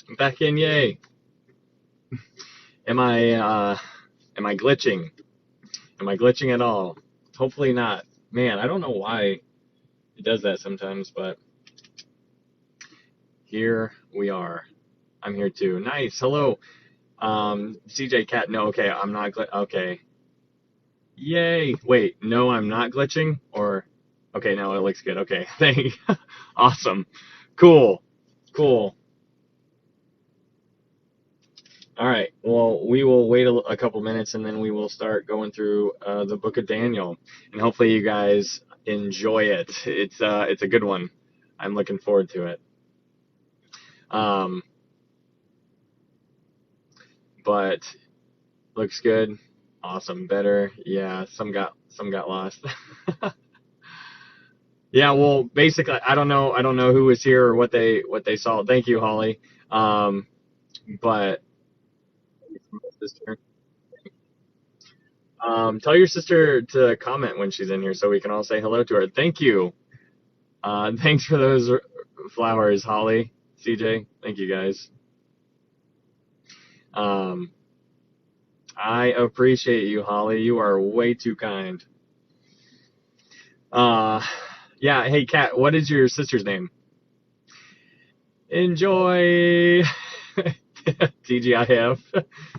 I'm back in, yay. Am I am I glitching? Am I glitching at all? Hopefully not. Man, I don't know why it does that sometimes, but here we are. I'm here too. Nice. Hello. CJ Cat. No, okay, I'm not okay. Yay. Wait, no, I'm not glitching or okay, no, it looks good. Okay. Thank Awesome. Cool. Cool. All right. Well, we will wait a couple minutes and then we will start going through the book of Daniel. And hopefully you guys enjoy it. It's a good one. I'm looking forward to it. Um, but looks good. Awesome. Better. Yeah, some got lost. Yeah, well, basically I don't know who was here or what they saw. Thank you, Holly. But tell your sister to comment when she's in here so we can all say hello to her. Thank you. Thanks for those flowers, Holly, CJ. Thank you guys. Um, I appreciate you, Holly. You are way too kind. Uh, yeah. Hey, Kat, what is your sister's name? Enjoy. TGIF.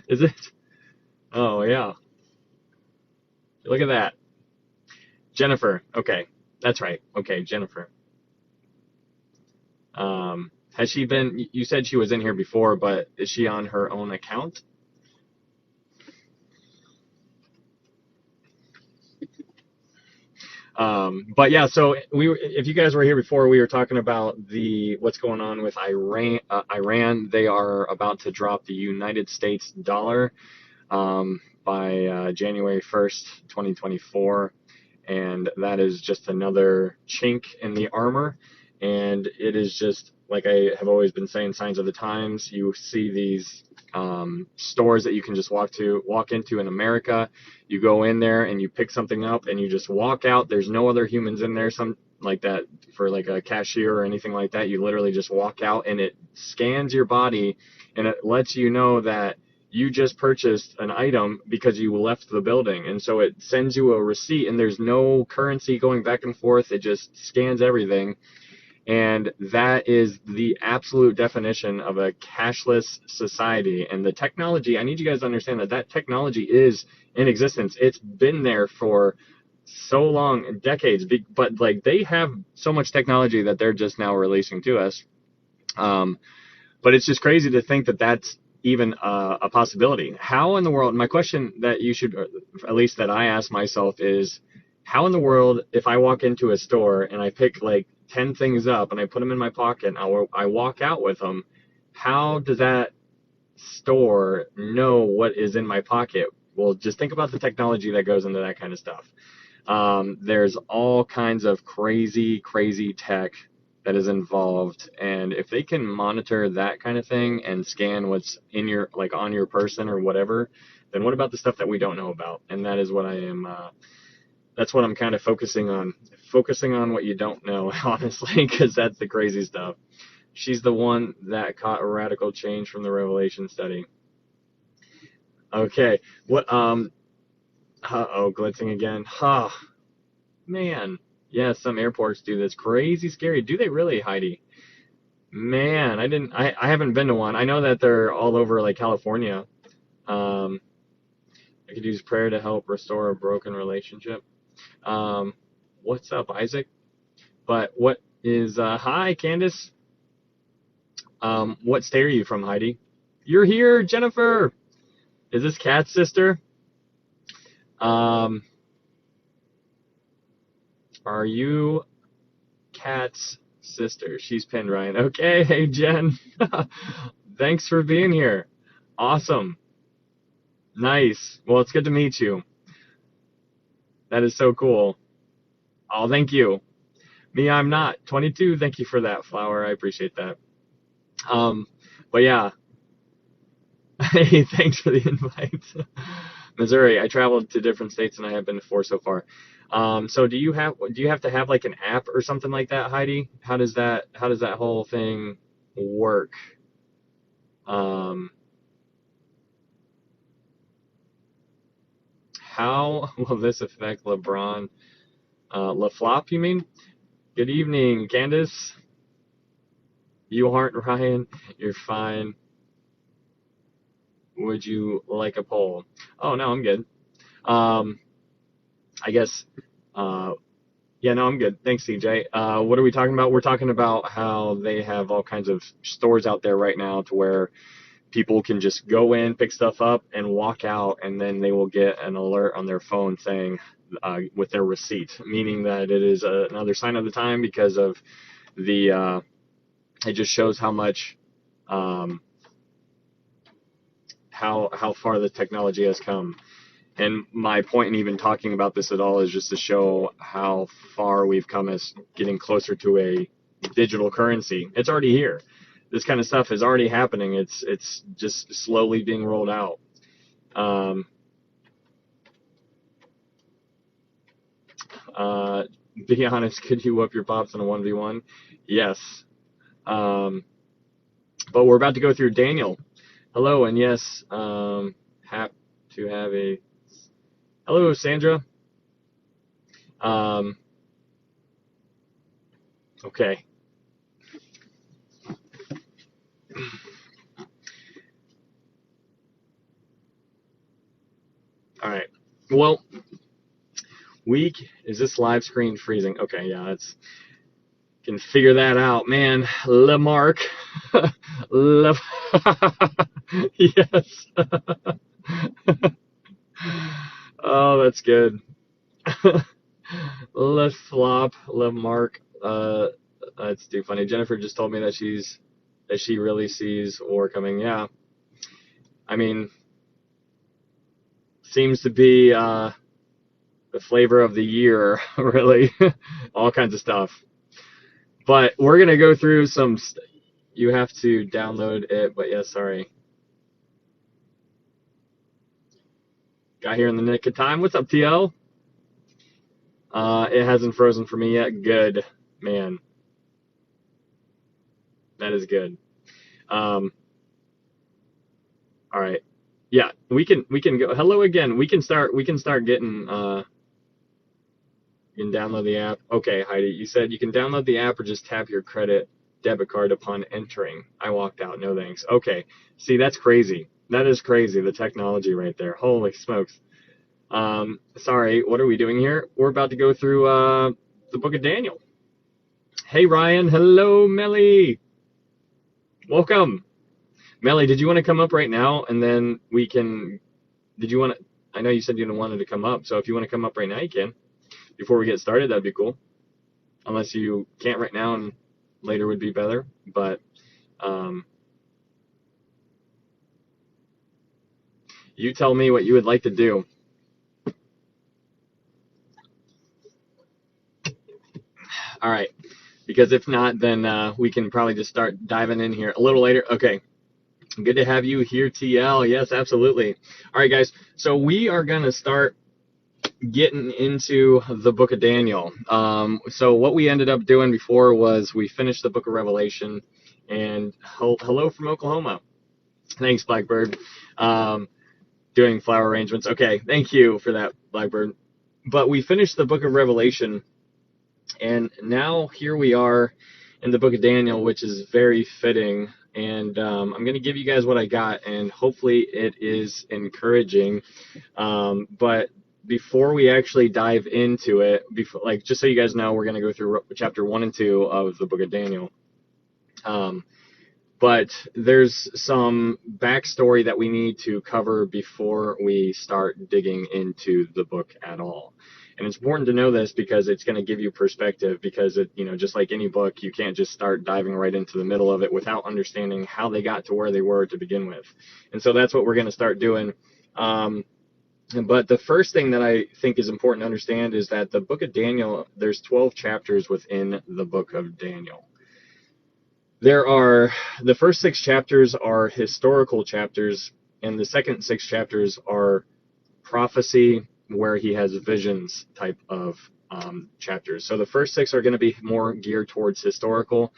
Is it? Oh, yeah. Look at that. Jennifer. Okay. That's right. Okay, Jennifer. Has she been, you said she was in here before, but is she on her own account? But yeah, so if you guys were here before, we were talking about what's going on with Iran. Iran, they are about to drop the United States dollar by January 1st, 2024, and that is just another chink in the armor. And it is just like I have always been saying, signs of the times. You see these stores that you can just walk into in America. You go in there and you pick something up and you just walk out. There's no other humans in there. Some like that for like a cashier or anything like that. You literally just walk out and it scans your body and it lets you know that you just purchased an item because you left the building. And so it sends you a receipt and there's no currency going back and forth. It just scans everything. And that is the absolute definition of a cashless society. And the technology, I need you guys to understand that that technology is in existence. It's been there for so long, decades, but like they have so much technology that they're just now releasing to us. But it's just crazy to think that that's even a possibility. How in the world, my question that you should, or at least that I ask myself is, how in the world, if I walk into a store and I pick like 10 things up and I put them in my pocket and I walk out with them, how does that store know what is in my pocket? Well, just think about the technology that goes into that kind of stuff. There's all kinds of crazy, crazy tech that is involved, and if they can monitor that kind of thing and scan what's in your like on your person or whatever, then what about the stuff that we don't know about? And that is what I am. That's what I'm kind of focusing on what you don't know, honestly, because that's the crazy stuff. She's the one that caught a radical change from the Revelation study. Okay, what? Uh-oh, blitzing again. Huh, man. Yeah, some airports do this. Crazy scary. Do they really, Heidi? Man, I haven't been to one. I know that they're all over like California. Um, I could use prayer to help restore a broken relationship. Um, what's up, Isaac? But what is hi, Candace? What state are you from, Heidi? You're here, Jennifer. Is this Kat's sister? Um, are you Kat's sister? She's pinned, Ryan. Okay, hey Jen. Thanks for being here. Awesome. Nice. Well, it's good to meet you. That is so cool. Oh, thank you. Me, I'm not. 22. Thank you for that, Flower. I appreciate that. Um, but yeah. Hey, thanks for the invite. Missouri. I traveled to different states than I have been to 4 so far. So do you have to have like an app or something like that, Heidi? How does that whole thing work? Um, how will this affect LeBron? LaFlop, you mean? Good evening, Candace. You aren't Ryan. You're fine. Would you like a poll? Oh, no, I'm good. I guess, uh, yeah, no, I'm good. Thanks, CJ. What are we talking about? We're talking about how they have all kinds of stores out there right now to where people can just go in, pick stuff up, and walk out, and then they will get an alert on their phone saying, with their receipt, meaning that it is another sign of the time because of the, it just shows how much, how far the technology has come. And my point in even talking about this at all is just to show how far we've come as getting closer to a digital currency. It's already here. This kind of stuff is already happening. It's just slowly being rolled out. Be honest, could you whoop your pops in a 1v1? Yes. But we're about to go through Daniel. Hello, and yes, have to have a... Hello, Sandra. Okay. All right. Well, is this live screen freezing? Okay, yeah, that's can figure that out, man. Lamarck, Le, yes. Oh, that's good. Le flop, Lamarck. That's too funny. Jennifer just told me that she really sees war coming. Yeah, I mean, seems to be the flavor of the year, really. All kinds of stuff. But we're going to go through some. You have to download it, but yeah, sorry. Got here in the nick of time. What's up, TL? It hasn't frozen for me yet. Good, man. That is good. All right. Yeah, we can go. Hello again. We can start getting you can download the app. Okay, Heidi, you said you can download the app or just tap your credit debit card upon entering. I walked out. No thanks. Okay. See, that's crazy. That is crazy. The technology right there. Holy smokes. Sorry, what are we doing here? We're about to go through the book of Daniel. Hey, Ryan. Hello, Melly. Welcome. Melly, did you want to come up right now? And then we can... Did you want to... I know you said you wanted to come up, so if you want to come up right now, you can. Before we get started, that'd be cool. Unless you can't right now and later would be better. But you tell me what you would like to do. All right. Because if not, then we can probably just start diving in here a little later. Okay. Good to have you here, TL. Yes, absolutely. All right, guys. So we are going to start getting into the book of Daniel. So what we ended up doing before was we finished the book of Revelation. And hello from Oklahoma. Thanks, Blackbird. Doing flower arrangements. Okay, thank you for that, Blackbird. But we finished the book of Revelation. And now here we are in the book of Daniel, which is very fitting. And I'm going to give you guys what I got, and hopefully it is encouraging. But before we actually dive into it, just so you guys know, we're going to go through chapter 1 and 2 of the book of Daniel. But there's some backstory that we need to cover before we start digging into the book at all. And it's important to know this because it's going to give you perspective, because just like any book, you can't just start diving right into the middle of it without understanding how they got to where they were to begin with. And so that's what we're going to start doing. But the first thing that I think is important to understand is that the book of Daniel, there's 12 chapters within the book of Daniel. The first 6 chapters are historical chapters, and the second 6 chapters are prophecy, where he has visions type of chapters. So the first 6 are going to be more geared towards historical,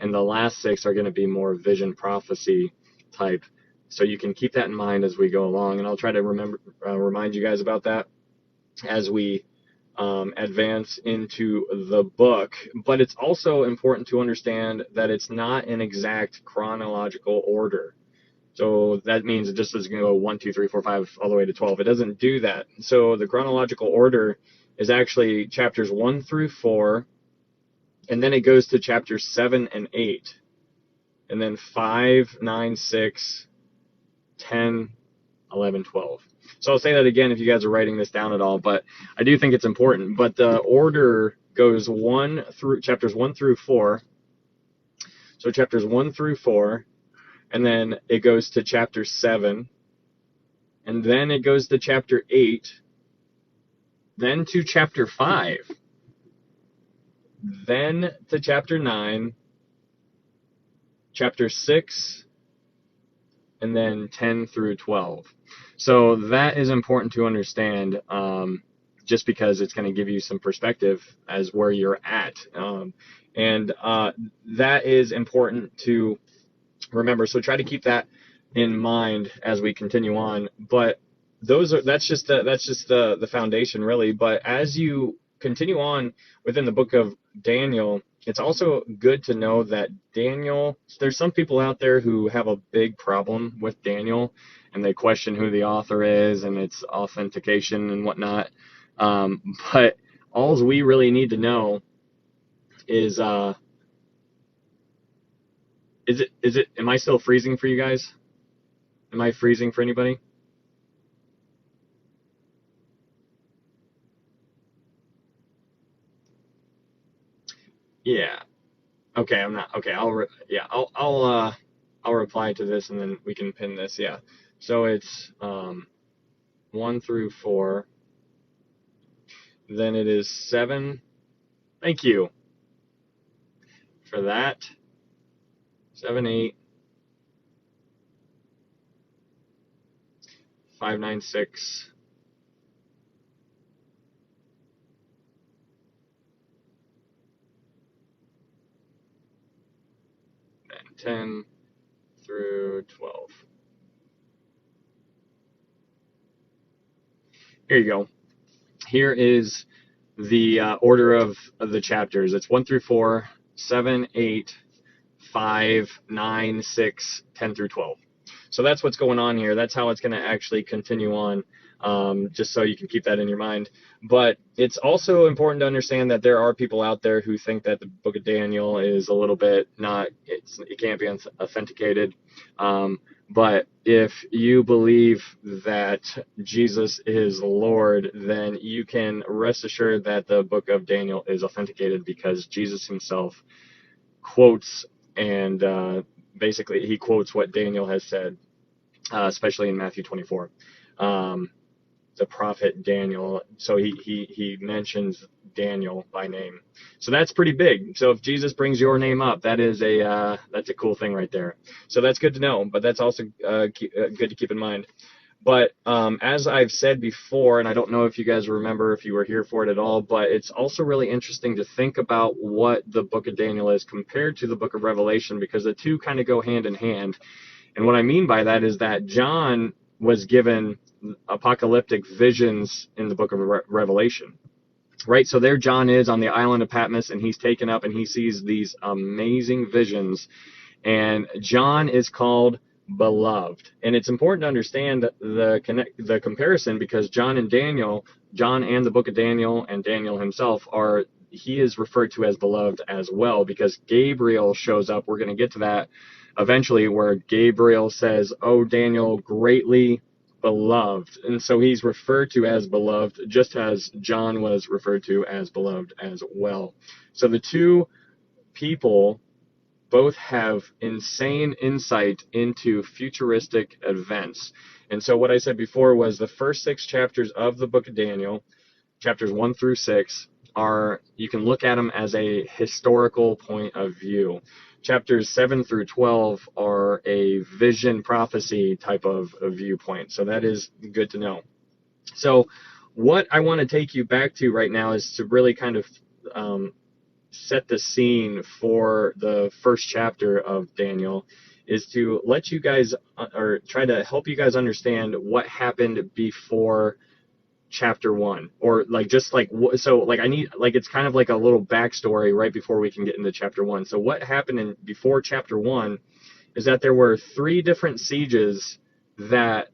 and the last 6 are going to be more vision prophecy type. So you can keep that in mind as we go along, and I'll try to remind you guys about that as we advance into the book. But it's also important to understand that it's not an exact chronological order. So that means it just doesn't go 1, 2, 3, 4, 5 all the way to 12. It doesn't do that. So the chronological order is actually chapters 1 through 4, and then it goes to chapters 7 and 8, and then 5, 9, 6, 10, 11, 12. So I'll say that again if you guys are writing this down at all, but I do think it's important. But the order goes chapters 1 through 4. So chapters 1 through 4, and then it goes to chapter 7, and then it goes to chapter 8, then to chapter 5, then to chapter 9, chapter 6, and then 10 through 12. So that is important to understand, just because it's going to give you some perspective as where you're at. And that is important to remember. So try to keep that in mind as we continue on. But that's just the foundation, really. But as you continue on within the book of Daniel, it's also good to know that Daniel, there's some people out there who have a big problem with Daniel, and they question who the author is and its authentication and whatnot. But all we really need to know is am I still freezing for you guys? Am I freezing for anybody? Yeah. Okay, I'm not. Okay, I'll reply to this and then we can pin this. Yeah. So it's 1 through 4. Then it is 7. Thank you for that. 7, 8, 5, 9, 6, and 10 through 12. Here you go. Here is the order of the chapters. It's 1 through 4, 7, 8, 5, 9, 6, 10 through 12. So that's what's going on here. That's how it's going to actually continue on, just so you can keep that in your mind. But it's also important to understand that there are people out there who think that the book of Daniel is a little bit it can't be authenticated. But if you believe that Jesus is Lord, then you can rest assured that the book of Daniel is authenticated, because Jesus himself quotes and basically he quotes what Daniel has said, especially in Matthew 24. The prophet Daniel, so he mentions Daniel by name. So that's pretty big. So if Jesus brings your name up, that's a cool thing right there. So that's good to know, but that's also good to keep in mind. But as I've said before, and I don't know if you guys remember if you were here for it at all, but it's also really interesting to think about what the book of Daniel is compared to the book of Revelation, because the two kind of go hand in hand. And what I mean by that is that John was given apocalyptic visions in the book of Revelation, right? So there John is on the island of Patmos, and he's taken up and he sees these amazing visions, and John is called beloved. And it's important to understand the comparison, because John and the book of Daniel and Daniel himself he is referred to as beloved as well, because Gabriel shows up. We're going to get to that eventually, where Gabriel says, "Oh, Daniel, greatly beloved." And so he's referred to as beloved, just as John was referred to as beloved as well. So the two people both have insane insight into futuristic events. And so what I said before was the first 6 chapters of the book of Daniel, chapters 1 through 6, you can look at them as a historical point of view. Chapters 7 through 12 are a vision prophecy type of viewpoint. So that is good to know. So what I want to take you back to right now is to really kind of set the scene for the first chapter of Daniel. is to let you guys or try to help you guys understand what happened before chapter 1, or like just like so like I need like it's kind of like a little backstory right before we can get into chapter 1. So what happened in before chapter 1 is that there were 3 different sieges that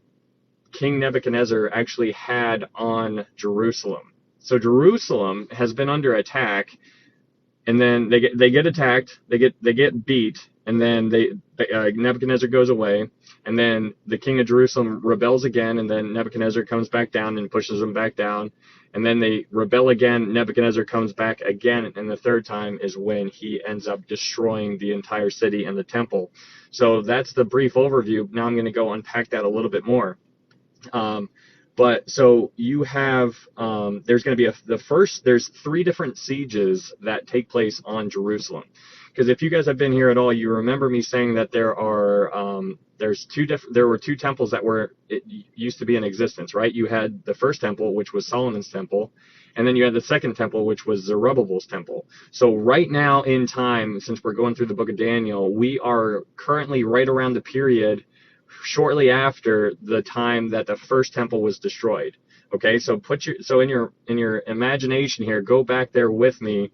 King Nebuchadnezzar actually had on Jerusalem. So Jerusalem has been under attack, and then they get attacked, they get beat, and then Nebuchadnezzar goes away, and then the king of Jerusalem rebels again, and then Nebuchadnezzar comes back down and pushes them back down, and then they rebel again. Nebuchadnezzar comes back again, and the third time is when he ends up destroying the entire city and the temple. So that's the brief overview. Now I'm going to go unpack that a little bit more. But so you have there's going to be there's 3 different sieges that take place on Jerusalem. Because if you guys have been here at all, you remember me saying that there were 2 temples that used to be in existence, right? You had the first temple, which was Solomon's temple, and then you had the second temple, which was Zerubbabel's temple. So right now in time, since we're going through the book of Daniel, we are currently right around the period shortly after the time that the first temple was destroyed. Okay, so in your imagination here, go back there with me,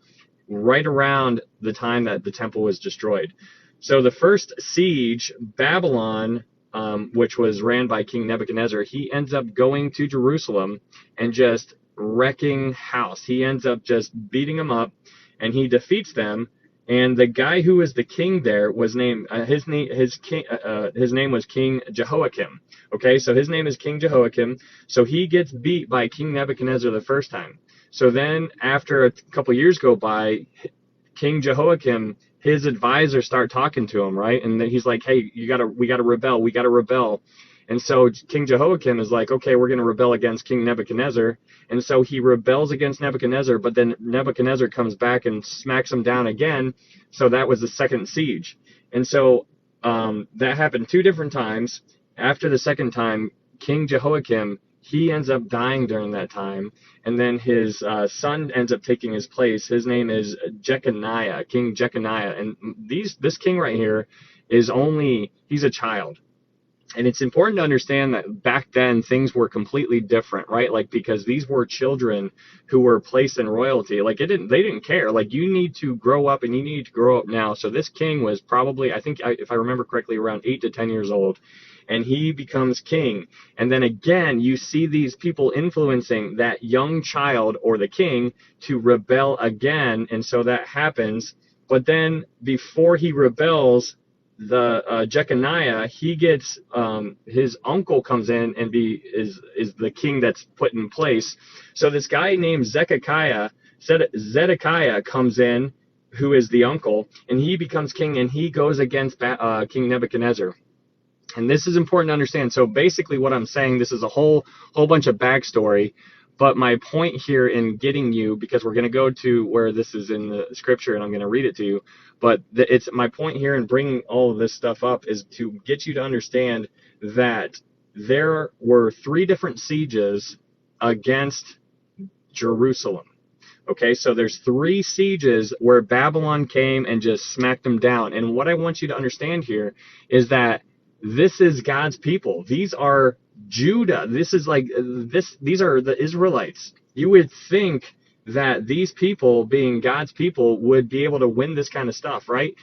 right around the time that the temple was destroyed. So the first siege, Babylon, which was ran by King Nebuchadnezzar, he ends up going to Jerusalem and just wrecking house. He ends up just beating them up, and he defeats them. And the guy who was the king there was named his name was King Jehoiakim. Okay, so his name is King Jehoiakim. So he gets beat by King Nebuchadnezzar the first time. So then after a couple years go by, King Jehoiakim, his advisors start talking to him, right? And then he's like, "Hey, we got to rebel. And so King Jehoiakim is like, "Okay, we're going to rebel against King Nebuchadnezzar." And so he rebels against Nebuchadnezzar, but then Nebuchadnezzar comes back and smacks him down again. So that was the second siege. And so that happened 2 different times. After the second time, King Jehoiakim, he ends up dying during that time. And then his son ends up taking his place. His name is Jeconiah, King Jeconiah. And this king right here he's a child. And it's important to understand that back then things were completely different, right? Like, because these were children who were placed in royalty. Like, they didn't care. Like, you need to grow up, and you need to grow up now. So this king was probably, if I remember correctly, around 8 to 10 years old, and he becomes king. And then again, you see these people influencing that young child or the king to rebel again, and so that happens. But then before he rebels, the Jeconiah, he gets his uncle comes in and is the king that's put in place. So this guy named Zedekiah comes in, who is the uncle, and he becomes king, and he goes against King Nebuchadnezzar. And this is important to understand. So basically what I'm saying, this is a whole bunch of backstory. But my point here in getting you, because we're going to go to where this is in the scripture, and I'm going to read it to you. But it's my point here in bringing all of this stuff up is to get you to understand that there were 3 different sieges against Jerusalem. Okay, so there's 3 sieges where Babylon came and just smacked them down. And what I want you to understand here is that this is God's people. These are Judah. These are the Israelites. You would think that these people, being God's people, would be able to win this kind of stuff, right?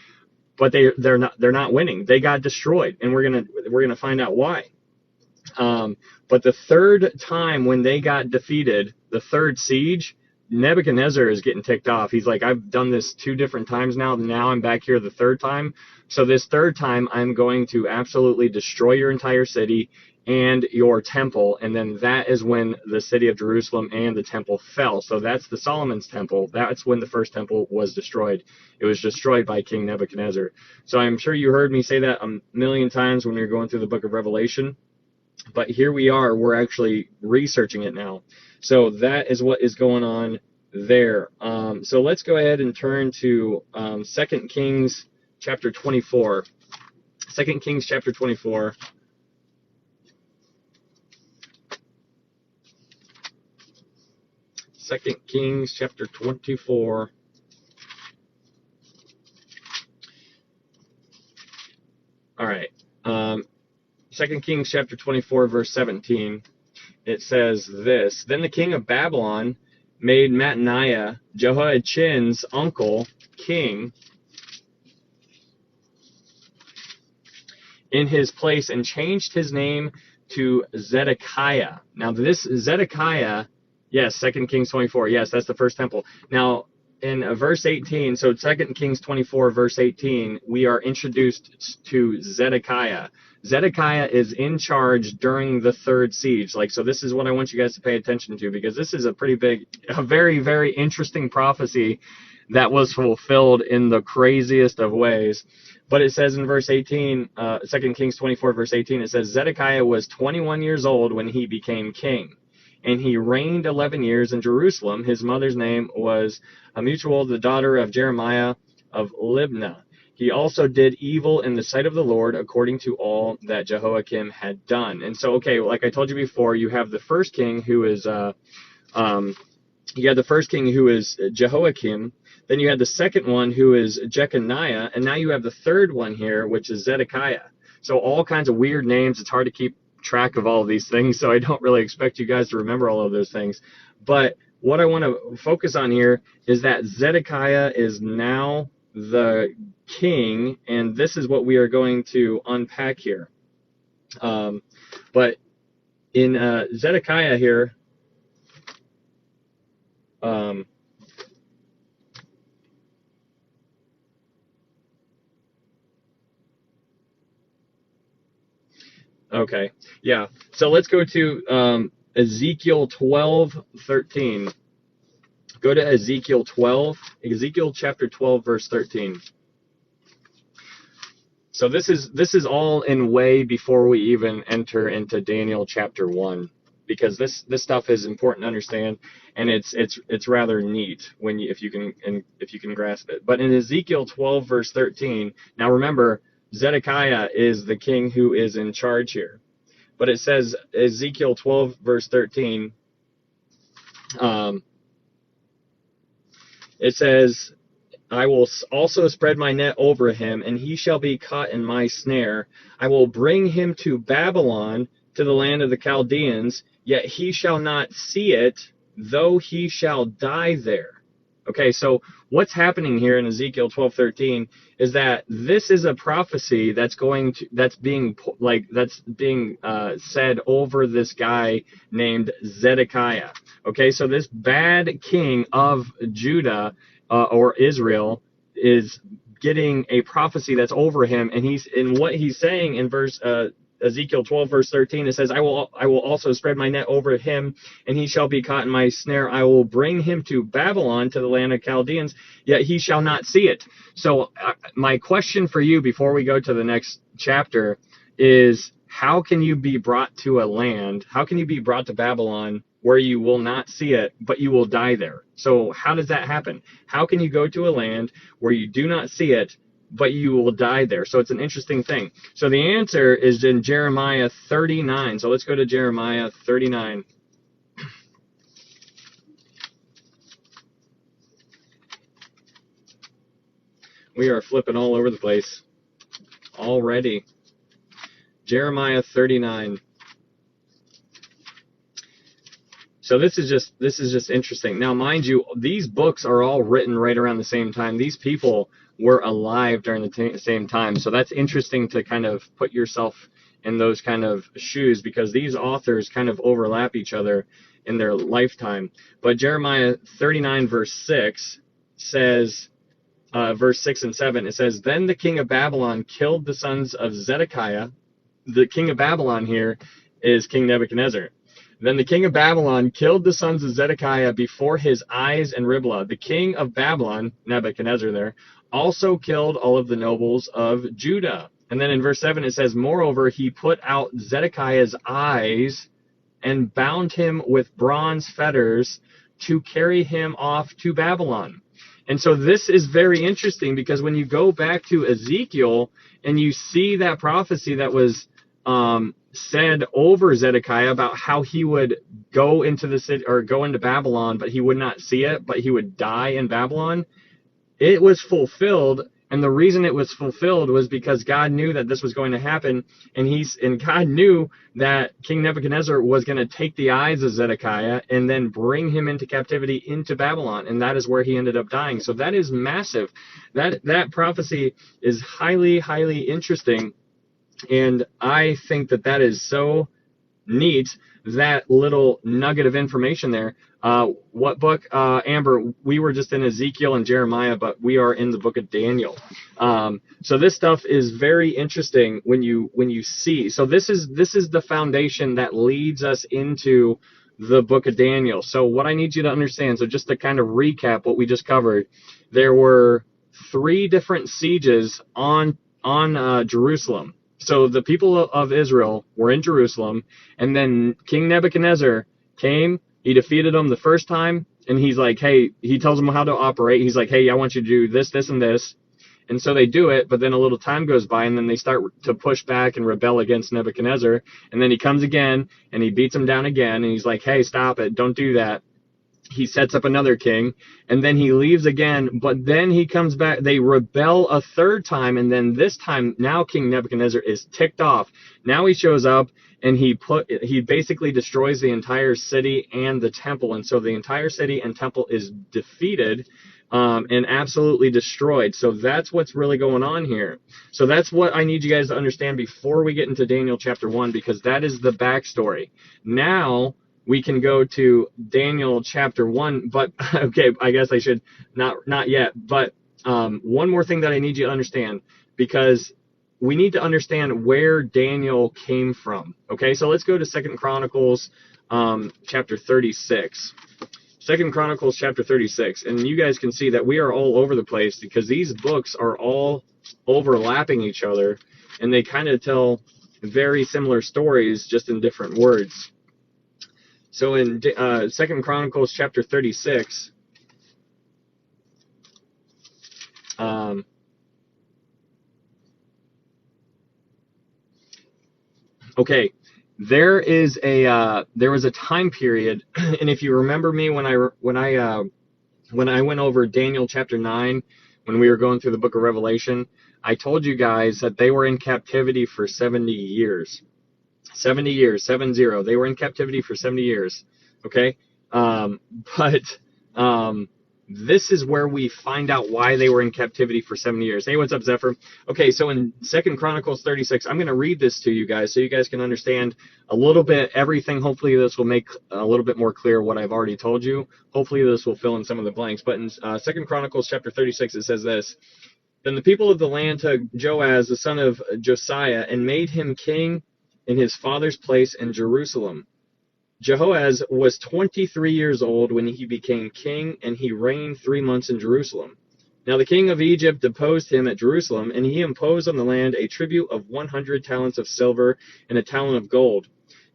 But they're not winning. They got destroyed, and we're gonna find out why. But the third time when they got defeated, the third siege, Nebuchadnezzar is getting ticked off. He's like, I've done this 2 different times now. Now I'm back here the third time. So this third time, I'm going to absolutely destroy your entire city and your temple. And then that is when the city of Jerusalem and the temple fell. So that's the Solomon's temple. That's when the first temple was destroyed. It was destroyed by King Nebuchadnezzar. So I'm sure you heard me say that a million times when we were going through the book of Revelation. But here we are. We're actually researching it now. So that is what is going on there. So let's go ahead and turn to 2 Kings chapter 24. 2 Kings chapter 24. Second Kings chapter 24. All right. 2 Kings chapter 24, verse 17, it says this: Then the king of Babylon made Mattaniah, Jehoiachin's uncle, king in his place and changed his name to Zedekiah. Now this Zedekiah, yes, 2 Kings 24, yes, that's the first temple. Now in verse 18, so 2 Kings 24, verse 18, we are introduced to Zedekiah. Zedekiah is in charge during the third siege. So this is what I want you guys to pay attention to, because this is a very, very interesting prophecy that was fulfilled in the craziest of ways. But it says in verse 18, 2 Kings 24, verse 18, it says, Zedekiah was 21 years old when he became king, and he reigned 11 years in Jerusalem. His mother's name was Hamutal, the daughter of Jeremiah of Libnah. He also did evil in the sight of the Lord, according to all that Jehoiakim had done. And so, okay, like I told you before, you have the first king who is Jehoiakim. Then you had the second one, who is Jeconiah, and now you have the third one here, which is Zedekiah. So all kinds of weird names. It's hard to keep track of all of these things, so I don't really expect you guys to remember all of those things. But what I want to focus on here is that Zedekiah is now the king, and this is what we are going to unpack here. But in Zedekiah here, okay, yeah. So let's go to Ezekiel 12:13. Go to Ezekiel 12, Ezekiel chapter 12, verse 13. So this is all in way before we even enter into Daniel chapter 1, because this stuff is important to understand, and it's rather neat if you can grasp it. But in Ezekiel 12, verse 13, now remember, Zedekiah is the king who is in charge here. But it says, Ezekiel 12, verse 13, it says, I will also spread my net over him, and he shall be caught in my snare. I will bring him to Babylon, to the land of the Chaldeans, yet he shall not see it, though he shall die there. Okay, so what's happening here in Ezekiel 12:13 is that this is a prophecy that's being said over this guy named Zedekiah. Okay, so this bad king of Judah or Israel is getting a prophecy that's over him, and what he's saying in Ezekiel 12, verse 13, it says, I will also spread my net over him, and he shall be caught in my snare. I will bring him to Babylon, to the land of Chaldeans, yet he shall not see it. So my question for you before we go to the next chapter is, how can you be brought to a land, how can you be brought to Babylon where you will not see it, but you will die there? So how does that happen? How can you go to a land where you do not see it, but you will die there? So it's an interesting thing. So the answer is in Jeremiah 39. So let's go to Jeremiah 39. We are flipping all over the place already. Jeremiah 39. So this is just interesting. Now, mind you, these books are all written right around the same time. These people were alive during the same time. So that's interesting to kind of put yourself in those kind of shoes, because these authors kind of overlap each other in their lifetime. But Jeremiah 39, verse 6 says, verse 6 and 7, it says, Then the king of Babylon killed the sons of Zedekiah. The king of Babylon here is King Nebuchadnezzar. Then the king of Babylon killed the sons of Zedekiah before his eyes in Riblah. The king of Babylon, Nebuchadnezzar there, also killed all of the nobles of Judah. And then in verse 7 it says, Moreover, he put out Zedekiah's eyes and bound him with bronze fetters to carry him off to Babylon. And so this is very interesting, because when you go back to Ezekiel and you see that prophecy that was said over Zedekiah about how he would go into the city or go into Babylon, but he would not see it, but he would die in Babylon, it was fulfilled And the reason it was fulfilled was because God knew that this was going to happen, and God knew that King Nebuchadnezzar was going to take the eyes of Zedekiah and then bring him into captivity into Babylon, and that is where he ended up dying. So that is massive. That prophecy is highly, highly interesting, and I think that is so neat, that little nugget of information there. What book, Amber? We were just in Ezekiel and Jeremiah, but we are in the book of Daniel. So this stuff is very interesting when you see. So this is the foundation that leads us into the book of Daniel. So what I need you to understand, so just to kind of recap what we just covered, there were 3 different sieges on Jerusalem. So the people of Israel were in Jerusalem, and then King Nebuchadnezzar came, he defeated them the first time, and he's like, hey, he tells them how to operate. He's like, hey, I want you to do this, this, and this. And so they do it, but then a little time goes by, and then they start to push back and rebel against Nebuchadnezzar. And then he comes again, and he beats them down again, and he's like, hey, stop it, don't do that. He sets up another king, and then he leaves again, but then he comes back. They rebel a third time, and then this time, now King Nebuchadnezzar is ticked off. Now he shows up, and he basically destroys the entire city and the temple, and so the entire city and temple is defeated and absolutely destroyed. So that's what's really going on here. So that's what I need you guys to understand before we get into Daniel chapter 1, because that is the backstory. Now we can go to Daniel chapter 1, but okay, I guess I should not yet. But one more thing that I need you to understand, because we need to understand where Daniel came from. Okay, so let's go to 2 Chronicles chapter 36. 2 Chronicles chapter 36, and you guys can see that we are all over the place because these books are all overlapping each other, and they kind of tell very similar stories, just in different words. So in 2 Chronicles chapter 36, okay, there was a time period, and if you remember me when I went over Daniel chapter 9, when we were going through the book of Revelation, I told you guys that they were in captivity for 70 years. 70 years, 70. They were in captivity for 70 years. Okay? This is where we find out why they were in captivity for 70 years. Hey, what's up, Zephyr? Okay, so in 2 Chronicles 36, I'm going to read this to you guys so you guys can understand a little bit everything. Hopefully this will make a little bit more clear what I've already told you. Hopefully this will fill in some of the blanks. But in 2 Chronicles chapter 36, it says this: Then the people of the land took Joaz, the son of Josiah, and made him king in his father's place in Jerusalem. Jehoaz was 23 years old when he became king, and he reigned 3 months in Jerusalem. Now the king of Egypt deposed him at Jerusalem, and he imposed on the land a tribute of 100 talents of silver and a talent of gold.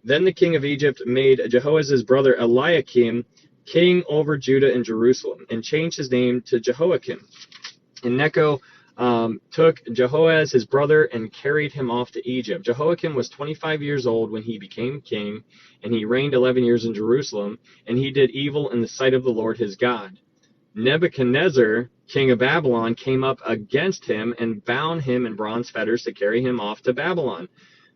Then the king of Egypt made Jehoaz's brother Eliakim king over Judah and Jerusalem, and changed his name to Jehoiakim. And Necho took Jehoaz his brother and carried him off to Egypt. Jehoiakim was 25 years old when he became king, and he reigned 11 years in Jerusalem, and he did evil in the sight of the Lord his God. Nebuchadnezzar, king of Babylon, came up against him and bound him in bronze fetters to carry him off to Babylon.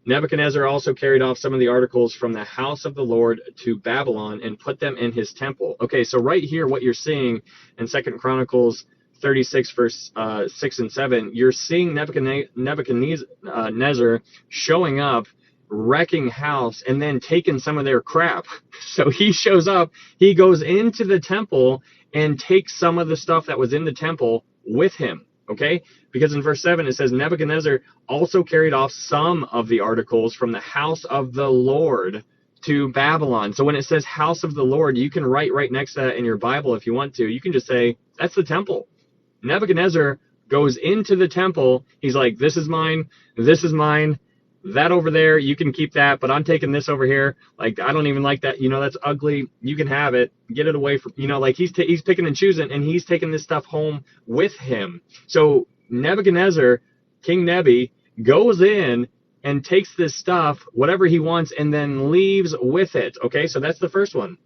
Nebuchadnezzar also carried off some of the articles from the house of the Lord to Babylon and put them in his temple. Okay, so right here, what you're seeing in 2 Chronicles 36, verse 6 and 7, you're seeing Nebuchadnezzar showing up, wrecking house, and then taking some of their crap. So he shows up, he goes into the temple and takes some of the stuff that was in the temple with him. Okay? Because in verse 7 it says, Nebuchadnezzar also carried off some of the articles from the house of the Lord to Babylon. So when it says house of the Lord, you can write right next to that in your Bible if you want to. You can just say, that's the temple. Nebuchadnezzar goes into the temple. He's like, this is mine, that over there, you can keep that, but I'm taking this over here. Like, I don't even like that. That's ugly. You can have it. Get it away from, like he's picking and choosing, and he's taking this stuff home with him. So Nebuchadnezzar, King Nebi, goes in and takes this stuff, whatever he wants, and then leaves with it. Okay, so that's the first one.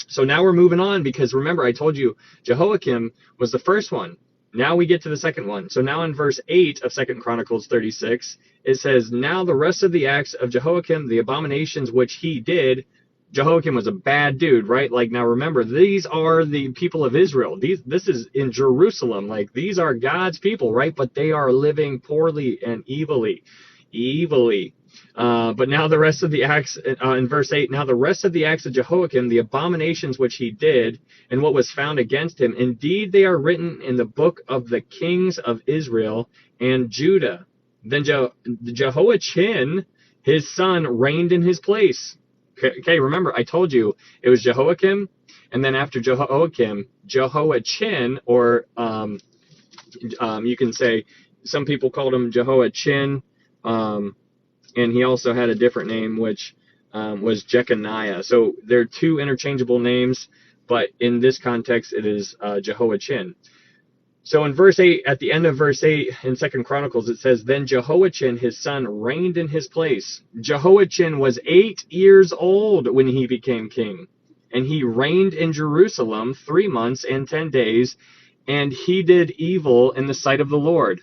So now we're moving on, because remember, I told you Jehoiakim was the first one. Now we get to the second one. So now in verse 8 of 2 Chronicles 36, it says, now the rest of the acts of Jehoiakim, the abominations which he did. Jehoiakim was a bad dude, right? Like, now remember, these are the people of Israel. This is in Jerusalem. Like, these are God's people, right? But they are living poorly and evilly. But now the rest of the acts, in verse 8, now the rest of the acts of Jehoiakim, the abominations which he did, and what was found against him, indeed they are written in the book of the kings of Israel and Judah. Then Jehoiachin, his son, reigned in his place. Okay, remember, I told you it was Jehoiakim, and then after Jehoiakim, Jehoiachin, or you can say, some people called him Jehoiachin, and he also had a different name, which was Jeconiah. So they're two interchangeable names, but in this context, it is Jehoiachin. So in verse 8, at the end of verse 8 in 2 Chronicles, it says, then Jehoiachin, his son, reigned in his place. Jehoiachin was 8 years old when he became king, and he reigned in Jerusalem 3 months and 10 days, and he did evil in the sight of the Lord.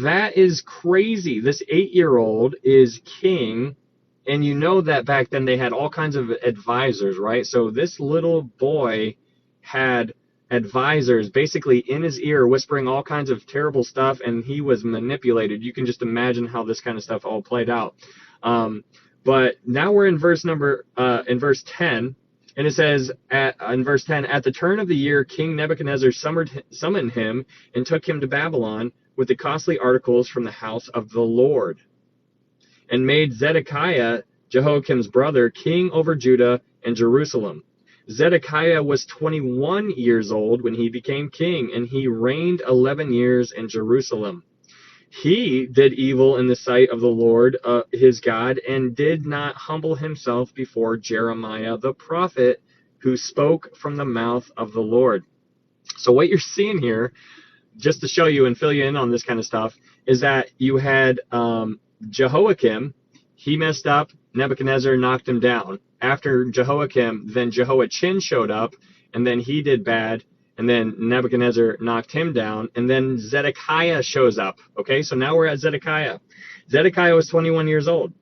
That is crazy. This 8-year-old is king, and you know that back then they had all kinds of advisors, right? So this little boy had advisors basically in his ear whispering all kinds of terrible stuff, and he was manipulated. You can just imagine how this kind of stuff all played out. But now we're in verse 10, and it says in verse 10, at the turn of the year, King Nebuchadnezzar summoned him and took him to Babylon with the costly articles from the house of the Lord, and made Zedekiah, Jehoiakim's brother, king over Judah and Jerusalem. Zedekiah was 21 years old when he became king, and he reigned 11 years in Jerusalem. He did evil in the sight of the Lord his God, and did not humble himself before Jeremiah the prophet, who spoke from the mouth of the Lord. So what you're seeing here, just to show you and fill you in on this kind of stuff, is that you had Jehoiakim. He messed up. Nebuchadnezzar knocked him down. After Jehoiakim, then Jehoiachin showed up, and then he did bad, and then Nebuchadnezzar knocked him down, and then Zedekiah shows up. Okay, so now we're at Zedekiah. Zedekiah was 21 years old,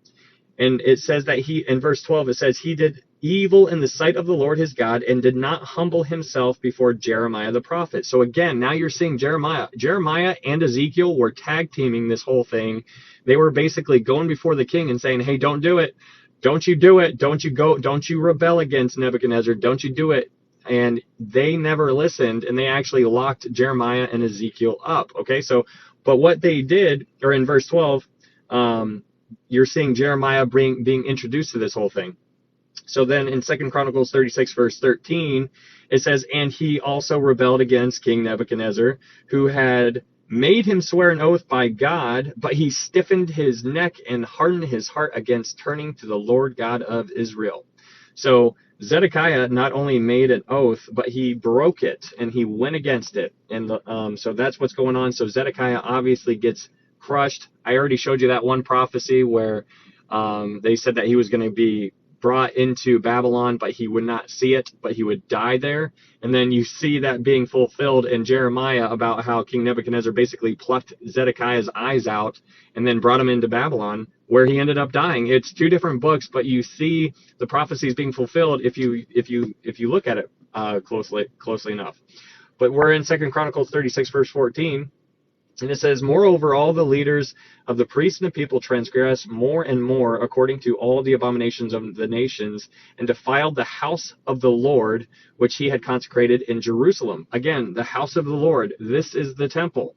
and it says that he, in verse 12, it says he did evil in the sight of the Lord his God, and did not humble himself before Jeremiah the prophet. So again, now you're seeing Jeremiah and Ezekiel were tag teaming this whole thing. They were basically going before the king and saying, hey, don't do it. Don't you do it. Don't you rebel against Nebuchadnezzar. Don't you do it. And they never listened, and they actually locked Jeremiah and Ezekiel up. Okay, so, but what they did, or in verse 12, you're seeing Jeremiah being introduced to this whole thing. So then in 2 Chronicles 36, verse 13, it says, and he also rebelled against King Nebuchadnezzar, who had made him swear an oath by God, but he stiffened his neck and hardened his heart against turning to the Lord God of Israel. So Zedekiah not only made an oath, but he broke it, and he went against it. And so that's what's going on. So Zedekiah obviously gets crushed. I already showed you that one prophecy where they said that he was going to be brought into Babylon, but he would not see it, but he would die there. And then you see that being fulfilled in Jeremiah about how King Nebuchadnezzar basically plucked Zedekiah's eyes out and then brought him into Babylon, where he ended up dying. It's two different books, but you see the prophecies being fulfilled if you look at it closely enough. But we're in 2 Chronicles 36, verse 14. And it says, moreover, all the leaders of the priests and the people transgressed more and more according to all the abominations of the nations, and defiled the house of the Lord, which he had consecrated in Jerusalem. Again, the house of the Lord. This is the temple.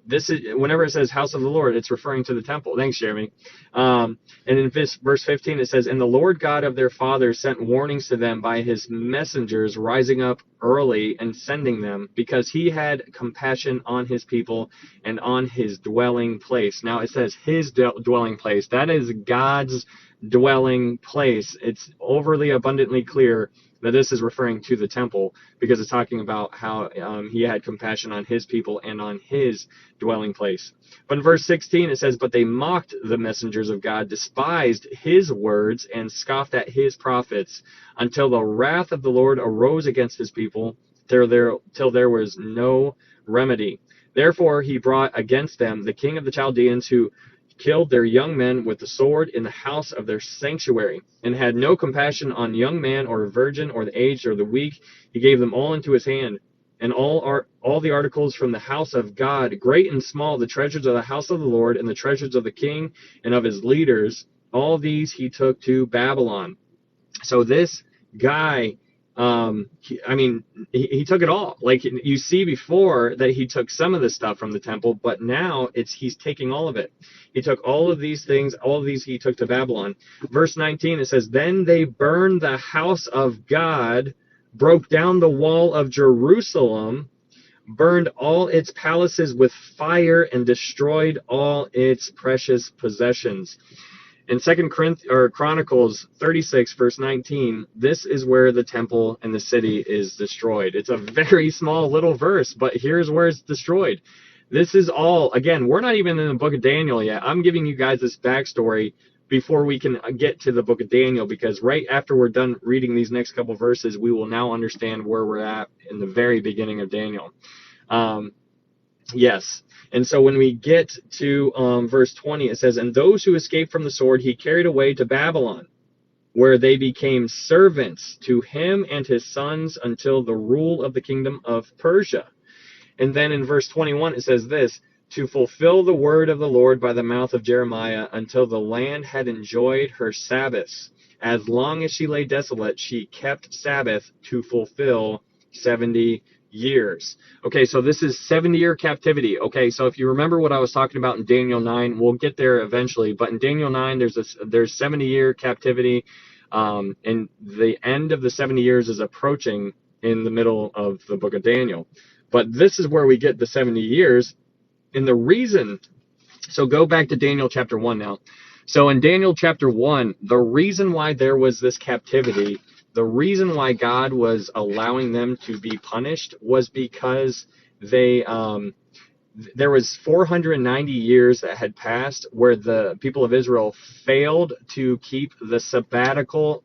This is, whenever it says house of the Lord, it's referring to the temple. Thanks, Jeremy. And in verse 15, it says, and the Lord God of their fathers sent warnings to them by his messengers, rising up early and sending them, because he had compassion on his people and on his dwelling place. Now it says his dwelling place. That is God's dwelling place. It's overly abundantly clear that this is referring to the temple, because it's talking about how he had compassion on his people and on his dwelling place. But in verse 16 it says, but they mocked the messengers of God, despised his words, and scoffed at his prophets, until the wrath of the Lord arose against his people, till there was no remedy. Therefore he brought against them the king of the Chaldeans, who killed their young men with the sword in the house of their sanctuary, and had no compassion on young man or virgin or the aged or the weak. He gave them all into his hand, and all the articles from the house of God, great and small, the treasures of the house of the Lord, and the treasures of the king and of his leaders, all these he took to Babylon. So this guy, he took it all. Like, you see before that he took some of the stuff from the temple, but now he's taking all of it. He took all of these things, all of these he took to Babylon. Verse 19, it says, "Then they burned the house of God, broke down the wall of Jerusalem, burned all its palaces with fire, and destroyed all its precious possessions." In 2 Chronicles 36, verse 19, this is where the temple and the city is destroyed. It's a very small little verse, but here's where it's destroyed. This is all, again, we're not even in the book of Daniel yet. I'm giving you guys this backstory before we can get to the book of Daniel, because right after we're done reading these next couple verses, we will now understand where we're at in the very beginning of Daniel. Yes. And so when we get to verse 20, it says, "And those who escaped from the sword he carried away to Babylon, where they became servants to him and his sons until the rule of the kingdom of Persia." And then in verse 21, it says this, "To fulfill the word of the Lord by the mouth of Jeremiah, until the land had enjoyed her Sabbaths. As long as she lay desolate, she kept Sabbath to fulfill 70 years." Okay, so this is 70-year captivity. Okay, so if you remember what I was talking about in Daniel 9, we'll get there eventually, but in Daniel 9 there's 70-year captivity, and the end of the 70 years is approaching in the middle of the book of Daniel. But this is where we get the 70 years, and the reason, so go back to Daniel chapter 1 now. So in Daniel chapter 1, the reason why there was this captivity, the reason why God was allowing them to be punished, was because there was 490 years that had passed where the people of Israel failed to keep the sabbatical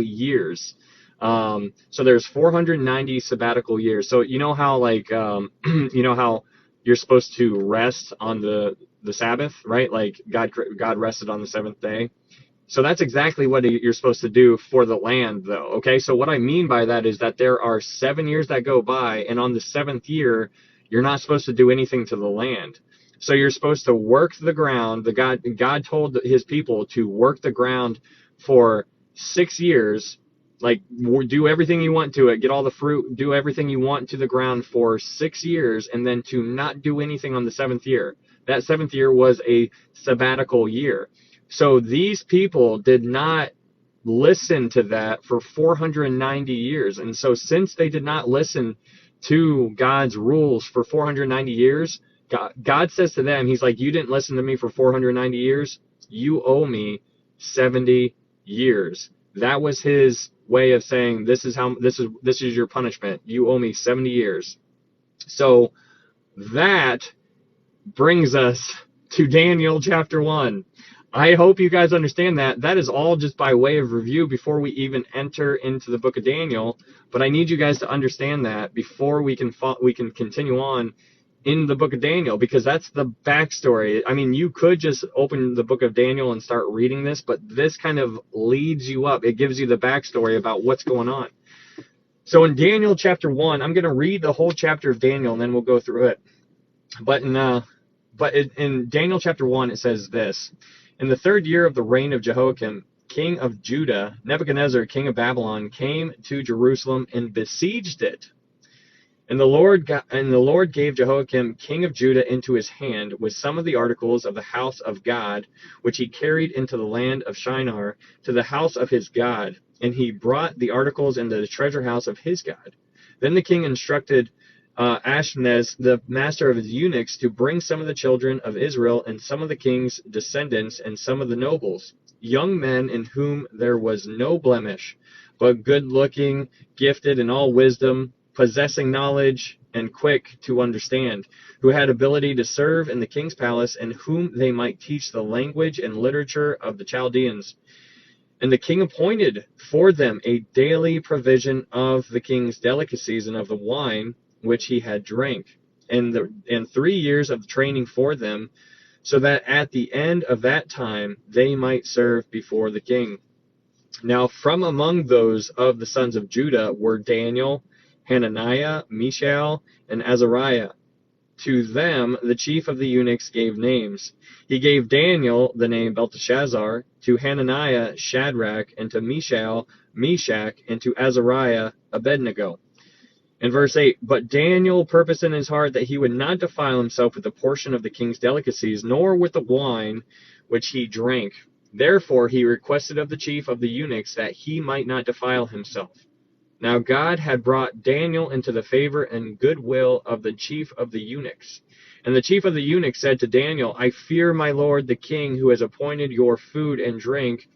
years. So there's 490 sabbatical years. So you know how, like, you know how you're supposed to rest on the Sabbath, right? Like God rested on the seventh day. So that's exactly what you're supposed to do for the land, though. Okay, so what I mean by that is that there are 7 years that go by, and on the seventh year, you're not supposed to do anything to the land. So you're supposed to work the ground. God told his people to work the ground for 6 years, like do everything you want to it, get all the fruit, do everything you want to the ground for 6 years, and then to not do anything on the seventh year. That seventh year was a sabbatical year. So these people did not listen to that for 490 years. And so since they did not listen to God's rules for 490 years, God says to them, he's like, you didn't listen to me for 490 years. You owe me 70 years. That was his way of saying, this is your punishment. You owe me 70 years. So that brings us to Daniel chapter 1. I hope you guys understand that. That is all just by way of review before we even enter into the book of Daniel. But I need you guys to understand that before we can continue on in the book of Daniel, because that's the backstory. I mean, you could just open the book of Daniel and start reading this, but this kind of leads you up. It gives you the backstory about what's going on. So in Daniel chapter 1, I'm going to read the whole chapter of Daniel, and then we'll go through it. But in Daniel chapter 1, it says this: "In the 3rd year of the reign of Jehoiakim, king of Judah, Nebuchadnezzar, king of Babylon, came to Jerusalem and besieged it. And the Lord gave Jehoiakim, king of Judah, into his hand with some of the articles of the house of God, which he carried into the land of Shinar, to the house of his God. And he brought the articles into the treasure house of his God. Then the king instructed Ashpenaz, the master of his eunuchs, to bring some of the children of Israel and some of the king's descendants and some of the nobles, young men in whom there was no blemish, but good-looking, gifted in all wisdom, possessing knowledge, and quick to understand, who had ability to serve in the king's palace, and whom they might teach the language and literature of the Chaldeans. And the king appointed for them a daily provision of the king's delicacies and of the wine which he had drank. and 3 years of training for them, so that at the end of that time they might serve before the king. Now from among those of the sons of Judah were Daniel, Hananiah, Mishael, and Azariah. To them the chief of the eunuchs gave names. He gave Daniel the name Belteshazzar, to Hananiah Shadrach, and to Mishael Meshach, and to Azariah Abednego. In verse 8, but Daniel purposed in his heart that he would not defile himself with the portion of the king's delicacies, nor with the wine which he drank. Therefore he requested of the chief of the eunuchs that he might not defile himself. Now God had brought Daniel into the favor and goodwill of the chief of the eunuchs. And the chief of the eunuchs said to Daniel, I fear my lord the king, who has appointed your food and drink.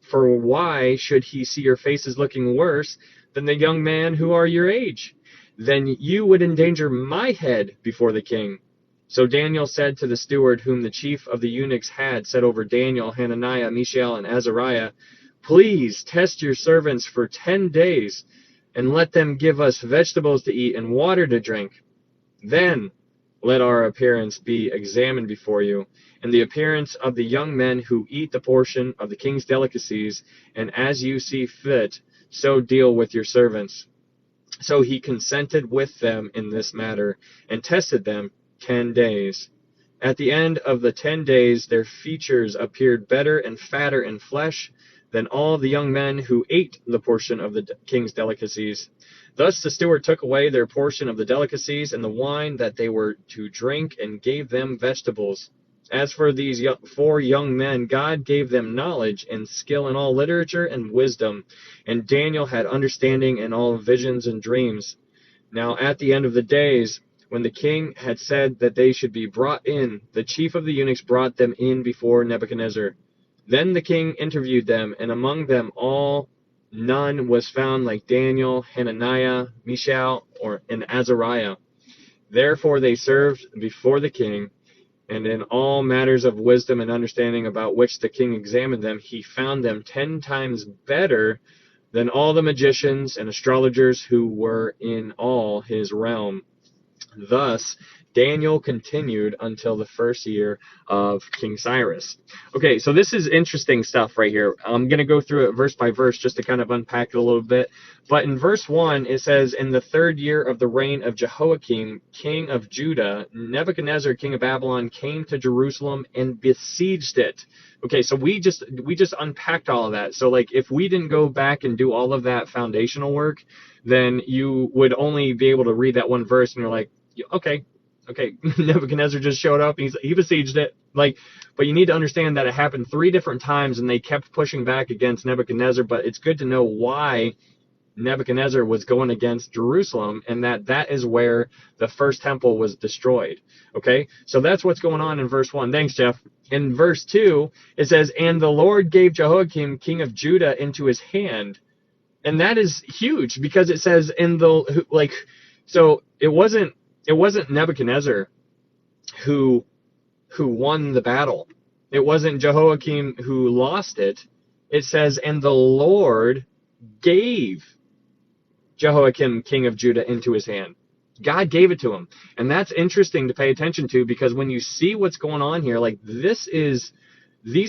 For why should he see your faces looking worse than the young men who are your age? Then you would endanger my head before the king. So Daniel said to the steward whom the chief of the eunuchs had set over Daniel, Hananiah, Mishael, and Azariah, please test your servants for 10 days, and let them give us vegetables to eat and water to drink. Then let our appearance be examined before you, and the appearance of the young men who eat the portion of the king's delicacies, and as you see fit, so deal with your servants. So he consented with them in this matter, and tested them 10 days. At the end of the 10 days, their features appeared better and fatter in flesh than all the young men who ate the portion of the king's delicacies. Thus the steward took away their portion of the delicacies and the wine that they were to drink, and gave them vegetables. As for these 4 young men, God gave them knowledge and skill in all literature and wisdom, and Daniel had understanding in all visions and dreams. Now at the end of the days, when the king had said that they should be brought in, the chief of the eunuchs brought them in before Nebuchadnezzar. Then the king interviewed them, and among them all none was found like Daniel, Hananiah, Mishael, and Azariah. Therefore they served before the king, and in all matters of wisdom and understanding about which the king examined them, he found them 10 times better than all the magicians and astrologers who were in all his realm. Thus Daniel continued until the first year of King Cyrus. Okay, so this is interesting stuff right here. I'm going to go through it verse by verse just to kind of unpack it a little bit. But in verse 1, it says, in the 3rd year of the reign of Jehoiakim, king of Judah, Nebuchadnezzar, king of Babylon, came to Jerusalem and besieged it. Okay, so we just unpacked all of that. So like if we didn't go back and do all of that foundational work, then you would only be able to read that one verse and you're like, okay, Nebuchadnezzar just showed up and he besieged it. But you need to understand that it happened 3 different times and they kept pushing back against Nebuchadnezzar. But it's good to know why Nebuchadnezzar was going against Jerusalem, and that is where the first temple was destroyed. Okay, so that's what's going on in verse 1. Thanks, Jeff. In verse 2, it says, and the Lord gave Jehoiakim, king of Judah, into his hand. And that is huge because it says so it wasn't Nebuchadnezzar who won the battle. It wasn't Jehoiakim who lost it. It says, and the Lord gave Jehoiakim, king of Judah, into his hand. God gave it to him. And that's interesting to pay attention to, because when you see what's going on here, like these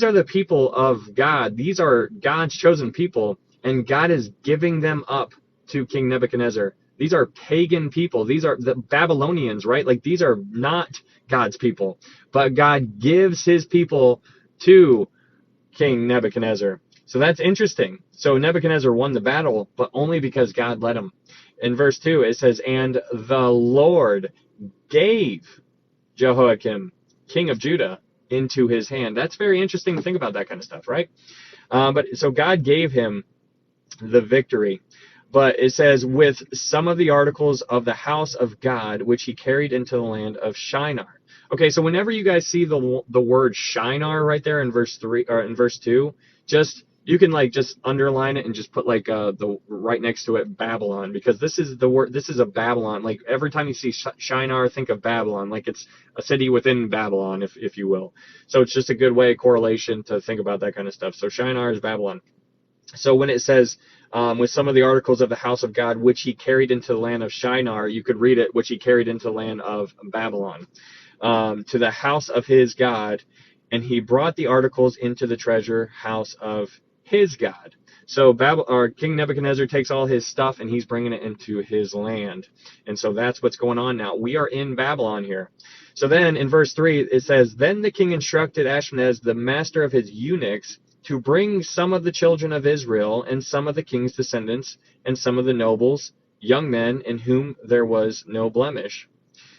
are the people of God. These are God's chosen people, and God is giving them up to King Nebuchadnezzar. These are pagan people. These are the Babylonians, right? Like these are not God's people. But God gives his people to King Nebuchadnezzar. So that's interesting. So Nebuchadnezzar won the battle, but only because God let him. In verse 2, it says, and the Lord gave Jehoiakim, king of Judah, into his hand. That's very interesting to think about that kind of stuff, right? But so God gave him the victory. But it says, with some of the articles of the house of God, which he carried into the land of Shinar. Okay, so whenever you guys see the word Shinar right there in verse 3 or in verse 2, you can just underline it and just put the right next to it Babylon, because this is the word. This is a Babylon. Like every time you see Shinar, think of Babylon, like it's a city within Babylon, if you will. So it's just a good way correlation to think about that kind of stuff. So Shinar is Babylon. So when it says with some of the articles of the house of God, which he carried into the land of Shinar. You could read it, which he carried into the land of Babylon, to the house of his God, and he brought the articles into the treasure house of his God. So King Nebuchadnezzar takes all his stuff and he's bringing it into his land. And so that's what's going on now. We are in Babylon here. So then in verse 3, it says, Then the king instructed Ashpenaz, the master of his eunuchs, to bring some of the children of Israel and some of the king's descendants and some of the nobles, young men in whom there was no blemish.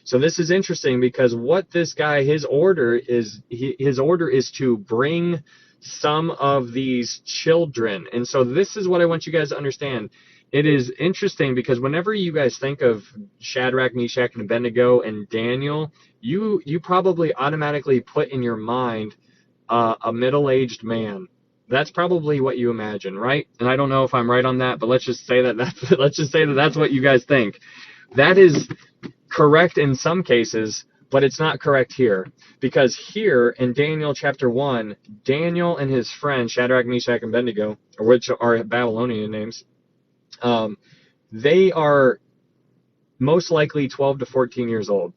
So this is interesting because what this guy, his order is to bring some of these children. And so this is what I want you guys to understand. It is interesting because whenever you guys think of Shadrach, Meshach, and Abednego and Daniel, you probably automatically put in your mind a middle-aged man. That's probably what you imagine, right? And I don't know if I'm right on that, but let's just say that that's what you guys think. That is correct in some cases, but it's not correct here. Because here in Daniel chapter 1, Daniel and his friends, Shadrach, Meshach, and Abednego, which are Babylonian names, they are most likely 12 to 14 years old.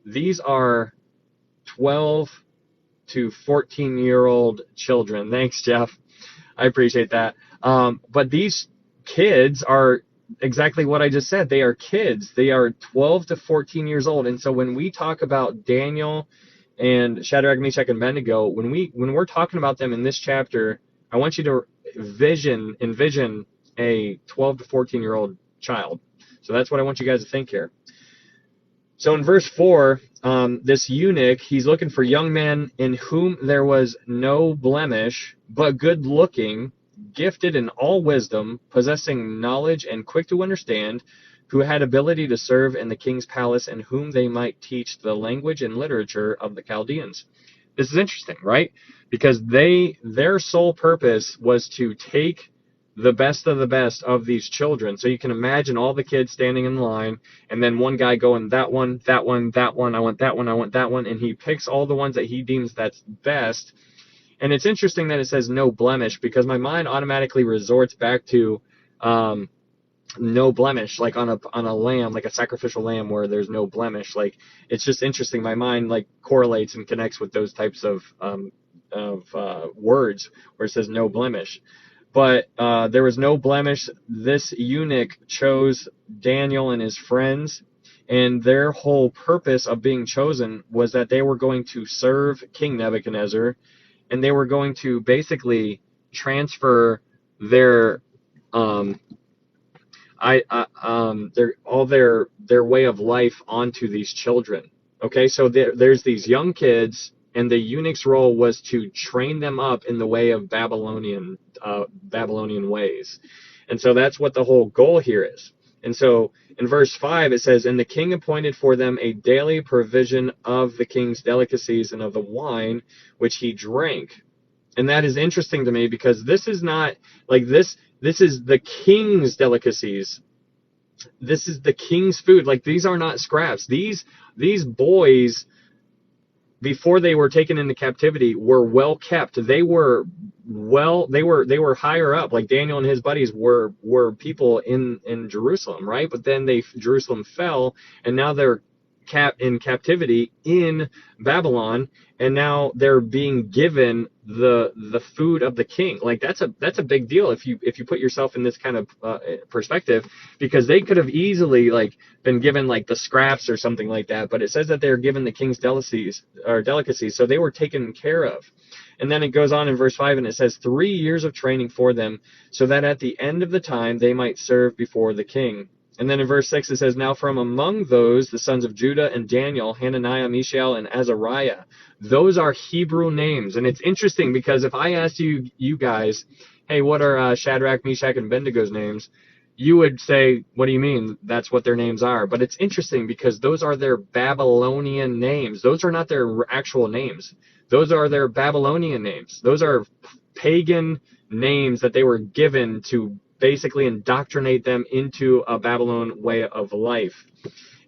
These are 12 to 14-year-old children. Thanks, Jeff. I appreciate that. But these kids are exactly what I just said. They are kids. They are 12 to 14 years old. And so when we talk about Daniel and Shadrach, Meshach, and Abednego, when we're talking about them in this chapter, I want you to envision a 12 to 14-year-old child. So that's what I want you guys to think here. So in verse 4, this eunuch, he's looking for young men in whom there was no blemish, but good looking, gifted in all wisdom, possessing knowledge and quick to understand, who had ability to serve in the king's palace, and whom they might teach the language and literature of the Chaldeans. This is interesting, right? Because their sole purpose was to take the best of these children. So you can imagine all the kids standing in line, and then one guy going, that one, I want that one, I want that one, and he picks all the ones that he deems that's best. And it's interesting that it says no blemish, because my mind automatically resorts back to no blemish, like on a lamb, like a sacrificial lamb where there's no blemish. Like, it's just interesting. My mind like correlates and connects with those types of words where it says no blemish. But there was no blemish. This eunuch chose Daniel and his friends, and their whole purpose of being chosen was that they were going to serve King Nebuchadnezzar, and they were going to basically transfer their their way of life onto these children. Okay, so there's these young kids, and the eunuch's role was to train them up in the way of Babylonian ways. And so that's what the whole goal here is. And so in verse 5 it says, And the king appointed for them a daily provision of the king's delicacies and of the wine which he drank. And that is interesting to me, because this is not like this is the king's delicacies. This is the king's food. Like, these are not scraps. These boys, before they were taken into captivity, were well kept. They were higher up. Like, Daniel and his buddies were people in Jerusalem, right? But then Jerusalem fell, and now they're in captivity in Babylon, and now they're being given the food of the king. Like, that's a big deal if you put yourself in this kind of perspective, because they could have easily like been given like the scraps or something like that, but it says that they're given the king's delicacies, so they were taken care of. And then it goes on in verse 5, and it says 3 years of training for them, so that at the end of the time they might serve before the king. And then in verse 6 it says, Now from among those, the sons of Judah and Daniel, Hananiah, Mishael, and Azariah. Those are Hebrew names. And it's interesting, because if I asked you guys, hey, what are Shadrach, Meshach, and Abednego's names? You would say, what do you mean? That's what their names are. But it's interesting, because those are their Babylonian names. Those are not their actual names. Those are their Babylonian names. Those are pagan names that they were given to basically indoctrinate them into a Babylon way of life.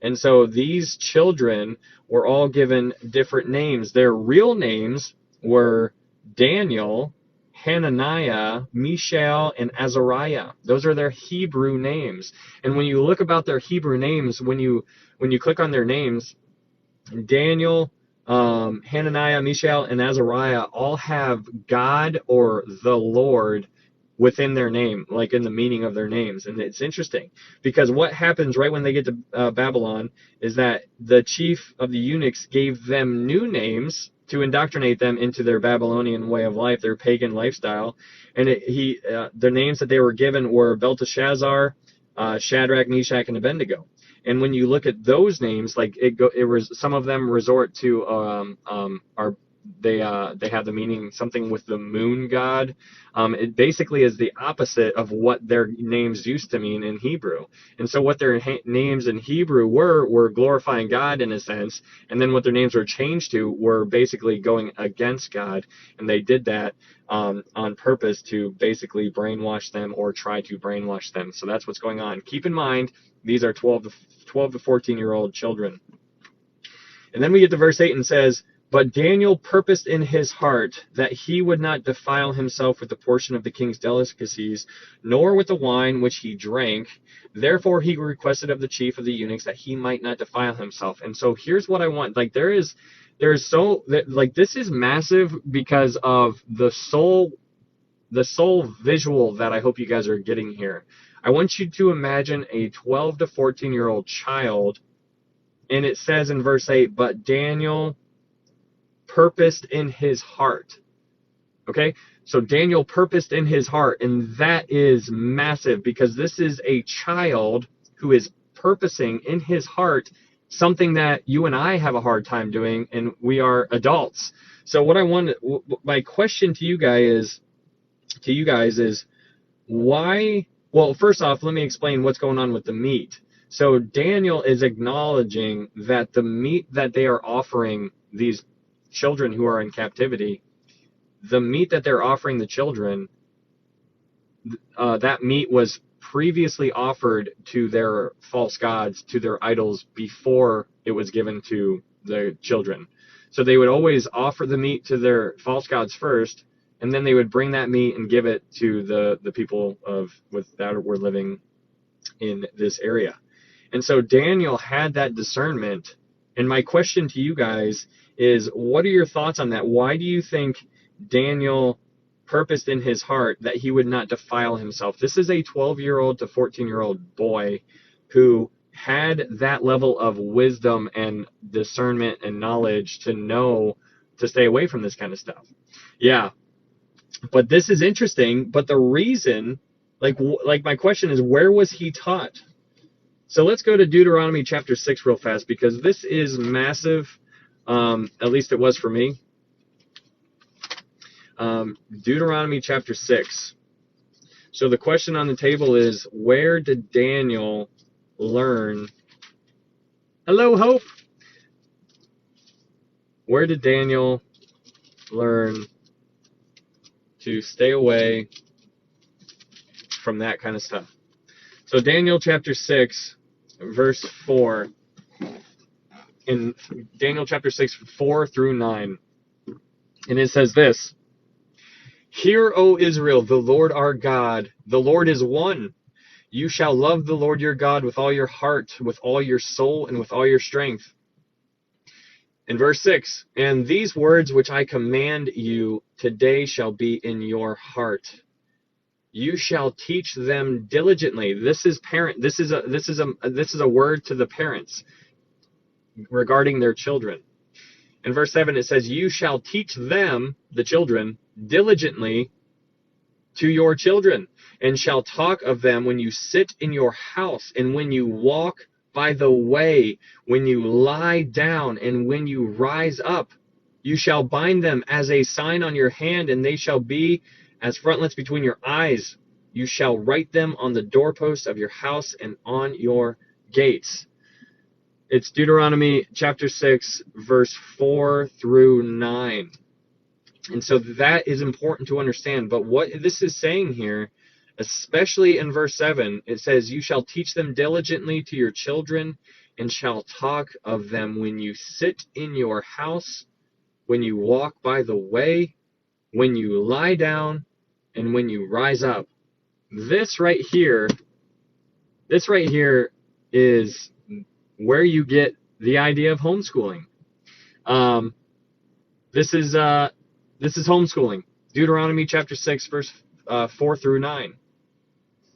And so these children were all given different names. Their real names were Daniel, Hananiah, Mishael, and Azariah. Those are their Hebrew names. And when you look about their Hebrew names, when you click on their names, Daniel, Hananiah, Mishael, and Azariah all have God or the Lord within their name, like in the meaning of their names. And it's interesting because what happens right when they get to Babylon is that the chief of the eunuchs gave them new names to indoctrinate them into their Babylonian way of life, their pagan lifestyle. And the names that they were given were Belteshazzar, Shadrach, Meshach, and Abednego. And when you look at those names, like some of them resort to they have the meaning something with the moon god. It basically is the opposite of what their names used to mean in Hebrew. And so what their names in Hebrew were glorifying God in a sense, and then what their names were changed to were basically going against God, and they did that on purpose to basically brainwash them or try to brainwash them. So that's what's going on. Keep in mind, these are 12 to 14-year-old children. And then we get to verse 8 and says, "But Daniel purposed in his heart that he would not defile himself with the portion of the king's delicacies, nor with the wine which he drank. Therefore he requested of the chief of the eunuchs that he might not defile himself." And so here's what I want. Like this is massive because of the soul visual that I hope you guys are getting here. I want you to imagine a 12 to 14-year-old child, and it says in verse 8, "But Daniel purposed in his heart." Okay? So Daniel purposed in his heart, and that is massive because this is a child who is purposing in his heart something that you and I have a hard time doing, and we are adults. So my question to you guys is why? Well, first off, let me explain what's going on with the meat. So Daniel is acknowledging that the meat that they are offering these children who are in captivity, the meat that they're offering the children, that meat was previously offered to their false gods, to their idols, before it was given to the children. So they would always offer the meat to their false gods first, and then they would bring that meat and give it to the people that were living in this area. And so Daniel had that discernment. And my question to you guys is, what are your thoughts on that? Why do you think Daniel purposed in his heart that he would not defile himself? This is a 12-year-old to 14-year-old boy who had that level of wisdom and discernment and knowledge to know to stay away from this kind of stuff. Yeah. But this is interesting. But the reason, like my question is, where was he taught? So let's go to Deuteronomy chapter 6 real fast, because this is massive. At least it was for me. Deuteronomy chapter 6. So the question on the table is, where did Daniel learn? Hello, Hope. Where did Daniel learn to stay away from that kind of stuff? So Daniel chapter 6, verse 4. In Daniel chapter 6, 4 through 9. And it says this: "Hear, O Israel, the Lord our God, the Lord is one. You shall love the Lord your God with all your heart, with all your soul, and with all your strength." In verse 6, "And these words which I command you today shall be in your heart. You shall teach them diligently." This is a word to the parents regarding their children. In verse 7, it says, "You shall teach them," the children, "diligently to your children, and shall talk of them when you sit in your house, and when you walk by the way, when you lie down, and when you rise up. You shall bind them as a sign on your hand, and they shall be as frontlets between your eyes. You shall write them on the doorposts of your house and on your gates." It's Deuteronomy chapter 6, verse 4 through 9. And so that is important to understand. But what this is saying here, especially in verse 7, it says, "You shall teach them diligently to your children, and shall talk of them when you sit in your house, when you walk by the way, when you lie down, and when you rise up, this right here is where you get the idea of homeschooling. This is homeschooling. Deuteronomy chapter 6, verse 4 through 9.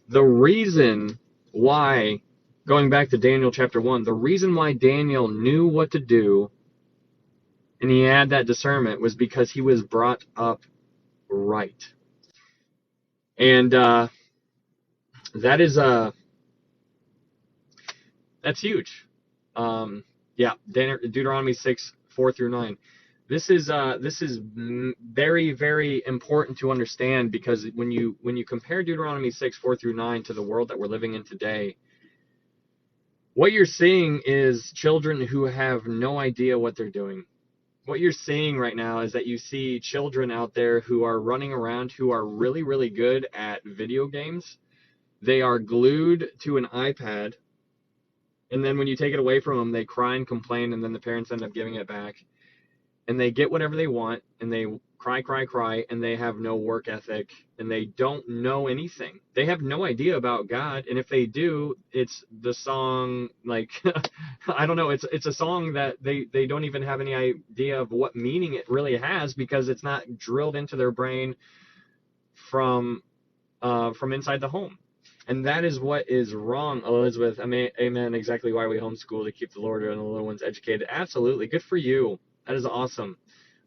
The reason why, going back to Daniel chapter 1, the reason why Daniel knew what to do and he had that discernment was because he was brought up right. And that is that's huge. Yeah, Deuteronomy 6, 4 through 9. This is very, very important to understand, because when you compare Deuteronomy 6, 4 through 9 to the world that we're living in today, what you're seeing is children who have no idea what they're doing. What you're seeing right now is that you see children out there who are running around who are really, really good at video games. They are glued to an iPad, and then when you take it away from them, they cry and complain, and then the parents end up giving it back. And they get whatever they want, and they cry, and they have no work ethic, and they don't know anything. They have no idea about God, and if they do, it's the song, like, I don't know, it's a song that they don't even have any idea of what meaning it really has, because it's not drilled into their brain from inside the home. And that is what is wrong, Elizabeth. I mean, amen. Exactly why we homeschool, to keep the Lord and the little ones educated. Absolutely. Good for you. That is awesome.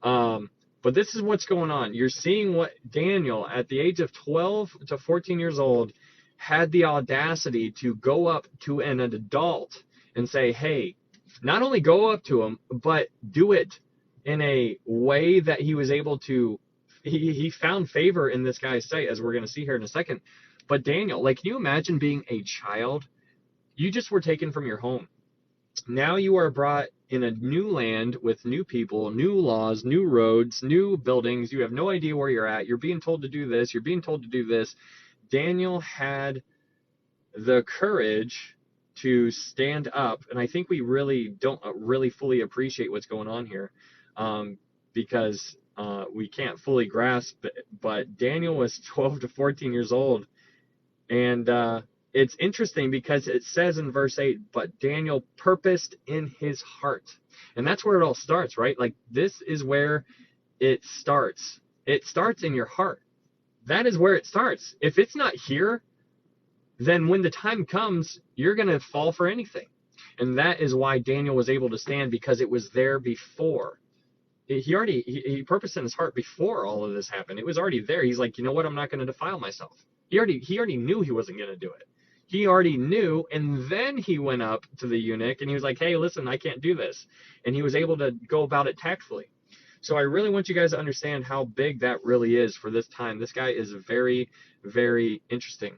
But this is what's going on. You're seeing what Daniel, at the age of 12 to 14 years old, had the audacity to go up to an adult and say, hey, not only go up to him, but do it in a way that he was able to, he found favor in this guy's sight, as we're going to see here in a second. But Daniel, like, can you imagine being a child? You just were taken from your home. Now you are brought in a new land with new people, new laws, new roads, new buildings. You have no idea where you're at. You're being told to do this. You're being told to do this. Daniel had the courage to stand up. And I think we really don't really fully appreciate what's going on here, because we can't fully grasp it. But Daniel was 12 to 14 years old. And it's interesting because it says in verse 8, but Daniel purposed in his heart. And that's where it all starts, right? Like, this is where it starts. It starts in your heart. That is where it starts. If it's not here, then when the time comes, you're going to fall for anything. And that is why Daniel was able to stand, because it was there before. He purposed in his heart before all of this happened. It was already there. He's like, you know what? I'm not going to defile myself. He already knew he wasn't going to do it. He already knew, and then he went up to the eunuch, and he was like, hey, listen, I can't do this. And he was able to go about it tactfully. So I really want you guys to understand how big that really is for this time. This guy is very, very interesting.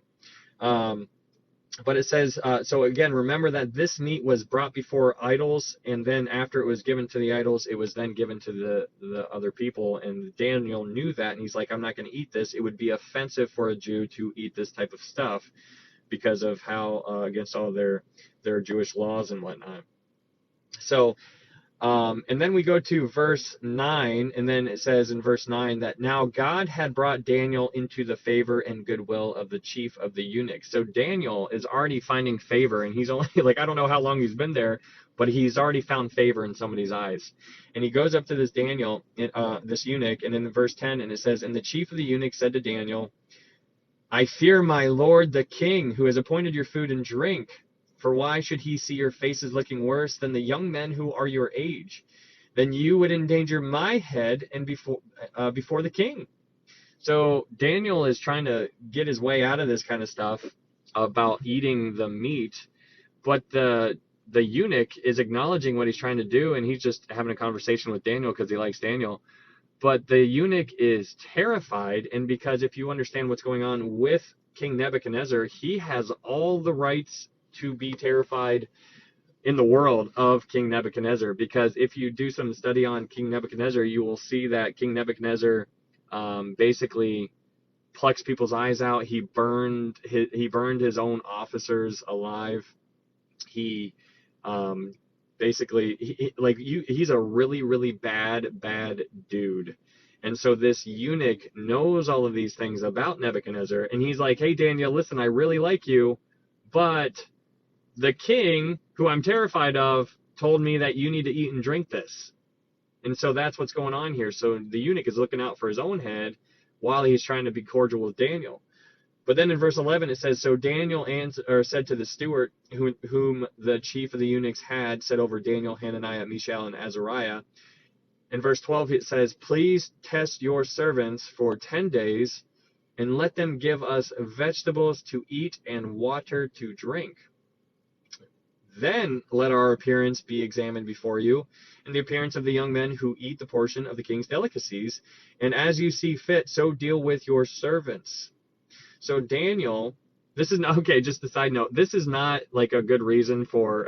But it says, so again, remember that this meat was brought before idols, and then after it was given to the idols, it was then given to the other people. And Daniel knew that, and he's like, I'm not going to eat this. It would be offensive for a Jew to eat this type of stuff because of how against all their Jewish laws and whatnot. So, and then we go to verse 9, and then it says in verse 9 that now God had brought Daniel into the favor and goodwill of the chief of the eunuchs. So Daniel is already finding favor, and he's only, like, I don't know how long he's been there, but he's already found favor in somebody's eyes. And he goes up to this Daniel, this eunuch, and in verse 10, and it says, and the chief of the eunuchs said to Daniel, I fear my lord the king, who has appointed your food and drink. For why should he see your faces looking worse than the young men who are your age? Then you would endanger my head and before the king. So Daniel is trying to get his way out of this kind of stuff about eating the meat, but the eunuch is acknowledging what he's trying to do, and he's just having a conversation with Daniel because he likes Daniel. But the eunuch is terrified, and because if you understand what's going on with King Nebuchadnezzar, he has all the rights to be terrified in the world of King Nebuchadnezzar, because if you do some study on King Nebuchadnezzar, you will see that King Nebuchadnezzar basically plucks people's eyes out. He burned his own officers alive. He basically he's a really, really bad dude. And so this eunuch knows all of these things about Nebuchadnezzar, and he's like, hey, Daniel, listen, I really like you, but the king, who I'm terrified of, told me that you need to eat and drink this. And so that's what's going on here. So the eunuch is looking out for his own head while he's trying to be cordial with Daniel. But then in verse 11 it says, so Daniel said to the steward whom the chief of the eunuchs had set over Daniel, Hananiah, Mishael, and Azariah. In verse 12 it says, please test your servants for 10 days and let them give us vegetables to eat and water to drink. Then let our appearance be examined before you, and the appearance of the young men who eat the portion of the king's delicacies. And as you see fit, so deal with your servants. So Daniel, this is not, okay, just a side note, this is not like a good reason for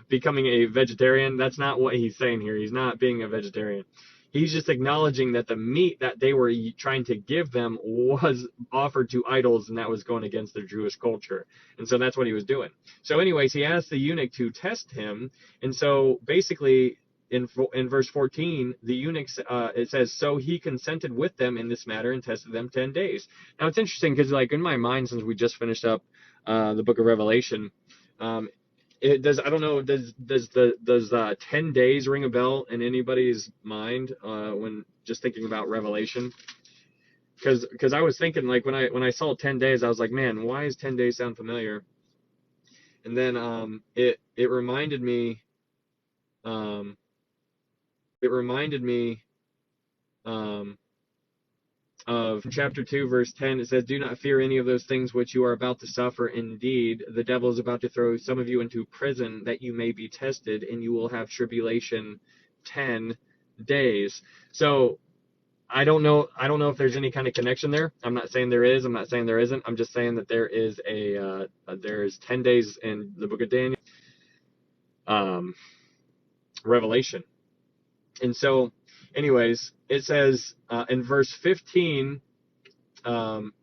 becoming a vegetarian. That's not what he's saying here. He's not being a vegetarian. He's just acknowledging that the meat that they were trying to give them was offered to idols, and that was going against their Jewish culture. And so that's what he was doing. So anyways, he asked the eunuch to test him. And so basically in verse 14, the eunuch, it says, so he consented with them in this matter and tested them 10 days. Now it's interesting because, like, in my mind, since we just finished up the book of Revelation, it does, I don't know, does 10 days ring a bell in anybody's mind when just thinking about Revelation? Because I was thinking, like, when I saw 10 days, I was like, man, why does 10 days sound familiar? And then it reminded me of chapter 2, verse 10. It says, do not fear any of those things which you are about to suffer. Indeed, the devil is about to throw some of you into prison that you may be tested, and you will have tribulation 10 days. So I don't know if there's any kind of connection there. I'm not saying there is. I'm not saying there isn't. I'm just saying that there is there's 10 days in the book of Daniel, Revelation. And so, anyways, it says in verse 15, and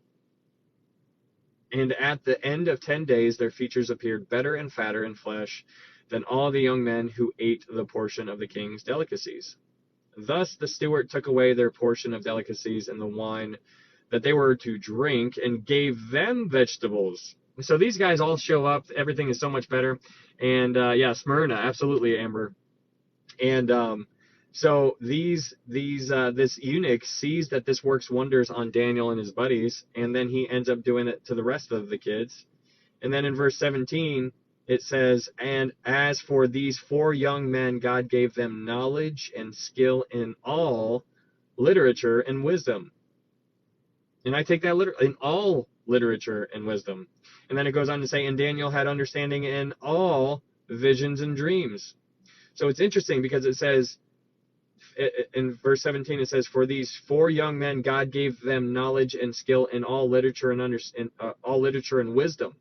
at the end of 10 days, their features appeared better and fatter in flesh than all the young men who ate the portion of the king's delicacies. Thus the steward took away their portion of delicacies and the wine that they were to drink and gave them vegetables. So these guys all show up. Everything is so much better. And yeah, Smyrna, absolutely, Amber. And so this eunuch sees that this works wonders on Daniel and his buddies, and then he ends up doing it to the rest of the kids. And then in verse 17, it says, and as for these 4 young men, God gave them knowledge and skill in all literature and wisdom. And I take that in all literature and wisdom. And then it goes on to say, and Daniel had understanding in all visions and dreams. So it's interesting because it says, in verse 17, it says, for these 4 young men, God gave them knowledge and skill in all literature and all literature and wisdom.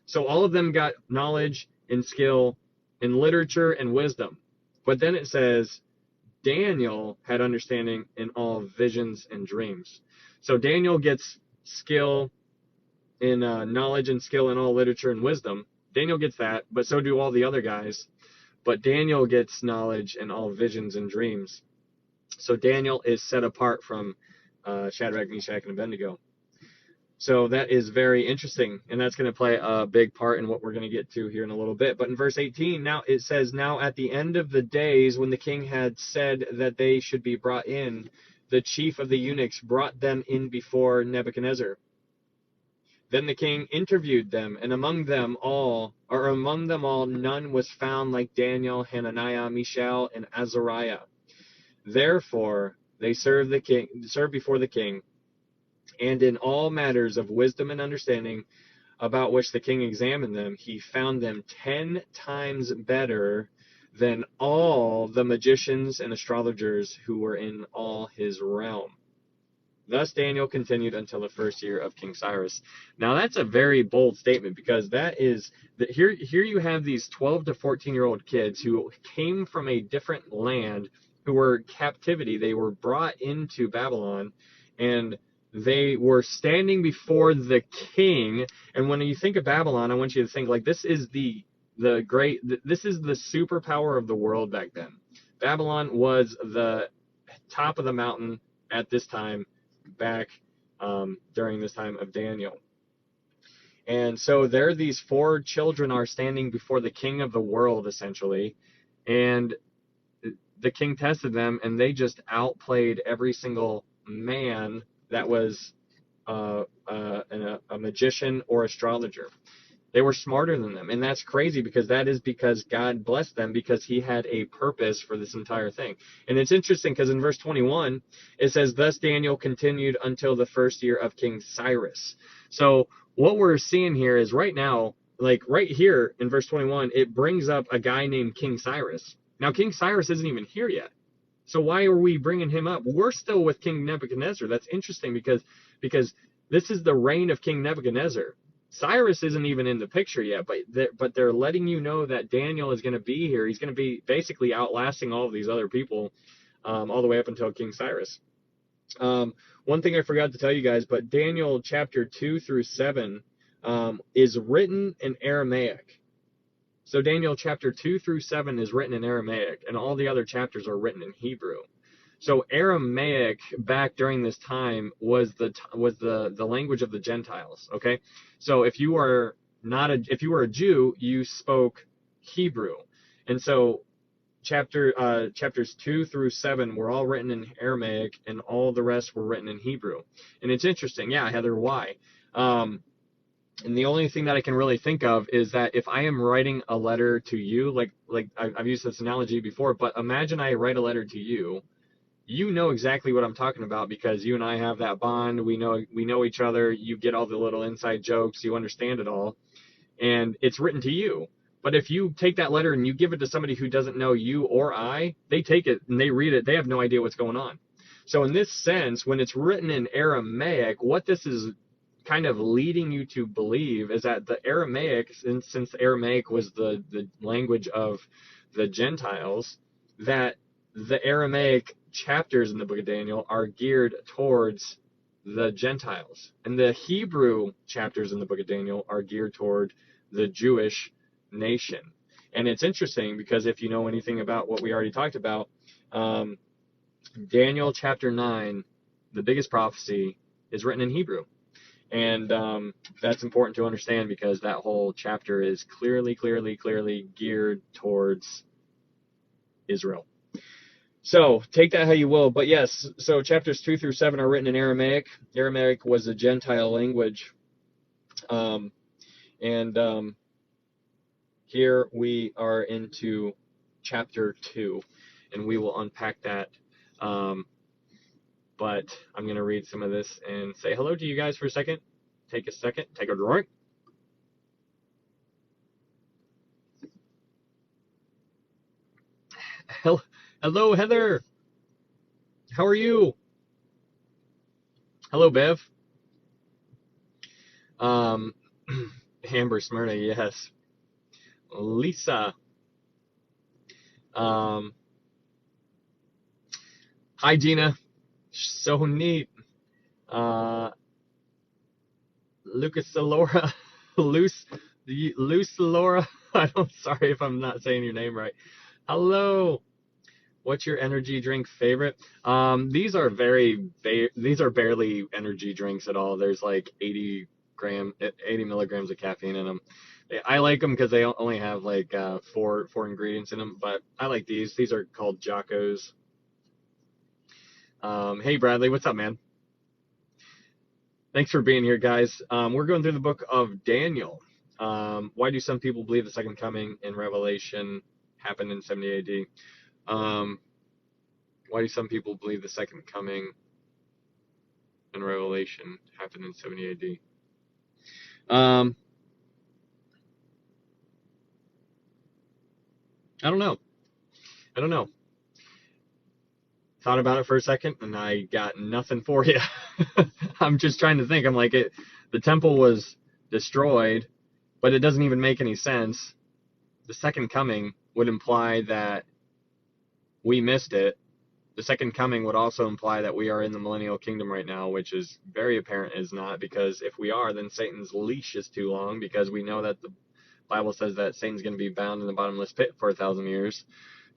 So all of them got knowledge and skill in literature and wisdom. But then it says Daniel had understanding in all visions and dreams. So Daniel gets skill in knowledge and skill in all literature and wisdom. Daniel gets that, but so do all the other guys. But Daniel gets knowledge in all visions and dreams. So Daniel is set apart from Shadrach, Meshach, and Abednego. So that is very interesting, and that's going to play a big part in what we're going to get to here in a little bit. But in verse 18, now it says, now at the end of the days when the king had said that they should be brought in, the chief of the eunuchs brought them in before Nebuchadnezzar. Then the king interviewed them, and among them all, none was found like Daniel, Hananiah, Mishael, and Azariah. Therefore they served before the king, and in all matters of wisdom and understanding about which the king examined them, he found them 10 times better than all the magicians and astrologers who were in all his realm. Thus Daniel continued until the first year of King Cyrus. Now that's a very bold statement, because here you have these 12 to 14-year-old kids who came from a different land, who were captivity. They were brought into Babylon, and they were standing before the king. And when you think of Babylon, I want you to think, like, this is the superpower of the world back then. Babylon was the top of the mountain at this time back during this time of Daniel. And so there these four children are standing before the king of the world, essentially. And the king tested them, and they just outplayed every single man that was a magician or astrologer. They were smarter than them. And that's crazy, because that is because God blessed them, because he had a purpose for this entire thing. And it's interesting because in verse 21, it says, thus Daniel continued until the first year of King Cyrus. So what we're seeing here is right now, like right here in verse 21, it brings up a guy named King Cyrus. Now, King Cyrus isn't even here yet. So why are we bringing him up? We're still with King Nebuchadnezzar. That's interesting because this is the reign of King Nebuchadnezzar. Cyrus isn't even in the picture yet, but they're letting you know that Daniel is going to be here. He's going to be basically outlasting all of these other people all the way up until King Cyrus. One thing I forgot to tell you guys, but Daniel chapter 2 through 7 is written in Aramaic. So Daniel chapter 2 through 7 is written in Aramaic, and all the other chapters are written in Hebrew. So Aramaic back during this time was the language of the Gentiles. Okay, so if you were a Jew, you spoke Hebrew, and so chapters 2 through 7 were all written in Aramaic, and all the rest were written in Hebrew. And it's interesting, yeah, Heather, why? And the only thing that I can really think of is that if I am writing a letter to you, like I've used this analogy before, but imagine I write a letter to you. You know exactly what I'm talking about because you and I have that bond. We know each other. You get all the little inside jokes. You understand it all, and it's written to you. But if you take that letter and you give it to somebody who doesn't know you or I, they take it and they read it. They have no idea what's going on. So in this sense, when it's written in Aramaic, what this is kind of leading you to believe is that the Aramaic, since Aramaic was the language of the Gentiles, that the Aramaic chapters in the book of Daniel are geared towards the Gentiles, and the Hebrew chapters in the book of Daniel are geared toward the Jewish nation. And it's interesting because if you know anything about what we already talked about, Daniel chapter 9, the biggest prophecy, is written in Hebrew. And that's important to understand because that whole chapter is clearly geared towards Israel. So take that how you will. But yes, so chapters 2 through 7 are written in Aramaic. Aramaic was a Gentile language. Here we are into chapter 2, and we will unpack that. But I'm going to read some of this and say hello to you guys for a second. Take a second. Take a drink. Hello, Heather. How are you? Hello, Bev. Amber Smyrna, yes. Lisa. Hi, Gina. So neat. Lucas Laura. Luce Laura. I'm sorry if I'm not saying your name right. Hello. What's your energy drink favorite? These are barely energy drinks at all. There's like 80 milligrams of caffeine in them. I like them because they only have like four ingredients in them. But I like these. These are called Jocko's. Hey Bradley, what's up, man? Thanks for being here, guys. We're going through the book of Daniel. Why do some people believe the second coming in Revelation happened in 70 AD? Why do some people believe the second coming in Revelation happened in 70 AD? I don't know. Thought about it for a second, and I got nothing for you. I'm just trying to think. I'm like, the temple was destroyed, but it doesn't even make any sense. The second coming would imply that we missed it. The second coming would also imply that we are in the millennial kingdom right now, which is very apparent is not, because if we are, then Satan's leash is too long, because we know that the Bible says that Satan's going to be bound in the bottomless pit for 1,000 years.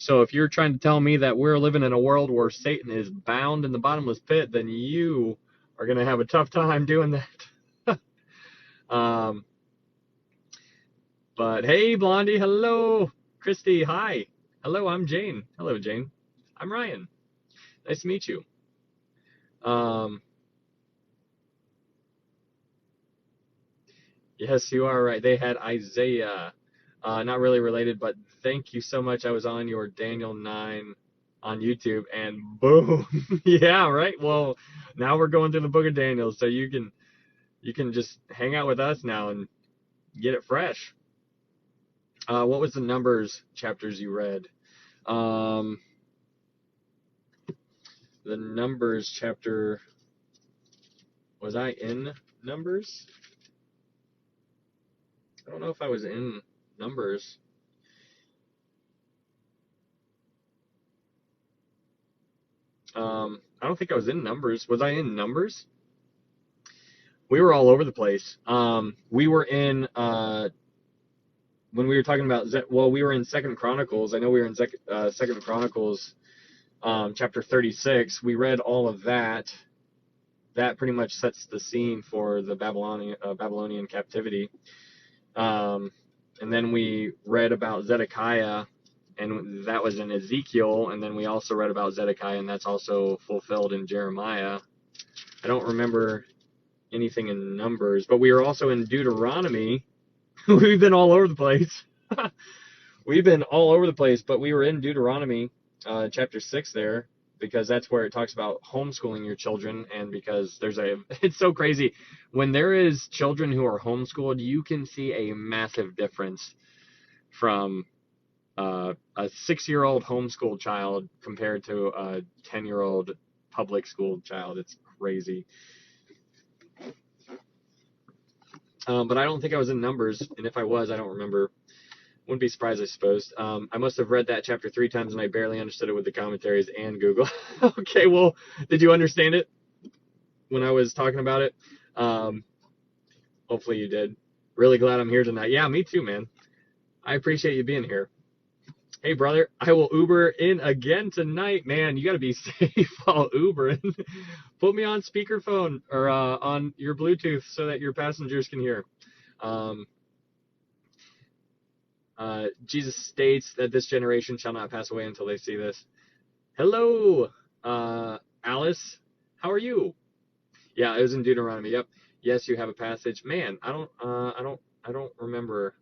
So if you're trying to tell me that we're living in a world where Satan is bound in the bottomless pit, then you are going to have a tough time doing that. But hey, Blondie, hello. Christy, hi. Hello, I'm Jane. Hello, Jane. I'm Ryan. Nice to meet you. Yes, you are right. They had Isaiah. Not really related, but thank you so much. I was on your Daniel 9 on YouTube, and boom. Yeah, right. Well, now we're going through the book of Daniel, so you can just hang out with us now and get it fresh. What was the Numbers chapters you read? The Numbers chapter, was I in Numbers? I don't know if I was in Numbers. I don't think I was in Numbers. Was I in Numbers? We were all over the place. We were in when we were talking about we were in Second Chronicles. I know we were in Second Chronicles, chapter 36. We read all of that. That pretty much sets the scene for the Babylonian captivity. And then we read about Zedekiah, and that was in Ezekiel. And then we also read about Zedekiah, and that's also fulfilled in Jeremiah. I don't remember anything in Numbers, but we were also in Deuteronomy. We've been all over the place. We've been all over the place, but we were in Deuteronomy, chapter 6 there, because that's where it talks about homeschooling your children. And because it's so crazy. When there is children who are homeschooled, you can see a massive difference from a 6-year-old homeschooled child compared to a 10-year-old public school child. It's crazy. But I don't think I was in Numbers, and if I was, I don't remember. Wouldn't be surprised, I suppose. I must have read that chapter 3 times, and I barely understood it with the commentaries and Google. Okay, well, did you understand it when I was talking about it? Hopefully you did. Really glad I'm here tonight. Yeah, me too, man. I appreciate you being here. Hey, brother, I will Uber in again tonight. Man, you got to be safe while Ubering. Put me on speakerphone or on your Bluetooth so that your passengers can hear. Jesus states that this generation shall not pass away until they see this. Hello, Alice. How are you? Yeah, it was in Deuteronomy. Yep. Yes, you have a passage. Man, I don't remember.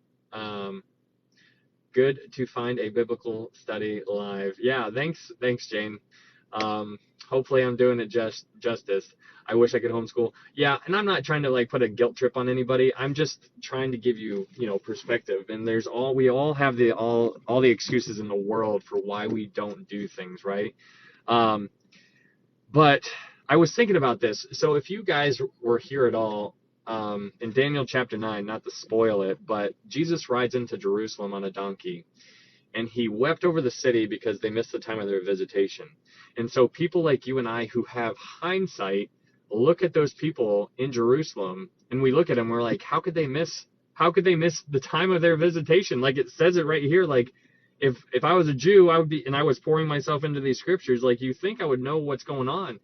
Good to find a biblical study live. Yeah, thanks, Jane. Hopefully I'm doing it justice. I wish I could homeschool. Yeah, and I'm not trying to like put a guilt trip on anybody. I'm just trying to give you, perspective. And we all have all the excuses in the world for why we don't do things, right? But I was thinking about this. So if you guys were here at all, in Daniel chapter 9, not to spoil it, but Jesus rides into Jerusalem on a donkey, and he wept over the city because they missed the time of their visitation. And so people like you and I who have hindsight look at those people in Jerusalem, and we look at them, we're like, how could they miss the time of their visitation? Like, it says it right here. Like, if I was a Jew, and I was pouring myself into these scriptures, like, you think I would know what's going on.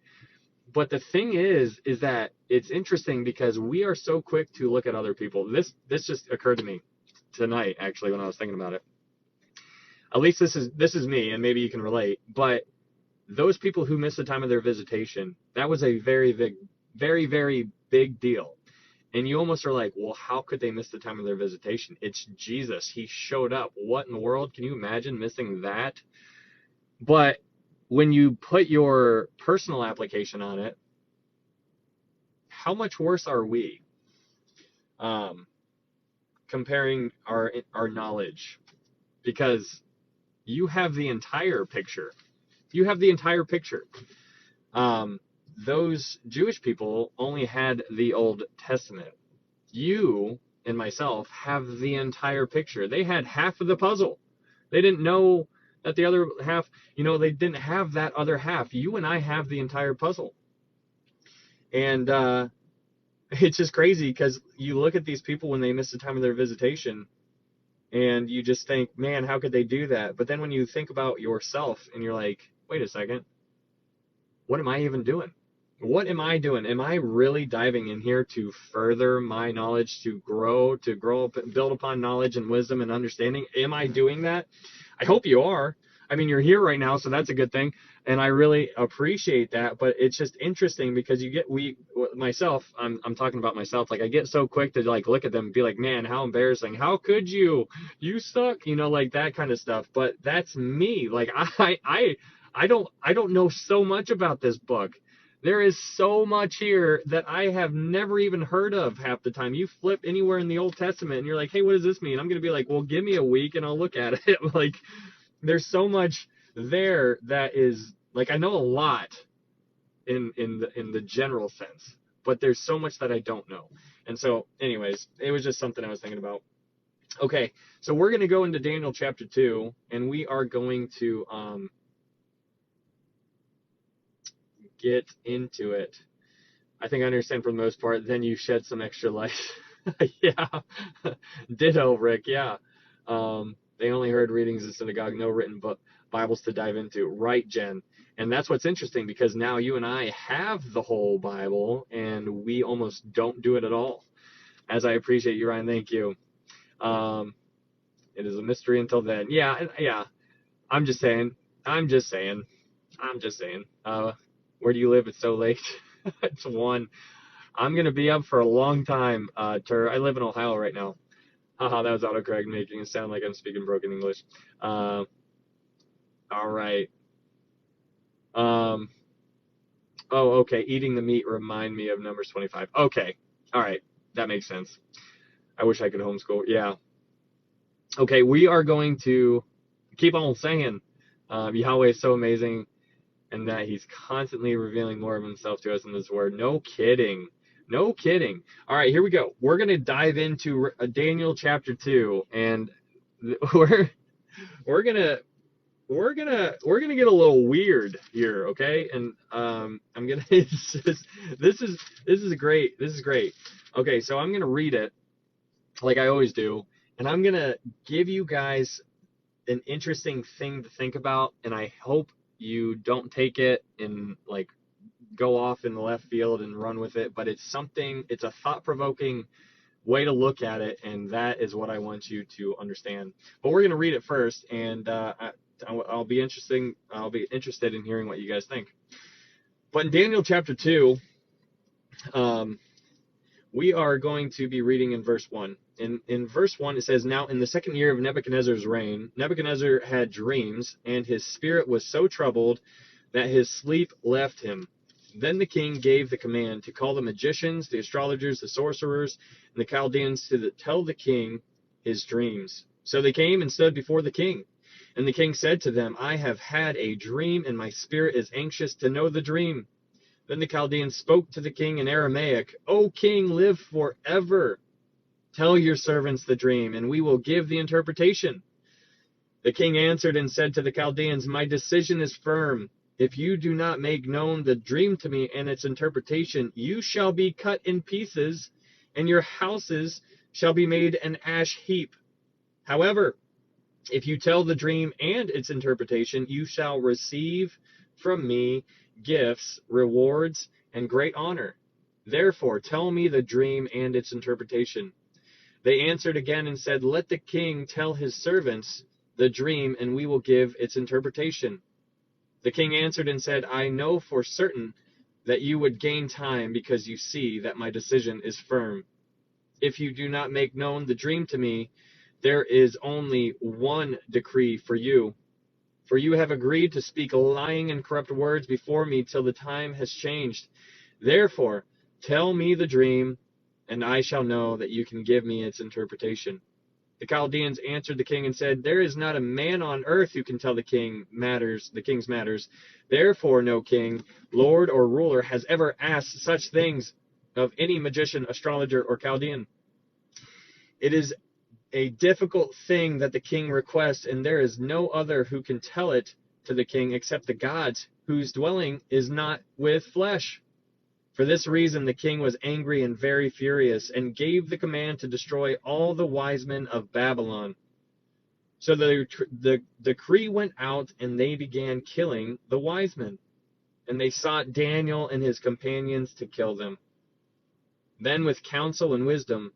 But the thing is that it's interesting because we are so quick to look at other people. This just occurred to me tonight, actually, when I was thinking about it. At least this is me, and maybe you can relate. But those people who missed the time of their visitation, that was a very big, very, very big deal. And you almost are like, well, how could they miss the time of their visitation? It's Jesus. He showed up. What in the world? Can you imagine missing that? But when you put your personal application on it, how much worse are we? Comparing our knowledge, because you have the entire picture. Those Jewish people only had the Old Testament. You and myself have the entire picture. They had half of the puzzle. They didn't know that the other half, they didn't have that other half. You and I have the entire puzzle. And it's just crazy because you look at these people when they miss the time of their visitation, And you just think, man, how could they do that? But then when you think about yourself and you're like, wait a second, what am I even doing? What am I doing? Am I really diving in here to further my knowledge, to grow up, build upon knowledge and wisdom and understanding? Am I doing that? I hope you are. I mean, you're here right now, so that's a good thing, and I really appreciate that. But it's just interesting because myself, I'm talking about myself. Like I get so quick to like look at them and be like, man, how embarrassing! How could you? You suck, like that kind of stuff. But that's me. Like I don't know so much about this book. There is so much here that I have never even heard of half the time. You flip anywhere in the Old Testament and you're like, hey, what does this mean? I'm going to be like, well, give me a week and I'll look at it. Like, there's so much there that is, like, I know a lot in the general sense, but there's so much that I don't know. And so, anyways, it was just something I was thinking about. Okay, so we're going to go into Daniel chapter 2, and we are going to get into it. I think I understand for the most part. Then you shed some extra light. Yeah. Ditto, Rick. Yeah. They only heard readings in synagogue, no written Bibles to dive into. Right, Jen. And that's what's interesting, because now you and I have the whole Bible and we almost don't do it at all. As I appreciate you, Ryan. Thank you. It is a mystery until then. Yeah. I'm just saying. Where do you live? It's so late. It's 1. I'm going to be up for a long time, Tur. I live in Ohio right now. Haha, that was autocorrect making it sound like I'm speaking broken English. All right. Oh, okay. Eating the meat remind me of Numbers 25. Okay. All right. That makes sense. I wish I could homeschool. Yeah. Okay. We are going to keep on saying Yahweh is so amazing, and that he's constantly revealing more of himself to us in this word. No kidding. No kidding. All right, here we go. We're going to dive into Daniel chapter 2, and we're going to get a little weird here, okay? And I'm going to this is great. This is great. Okay, so I'm going to read it like I always do, and I'm going to give you guys an interesting thing to think about, and I hope you don't take it and like go off in the left field and run with it, but it's a thought-provoking way to look at it, and that is what I want you to understand. But we're going to read it first, and I'll be interested in hearing what you guys think. But in Daniel chapter 2, we are going to be reading in verse 1. In verse 1, it says, now in the 2nd year of Nebuchadnezzar's reign, Nebuchadnezzar had dreams, and his spirit was so troubled that his sleep left him. Then the king gave the command to call the magicians, the astrologers, the sorcerers, and the Chaldeans to tell the king his dreams. So they came and stood before the king. And the king said to them, I have had a dream, and my spirit is anxious to know the dream. Then the Chaldeans spoke to the king in Aramaic, O king, live forever. Tell your servants the dream, and we will give the interpretation. The king answered and said to the Chaldeans, my decision is firm. If you do not make known the dream to me and its interpretation, you shall be cut in pieces, and your houses shall be made an ash heap. However, if you tell the dream and its interpretation, you shall receive from me gifts, rewards, and great honor. Therefore, tell me the dream and its interpretation. They answered again and said, let the king tell his servants the dream, and we will give its interpretation. The king answered and said, I know for certain that you would gain time, because you see that my decision is firm. If you do not make known the dream to me, there is only one decree for you. For you have agreed to speak lying and corrupt words before me till the time has changed. Therefore, tell me the dream, and I shall know that you can give me its interpretation. The Chaldeans answered the king and said, there is not a man on earth who can tell the king's matters. Therefore, no king, lord, or ruler has ever asked such things of any magician, astrologer, or Chaldean. It is a difficult thing that the king requests, and there is no other who can tell it to the king except the gods, whose dwelling is not with flesh. For this reason the king was angry and very furious, and gave the command to destroy all the wise men of Babylon. So the decree went out, and they began killing the wise men. And they sought Daniel and his companions to kill them. Then with counsel and wisdom,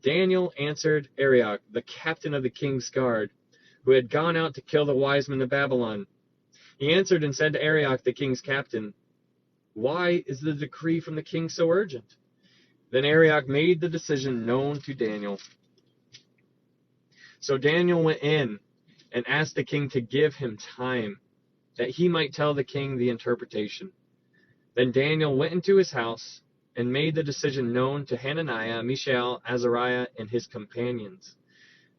Daniel answered Arioch, the captain of the king's guard, who had gone out to kill the wise men of Babylon. He answered and said to Arioch, the king's captain, "Why is the decree from the king so urgent?" Then Arioch made the decision known to Daniel. So Daniel went in and asked the king to give him time, that he might tell the king the interpretation. Then Daniel went into his house and made the decision known to Hananiah, Mishael, Azariah, and his companions,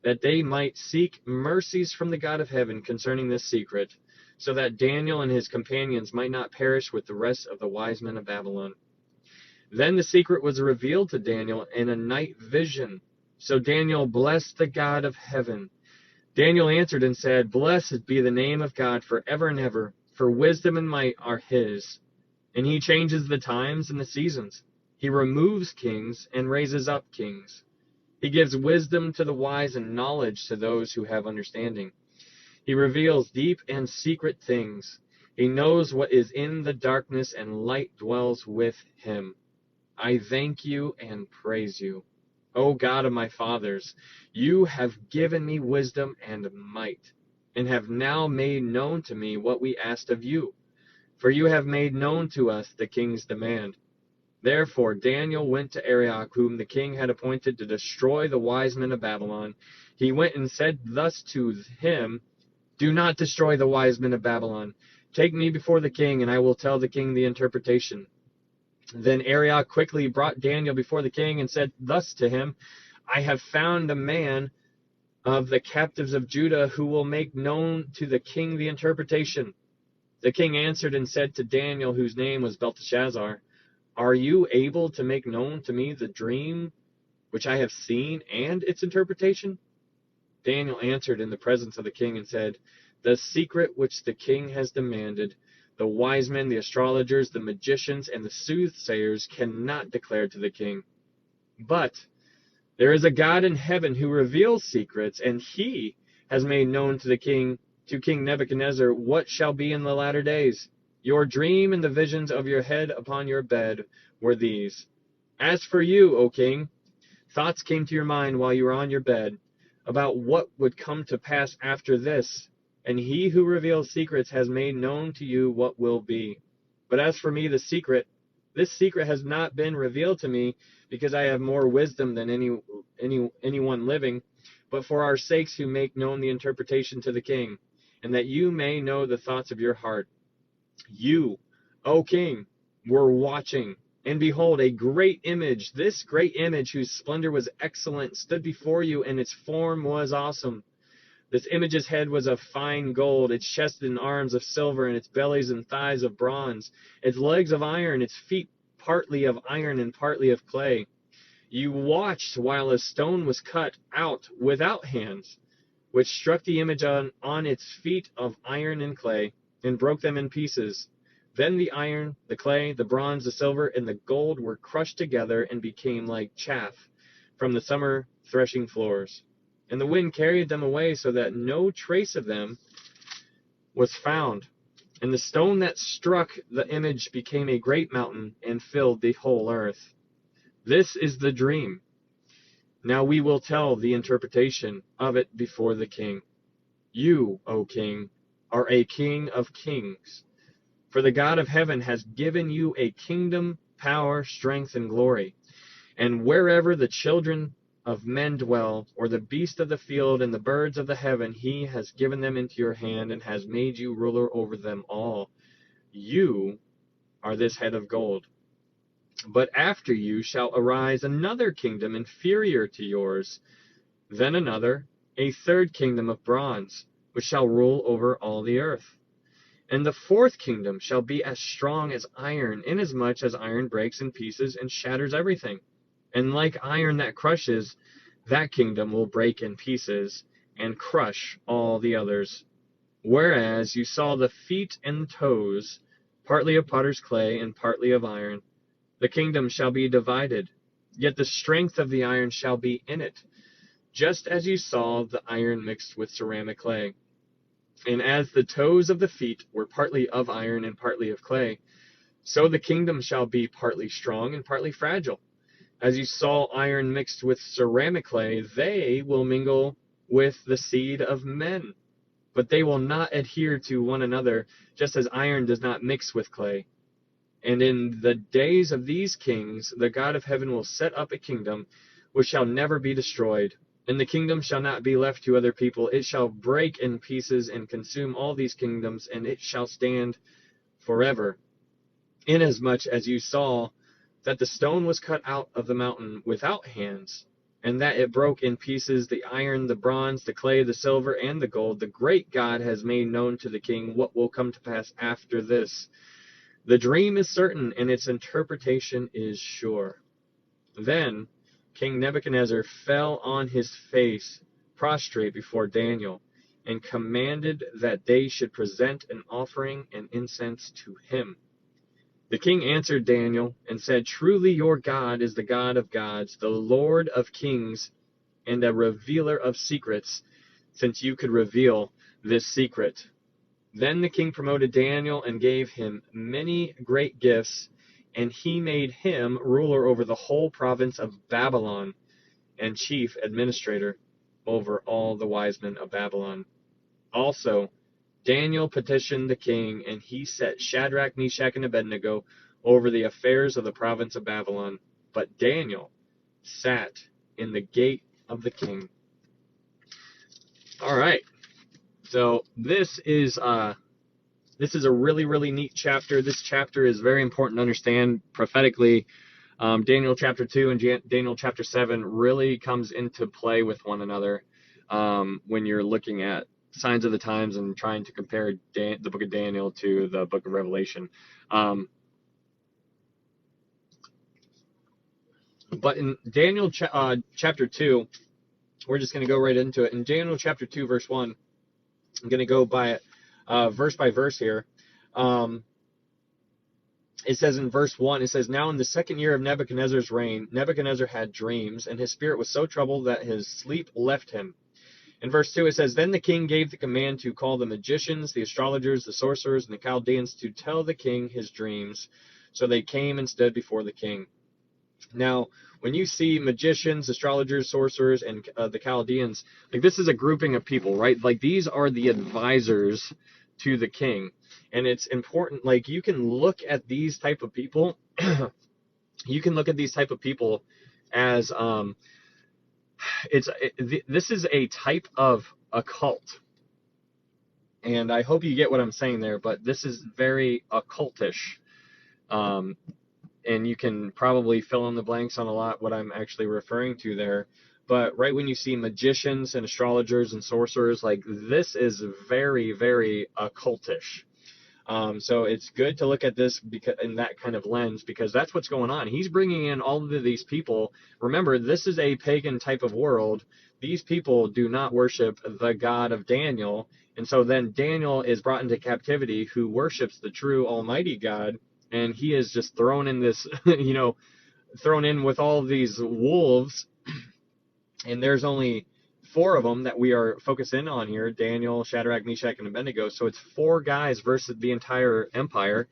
that they might seek mercies from the God of heaven concerning this secret, so that Daniel and his companions might not perish with the rest of the wise men of Babylon. Then the secret was revealed to Daniel in a night vision. So Daniel blessed the God of heaven. Daniel answered and said, "Blessed be the name of God forever and ever, for wisdom and might are his. And he changes the times and the seasons. He removes kings and raises up kings. He gives wisdom to the wise and knowledge to those who have understanding. He reveals deep and secret things. He knows what is in the darkness, and light dwells with him. I thank you and praise you, O God of my fathers. You have given me wisdom and might, and have now made known to me what we asked of you. For you have made known to us the king's demand." Therefore Daniel went to Arioch, whom the king had appointed to destroy the wise men of Babylon. He went and said thus to him, "Do not destroy the wise men of Babylon. Take me before the king, and I will tell the king the interpretation." Then Arioch quickly brought Daniel before the king and said thus to him, "I have found a man of the captives of Judah who will make known to the king the interpretation." The king answered and said to Daniel, whose name was Belteshazzar, "Are you able to make known to me the dream which I have seen and its interpretation?" Daniel answered in the presence of the king and said, "The secret which the king has demanded, the wise men, the astrologers, the magicians, and the soothsayers cannot declare to the king. But there is a God in heaven who reveals secrets, and he has made known to King Nebuchadnezzar, what shall be in the latter days. Your dream and the visions of your head upon your bed were these. As for you, O king, thoughts came to your mind while you were on your bed about what would come to pass after this, and he who reveals secrets has made known to you what will be. But as for me, this secret has not been revealed to me, because I have more wisdom than anyone living, but for our sakes who make known the interpretation to the king, and that you may know the thoughts of your heart. You, O king, were watching, and behold, a great image, this great image whose splendor was excellent, stood before you, and its form was awesome. This image's head was of fine gold, its chest and arms of silver, and its bellies and thighs of bronze, its legs of iron, its feet partly of iron and partly of clay. You watched while a stone was cut out without hands, which struck the image on its feet of iron and clay, and broke them in pieces. Then the iron, the clay, the bronze, the silver, and the gold were crushed together and became like chaff from the summer threshing floors. And the wind carried them away so that no trace of them was found. And the stone that struck the image became a great mountain and filled the whole earth. This is the dream. Now we will tell the interpretation of it before the king. You, O king, are a king of kings. For the God of heaven has given you a kingdom, power, strength, and glory. And wherever the children of men dwell, or the beasts of the field and the birds of the heaven, he has given them into your hand and has made you ruler over them all. You are this head of gold. But after you shall arise another kingdom inferior to yours, then another, a third kingdom of bronze, which shall rule over all the earth. And the fourth kingdom shall be as strong as iron, inasmuch as iron breaks in pieces and shatters everything. And like iron that crushes, that kingdom will break in pieces and crush all the others. Whereas you saw the feet and the toes, partly of potter's clay and partly of iron, the kingdom shall be divided, yet the strength of the iron shall be in it. just as you saw the iron mixed with ceramic clay. And as the toes of the feet were partly of iron and partly of clay, so the kingdom shall be partly strong and partly fragile. As you saw iron mixed with ceramic clay, they will mingle with the seed of men, but they will not adhere to one another, just as iron does not mix with clay. And in the days of these kings, the God of heaven will set up a kingdom which shall never be destroyed. And the kingdom shall not be left to other people. It shall break in pieces and consume all these kingdoms, and it shall stand forever. Inasmuch as you saw that the stone was cut out of the mountain without hands, and that it broke in pieces the iron, the bronze, the clay, the silver, and the gold, the great God has made known to the king what will come to pass after this. The dream is certain, and its interpretation is sure. Then King Nebuchadnezzar fell on his face, prostrate before Daniel, and commanded that they should present an offering and incense to him. The king answered Daniel and said, Truly your God is the God of gods, the Lord of kings, and a revealer of secrets, since you could reveal this secret. Then the king promoted Daniel and gave him many great gifts, and he made him ruler over the whole province of Babylon and chief administrator over all the wise men of Babylon. Also, Daniel petitioned the king, and he set Shadrach, Meshach, and Abednego over the affairs of the province of Babylon. But Daniel sat in the gate of the king. All right. So this is a really, really neat chapter. This chapter is very important to understand prophetically. Daniel chapter 2 and Daniel chapter 7 really comes into play with one another when you're looking at signs of the times and trying to compare the book of Daniel to the book of Revelation. But in Daniel chapter 2, we're just going to go right into it. In Daniel chapter 2, verse 1, I'm going to go by verse here. It says in verse 1, it says, Now in the second year of Nebuchadnezzar's reign, Nebuchadnezzar had dreams, and his spirit was so troubled that his sleep left him. In verse 2, it says, Then the king gave the command to call the magicians, the astrologers, the sorcerers, and the Chaldeans to tell the king his dreams. So they came and stood before the king. Now, when you see magicians, astrologers, sorcerers, and the Chaldeans, like this is a grouping of people, right? Like these are the advisors to the king. And it's important, like you can look at these type of people, as this is a type of occult. And I hope you get what I'm saying there, but this is very occultish. And you can probably fill in the blanks on a lot what I'm actually referring to there. But right when you see magicians and astrologers and sorcerers, like this is very, very occultish. So it's good to look at this in that kind of lens, because that's what's going on. He's bringing in all of these people. Remember, this is a pagan type of world. These people do not worship the God of Daniel. And so then Daniel is brought into captivity, who worships the true Almighty God. And he is just thrown in this, thrown in with all of these wolves. And there's only 4 of them that we are focusing on here: Daniel, Shadrach, Meshach, and Abednego. So it's 4 guys versus the entire empire.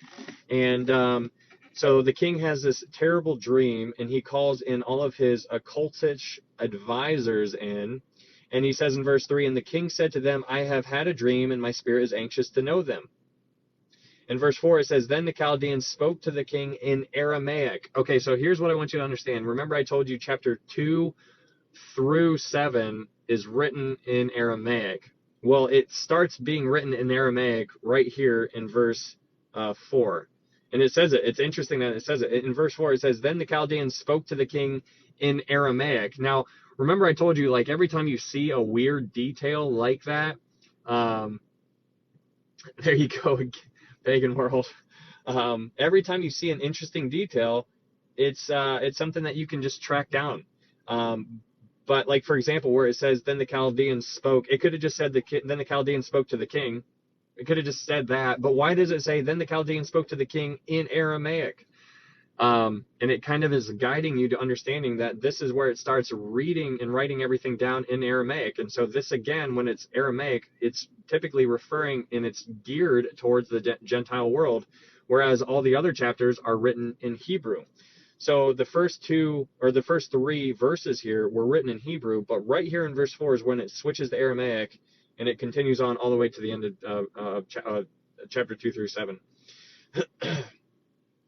And so the king has this terrible dream, and he calls in all of his occultish advisors in. And he says in verse 3, And the king said to them, I have had a dream, and my spirit is anxious to know them. In verse 4, it says, Then the Chaldeans spoke to the king in Aramaic. Okay, so here's what I want you to understand. Remember I told you chapter 2 through 7 is written in Aramaic. Well, it starts being written in Aramaic right here in verse 4. And it says it. It's interesting that it says it. In verse 4, it says, Then the Chaldeans spoke to the king in Aramaic. Now, remember I told you, like, every time you see a weird detail like that, there you go, pagan world. Every time you see an interesting detail, it's something that you can just track down. But like, for example, where it says, Then the Chaldeans spoke, it could have just said, Then the Chaldeans spoke to the king. It could have just said that. But why does it say, Then the Chaldeans spoke to the king in Aramaic? And it kind of is guiding you to understanding that this is where it starts reading and writing everything down in Aramaic. And so this, again, when it's Aramaic, it's typically referring and it's geared towards the Gentile world, whereas all the other chapters are written in Hebrew. So the first three verses here were written in Hebrew, but right here in verse 4 is when it switches to Aramaic, and it continues on all the way to the end of chapter 2 through 7.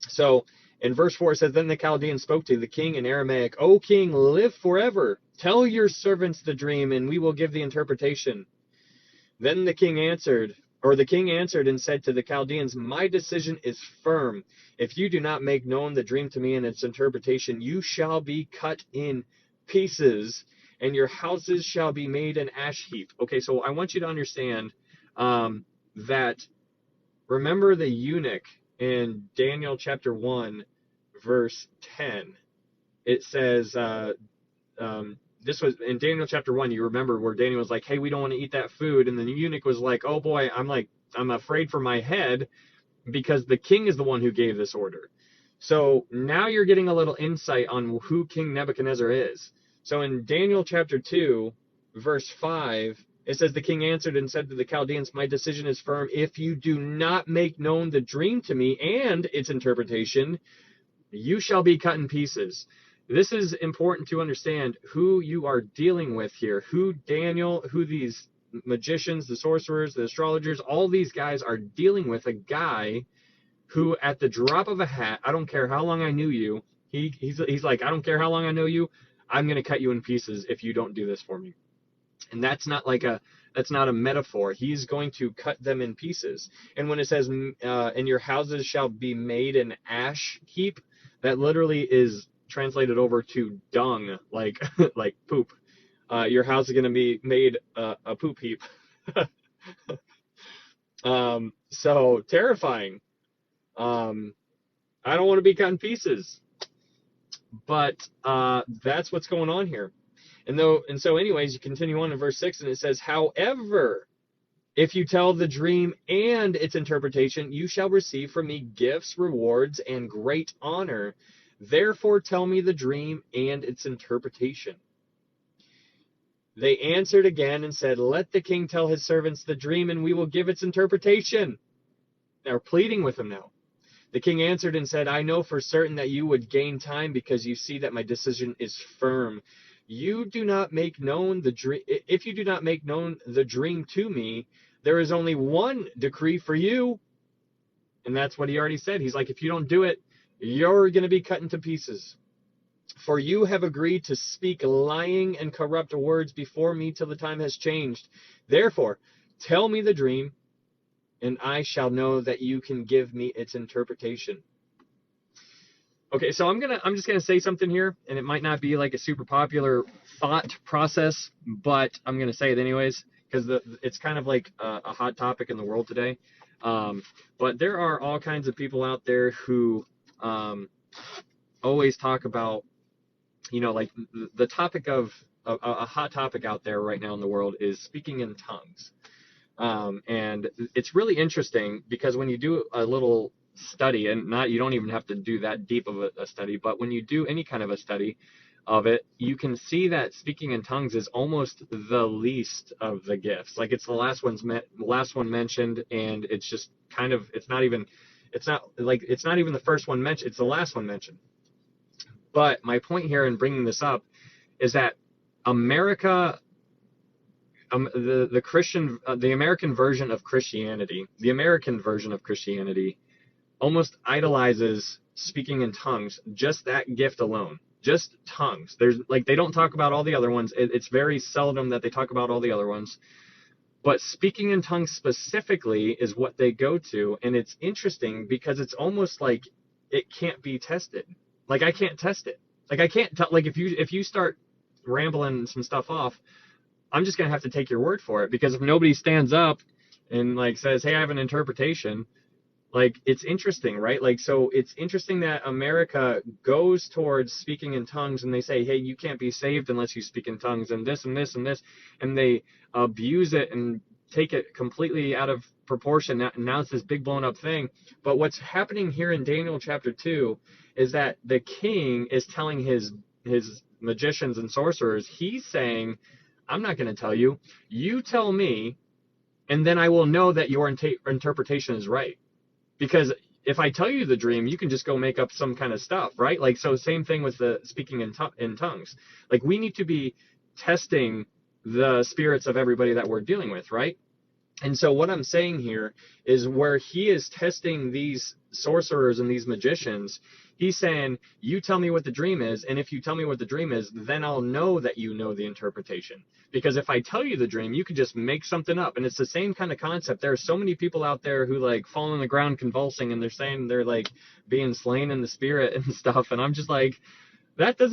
So in verse 4 it says, Then the Chaldeans spoke to the king in Aramaic, O king, live forever. Tell your servants the dream, and we will give the interpretation. Then the king answered and said to the Chaldeans, My decision is firm. If you do not make known the dream to me and its interpretation, you shall be cut in pieces, and your houses shall be made an ash heap. Okay, so I want you to understand that, remember the eunuch in Daniel chapter 1, verse 10. It says, this was in Daniel chapter 1, you remember, where Daniel was like, hey, we don't want to eat that food. And then the eunuch was like, oh boy, I'm afraid for my head, because the king is the one who gave this order. So now you're getting a little insight on who King Nebuchadnezzar is. So in Daniel chapter 2, verse 5, it says, The king answered and said to the Chaldeans, My decision is firm. If you do not make known the dream to me and its interpretation, you shall be cut in pieces. This is important to understand who you are dealing with here, who these magicians, the sorcerers, the astrologers, all these guys are dealing with a guy who, at the drop of a hat, I don't care how long I knew you, he's like, I don't care how long I know you, I'm going to cut you in pieces if you don't do this for me. And that's not a metaphor. He's going to cut them in pieces. And when it says, and your houses shall be made an ash heap, that literally is translated over to dung, like like poop. Your house is going to be made a poop heap. So terrifying. I don't want to be cut in pieces. But that's what's going on here. And so anyways, you continue on in verse 6, and it says, However, if you tell the dream and its interpretation, you shall receive from me gifts, rewards, and great honor. Therefore tell me the dream and its interpretation. They answered again and said, Let the king tell his servants the dream, and we will give its interpretation. They're pleading with him now. The king answered and said, I know for certain that you would gain time, because you see that my decision is firm. You do not make known the dream. If you do not make known the dream to me, there is only one decree for you. And that's what he already said. He's like, if you don't do it, you're going to be cut into pieces. For you have agreed to speak lying and corrupt words before me till the time has changed. Therefore, tell me the dream, and I shall know that you can give me its interpretation. Okay, so I'm just gonna say something here, and it might not be like a super popular thought process, but I'm gonna say it anyways, because it's kind of like a hot topic in the world today. But there are all kinds of people out there who always talk about, like the topic of a hot topic out there right now in the world is speaking in tongues. And it's really interesting, because when you do a little study, and you don't even have to do that deep of a study, but when you do any kind of a study of it, you can see that speaking in tongues is almost the least of the gifts. Like, it's the last one mentioned, and it's just kind of, it's not even the first one mentioned, it's the last one mentioned. But my point here in bringing this up is that America, the American version of Christianity, almost idolizes speaking in tongues, just that gift alone, just tongues. They don't talk about all the other ones. It's very seldom that they talk about all the other ones. But speaking in tongues specifically is what they go to, and it's interesting because it's almost like it can't be tested. Like, I can't test it. Like, I can't tell. Like, if you start rambling some stuff off, I'm just gonna have to take your word for it, because if nobody stands up and says, hey, I have an interpretation, it's interesting, right? So it's interesting that America goes towards speaking in tongues, and they say, hey, you can't be saved unless you speak in tongues, and this and this and this, and they abuse it and take it completely out of proportion. Now it's this big blown up thing. But what's happening here in Daniel chapter 2 is that the king is telling his magicians and sorcerers, he's saying, I'm not going to tell you. You tell me, and then I will know that your interpretation is right. Because if I tell you the dream, you can just go make up some kind of stuff, right? Like, so same thing with the speaking in tongues. Like, we need to be testing the spirits of everybody that we're dealing with, right? And so what I'm saying here is where he is testing these sorcerers and these magicians, he's saying, you tell me what the dream is, and if you tell me what the dream is, then I'll know that you know the interpretation. Because if I tell you the dream, you could just make something up. And it's the same kind of concept. There are so many people out there who like fall on the ground convulsing, and they're saying they're like being slain in the spirit and stuff. And I'm just like, that's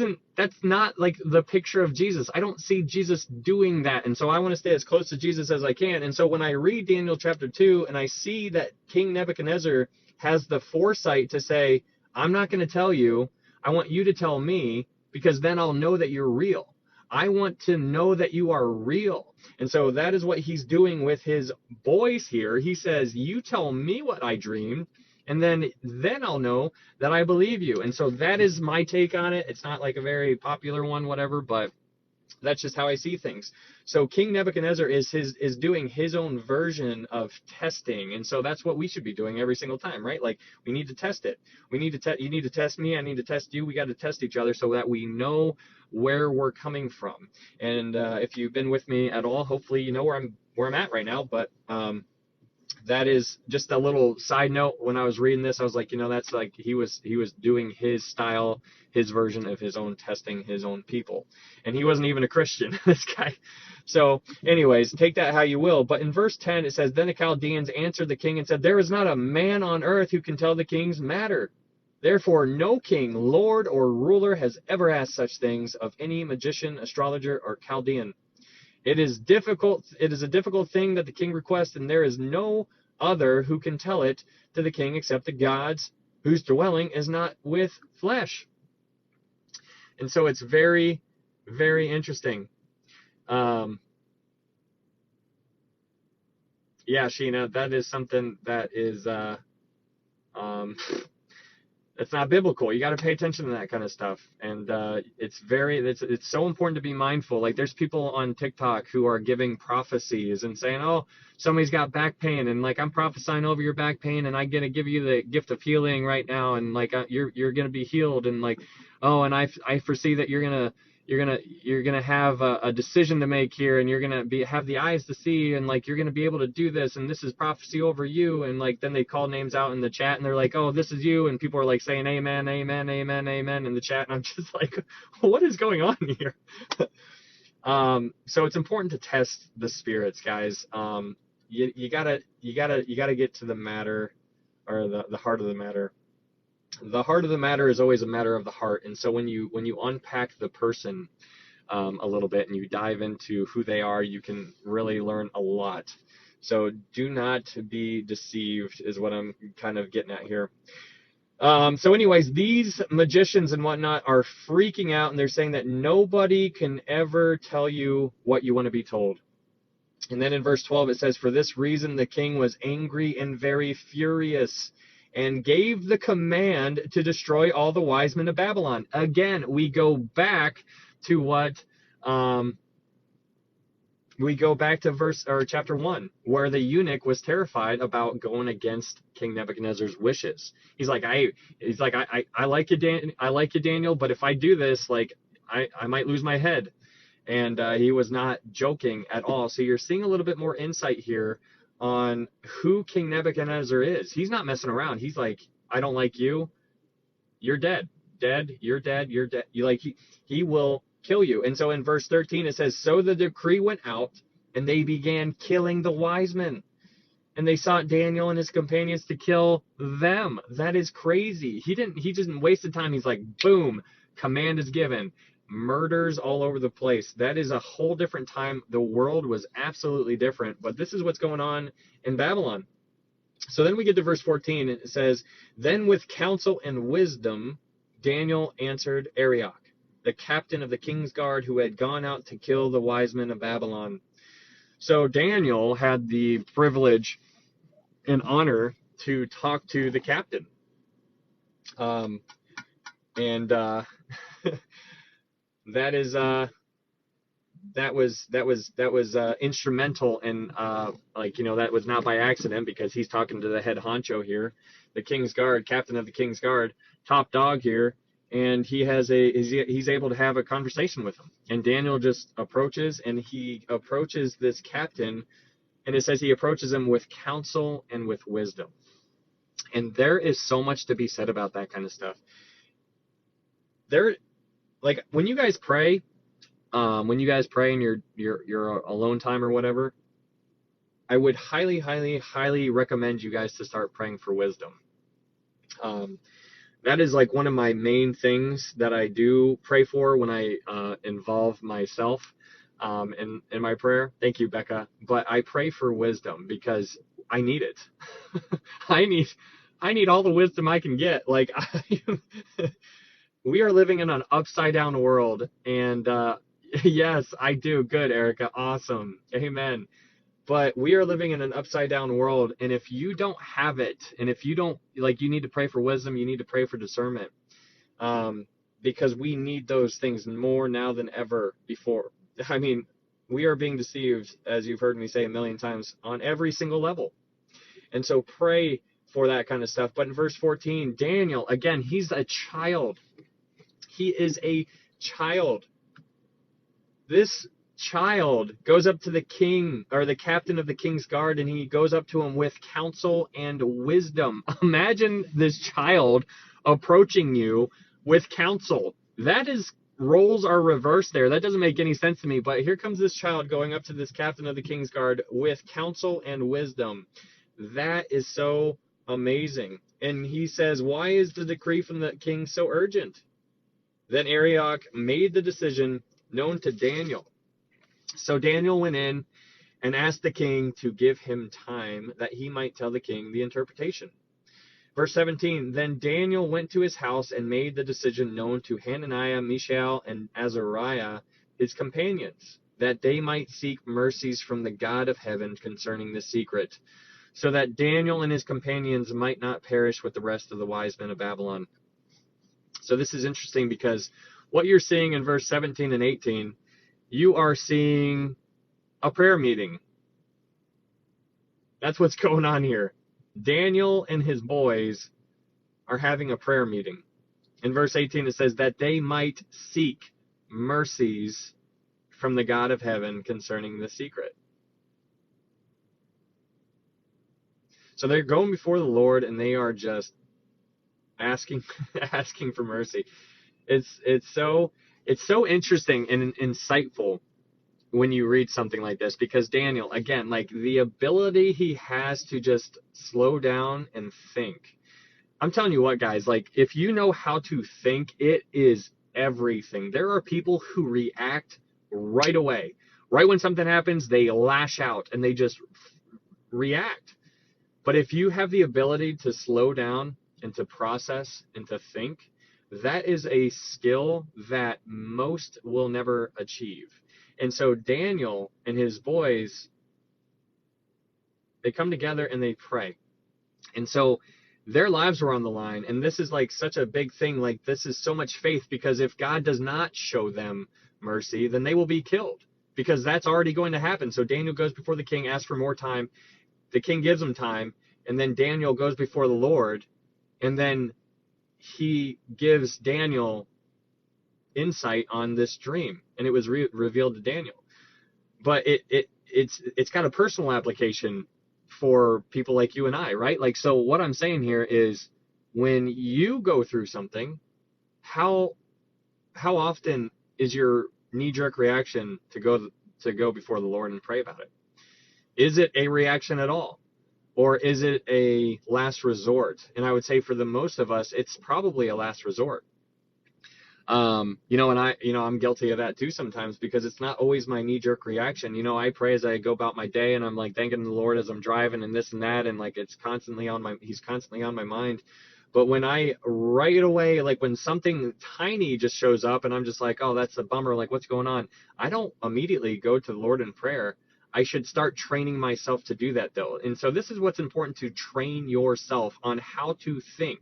not like the picture of Jesus. I don't see Jesus doing that. And so I want to stay as close to Jesus as I can. And so when I read Daniel chapter 2 and I see that King Nebuchadnezzar has the foresight to say, I'm not going to tell you. I want you to tell me, because then I'll know that you're real. I want to know that you are real. And so that is what he's doing with his boys here. He says, you tell me what I dreamed, and then I'll know that I believe you. And so that is my take on it. It's not like a very popular one, whatever, but that's just how I see things. So King Nebuchadnezzar is doing his own version of testing. And so that's what we should be doing every single time, right? Like, we need to test it. You need to test me. I need to test you. We got to test each other so that we know where we're coming from. And if you've been with me at all, hopefully you know where I'm at right now. But that is just a little side note. When I was reading this, I was like, that's like he was doing his style, his version of his own testing his own people. And he wasn't even a Christian, this guy. So anyways, take that how you will. But in verse 10, it says, then the Chaldeans answered the king and said, there is not a man on earth who can tell the king's matter. Therefore, no king, lord, or ruler has ever asked such things of any magician, astrologer, or Chaldean. It is a difficult thing that the king requests, and there is no other who can tell it to the king except the gods whose dwelling is not with flesh. And so it's very, very interesting. Yeah, Sheena, that is something that is it's not biblical. You got to pay attention to that kind of stuff. And it's so important to be mindful. Like, there's people on TikTok who are giving prophecies and saying, oh, somebody's got back pain, and like, I'm prophesying over your back pain, and I'm going to give you the gift of healing right now, and like, you're going to be healed, and like, oh, and I foresee that you're going to have a decision to make here, and you're going to have the eyes to see, and like, you're going to be able to do this, and this is prophecy over you. And like, then they call names out in the chat, and they're like, oh, this is you, and people are like saying amen, amen, amen, amen in the chat, and I'm just like, what is going on here? So it's important to test the spirits, guys. You gotta get to the matter, or the heart of the matter. The heart of the matter is always a matter of the heart. And so when you unpack the person a little bit and you dive into who they are, you can really learn a lot. So do not be deceived is what I'm kind of getting at here. So anyways, these magicians and whatnot are freaking out, and they're saying that nobody can ever tell you what you want to be told. And then in verse 12 it says, for this reason the king was angry and very furious, and gave the command to destroy all the wise men of Babylon. Again, we go back to chapter 1, where the eunuch was terrified about going against King Nebuchadnezzar's wishes. He's like, I like you, Daniel, but if I do this, like, I might lose my head. And he was not joking at all. So you're seeing a little bit more insight here on who King Nebuchadnezzar is. He's not messing around. He's like, I don't like you. You're dead. You're dead. He will kill you. And so in verse 13 it says, so the decree went out, and they began killing the wise men, and they sought Daniel and his companions to kill them. That is crazy. He didn't waste the time. He's like, boom, command is given. Murders all over the place. That is a whole different time. The world was absolutely different, but this is what's going on in Babylon. So then we get to verse 14, and it says, then with counsel and wisdom Daniel answered Arioch, the captain of the king's guard, who had gone out to kill the wise men of Babylon. So Daniel had the privilege and honor to talk to the captain. And that is that was instrumental in that was not by accident, because he's talking to the head honcho here, the King's Guard, captain of the King's Guard, top dog here, and he's able to have a conversation with him. And Daniel just approaches, and he approaches this captain, and it says he approaches him with counsel and with wisdom. And there is so much to be said about that kind of stuff. Like when you guys pray in your alone time or whatever, I would highly, highly, highly recommend you guys to start praying for wisdom. That is like one of my main things that I do pray for when I involve myself in my prayer. Thank you, Becca. But I pray for wisdom because I need it. I need all the wisdom I can get. Like we are living in an upside down world, and yes, I do. Good, Erica. Awesome. Amen. But we are living in an upside down world, and if you don't have it, and if you don't, like, you need to pray for wisdom, you need to pray for discernment, because we need those things more now than ever before. I mean, we are being deceived, as you've heard me say a million times, on every single level. And so pray for that kind of stuff. But in verse 14, Daniel, again, he's a child. He is a child. This child goes up to the king, or the captain of the King's Guard, and he goes up to him with counsel and wisdom. Imagine this child approaching you with counsel. That is, roles are reversed there. That doesn't make any sense to me, but here comes this child going up to this captain of the King's Guard with counsel and wisdom. That is so amazing. And he says, why is the decree from the king so urgent? Then Arioch made the decision known to Daniel. So Daniel went in and asked the king to give him time that he might tell the king the interpretation. Verse 17, then Daniel went to his house and made the decision known to Hananiah, Mishael, and Azariah, his companions, that they might seek mercies from the God of heaven concerning the secret, so that Daniel and his companions might not perish with the rest of the wise men of Babylon. So this is interesting, because what you're seeing in verse 17 and 18, you are seeing a prayer meeting. That's what's going on here. Daniel and his boys are having a prayer meeting. In verse 18, it says that they might seek mercies from the God of heaven concerning the secret. So they're going before the Lord, and they are just asking for mercy. It's so interesting and insightful when you read something like this, because Daniel, again, like the ability he has to just slow down and think. I'm telling you what, guys, like if you know how to think, it is everything. There are people who react right away. Right when something happens, they lash out and they just react. But if you have the ability to slow down and to process and to think, that is a skill that most will never achieve. And so Daniel and his boys, they come together and they pray. And so their lives were on the line. And this is like such a big thing. Like this is so much faith, because if God does not show them mercy, then they will be killed, because that's already going to happen. So Daniel goes before the king, asks for more time. The king gives him time. And then Daniel goes before the Lord. And then he gives Daniel insight on this dream, and it was revealed to Daniel. But it's got a personal application for people like you and I, right? Like, so what I'm saying here is, when you go through something, how often is your knee-jerk reaction to go before the Lord and pray about it? Is it a reaction at all? Or is it a last resort? And I would say for the most of us, it's probably a last resort. And I'm guilty of that too sometimes, because it's not always my knee-jerk reaction. I pray as I go about my day, and I'm like thanking the Lord as I'm driving and this and that, and like he's constantly on my mind. But when I right away, like when something tiny just shows up and I'm just like, oh, that's a bummer, like what's going on? I don't immediately go to the Lord in prayer. I should start training myself to do that, though. And so this is what's important, to train yourself on how to think.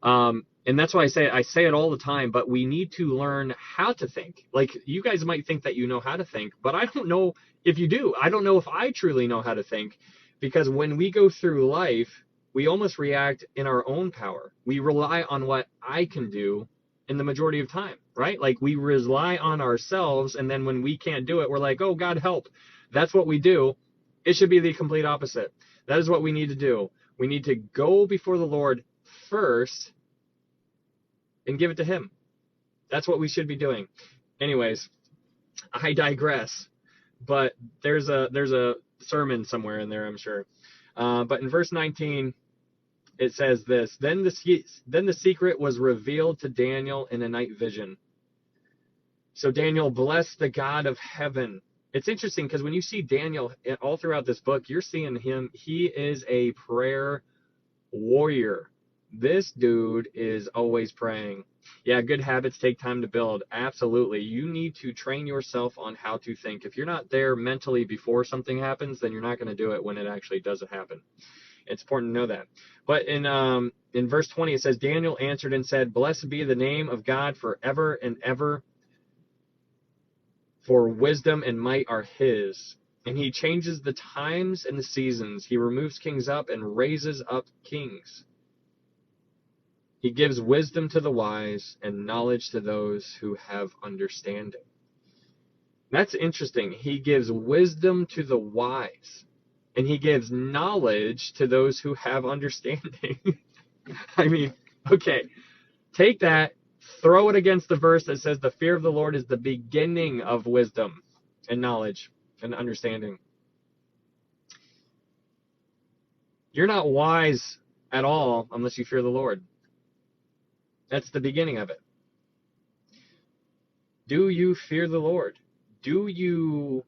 And that's why I say it all the time, but we need to learn how to think. Like, you guys might think that you know how to think, but I don't know if you do. I don't know if I truly know how to think, because when we go through life, we almost react in our own power. We rely on what I can do in the majority of time, right? Like, we rely on ourselves, and then when we can't do it, we're like, oh, God, help. That's what we do. It should be the complete opposite. That is what we need to do. We need to go before the Lord first and give it to him. That's what we should be doing. Anyways, I digress. But there's a sermon somewhere in there, I'm sure. But in verse 19, it says this: Then the secret was revealed to Daniel in a night vision. So Daniel blessed the God of heaven. It's interesting because when you see Daniel all throughout this book, you're seeing him. He is a prayer warrior. This dude is always praying. Yeah, good habits take time to build. Absolutely. You need to train yourself on how to think. If you're not there mentally before something happens, then you're not going to do it when it actually does happen. It's important to know that. But in verse 20, it says, Daniel answered and said, Blessed be the name of God forever and ever, for wisdom and might are his. And he changes the times and the seasons. He removes kings up and raises up kings. He gives wisdom to the wise and knowledge to those who have understanding. That's interesting. He gives wisdom to the wise, and he gives knowledge to those who have understanding. I mean, okay, take that, throw it against the verse that says the fear of the Lord is the beginning of wisdom and knowledge and understanding. You're not wise at all unless you fear the Lord. That's the beginning of it. Do you fear the Lord? Do you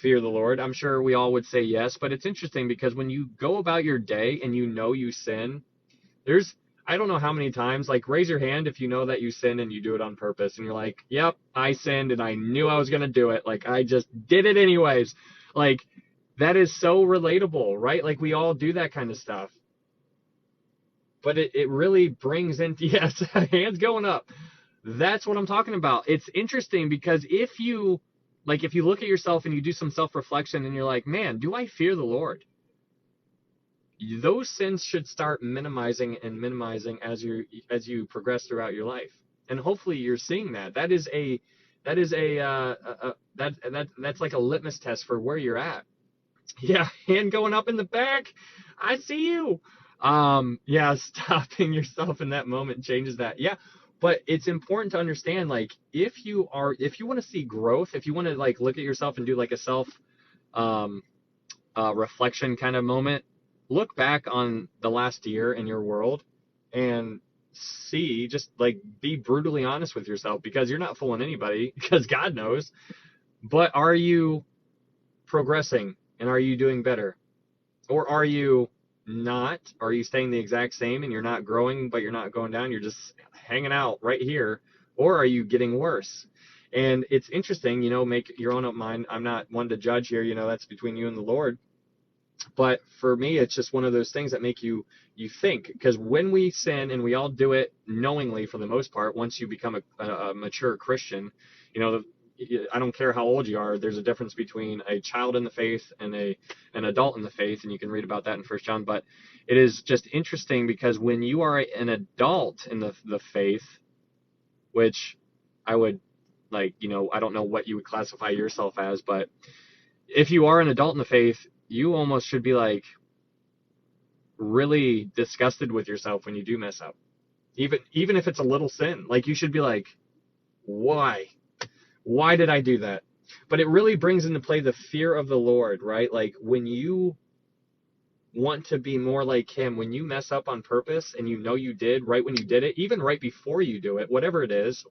fear the Lord? I'm sure we all would say yes, but it's interesting because when you go about your day and you know you sin, I don't know how many times, like, raise your hand if you know that you sin and you do it on purpose, and you're like, yep, I sinned and I knew I was going to do it. Like, I just did it anyways. Like, that is so relatable, right? Like, we all do that kind of stuff. But it really brings into, yes, hands going up. That's what I'm talking about. It's interesting because if you look at yourself and you do some self-reflection and you're like, man, do I fear the Lord? Those sins should start minimizing as you progress throughout your life. And hopefully you're seeing that. That's like a litmus test for where you're at. Yeah, hand going up in the back. I see you. Yeah, stopping yourself in that moment changes that. Yeah, but it's important to understand, like, if you want to see growth, if you want to, like, look at yourself and do like a self reflection kind of moment, look back on the last year in your world and see, just like, be brutally honest with yourself, because you're not fooling anybody, because God knows. But are you progressing and are you doing better? Or are you not? Are you staying the exact same and you're not growing, but you're not going down? You're just hanging out right here. Or are you getting worse? And it's interesting, make your own up mind. I'm not one to judge here. That's between you and the Lord. But for me, it's just one of those things that make you think. Because when we sin, and we all do it knowingly for the most part, once you become a mature Christian, I don't care how old you are, there's a difference between a child in the faith and an adult in the faith, and you can read about that in 1 John. But it is just interesting because when you are an adult in the faith, which I would, like, I don't know what you would classify yourself as, but if you are an adult in the faith, you almost should be, like, really disgusted with yourself when you do mess up. Even if it's a little sin, like, you should be like, why? Why did I do that? But it really brings into play the fear of the Lord, right? Like, when you want to be more like him, when you mess up on purpose and you did right when you did it, even right before you do it, whatever it is,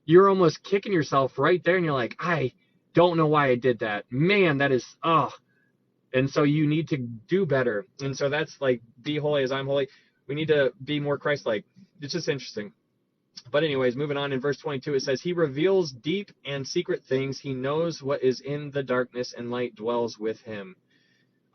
you're almost kicking yourself right there, and you're like, I don't know why I did that. Man, that is, And so you need to do better. And so that's like, be holy as I'm holy. We need to be more Christ-like. It's just interesting. But anyways, moving on in verse 22, it says, he reveals deep and secret things. He knows what is in the darkness, and light dwells with him.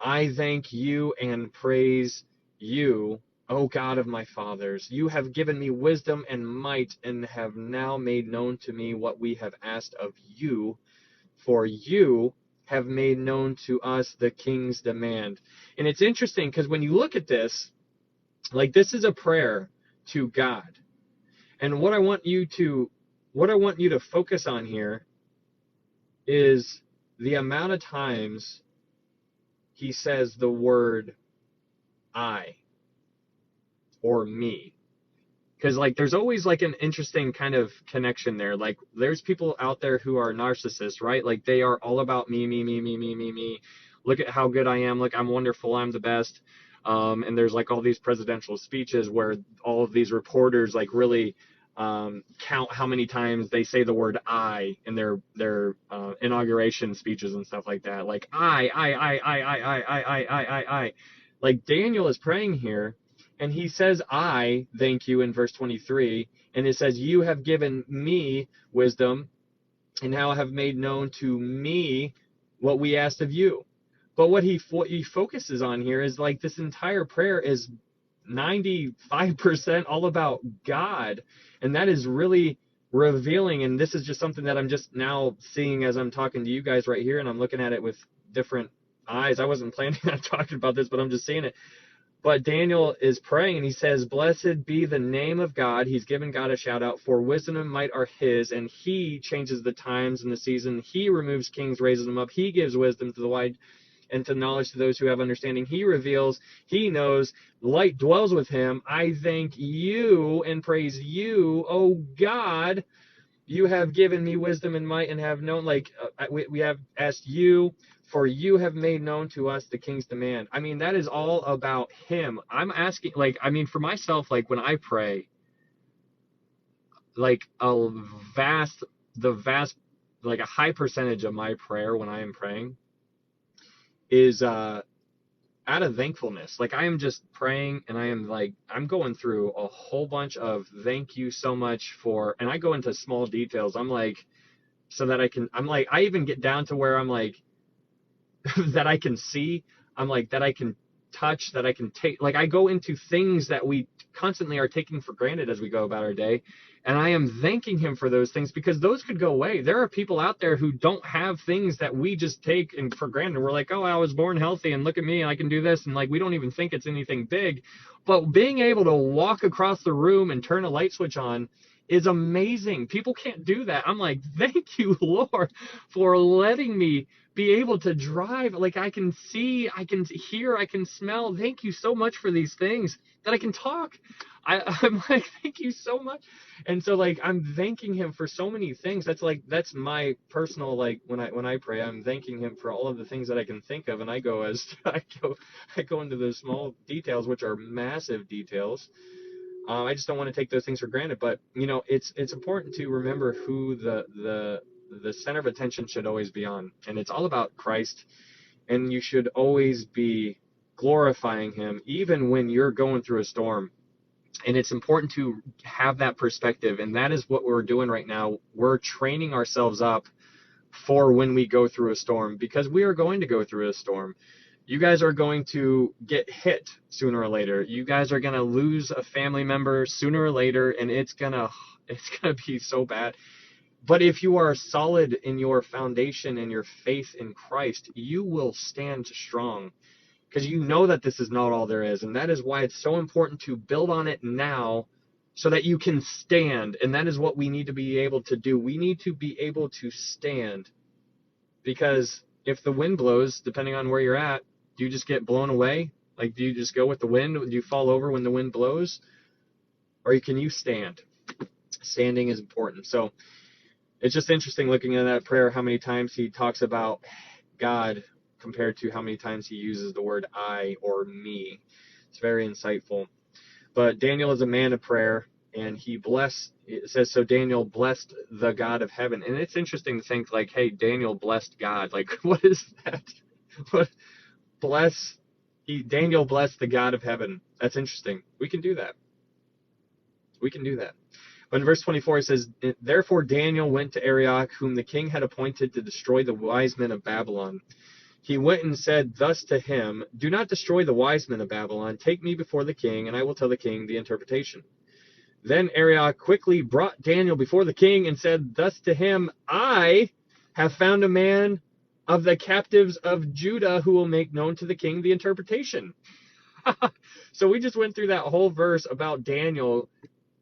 I thank you and praise you, O God of my fathers. You have given me wisdom and might, and have now made known to me what we have asked of you. For you have made known to us the king's demand. And it's interesting because when you look at this, like, this is a prayer to God. And what I want you to focus on here is the amount of times he says the word I or me. Because, like, there's always, like, an interesting kind of connection there. Like, there's people out there who are narcissists, right? Like, they are all about me, me, me, me, me, me, me. Look at how good I am. Look, I'm wonderful. I'm the best. And there's, like, all these presidential speeches where all of these reporters, like, really count how many times they say the word I in their inauguration speeches and stuff like that. Like, I. Like, Daniel is praying here, and he says, I thank you in verse 23. And it says, you have given me wisdom, and now have made known to me what we asked of you. But what he focuses on here is, like, this entire prayer is 95% all about God. And that is really revealing. And this is just something that I'm just now seeing as I'm talking to you guys right here. And I'm looking at it with different eyes. I wasn't planning on talking about this, but I'm just seeing it. But Daniel is praying, and he says, blessed be the name of God. He's given God a shout out, for wisdom and might are his, and he changes the times and the season. He removes kings, raises them up. He gives wisdom to the wise and to knowledge to those who have understanding. He reveals, he knows, light dwells with him. I thank you and praise you, O God. You have given me wisdom and might, and have known, like, we have asked you, for you have made known to us the king's demand. I mean, that is all about him. I'm asking, like, I mean, for myself, like, when I pray, like, like, a high percentage of my prayer when I am praying is out of thankfulness. Like, I am just praying, and I am, like, I'm going through a whole bunch of thank you so much for, and I go into small details. I'm like, so that I'm like, I even get down to where I'm like, that I can see, I'm like, that I can touch, that I can take, like, I go into things that we constantly are taking for granted as we go about our day, and I am thanking him for those things, because those could go away. There are people out there who don't have things that we just take for granted. We're like, oh, I was born healthy, and look at me, I can do this, and, like, we don't even think it's anything big. But being able to walk across the room and turn a light switch on is amazing. People can't do that. I'm like, thank you, Lord, for letting me be able to drive. Like, I can see, I can hear, I can smell. Thank you so much for these things, that I can talk. I'm like, thank you so much. And so, like, I'm thanking him for so many things. That's my personal, like, when I pray, I'm thanking him for all of the things that I can think of. And I go I go into those small details, which are massive details. I just don't want to take those things for granted. But, you know, it's important to remember who the center of attention should always be on. And it's all about Christ. And you should always be glorifying him, even when you're going through a storm. And it's important to have that perspective. And that is what we're doing right now. We're training ourselves up for when we go through a storm, because we are going to go through a storm. You guys are going to get hit sooner or later. You guys are going to lose a family member sooner or later, and it's going to be so bad. But if you are solid in your foundation and your faith in Christ, you will stand strong, because you know that this is not all there is. And that is why it's so important to build on it now, so that you can stand. And that is what we need to be able to do. We need to be able to stand, because if the wind blows, depending on where you're at, do you just get blown away? Like, do you just go with the wind? Do you fall over when the wind blows? Or can you stand? Standing is important. So it's just interesting looking at that prayer, how many times he talks about God compared to how many times he uses the word I or me. It's very insightful. But Daniel is a man of prayer, and it says, so Daniel blessed the God of heaven. And it's interesting to think, like, hey, Daniel blessed God. Like, what is that? Daniel blessed the God of heaven. That's interesting. We can do that. But in verse 24 it says, therefore Daniel went to Arioch, whom the king had appointed to destroy the wise men of Babylon. He went and said thus to him, do not destroy the wise men of Babylon. Take me before the king, and I will tell the king the interpretation. Then Arioch quickly brought Daniel before the king and said thus to him, I have found a man of the captives of Judah who will make known to the king the interpretation. So we just went through that whole verse about Daniel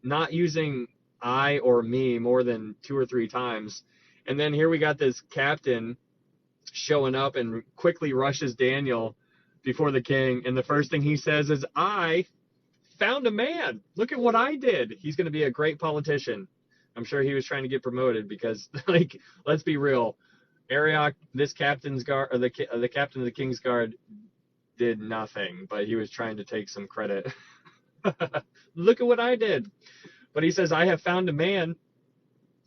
not using I or me more than 2 or 3 times. And then here we got this captain showing up and quickly rushes Daniel before the king. And the first thing he says is, I found a man. Look at what I did. He's going to be a great politician. I'm sure he was trying to get promoted because, like, let's be real. Arioch, this captain's guard, or the captain of the king's guard, did nothing, but he was trying to take some credit. Look at what I did. But he says, I have found a man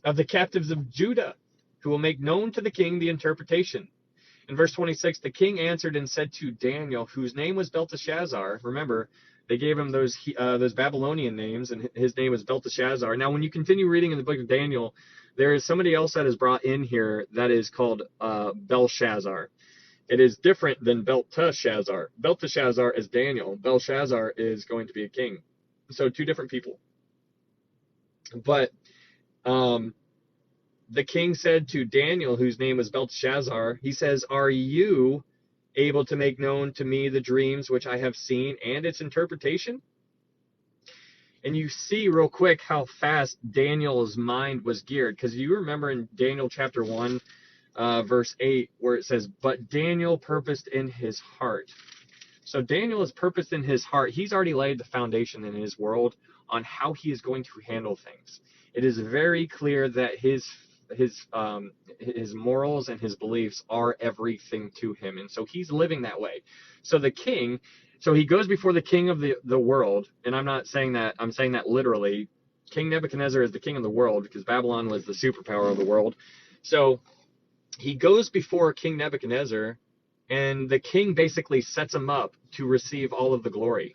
of the captives of Judah who will make known to the king the interpretation. In verse 26, the king answered and said to Daniel, whose name was Belteshazzar. Remember, they gave him those Babylonian names, and his name was Belteshazzar. Now, when you continue reading in the book of Daniel, there is somebody else that is brought in here that is called Belshazzar. It is different than Belteshazzar. Belteshazzar is Daniel. Belshazzar is going to be a king. So 2 different people. But the king said to Daniel, whose name was Belteshazzar, he says, are you able to make known to me the dreams which I have seen and its interpretation? And you see real quick how fast Daniel's mind was geared. Because you remember in Daniel chapter 1, verse 8, where it says, but Daniel purposed in his heart. So Daniel has purposed in his heart. He's already laid the foundation in his world on how he is going to handle things. It is very clear that his morals and his beliefs are everything to him. And so he's living that way. So the king, so he goes before the king of the world. And I'm not saying that, I'm saying that literally. King Nebuchadnezzar is the king of the world because Babylon was the superpower of the world. So he goes before King Nebuchadnezzar, and the king basically sets him up to receive all of the glory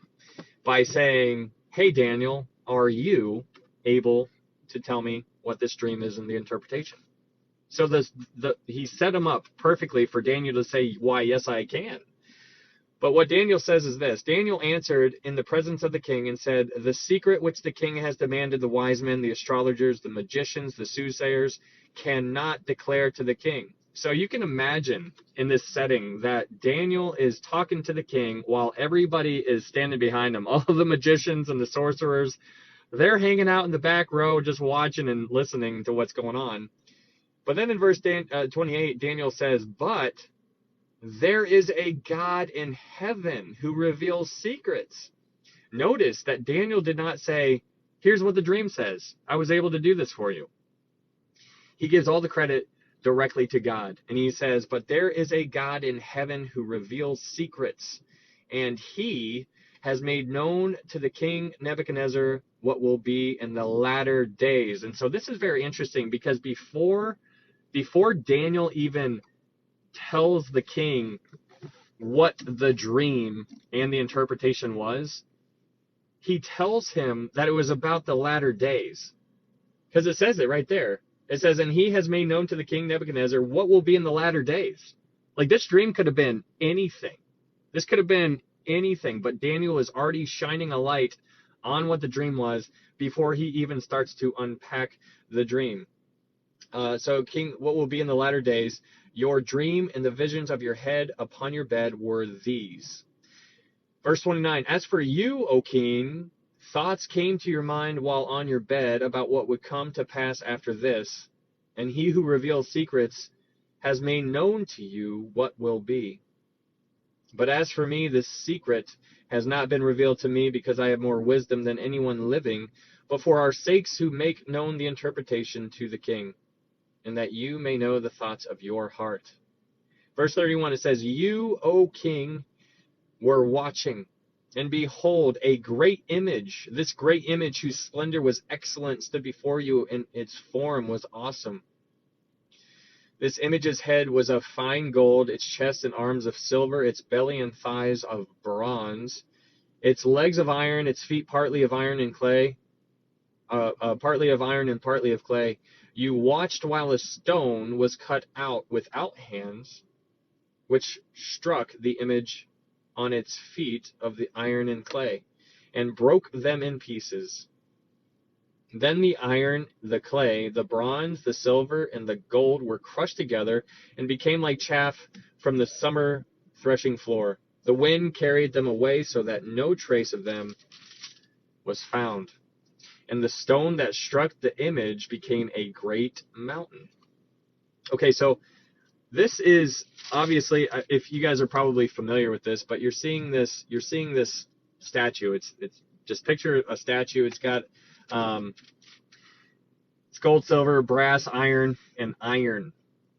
by saying, hey, Daniel, are you able to tell me what this dream is and the interpretation? So he set him up perfectly for Daniel to say, why, yes, I can. But what Daniel says is this. Daniel answered in the presence of the king and said, the secret which the king has demanded the wise men, the astrologers, the magicians, the soothsayers cannot declare to the king. So you can imagine in this setting that Daniel is talking to the king while everybody is standing behind him. All of the magicians and the sorcerers, they're hanging out in the back row just watching and listening to what's going on. But then in verse 28, Daniel says, but there is a God in heaven who reveals secrets. Notice that Daniel did not say, here's what the dream says. I was able to do this for you. He gives all the credit directly to God. And he says, but there is a God in heaven who reveals secrets. And he has made known to the king Nebuchadnezzar what will be in the latter days. And so this is very interesting because before Daniel even tells the king what the dream and the interpretation was, he tells him that it was about the latter days. Because it says it right there. It says, and he has made known to the king Nebuchadnezzar what will be in the latter days. Like, this dream could have been anything. This could have been anything, but Daniel is already shining a light on what the dream was before he even starts to unpack the dream. So, king, what will be in the latter days? Your dream and the visions of your head upon your bed were these. Verse 29, as for you, O king, thoughts came to your mind while on your bed about what would come to pass after this, and he who reveals secrets has made known to you what will be. But as for me, this secret has not been revealed to me because I have more wisdom than anyone living, but for our sakes who make known the interpretation to the king, and that you may know the thoughts of your heart. Verse 31, it says, you, O king, were watching, and behold, a great image, this great image whose splendor was excellent, stood before you, and its form was awesome. This image's head was of fine gold, its chest and arms of silver, its belly and thighs of bronze, its legs of iron, its feet partly of iron and clay. partly of iron and partly of clay. You watched while a stone was cut out without hands, which struck the image on its feet of the iron and clay, and broke them in pieces. Then the iron, the clay, the bronze, the silver, and the gold were crushed together and became like chaff from the summer threshing floor. The wind carried them away so that no trace of them was found. And the stone that struck the image became a great mountain. Okay, so this is obviously, if you guys are probably familiar with this, but you're seeing this statue. It's just picture a statue. It's got it's gold, silver, brass, iron, and iron.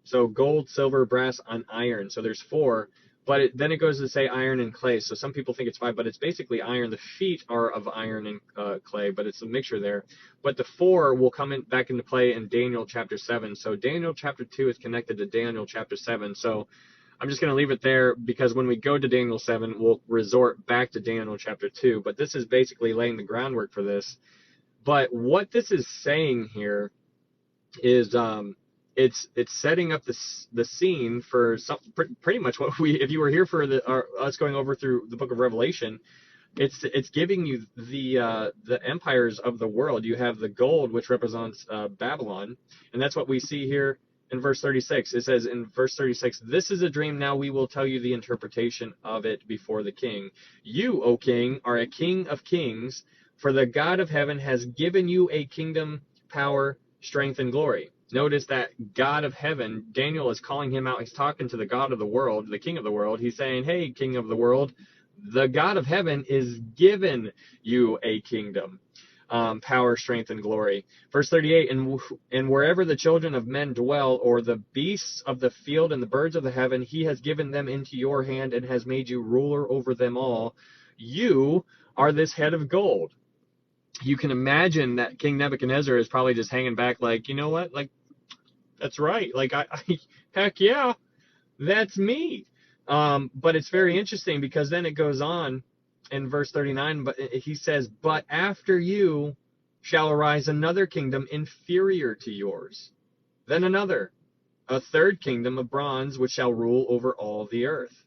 So gold, silver, brass, and iron. So there's four, but then it goes to say iron and clay. So some people think it's five, but it's basically iron. The feet are of iron and clay, but it's a mixture there. But the four will come back into play in Daniel chapter 7. So Daniel chapter 2 is connected to Daniel chapter 7. So I'm just going to leave it there because when we go to Daniel 7, we'll resort back to Daniel chapter 2. But this is basically laying the groundwork for this. But what this is saying here is it's setting up the scene for pretty much what if you were here for us going over through the book of Revelation, it's giving you the empires of the world. You have the gold, which represents Babylon, and that's what we see here in verse 36. It says in verse 36, "This is a dream. Now we will tell you the interpretation of it before the king. You, O king, are a king of kings, for the God of heaven has given you a kingdom, power, strength, and glory." Notice that God of heaven, Daniel is calling him out. He's talking to the God of the world, the king of the world. He's saying, hey, king of the world, the God of heaven is given you a kingdom, power, strength, and glory. Verse 38, and wherever the children of men dwell, or the beasts of the field and the birds of the heaven, he has given them into your hand and has made you ruler over them all. You are this head of gold. You can imagine that King Nebuchadnezzar is probably just hanging back like, you know what? Like, that's right. Like, heck yeah, that's me. But it's very interesting because then it goes on in verse 39, but he says, but after you shall arise another kingdom inferior to yours. Then another, a third kingdom of bronze, which shall rule over all the earth.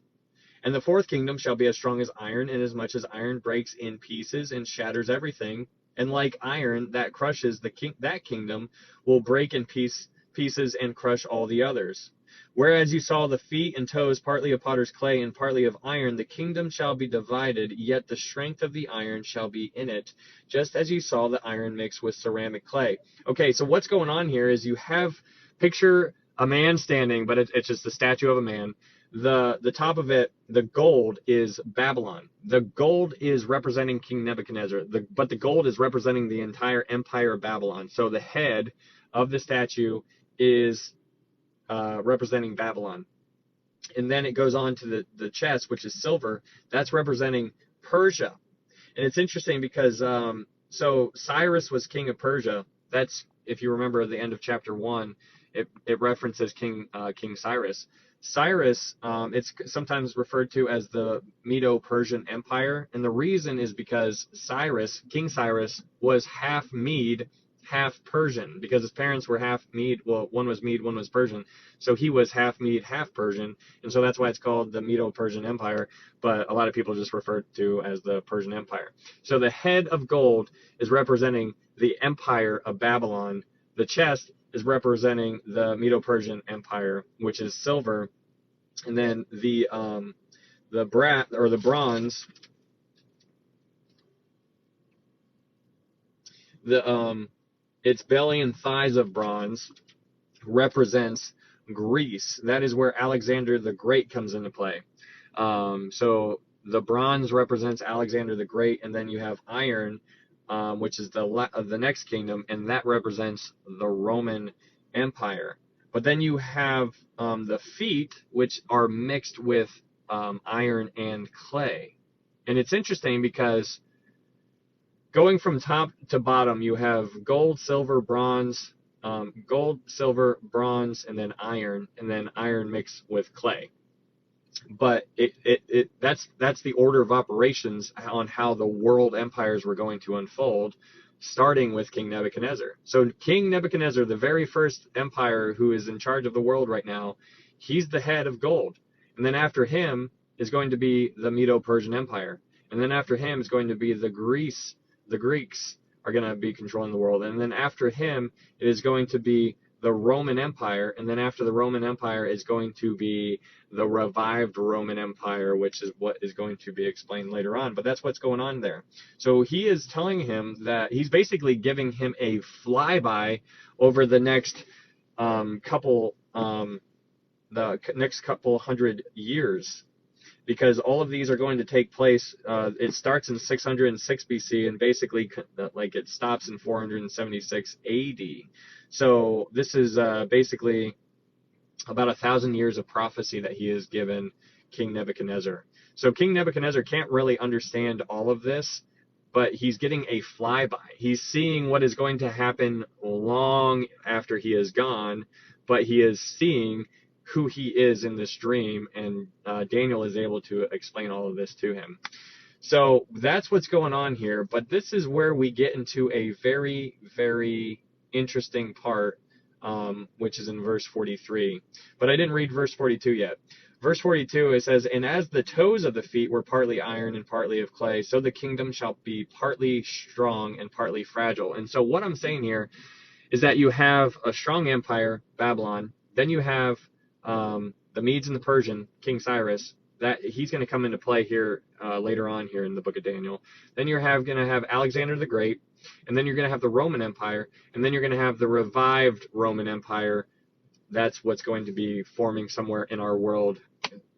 And the fourth kingdom shall be as strong as iron, inasmuch as iron breaks in pieces and shatters everything. And like iron that crushes that kingdom will break in pieces and crush all the others. Whereas you saw the feet and toes partly of potter's clay and partly of iron, the kingdom shall be divided, yet the strength of the iron shall be in it, just as you saw the iron mixed with ceramic clay. Okay, so what's going on here is you have, picture a man standing, but it's just a statue of a man. The top of it, the gold, is Babylon. The gold is representing King Nebuchadnezzar, but the gold is representing the entire empire of Babylon. So the head of the statue is representing Babylon. And then it goes on to the chest, which is silver. That's representing Persia. And it's interesting because so Cyrus was king of Persia. That's, if you remember the end of chapter 1, it references King Cyrus. Cyrus, it's sometimes referred to as the Medo-Persian Empire, and the reason is because King Cyrus, was half Mede, half Persian, because his parents were half Mede. Well, one was Mede, one was Persian, so he was half Mede, half Persian, and so that's why it's called the Medo-Persian Empire, but a lot of people just refer to as the Persian Empire. So the head of gold is representing the empire of Babylon. The chest is representing the Medo-Persian Empire, which is silver, and then the bronze, its belly and thighs of bronze represents Greece. That is where Alexander the Great comes into play. So the bronze represents Alexander the Great, and then you have iron, which is the next kingdom, and that represents the Roman Empire. But then you have the feet, which are mixed with iron and clay. And it's interesting because going from top to bottom, you have gold, silver, bronze, and then iron mixed with clay. But that's the order of operations on how the world empires were going to unfold. starting with King Nebuchadnezzar. So King Nebuchadnezzar, the very first empire who is in charge of the world right now, he's the head of gold. And then after him is going to be the Medo-Persian Empire. And then after him is going to be the Greece. The Greeks are going to be controlling the world. And then after him, it is going to be the Roman Empire. And then after the Roman Empire is going to be the revived Roman Empire, which is what is going to be explained later on. But that's what's going on there. So he is telling him that he's basically giving him a flyby over the next couple hundred years, because all of these are going to take place. It starts in 606 BC and basically like it stops in 476 AD. So this is basically about 1,000 years of prophecy that he has given King Nebuchadnezzar. So King Nebuchadnezzar can't really understand all of this, but he's getting a flyby. He's seeing what is going to happen long after he is gone, but he is seeing who he is in this dream, and Daniel is able to explain all of this to him. So that's what's going on here, but this is where we get into a very, very interesting part, which is in verse 43. But I didn't read verse 42 yet. Verse 42, it says, "And as the toes of the feet were partly iron and partly of clay, so the kingdom shall be partly strong and partly fragile." And so what I'm saying here is that you have a strong empire, Babylon, then you have the Medes and the Persian, King Cyrus, that he's going to come into play here later on here in the book of Daniel. Then you're going to have Alexander the Great, and then you're going to have the Roman Empire, and then you're going to have the revived Roman Empire. That's what's going to be forming somewhere in our world.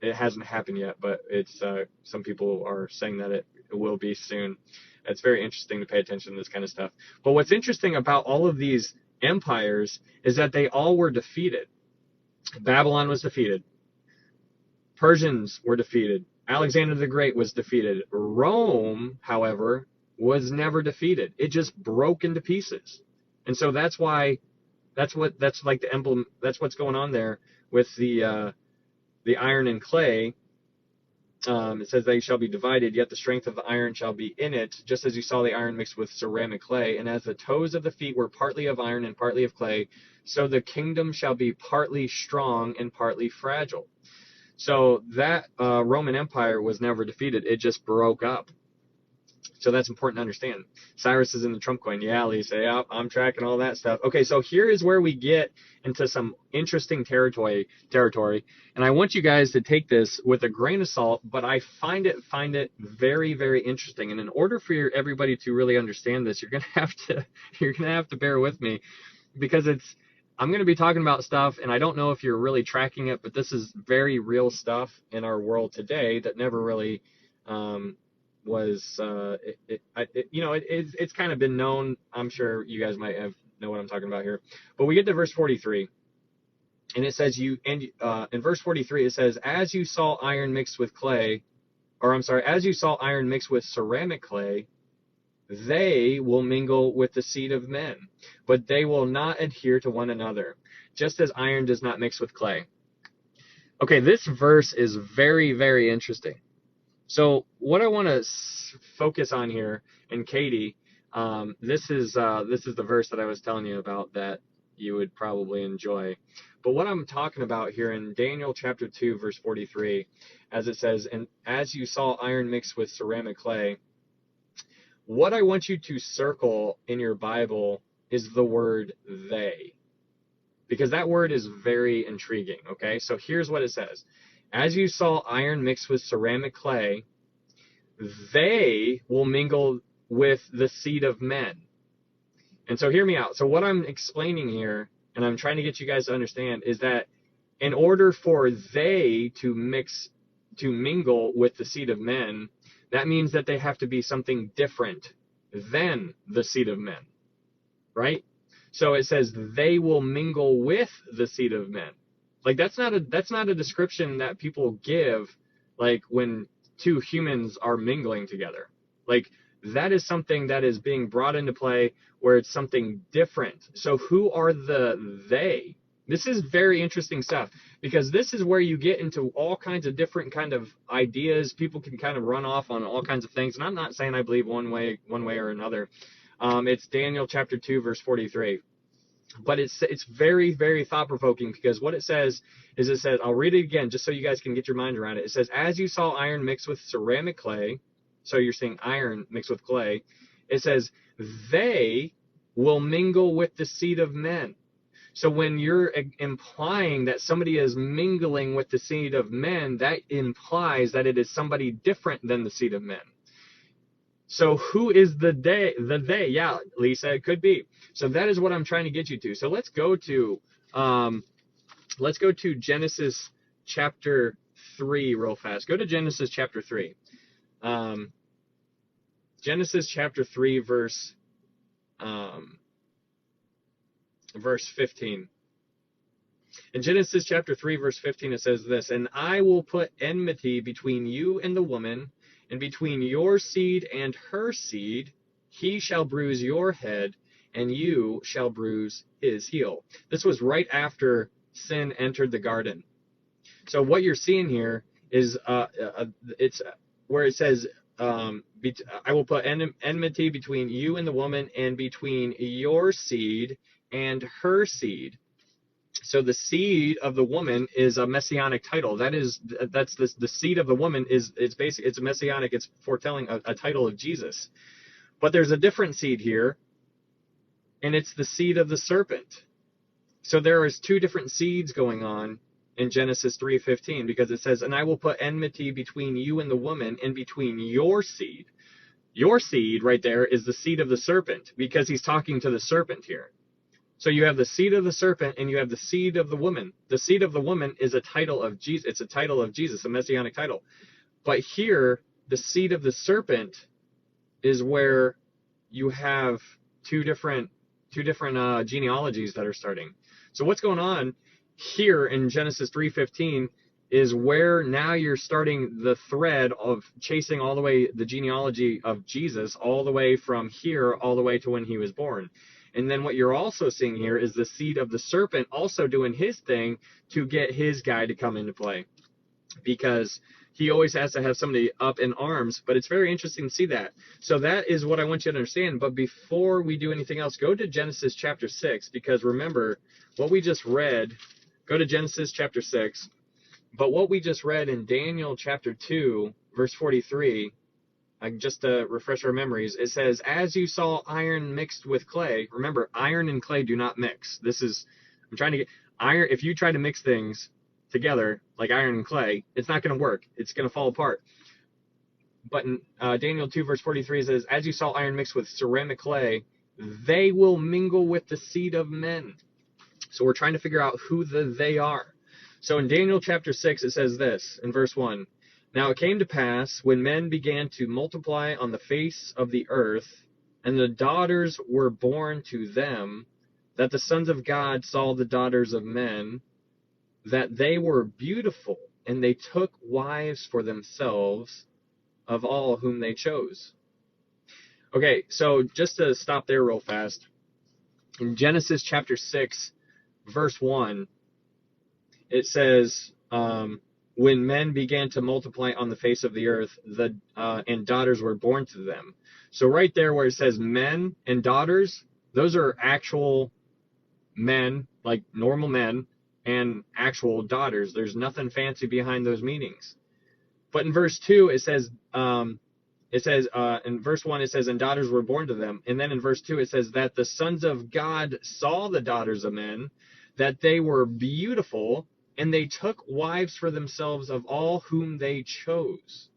It hasn't happened yet, but it's some people are saying that it will be soon. It's very interesting to pay attention to this kind of stuff. But what's interesting about all of these empires is that they all were defeated. Babylon was defeated. Persians were defeated. Alexander the Great was defeated. Rome, however, was never defeated. It just broke into pieces. And so that's why, that's like the emblem, that's what's going on there with the iron and clay. It says they shall be divided, yet the strength of the iron shall be in it, just as you saw the iron mixed with ceramic clay. And as the toes of the feet were partly of iron and partly of clay, so the kingdom shall be partly strong and partly fragile. So that Roman Empire was never defeated. It just broke up. So that's important to understand. Cyrus is in the Trump coin. Yeah, Lisa, yeah, I'm tracking all that stuff. Okay, so here is where we get into some interesting territory. And I want you guys to take this with a grain of salt, but I find it very, very interesting. And in order for everybody to really understand this, you're gonna have to bear with me, because I'm going to be talking about stuff, and I don't know if you're really tracking it, but this is very real stuff in our world today that never really was, it's kind of been known. I'm sure you guys might know what I'm talking about here. But we get to verse 43, and it says in verse 43 it says, as you saw iron mixed with ceramic clay, they will mingle with the seed of men, but they will not adhere to one another, just as iron does not mix with clay. Okay, this verse is very, very interesting. So what I want to focus on here, and Katie, this is the verse that I was telling you about that you would probably enjoy. But what I'm talking about here in Daniel chapter 2, verse 43, as it says, and as you saw iron mixed with ceramic clay, what I want you to circle in your Bible is the word they, because that word is very intriguing, okay? So here's what it says. As you saw iron mixed with ceramic clay, they will mingle with the seed of men. And so hear me out. So what I'm explaining here, and I'm trying to get you guys to understand, is that in order for they to mingle with the seed of men, that means that they have to be something different than the seed of men, right? So it says they will mingle with the seed of men. Like that's not a description that people give, like when two humans are mingling together. Like that is something that is being brought into play where it's something different. So who are the they? This is very interesting stuff, because this is where you get into all kinds of different kind of ideas. People can kind of run off on all kinds of things. And I'm not saying I believe one way or another. It's Daniel chapter 2, verse 43. But it's very, very thought-provoking, because what it says is, it says, I'll read it again just so you guys can get your mind around it. It says, as you saw iron mixed with ceramic clay, so you're seeing iron mixed with clay, it says, they will mingle with the seed of men. So when you're implying that somebody is mingling with the seed of men, that implies that it is somebody different than the seed of men. So who is the they? The they, yeah, Lisa, it could be. So that is what I'm trying to get you to. So let's go to Genesis chapter 3 real fast. Go to Genesis chapter 3. Genesis chapter 3 verse 15. In Genesis chapter 3 verse 15 it says this, and I will put enmity between you and the woman, and between your seed and her seed. He shall bruise your head, and you shall bruise his heel. This was right after sin entered the garden. So what you're seeing here is it's where it says, I will put enmity between you and the woman, and between your seed and her seed. So the seed of the woman is a messianic title. That's the seed of the woman it's basically, it's a messianic, it's foretelling a title of Jesus. But there's a different seed here, and it's the seed of the serpent. So there is two different seeds going on in Genesis 3:15, because it says, and I will put enmity between you and the woman, and between your seed. Your seed right there is the seed of the serpent, because he's talking to the serpent here. So you have the seed of the serpent, and you have the seed of the woman. The seed of the woman is a title of Jesus. It's a title of Jesus, a messianic title. But here, the seed of the serpent is where you have two different genealogies that are starting. So what's going on here in Genesis 3:15 is where now you're starting the thread of chasing all the way the genealogy of Jesus, all the way from here, all the way to when he was born. And then what you're also seeing here is the seed of the serpent also doing his thing to get his guy to come into play, because he always has to have somebody up in arms. But it's very interesting to see that. So that is what I want you to understand. But before we do anything else, go to Genesis chapter 6, because remember what we just read. Go to Genesis chapter 6. But what we just read in Daniel chapter 2, verse 43, just to refresh our memories, it says, as you saw iron mixed with clay. Remember, iron and clay do not mix. I'm trying to get iron. If you try to mix things together like iron and clay, it's not going to work. It's going to fall apart. But in Daniel 2 verse 43, it says, as you saw iron mixed with ceramic clay, they will mingle with the seed of men. So we're trying to figure out who they are. So in Daniel chapter 6, it says this in verse 1. Now it came to pass, when men began to multiply on the face of the earth, and the daughters were born to them, that the sons of God saw the daughters of men, that they were beautiful, and they took wives for themselves of all whom they chose. Okay, so just to stop there real fast, in Genesis chapter 6, verse 1, it says, when men began to multiply on the face of the earth, and daughters were born to them. So right there where it says men and daughters, those are actual men, like normal men, and actual daughters. There's nothing fancy behind those meanings. But in verse 2, it says, in verse 1, it says, and daughters were born to them. And then in verse 2, it says that the sons of God saw the daughters of men, that they were beautiful, and they took wives for themselves of all whom they chose.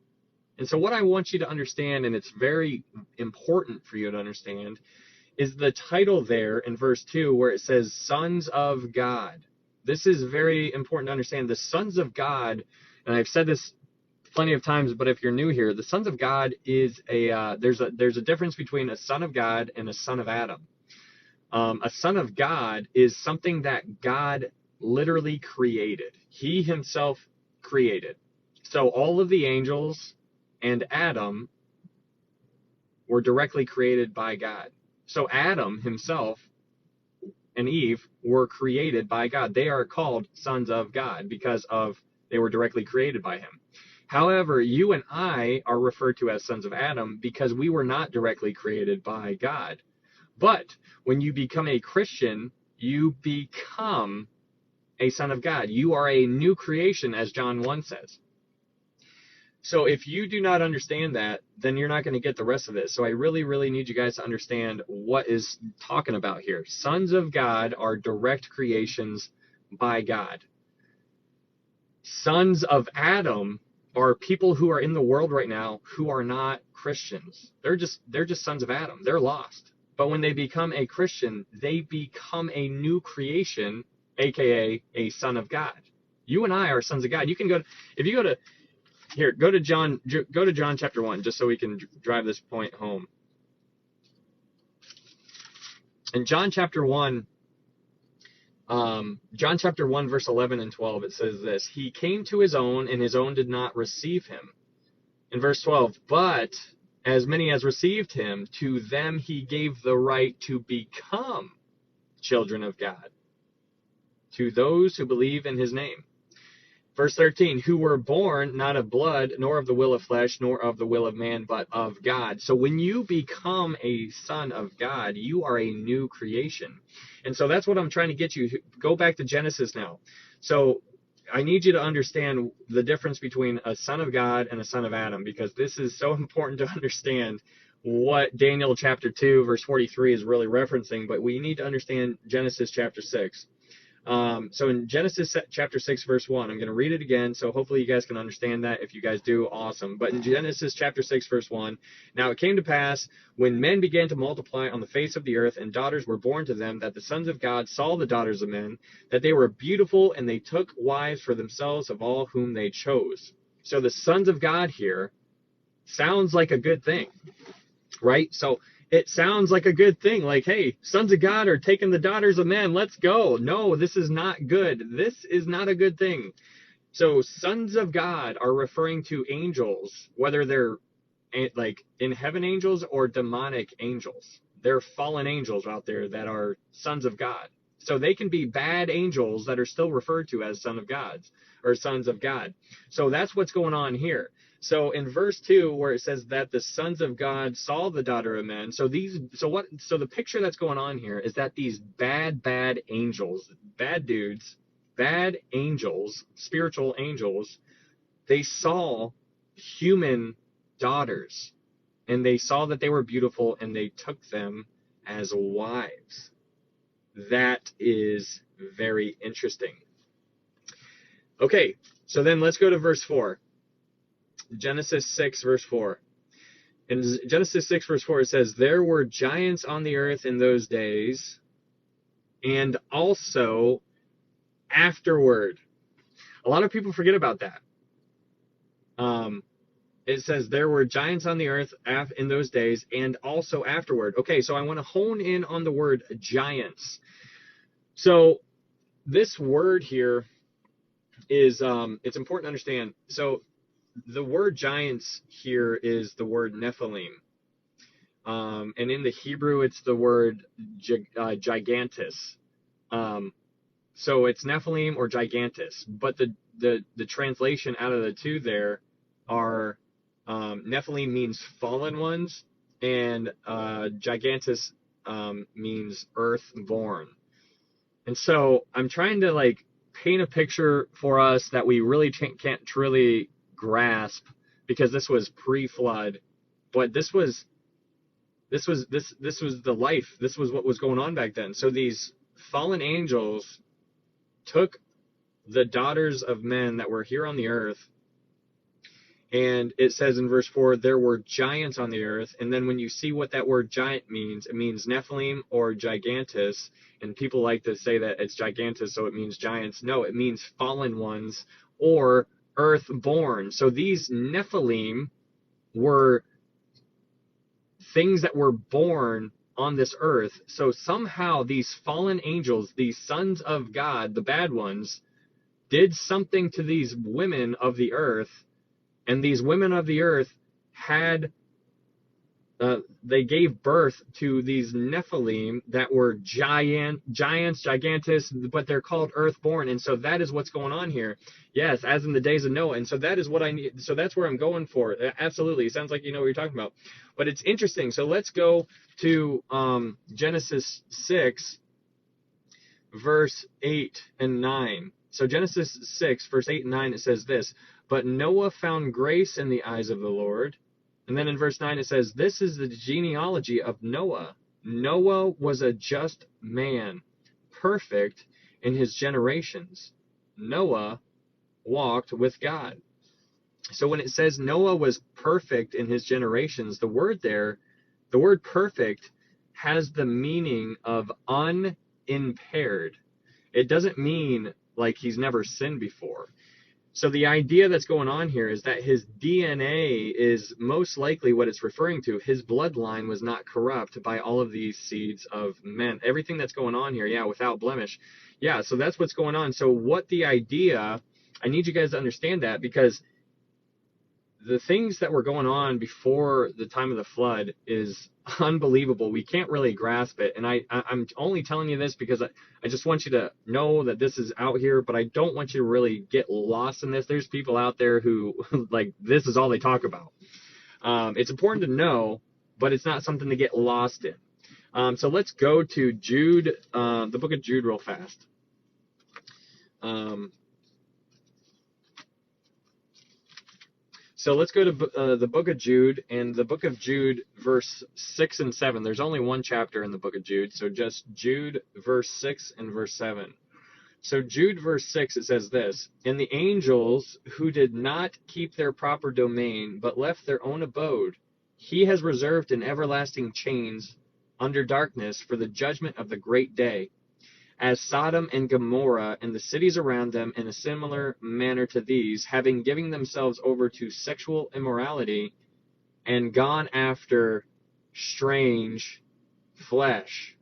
And so what I want you to understand, and it's very important for you to understand, is the title there in verse 2 where it says sons of God. This is very important to understand. The sons of God, and I've said this plenty of times, but if you're new here, the sons of God is there's a difference between a son of God and a son of Adam. A son of God is something that God literally created. He himself created. So all of the angels and Adam were directly created by God. So Adam himself and Eve were created by God. They are called sons of God because they were directly created by him. However, you and I are referred to as sons of Adam because we were not directly created by God. But when you become a Christian, you become a son of God. You are a new creation, as John 1 says. So if you do not understand that, then you're not going to get the rest of it. So I really, really need you guys to understand what is talking about here. Sons of God are direct creations by God. Sons of Adam are people who are in the world right now who are not Christians. They're just sons of Adam. They're lost. But when they become a Christian, they become a new creation, aka a son of God. You and I are sons of God. You can go to, if you go to here, go to John chapter 1, just so we can drive this point home. In John chapter 1, verse 11 and 12, it says this: He came to his own, and his own did not receive him. In verse 12, but as many as received him, to them he gave the right to become children of God, to those who believe in his name. Verse 13, who were born not of blood, nor of the will of flesh, nor of the will of man, but of God. So when you become a son of God, you are a new creation. And so that's what I'm trying to get you. Go back to Genesis now. So I need you to understand the difference between a son of God and a son of Adam, because this is so important to understand what Daniel chapter 2, verse 43 is really referencing, but we need to understand Genesis chapter 6. So in Genesis chapter 6, verse 1, I'm going to read it again, so hopefully you guys can understand that. If you guys do, awesome. But in Genesis chapter 6, verse 1, now it came to pass, when men began to multiply on the face of the earth, and daughters were born to them, that the sons of God saw the daughters of men, that they were beautiful, and they took wives for themselves of all whom they chose. So the sons of God here sounds like a good thing, right? So it sounds like a good thing, like, hey, sons of God are taking the daughters of men, let's go. No, this is not good. This is not a good thing. So sons of God are referring to angels, whether they're like in heaven angels or demonic angels. They're fallen angels out there that are sons of God. So they can be bad angels that are still referred to as sons of God. So that's what's going on here. So in verse 2, where it says that the sons of God saw the daughter of men, so the picture that's going on here is that these bad angels, bad dudes, bad angels, spiritual angels, they saw human daughters, and they saw that they were beautiful, and they took them as wives. That is very interesting. Okay, so then let's go to verse 4. Genesis 6, verse 4. In Genesis 6, verse 4, it says, there were giants on the earth in those days, and also afterward. A lot of people forget about that. It says there were giants on the earth in those days, and also afterward. Okay, so I want to hone in on the word giants. So this word here is, it's important to understand. So the word giants here is the word Nephilim. And in the Hebrew, it's the word gigantus. So it's Nephilim or gigantus. But the translation out of the two there are Nephilim means fallen ones, and gigantus means earth-born. And so I'm trying to like paint a picture for us that we really can't truly grasp, because this was pre-flood, but this was the life. This was what was going on back then. So these fallen angels took the daughters of men that were here on the earth, and it says in verse 4, there were giants on the earth. And then when you see what that word giant means, it means Nephilim or gigantus. And people like to say that it's gigantus, so it means giants. No, it means fallen ones or earth-born. So these Nephilim were things that were born on this earth. So somehow these fallen angels, these sons of God, the bad ones, did something to these women of the earth, and these women of the earth had they gave birth to these Nephilim that were giants, gigantus, but they're called earthborn. And so that is what's going on here. Yes, as in the days of Noah. And so that is what I need. So that's where I'm going for. Absolutely. It sounds like you know what you're talking about. But it's interesting. So let's go to Genesis 6, verse 8 and 9. So Genesis 6, verse 8 and 9, it says this, "But Noah found grace in the eyes of the Lord." And then in verse 9 it says, "This is the genealogy of Noah. Noah was a just man, perfect in his generations. Noah walked with God." So when it says Noah was perfect in his generations, the word there, the word perfect, has the meaning of unimpaired. It doesn't mean like he's never sinned before. So the idea that's going on here is that his DNA is most likely what it's referring to. His bloodline was not corrupt by all of these seeds of men. Everything that's going on here, yeah, without blemish. Yeah, so that's what's going on. So what the idea, I need you guys to understand that, because the things that were going on before the time of the flood is unbelievable. We can't really grasp it. And I'm only telling you this because I just want you to know that this is out here, but I don't want you to really get lost in this. There's people out there who, like, this is all they talk about. It's important to know, but it's not something to get lost in. So let's go to Jude, the book of Jude real fast. So let's go to the book of Jude, and the book of Jude, verse 6 and 7. There's only one chapter in the book of Jude, so just Jude, verse 6 and verse 7. So Jude, verse 6, it says this, "And the angels who did not keep their proper domain, but left their own abode, he has reserved in everlasting chains under darkness for the judgment of the great day, as Sodom and Gomorrah and the cities around them in a similar manner to these, having given themselves over to sexual immorality and gone after strange flesh,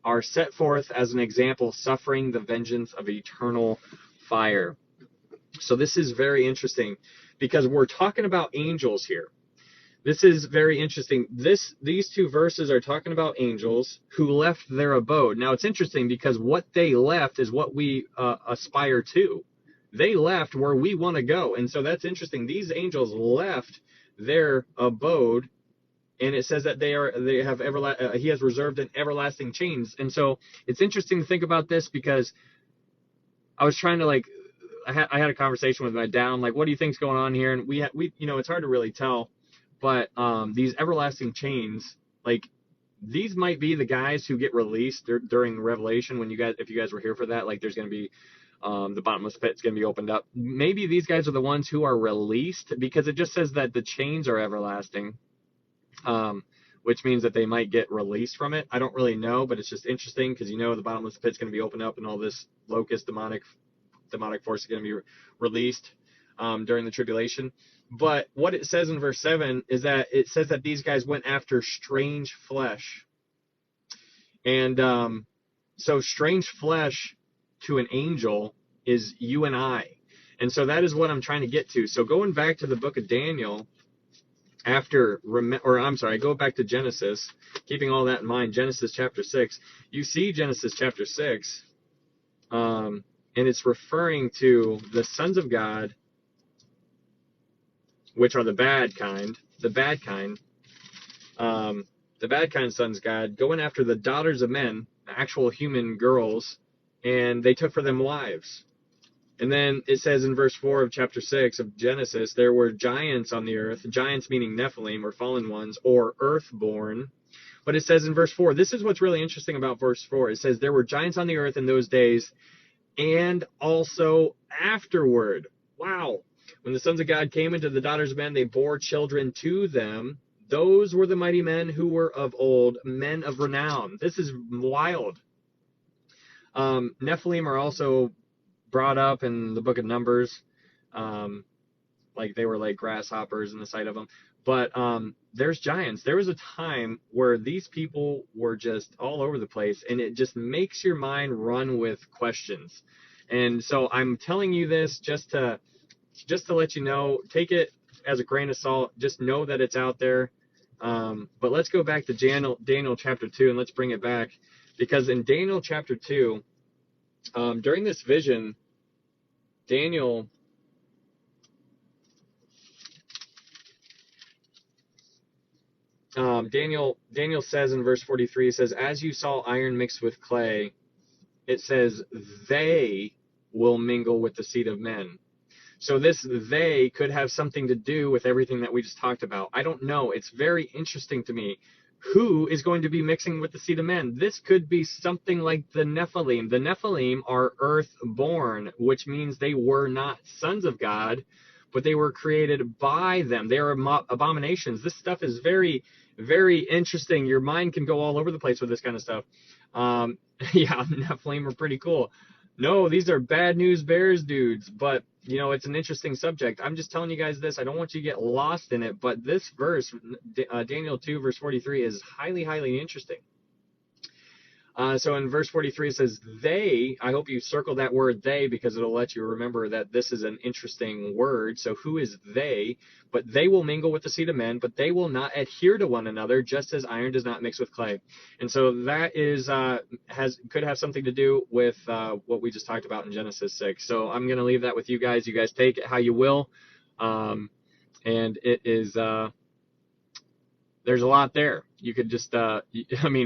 are set forth as an example, suffering the vengeance of eternal fire." So this is very interesting because we're talking about angels here. This is very interesting. These two verses are talking about angels who left their abode. Now, it's interesting because what they left is what we aspire to. They left where we want to go. And so that's interesting. These angels left their abode, and it says that he has reserved in everlasting chains. And so it's interesting to think about this because I was trying to, like, I had a conversation with my dad. I'm like, what do you think's going on here? And we it's hard to really tell. But these everlasting chains, like, these might be the guys who get released during Revelation. If you guys were here for that, like, there's going to be the bottomless pit's going to be opened up. Maybe these guys are the ones who are released, because it just says that the chains are everlasting, which means that they might get released from it. I don't really know, but it's just interesting because the bottomless pit's going to be opened up and all this locust demonic force is going to be released during the tribulation. But what it says in verse 7 is that it says that these guys went after strange flesh. And so strange flesh to an angel is you and I. And so that is what I'm trying to get to. So going back to the book of Daniel, go back to Genesis, keeping all that in mind, Genesis chapter 6. You see Genesis chapter 6, and it's referring to the sons of God, which are the bad kind sons of God, going after the daughters of men, actual human girls, and they took for them wives. And then it says in verse 4 of chapter 6 of Genesis, there were giants on the earth, giants meaning Nephilim, or fallen ones, or earthborn. But it says in verse 4, this is what's really interesting about verse 4. It says, there were giants on the earth in those days, and also afterward. Wow. When the sons of God came into the daughters of men, they bore children to them. Those were the mighty men who were of old, men of renown. This is wild. Nephilim are also brought up in the book of Numbers. Like they were like grasshoppers in the sight of them. But there's giants. There was a time where these people were just all over the place, and it just makes your mind run with questions. And so I'm telling you this just to let you know, take it as a grain of salt. Just know that it's out there. But let's go back to Daniel chapter 2, and let's bring it back, because in Daniel chapter 2, during this vision, Daniel says in verse 43, it says, as you saw iron mixed with clay, it says, they will mingle with the seed of men. So this they could have something to do with everything that we just talked about. I don't know. It's very interesting to me. Who is going to be mixing with the seed of men? This could be something like the Nephilim. The Nephilim are earth-born, which means they were not sons of God, but they were created by them. They are abominations. This stuff is very, very interesting. Your mind can go all over the place with this kind of stuff. Yeah, Nephilim are pretty cool. No, these are bad news bears dudes, but it's an interesting subject. I'm just telling you guys this. I don't want you to get lost in it, but this verse, Daniel 2, verse 43, is highly, highly interesting. So in verse 43, it says, they, I hope you circle that word they, because it'll let you remember that this is an interesting word. So who is they? But they will mingle with the seed of men, but they will not adhere to one another, just as iron does not mix with clay. And so that is could have something to do with what we just talked about in Genesis 6. So I'm going to leave that with you guys. You guys take it how you will. And it is, there's a lot there. You could just,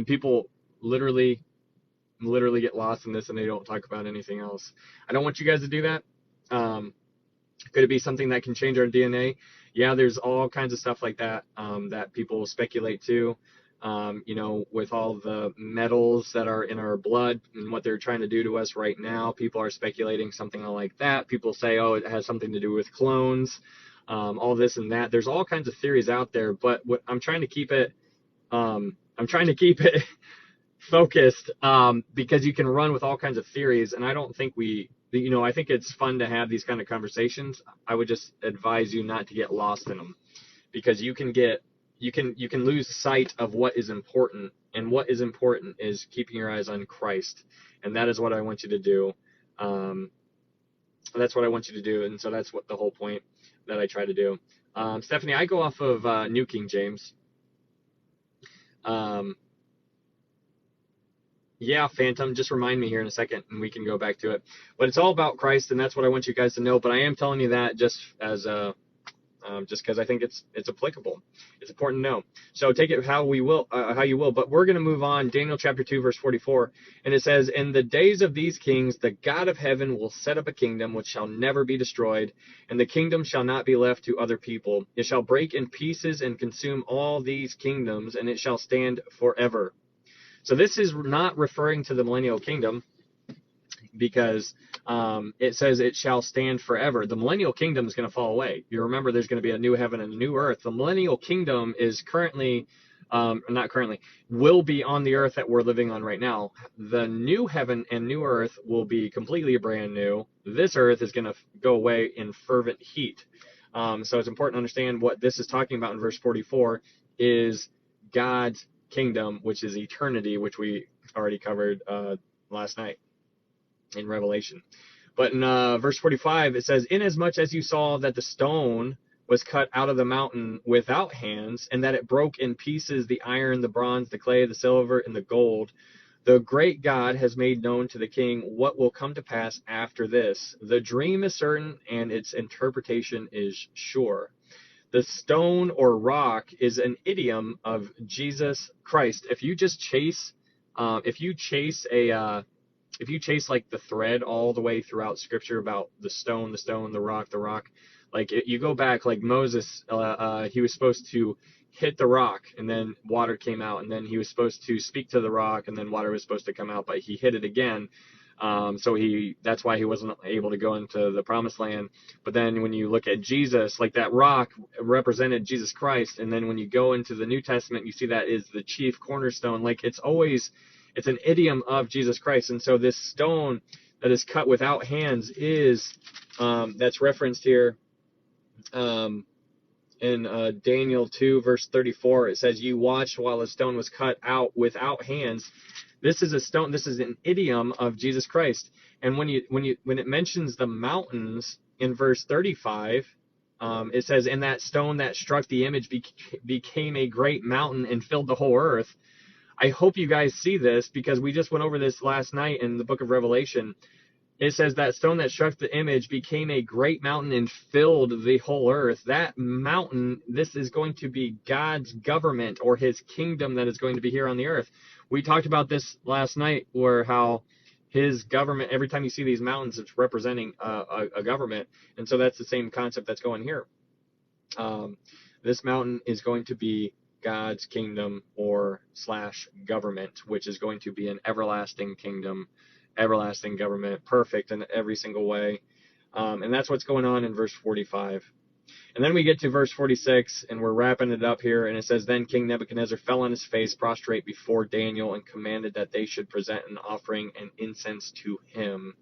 people literally get lost in this and they don't talk about anything else. I don't want you guys to do that. Could it be something that can change our DNA? Yeah, there's all kinds of stuff like that that people speculate too. With all the metals that are in our blood and what they're trying to do to us right now, people are speculating something like that. People say, oh, it has something to do with clones, all this and that. There's all kinds of theories out there, but what I'm trying to keep it focused, because you can run with all kinds of theories, and I don't think I think it's fun to have these kind of conversations. I would just advise you not to get lost in them, because you can lose sight of what is important, and what is important is keeping your eyes on Christ, and that is what I want you to do. That's what I want you to do, and so that's what the whole point that I try to do. Stephanie, I go off of New King James. Yeah, Phantom, just remind me here in a second and we can go back to it. But it's all about Christ, and that's what I want you guys to know. But I am telling you that just as just because I think it's applicable. It's important to know. So take it how you will. But we're going to move on. Daniel chapter 2, verse 44. And it says, in the days of these kings, the God of heaven will set up a kingdom which shall never be destroyed, and the kingdom shall not be left to other people. It shall break in pieces and consume all these kingdoms, and it shall stand forever. So this is not referring to the millennial kingdom, because it says it shall stand forever. The millennial kingdom is going to fall away. You remember there's going to be a new heaven and a new earth. The millennial kingdom is currently, not currently, will be on the earth that we're living on right now. The new heaven and new earth will be completely brand new. This earth is going to go away in fervent heat. So it's important to understand what this is talking about in verse 44 is God's kingdom, which is eternity, which we already covered last night in Revelation. But in verse 45, it says, inasmuch as you saw that the stone was cut out of the mountain without hands, and that it broke in pieces the iron, the bronze, the clay, the silver, and the gold, the great God has made known to the king what will come to pass after this. The dream is certain, and its interpretation is sure. The stone or rock is an idiom of Jesus Christ. If you just chase like the thread all the way throughout Scripture about the stone, the rock, like you go back, like Moses, he was supposed to hit the rock, and then water came out, and then he was supposed to speak to the rock, and then water was supposed to come out, but he hit it again. So that's why he wasn't able to go into the promised land. But then when you look at Jesus, like that rock represented Jesus Christ. And then when you go into the New Testament, you see that is the chief cornerstone. Like it's an idiom of Jesus Christ. And so this stone that is cut without hands is, that's referenced here, in Daniel 2 verse 34. It says, you watched while a stone was cut out without hands. This is a stone. This is an idiom of Jesus Christ. And when it mentions the mountains in verse 35, It says, and that stone that struck the image became a great mountain and filled the whole earth. I hope you guys see this, because we just went over this last night in the book of Revelation. It says that stone that struck the image became a great mountain and filled the whole earth. That mountain, this is going to be God's government, or his kingdom, that is going to be here on the earth. We talked about this last night, where how his government, every time you see these mountains, it's representing a government. And so that's the same concept that's going here. This mountain is going to be God's kingdom, or / government, which is going to be an everlasting kingdom, everlasting government, perfect in every single way. And that's what's going on in verse 45. And then we get to verse 46, and we're wrapping it up here, and it says, then King Nebuchadnezzar fell on his face, prostrate before Daniel, and commanded that they should present an offering and incense to him.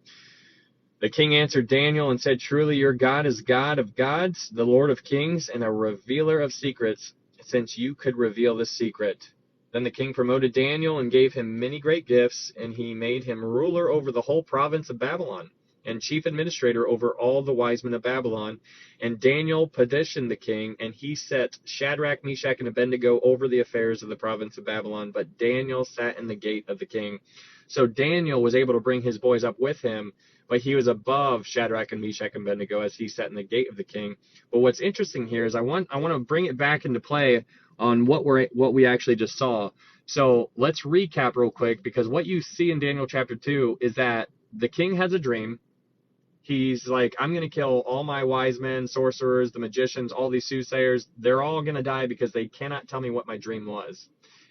The king answered Daniel and said, truly your God is God of gods, the Lord of kings, and a revealer of secrets, since you could reveal this secret. Then the king promoted Daniel and gave him many great gifts, and he made him ruler over the whole province of Babylon, and chief administrator over all the wise men of Babylon. And Daniel petitioned the king, and he set Shadrach, Meshach, and Abednego over the affairs of the province of Babylon. But Daniel sat in the gate of the king. So Daniel was able to bring his boys up with him, but he was above Shadrach and Meshach and Abednego as he sat in the gate of the king. But what's interesting here is I want to bring it back into play on what we actually just saw. So let's recap real quick, because what you see in Daniel chapter 2 is that the king has a dream. He's like, I'm going to kill all my wise men, sorcerers, the magicians, all these soothsayers. They're all going to die because they cannot tell me what my dream was.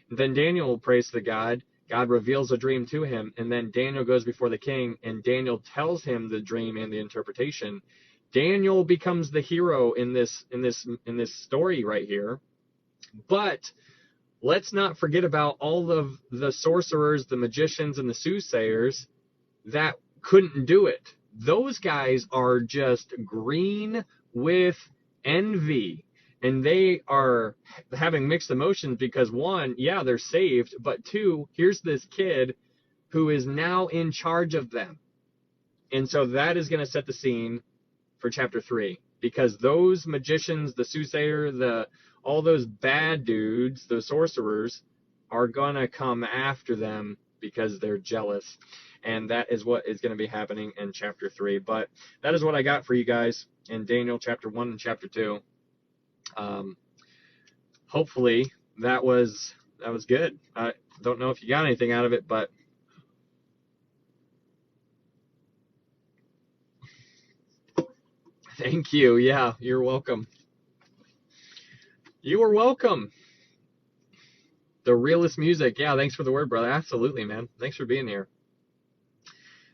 And then Daniel prays to God. God reveals a dream to him. And then Daniel goes before the king, and Daniel tells him the dream and the interpretation. Daniel becomes the hero in this story right here. But let's not forget about all of the sorcerers, the magicians, and the soothsayers that couldn't do it. Those guys are just green with envy, and they are having mixed emotions because, one, yeah, they're saved, but two, here's this kid who is now in charge of them. And so that is going to set the scene for chapter 3, because those magicians, the soothsayer, all those bad dudes, the sorcerers, are going to come after them because they're jealous. And that is what is going to be happening in chapter 3. But that is what I got for you guys in Daniel chapter 1 and chapter 2. Hopefully that was good. I don't know if you got anything out of it, but thank you. Yeah, you're welcome. You are welcome. The realest music. Yeah, thanks for the word, brother. Absolutely, man. Thanks for being here.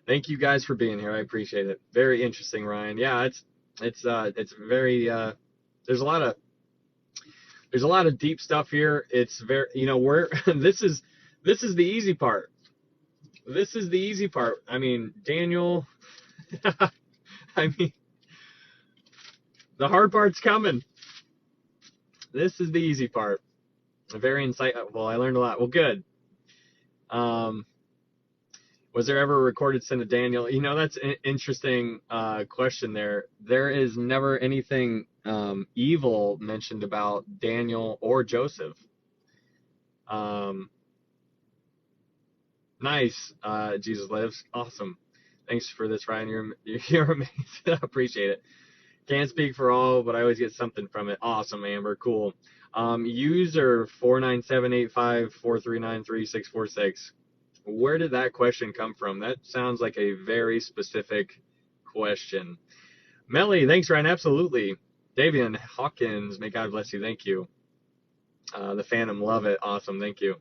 Thank you guys for being here. I appreciate it. Very interesting, Ryan. Yeah, it's very there's a lot of deep stuff here. It's very, we're this is the easy part. This is the easy part. I mean, Daniel I mean, the hard part's coming. This is the easy part. Very insightful. Well, I learned a lot. Well, good. Was there ever a recorded sin of Daniel? That's an interesting question there. There is never anything evil mentioned about Daniel or Joseph. Nice. Jesus lives. Awesome. Thanks for this, Ryan. You're amazing. I appreciate it. Can't speak for all, but I always get something from it. Awesome, Amber. Cool. User 4978543936646. Where did that question come from? That sounds like a very specific question. Melly, thanks, Ryan. Absolutely. Davian Hawkins, may God bless you. Thank you. The Phantom, love it. Awesome. Thank you.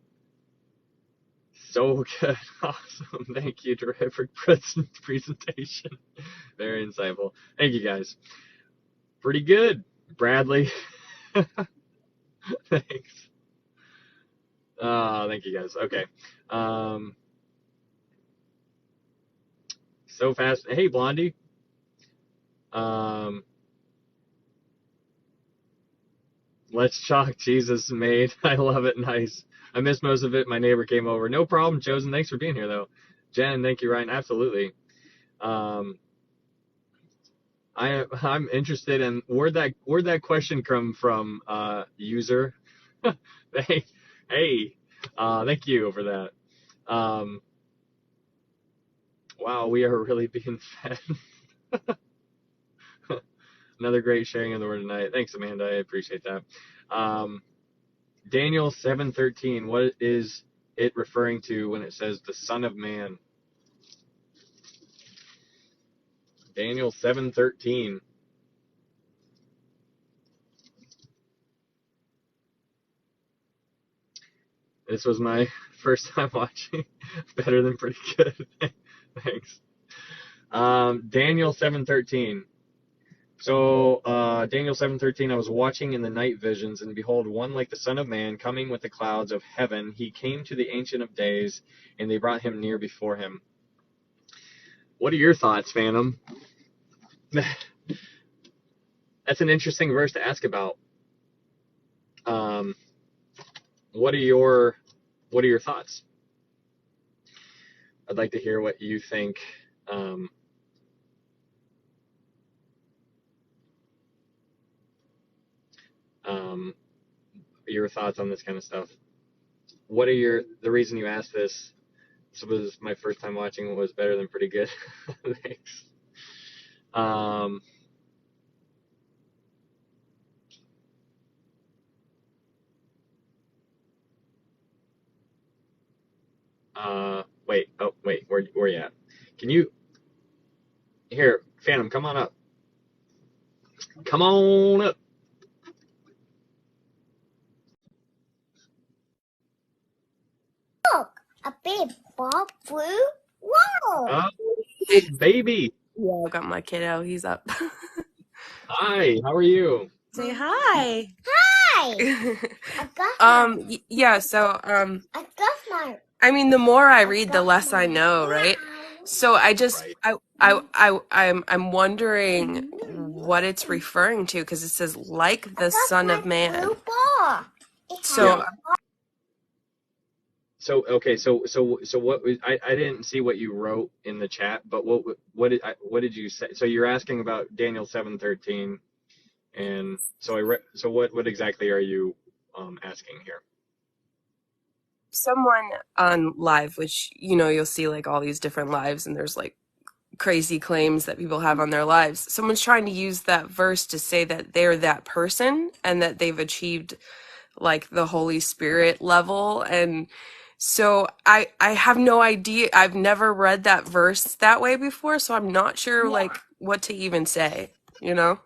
So good. Awesome. Thank you. Terrific presentation. Very insightful. Thank you, guys. Pretty good. Bradley. Thanks. Thank you, guys. Okay. So fast. Hey, Blondie. Let's chalk Jesus made. I love it. Nice. I missed most of it. My neighbor came over. No problem, Chosen. Thanks for being here, though. Jen, thank you, Ryan. Absolutely. I'm interested in where'd that question come from, user. Hey, hey, thank you for that. Wow, we are really being fed. Another great sharing of the word tonight. Thanks, Amanda. I appreciate that. Daniel 7:13. What is it referring to when it says the Son of Man? Daniel 7:13. This was my first time watching. Better than pretty good. Thanks. Daniel 7:13. So Daniel 7:13. I was watching in the night visions, and behold, one like the Son of Man coming with the clouds of heaven. He came to the Ancient of Days, and they brought him near before him. What are your thoughts, Phantom? That's an interesting verse to ask about. What are your thoughts? I'd like to hear what you think. Your thoughts on this kind of stuff. What are the reason you asked this? This was my first time watching. It was better than pretty good. Thanks. Wait, where you at? Can you here, Phantom? Come on up. Come on up. Look, a big ball blue. Whoa! Oh, big baby. Yeah, I got my kiddo. He's up. Hi, how are you? Say hi. Hi! I got Yeah, so I got my I mean, the more I read, the less I know, right? So I just I'm wondering what it's referring to, because it says like the Son of Man. blue ball. So Yeah. So okay, so what I didn't see what you wrote in the chat, but what did you say? So you're asking about Daniel 7:13, and so what exactly are you asking here? someone on live, which you'll see like all these different lives, and there's like crazy claims that people have on their lives. Someone's trying to use that verse to say that they're that person and that they've achieved like the Holy Spirit level. And so I have no idea. I've never read that verse that way before, so I'm not sure like what to even say, Yeah.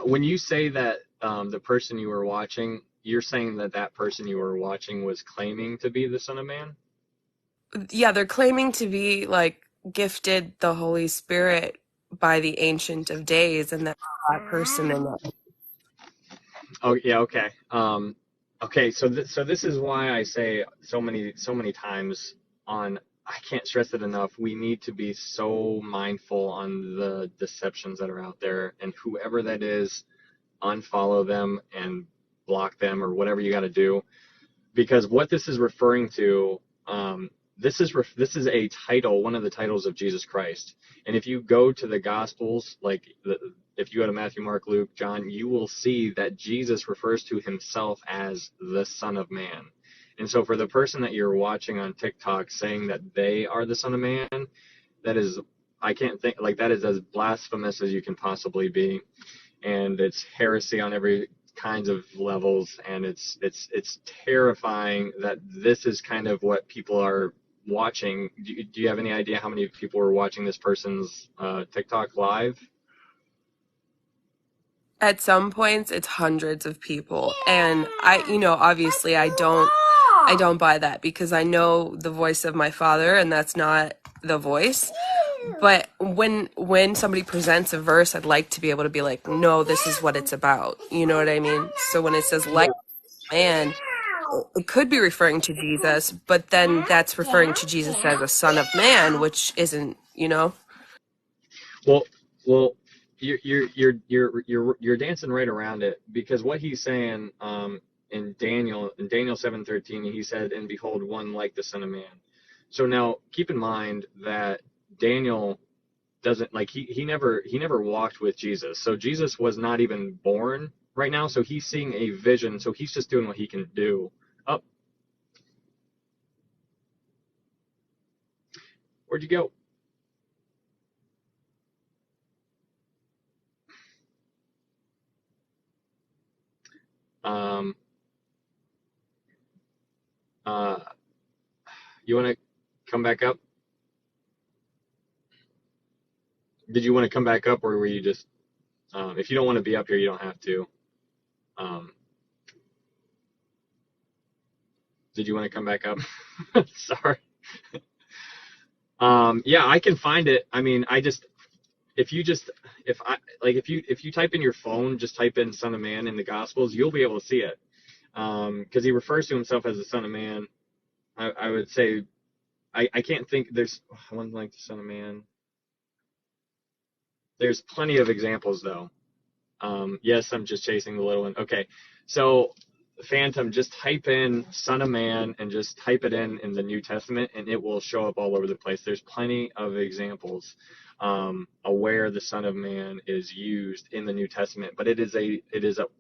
When you say that the person you were watching, you're saying that person you were watching was claiming to be the Son of Man? Yeah, they're claiming to be like gifted the Holy Spirit by the Ancient of Days, and that person in that. Oh yeah, okay. Okay, so this is why I say so many times I can't stress it enough. We need to be so mindful on the deceptions that are out there, and whoever that is, unfollow them and block them or whatever you got to do, because what this is referring to, this is a title, one of the titles of Jesus Christ. And if you go to the Gospels, if you go to Matthew, Mark, Luke, John, you will see that Jesus refers to himself as the Son of Man. And so for the person that you're watching on TikTok saying that they are the Son of Man, that is, I can't think, like, that is as blasphemous as you can possibly be. And it's heresy on every kinds of levels, and it's terrifying that this is kind of what people are watching. Do you have any idea how many people were watching this person's TikTok live? At some points, it's hundreds of people, and obviously, I don't buy that, because I know the voice of my Father, and that's not the voice. But when somebody presents a verse, I'd like to be able to be like, no, this is what it's about. You know what I mean? So when it says like man, it could be referring to Jesus, but then that's referring to Jesus as a Son of Man, which isn't, Well, you're dancing right around it, because what he's saying in Daniel 7:13, he said, "And behold, one like the Son of Man." So now keep in mind that Daniel doesn't like he never walked with Jesus. So Jesus was not even born right now. So he's seeing a vision. So he's just doing what he can do. Oh, where'd you go? Um, uh, you want to come back up? Did you want to come back up, or were you just? If you don't want to be up here, you don't have to. Um, did you want to come back up? Sorry. Yeah, I can find it. I mean, if you type in your phone, just type in Son of Man in the Gospels, you'll be able to see it. Because he refers to himself as the Son of Man. I would say, I can't think there's one like the Son of Man. There's plenty of examples though. Yes, I'm just chasing the little one. Okay, so Phantom, just type in Son of Man and just type it in the New Testament, and it will show up all over the place. There's plenty of examples where the Son of Man is used in the New Testament, but it is a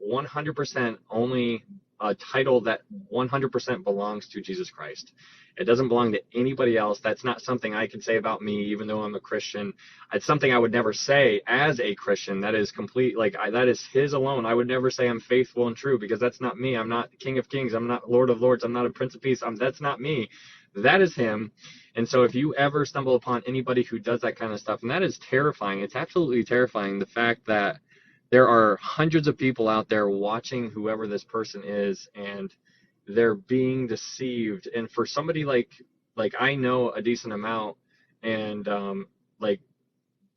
100% only a title that 100% belongs to Jesus Christ. It doesn't belong to anybody else. That's not something I can say about me, even though I'm a Christian. It's something I would never say as a Christian. That is complete, that is his alone. I would never say I'm faithful and true, because that's not me. I'm not King of Kings. I'm not Lord of Lords. I'm not a Prince of Peace. That's not me. That is him. And so if you ever stumble upon anybody who does that kind of stuff, and that is terrifying, it's absolutely terrifying, the fact that there are hundreds of people out there watching whoever this person is, and they're being deceived. And for somebody like I know a decent amount, and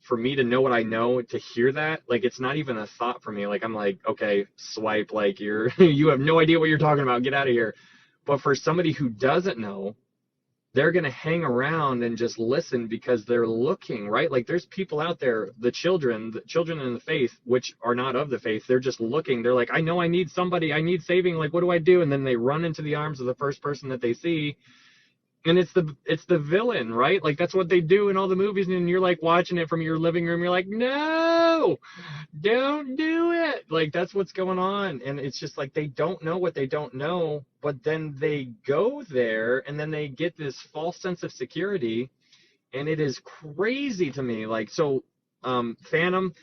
for me to know what I know, to hear that, it's not even a thought for me. I'm like, okay, swipe, you have no idea what you're talking about, get out of here. But for somebody who doesn't know, they're going to hang around and just listen because they're looking, right? There's people out there, the children in the faith, which are not of the faith, they're just looking. They're like, I know I need somebody, I need saving. What do I do? And then they run into the arms of the first person that they see. And it's the villain, right? That's what they do in all the movies. And you're watching it from your living room. You're like, no, don't do it. That's what's going on. And it's just they don't know what they don't know, but then they go there and then they get this false sense of security. And it is crazy to me. Phantom,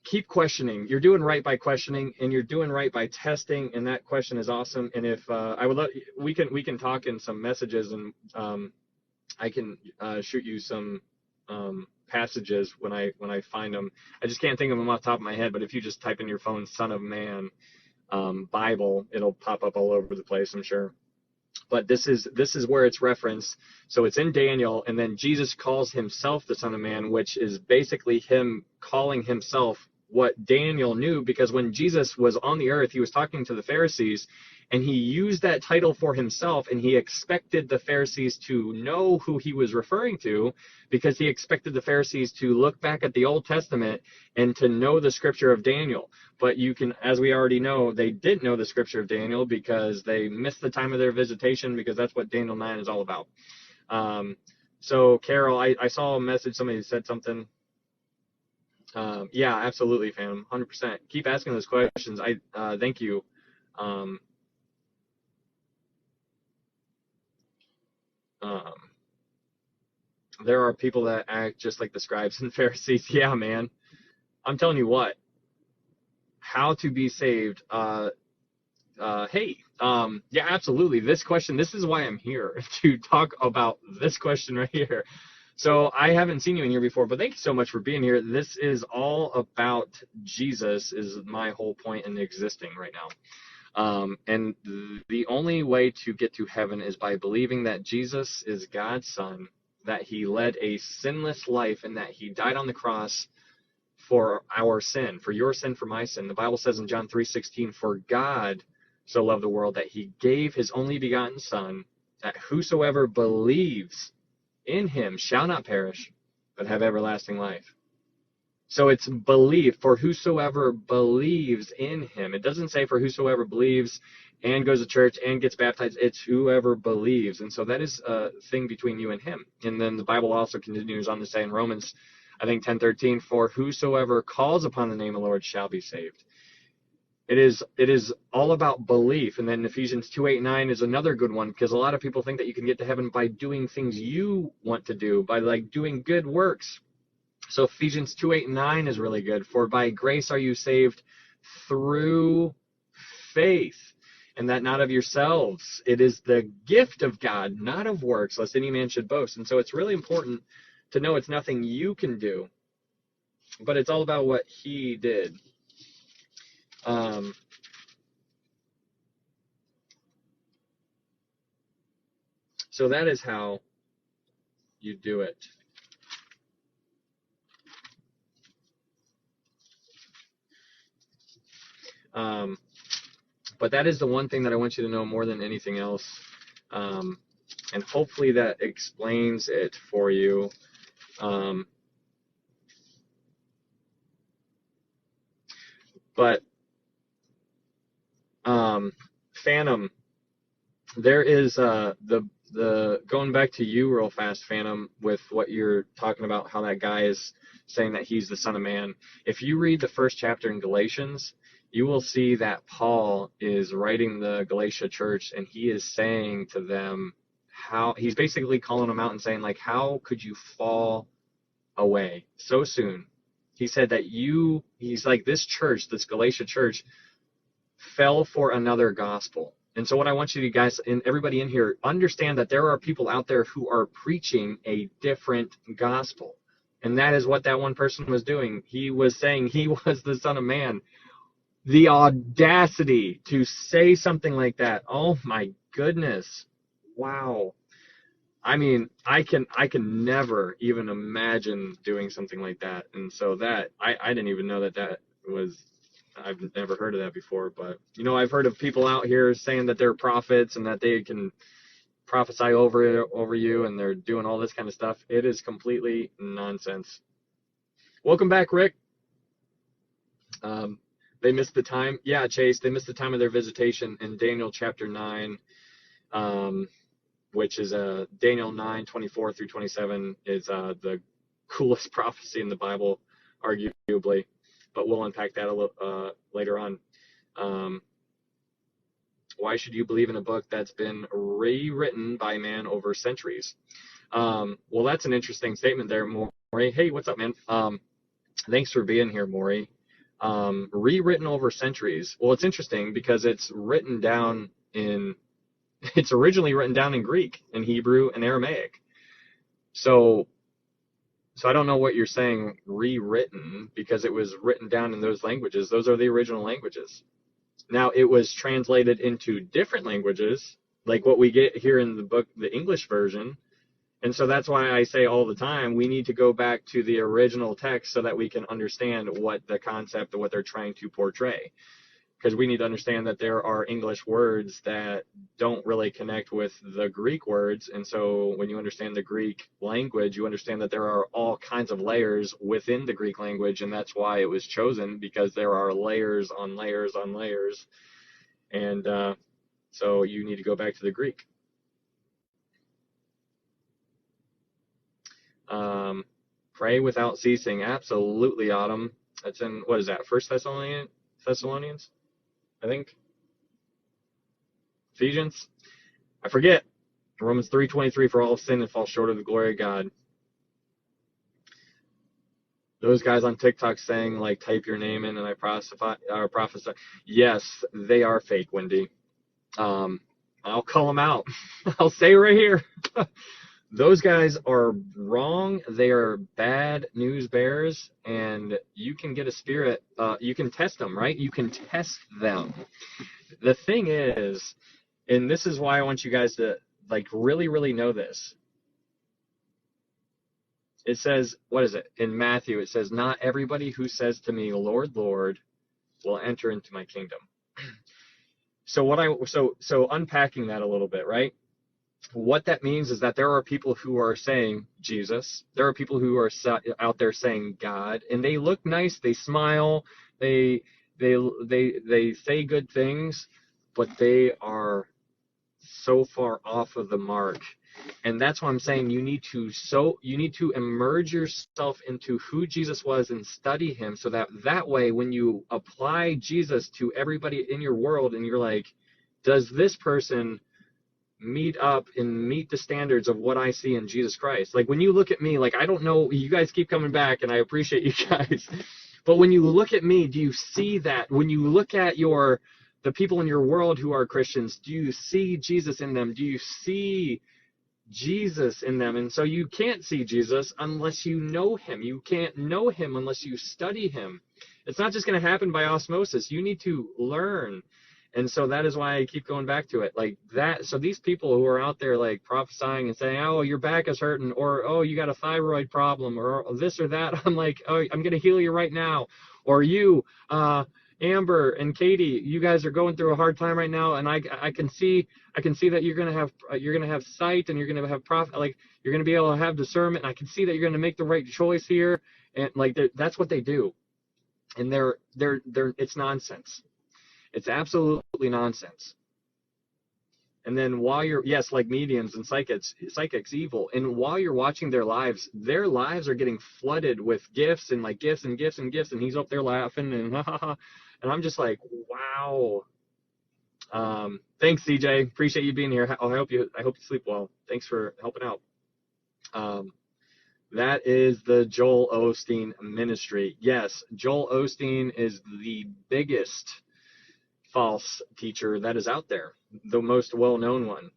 keep questioning. You're doing right by questioning, and you're doing right by testing, and that question is awesome. And if I would love, we can talk in some messages, and I can shoot you some passages when I find them. I just can't think of them off the top of my head, but if you just type in your phone Son of Man Bible, it'll pop up all over the place, I'm sure. But this is where it's referenced. So it's in Daniel, and then Jesus calls himself the Son of Man, which is basically him calling himself what Daniel knew, because when Jesus was on the earth, he was talking to the Pharisees, and he used that title for himself, and he expected the Pharisees to know who he was referring to, because he expected the Pharisees to look back at the Old Testament and to know the scripture of Daniel. But you can, as we already know, they didn't know the scripture of Daniel because they missed the time of their visitation, because that's what Daniel 9 is all about. So Carol, I saw a message, somebody said something. Yeah, absolutely, fam, 100%. Keep asking those questions. Thank you. There are people that act just like the scribes and Pharisees. Yeah, man. I'm telling you what. How to be saved. Yeah, absolutely. This question, this is why I'm here, to talk about this question right here. So I haven't seen you in here before, but thank you so much for being here. This is all about Jesus, is my whole point in existing right now. And the only way to get to heaven is by believing that Jesus is God's son, that he led a sinless life, and that he died on the cross for our sin, for your sin, for my sin. The Bible says in John 3:16, for God so loved the world that he gave his only begotten son, that whosoever believes in him shall not perish, but have everlasting life. So it's believe, for whosoever believes in him. It doesn't say for whosoever believes and goes to church and gets baptized. It's whoever believes. And so that is a thing between you and him. And then the Bible also continues on to say in Romans I think 10:13, for whosoever calls upon the name of the Lord shall be saved. It is all about belief. And then Ephesians 2:8-9 is another good one, because a lot of people think that you can get to heaven by doing things you want to do, by like doing good works. So Ephesians 2:8-9 is really good. For by grace are you saved through faith, and that not of yourselves. It is the gift of God, not of works, lest any man should boast. And so it's really important to know it's nothing you can do, but it's all about what he did. So that is how you do it. But that is the one thing that I want you to know more than anything else. And hopefully that explains it for you. But Phantom, there is the going back to you real fast, Phantom, with what you're talking about, how that guy is saying that he's the Son of Man. If you read the first chapter in Galatians, you will see that Paul is writing the Galatia church, and he is saying to them how he's basically calling them out and saying, like, how could you fall away so soon? He said that he's like, this church, this Galatia church, fell for another gospel. And so what I want you guys and everybody in here understand, that there are people out there who are preaching a different gospel. And that is what that one person was doing. He was saying he was the Son of Man. The audacity to say something like that. Oh my goodness. Wow. I mean, I can never even imagine doing something like that. And so that I didn't even know that was, I've never heard of that before. But I've heard of people out here saying that they're prophets and that they can prophesy over you, and they're doing all this kind of stuff. It is completely nonsense. Welcome back, Rick. They missed the time. Yeah, Chase, they missed the time of their visitation in Daniel chapter 9, which is Daniel 9:24-27 is the coolest prophecy in the Bible, arguably. But we'll unpack that a little later on. Why should you believe in a book that's been rewritten by man over centuries? Well, that's an interesting statement there, Maury. Hey, what's up, man? Thanks for being here, Maury. Rewritten over centuries. Well, it's interesting because it's originally written down in Greek, in Hebrew, and Aramaic. So I don't know what you're saying, rewritten, because it was written down in those languages. Those are the original languages. Now, it was translated into different languages, like what we get here in the book, the English version. And so that's why I say all the time, we need to go back to the original text so that we can understand what the concept of what they're trying to portray. Because we need to understand that there are English words that don't really connect with the Greek words. And so when you understand the Greek language, you understand that there are all kinds of layers within the Greek language. And that's why it was chosen, because there are layers on layers on layers. And so you need to go back to the Greek. Pray without ceasing. Absolutely, Autumn. That's in, what is that, First Thessalonians? I think. Ephesians? I forget. Romans 3:23, for all have sinned and fall short of the glory of God. Those guys on TikTok saying, like, type your name in and I prophesy. Yes, they are fake, Wendy. I'll call them out. I'll say right here. Those guys are wrong. They are bad news bears, and you can get a spirit. You can test them, right? You can test them. The thing is, and this is why I want you guys to really, really know this. It says, what is it? In Matthew, it says, not everybody who says to me, Lord, Lord, will enter into my kingdom. So unpacking that a little bit, right? What that means is that there are people who are saying Jesus. There are people who are out there saying God, and they look nice. They smile. They say good things, but they are so far off of the mark. And that's why I'm saying you need to immerse yourself into who Jesus was and study him, so that way when you apply Jesus to everybody in your world and you're like, does this person meet up and meet the standards of what I see in Jesus Christ? Like when you look at me, like, I don't know, you guys keep coming back and I appreciate you guys, but when you look at me, do you see that? When you look at the people in your world who are Christians, do you see Jesus in them? Do you see Jesus in them? And so you can't see Jesus unless you know him. You can't know him unless you study him. It's not just going to happen by osmosis. You need to learn. And so that is why I keep going back to it like that. So these people who are out there like prophesying and saying, oh, your back is hurting, or, oh, you got a thyroid problem, or this or that. I'm like, oh, I'm going to heal you right now. Or you, Amber and Katie, you guys are going through a hard time right now, and I can see that you're gonna have sight, and you're gonna have like you're gonna be able to have discernment. And I can see that you're gonna make the right choice here, and like that's what they do, and they're it's nonsense. It's absolutely nonsense. And then while you're like mediums and psychics evil, and while you're watching their lives are getting flooded with gifts and like gifts and gifts and gifts, and he's up there laughing and ha ha ha. And I'm just like, wow. Thanks, CJ. Appreciate you being here. I hope you sleep well. Thanks for helping out. That is the Joel Osteen ministry. Yes, Joel Osteen is the biggest false teacher that is out there, the most well-known one.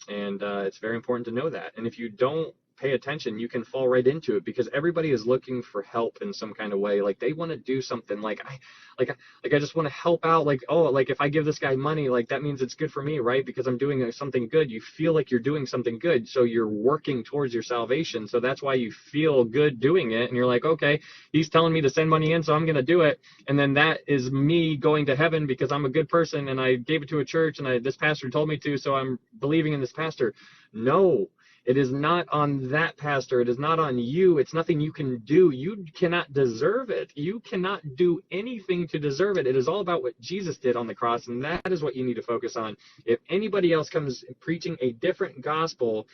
And it's very important to know that. And if you don't pay attention, you can fall right into it, because everybody is looking for help in some kind of way. Like they want to do something, like I just want to help out, like, oh, like if I give this guy money, like that means it's good for me, right? Because I'm doing something good. You feel like you're doing something good, so you're working towards your salvation. So that's why you feel good doing it, and you're like, okay, he's telling me to send money in, so I'm going to do it. And then that is me going to heaven because I'm a good person and I gave it to a church and this pastor told me to, so I'm believing in this pastor. No, it is not on that pastor. It is not on you. It's nothing you can do. You cannot deserve it. You cannot do anything to deserve it. It is all about what Jesus did on the cross, and that is what you need to focus on. If anybody else comes preaching a different gospel,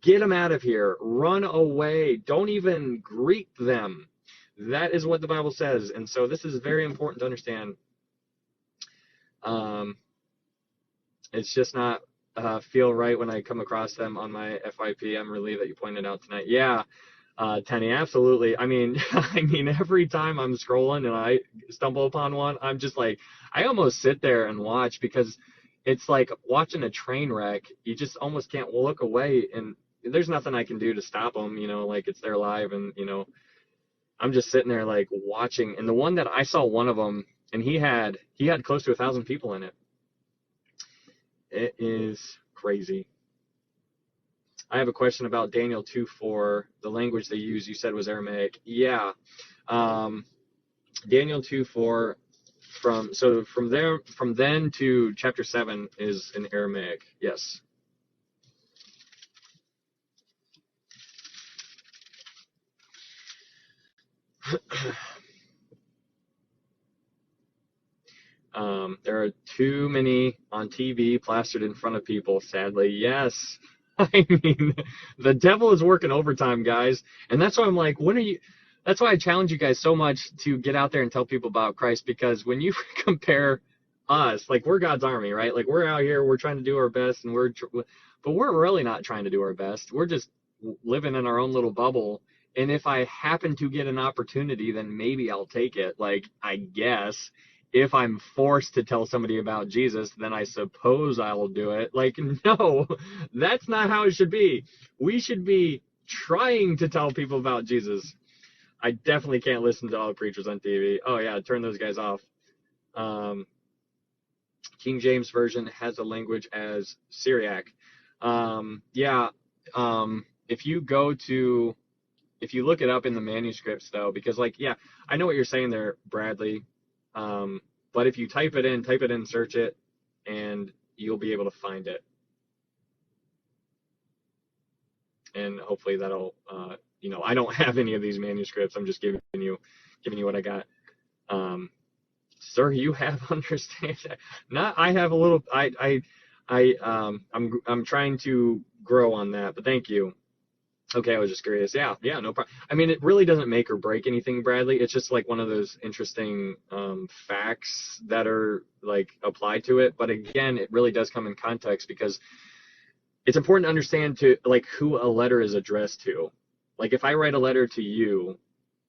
get them out of here. Run away. Don't even greet them. That is what the Bible says. And so this is very important to understand. It's just not feel right when I come across them on my FYP. I'm relieved that you pointed out tonight. Yeah, Tenny, absolutely. I mean, every time I'm scrolling and I stumble upon one, I'm just like, I almost sit there and watch, because it's like watching a train wreck. You just almost can't look away, and there's nothing I can do to stop them, like it's their live, and, I'm just sitting there like watching. And the one that I saw, one of them, and he had close to 1,000 people in it. It is crazy. I have a question about Daniel 2:4. The language they use, you said, was Aramaic. Yeah. Daniel 2:4, from then to chapter 7 is in Aramaic. Yes. There are too many on TV plastered in front of people, sadly. Yes. I mean, the devil is working overtime, guys. And that's why I'm like, that's why I challenge you guys so much to get out there and tell people about Christ, because when you compare us, like, we're God's army, right? Like, we're out here, we're trying to do our best, and but we're really not trying to do our best. We're just living in our own little bubble. And if I happen to get an opportunity, then maybe I'll take it. Like, I guess if I'm forced to tell somebody about Jesus, then I suppose I will do it. Like, no, that's not how it should be. We should be trying to tell people about Jesus. I definitely can't listen to all the preachers on TV. Oh, yeah, turn those guys off. King James Version has a language as Syriac. If you look it up in the manuscripts, though, because, like, yeah, I know what you're saying there, Bradley. But if you type it in, search it, and you'll be able to find it. And hopefully that'll, I don't have any of these manuscripts. I'm just giving you what I got. Sir, you have understanding. I have a little, I'm trying to grow on that, but thank you. Okay, I was just curious. Yeah, yeah, no problem. I mean, it really doesn't make or break anything, Bradley. It's just like one of those interesting facts that are like applied to it. But again, it really does come in context because it's important to understand to like who a letter is addressed to. Like if I write a letter to you,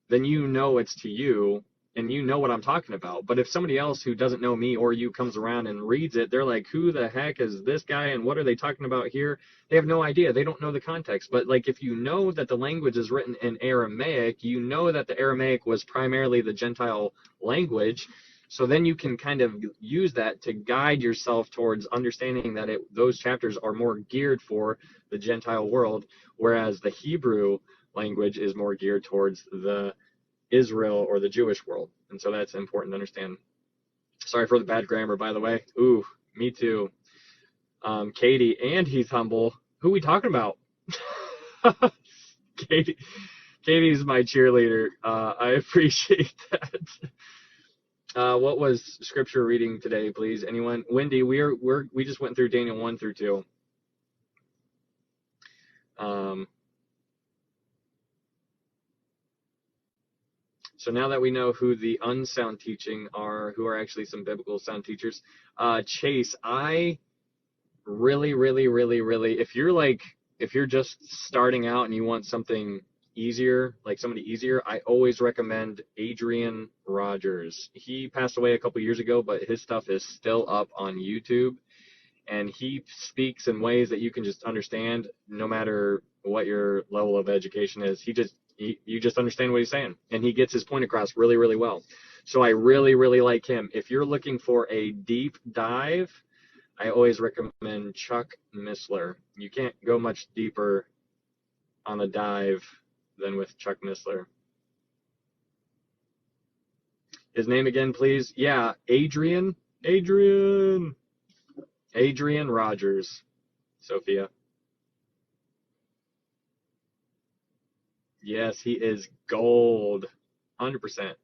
then you know it's to you and you know what I'm talking about. But if somebody else who doesn't know me or you comes around and reads it, they're like, who the heck is this guy and what are they talking about here? They have no idea. They don't know the context. But like if you know that the language is written in Aramaic, you know that the Aramaic was primarily the Gentile language. So then you can kind of use that to guide yourself towards understanding that those chapters are more geared for the Gentile world, whereas the Hebrew language is more geared towards the Israel or the Jewish world. And so that's important to understand. Sorry for the bad grammar, by the way. Ooh, me too. Katie and He's Humble. Who are we talking about? Katie's my cheerleader. I appreciate that. What was scripture reading today, please? Anyone? Wendy, we just went through Daniel 1 through 2. So now that we know who the unsound teaching are, who are actually some biblical sound teachers, Chase, I really, if you're just starting out and you want something easier, like somebody easier, I always recommend Adrian Rogers. He passed away a couple years ago, but his stuff is still up on YouTube, and he speaks in ways that you can just understand no matter what your level of education is. You just understand what he's saying, and he gets his point across really well. So I really like him. If you're looking for a deep dive, I always recommend Chuck Missler. You can't go much deeper on a dive than with Chuck Missler. His name again, please. Yeah, Adrian Rogers. Sophia. Yes, he is gold, 100%.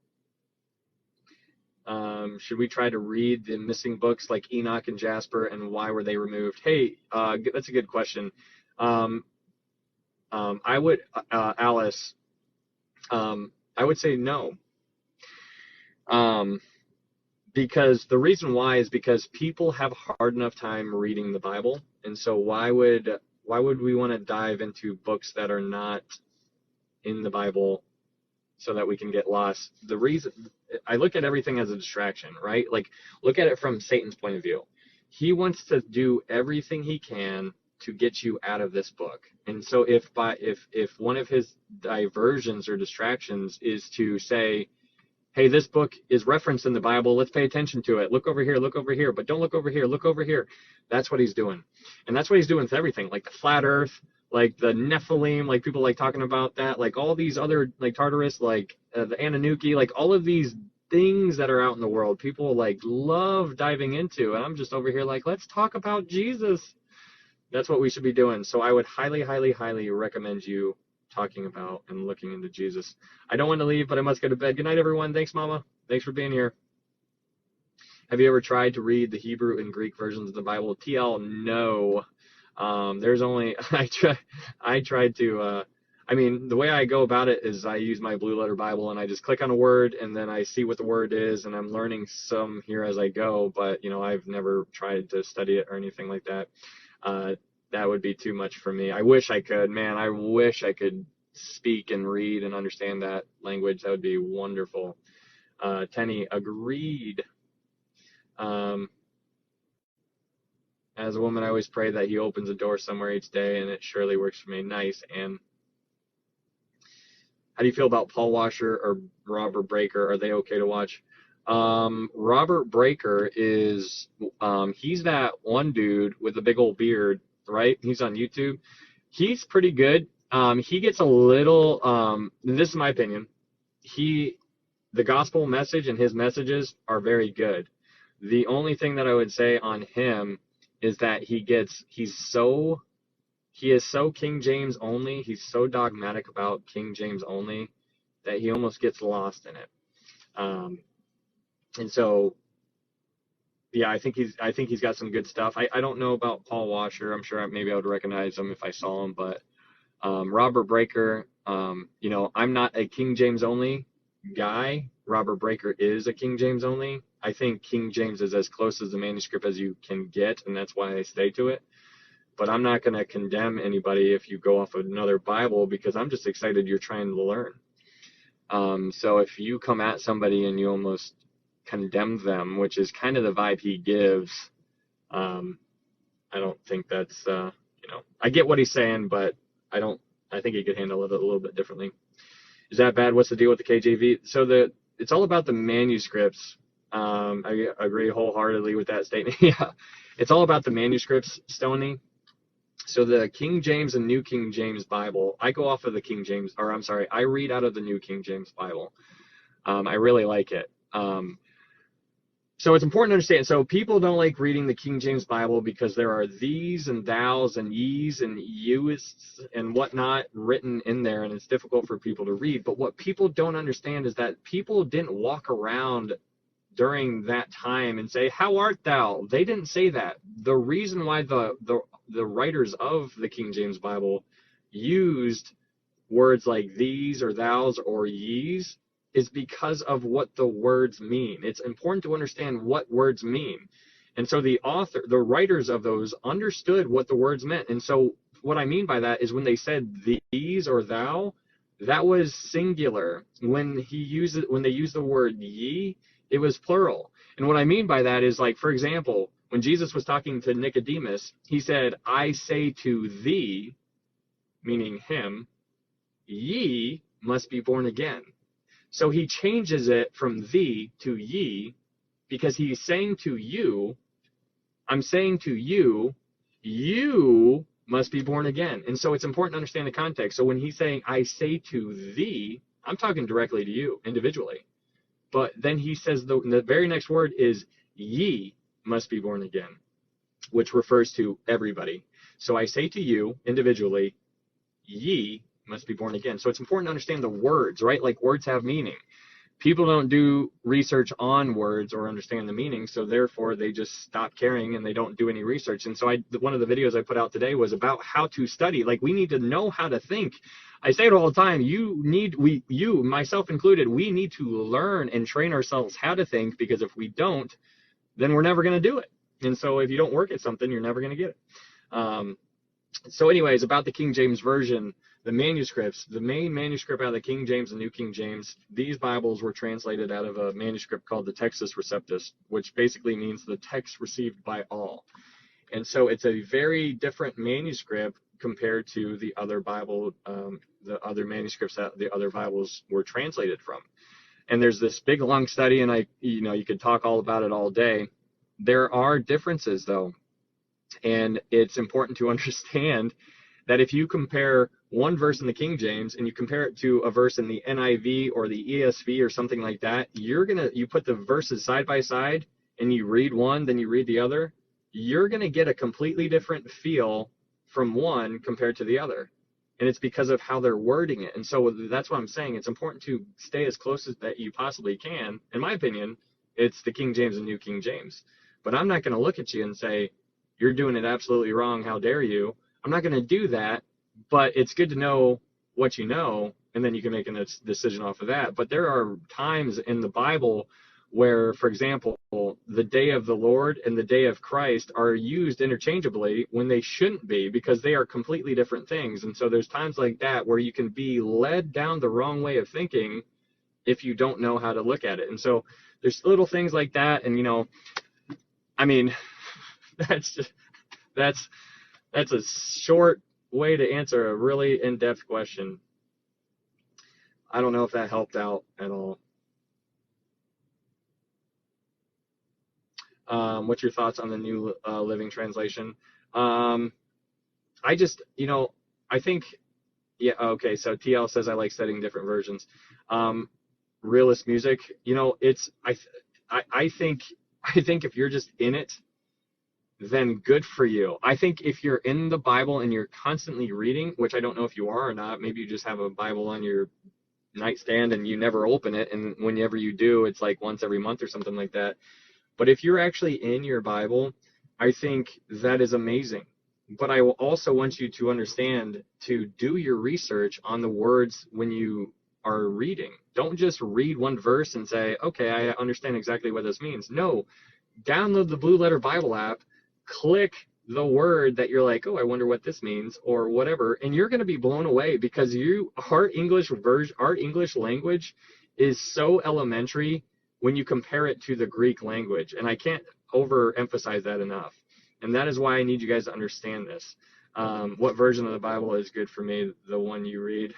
Should we try to read the missing books like Enoch and Jasper, and why were they removed? Hey, that's a good question. I would, Alice, I would say no. Because the reason why is because people have a hard enough time reading the Bible, and so why would we want to dive into books that are not in the Bible so that we can get lost? The reason I look at everything as a distraction, right? Like, look at it from Satan's point of view. He wants to do everything he can to get you out of this book. And so if one of his diversions or distractions is to say, hey, this book is referenced in the Bible, let's pay attention to it. Look over here, but don't look over here, look over here. That's what he's doing. And that's what he's doing with everything, like the flat earth, like the Nephilim, like people like talking about that, like all these other, like Tartarus, like the Anunnaki, like all of these things that are out in the world, people like love diving into. And I'm just over here like, let's talk about Jesus. That's what we should be doing. So I would highly recommend you talking about and looking into Jesus. I don't want to leave, but I must go to bed. Good night, everyone. Thanks, Mama. Thanks for being here. Have you ever tried to read the Hebrew and Greek versions of the Bible? TL, no. There's only, I tried to, I mean, the way I go about it is I use my Blue Letter Bible and I just click on a word and then I see what the word is, and I'm learning some here as I go, but, you know, I've never tried to study it or anything like that. That would be too much for me. I wish I could, man. I wish I could speak and read and understand that language. That would be wonderful. Tenny, agreed. As a woman, I always pray that he opens a door somewhere each day, and it surely works for me. Nice. And how do you feel about Paul Washer or Robert Breaker? Are they okay to watch? Robert Breaker is, he's that one dude with a big old beard, right? He's on YouTube. He's pretty good. He gets a little, this is my opinion, the gospel message and his messages are very good. The only thing that I would say on him is that he is so King James only, he's so dogmatic about King James only that he almost gets lost in it. And so yeah, I think he's got some good stuff. I don't know about Paul Washer. I'm sure maybe I would recognize him if I saw him, but Robert Breaker, you know, I'm not a King James only guy. Robert Breaker is a King James only. I think King James is as close as the manuscript as you can get, and that's why I stay to it. But I'm not going to condemn anybody if you go off of another Bible, because I'm just excited you're trying to learn. So if you come at somebody and you almost condemn them, which is kind of the vibe he gives, I don't think that's, you know, I get what he's saying, but I think he could handle it a little bit differently. Is that bad? What's the deal with the KJV? So it's all about the manuscripts. I agree wholeheartedly with that statement. Yeah, it's all about the manuscripts, Stoney. So the King James and New King James Bible, I go off of the King James, or I'm sorry, I read out of the New King James Bible. I really like it. So it's important to understand. So people don't like reading the King James Bible because there are these and thous and ye's and you's and whatnot written in there, and it's difficult for people to read. But what people don't understand is that people didn't walk around during that time and say, "How art thou?" They didn't say that. The reason why the writers of the King James Bible used words like these or thous or ye's is because of what the words mean. It's important to understand what words mean. And so the writers of those understood what the words meant. And so what I mean by that is when they said these or thou, that was singular. When they used the word ye, it was plural. And what I mean by that is, like, for example, when Jesus was talking to Nicodemus, he said, "I say to thee," meaning him, "ye must be born again." So he changes it from thee to ye because he's saying to you, I'm saying to you, you must be born again. And so it's important to understand the context. So when he's saying, "I say to thee," I'm talking directly to you individually. But then he says the very next word is ye must be born again, which refers to everybody. So I say to you individually, ye must be born again. So it's important to understand the words, right? Like, words have meaning. People don't do research on words or understand the meaning, so therefore they just stop caring and they don't do any research. And so one of the videos I put out today was about how to study. Like, we need to know how to think. I say it all the time. You, myself included, we need to learn and train ourselves how to think, because if we don't, then we're never going to do it. And so if you don't work at something, you're never going to get it. So anyways, about the King James Version, the manuscripts, the main manuscript out of the King James and New King James, these Bibles were translated out of a manuscript called the Textus Receptus, which basically means the text received by all. And so it's a very different manuscript compared to the other Bible, the other manuscripts that the other Bibles were translated from. And there's this big long study, and you could talk all about it all day. There are differences, though. And it's important to understand that if you compare one verse in the King James and you compare it to a verse in the NIV or the ESV or something like that, you put the verses side by side and you read one, then you read the other, you're going to get a completely different feel from one compared to the other. And it's because of how they're wording it. And so that's what I'm saying. It's important to stay as close as that you possibly can. In my opinion, it's the King James and New King James. But I'm not going to look at you and say, "You're doing it absolutely wrong. How dare you?" I'm not going to do that, but it's good to know what you know, and then you can make a decision off of that. But there are times in the Bible where, for example, the day of the Lord and the day of Christ are used interchangeably when they shouldn't be, because they are completely different things. And so there's times like that where you can be led down the wrong way of thinking if you don't know how to look at it. And so there's little things like that. And, I mean, that's a short way to answer a really in-depth question. I don't know if that helped out at all. What's your thoughts on the New Living Translation? I think, yeah, okay, so TL says I like studying different versions. Realist music, I think if you're just in it, then good for you. I think if you're in the Bible and you're constantly reading, which I don't know if you are or not, maybe you just have a Bible on your nightstand and you never open it, and whenever you do, it's like once every month or something like that. But if you're actually in your Bible, I think that is amazing. But I will also want you to understand to do your research on the words when you are reading. Don't just read one verse and say, okay, I understand exactly what this means. No, download the Blue Letter Bible app, click the word that you're like, oh, I wonder what this means, or whatever, and you're going to be blown away because our English language is so elementary when you compare it to the Greek language, and I can't overemphasize that enough. And that is why I need you guys to understand this. What version of the Bible is good for me? The one you read.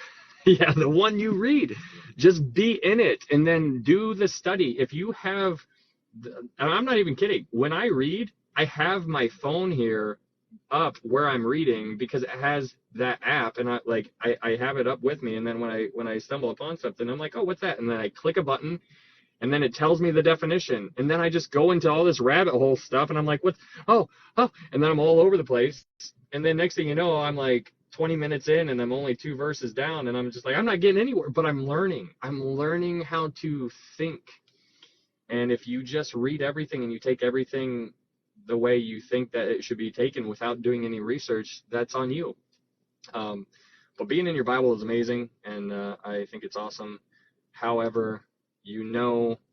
Yeah, the one you read. Just be in it and then do the study. If you have, and I'm not even kidding, when I read, I have my phone here up where I'm reading because it has that app, and I have it up with me, and then when I stumble upon something, I'm like, oh, what's that? And then I click a button, and then it tells me the definition, and then I just go into all this rabbit hole stuff, and I'm like, what? Oh, and then I'm all over the place, and then next thing you know, I'm like 20 minutes in, and I'm only 2 verses down, and I'm just like, I'm not getting anywhere, but I'm learning how to think. And if you just read everything and you take everything the way you think that it should be taken without doing any research, that's on you. But being in your Bible is amazing, and I think it's awesome. However,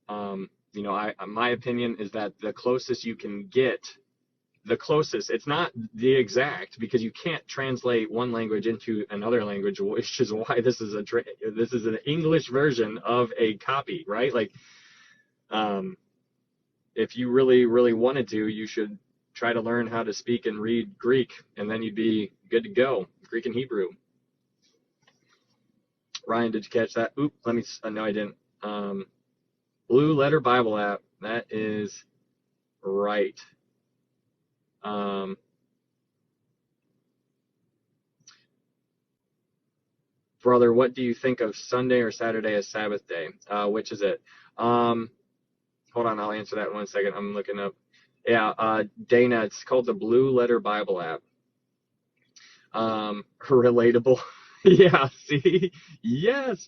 my opinion is that the closest you can get, it's not the exact, because you can't translate one language into another language, which is why this is an English version of a copy, right? Like, if you really, really wanted to, you should try to learn how to speak and read Greek, and then you'd be good to go. Greek and Hebrew. Ryan, did you catch that? Oop, no, I didn't. Blue Letter Bible app. That is right. Brother, what do you think of Sunday or Saturday as Sabbath day? Which is it? Hold on, I'll answer that in 1 second. I'm looking up. Yeah, Dana, it's called the Blue Letter Bible app. Relatable. Yeah, see? Yes.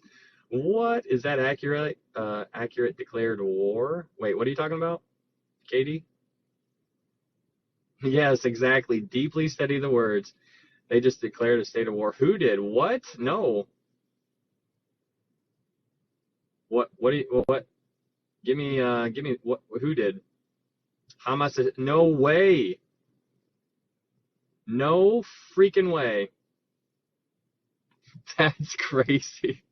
What? Is that accurate? Accurate declared war? Wait, what are you talking about, Katie? Yes, exactly. Deeply study the words. They just declared a state of war. Who did? What? No. What do you, what? Give me what, who did? Hamas, no way. No freaking way. That's crazy.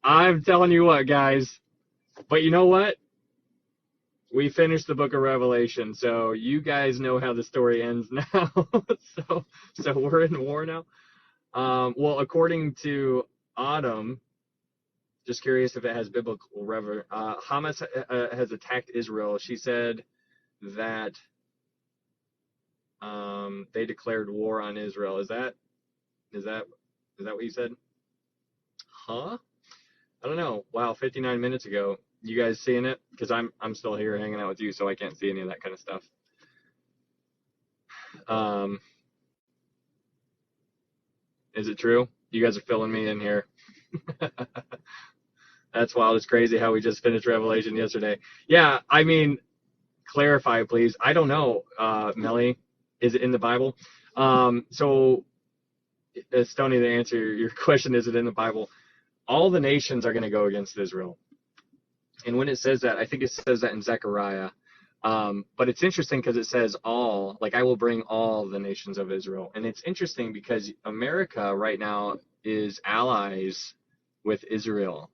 I'm telling you what, guys. But you know what? We finished the book of Revelation, so you guys know how the story ends now. so we're in war now. Well, according to Autumn, just curious if it has biblical reverence. Hamas has attacked Israel. She said that they declared war on Israel. Is that what you said? Huh? I don't know. Wow, 59 minutes ago. You guys seeing it? Because I'm still here hanging out with you, so I can't see any of that kind of stuff. Is it true? You guys are filling me in here. That's wild. It's crazy how we just finished Revelation yesterday. Yeah, I mean, clarify, please. I don't know, Melly. Is it in the Bible? So, Stoney, to answer your question, is it in the Bible? All the nations are going to go against Israel. And when it says that, I think it says that in Zechariah. But it's interesting because it says all, like I will bring all the nations of Israel. And it's interesting because America right now is allies with Israel.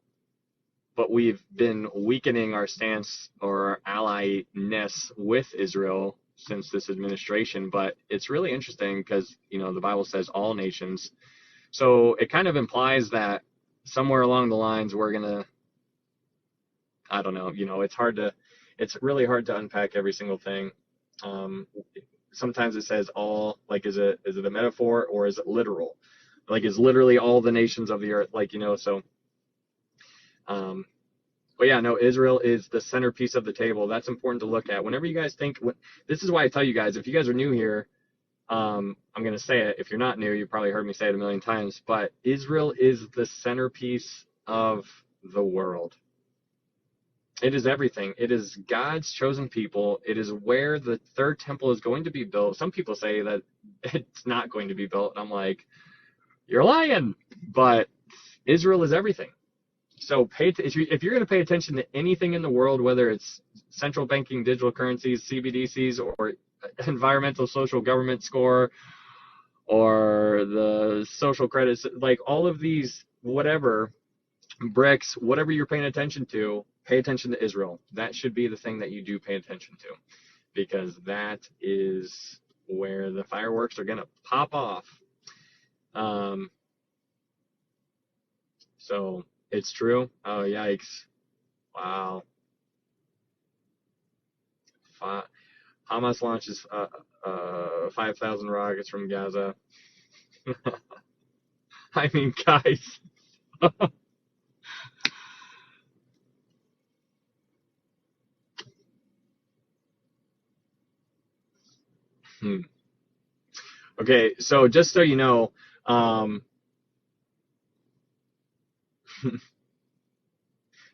But we've been weakening our stance or our ally-ness with Israel since this administration. But it's really interesting because, the Bible says all nations. So it kind of implies that somewhere along the lines we're going to, I don't know, it's really hard to unpack every single thing. Sometimes it says all, like, is it a metaphor or is it literal? Like, is literally all the nations of the earth, so. But yeah, no, Israel is the centerpiece of the table. That's important to look at. Whenever you guys think, this is why I tell you guys, if you guys are new here, I'm going to say it. If you're not new, you probably heard me say it a million times, but Israel is the centerpiece of the world. It is everything. It is God's chosen people. It is where the third temple is going to be built. Some people say that it's not going to be built, and I'm like, you're lying. But Israel is everything. So if you're going to pay attention to anything in the world, whether it's central banking, digital currencies, CBDCs, or environmental social government score, or the social credits, like all of these, whatever, BRICS, whatever you're paying attention to, pay attention to Israel. That should be the thing that you do pay attention to, because that is where the fireworks are going to pop off. So it's true. Oh, yikes. Wow. Hamas launches 5,000 rockets from Gaza. I mean, guys. Okay, so just so you know,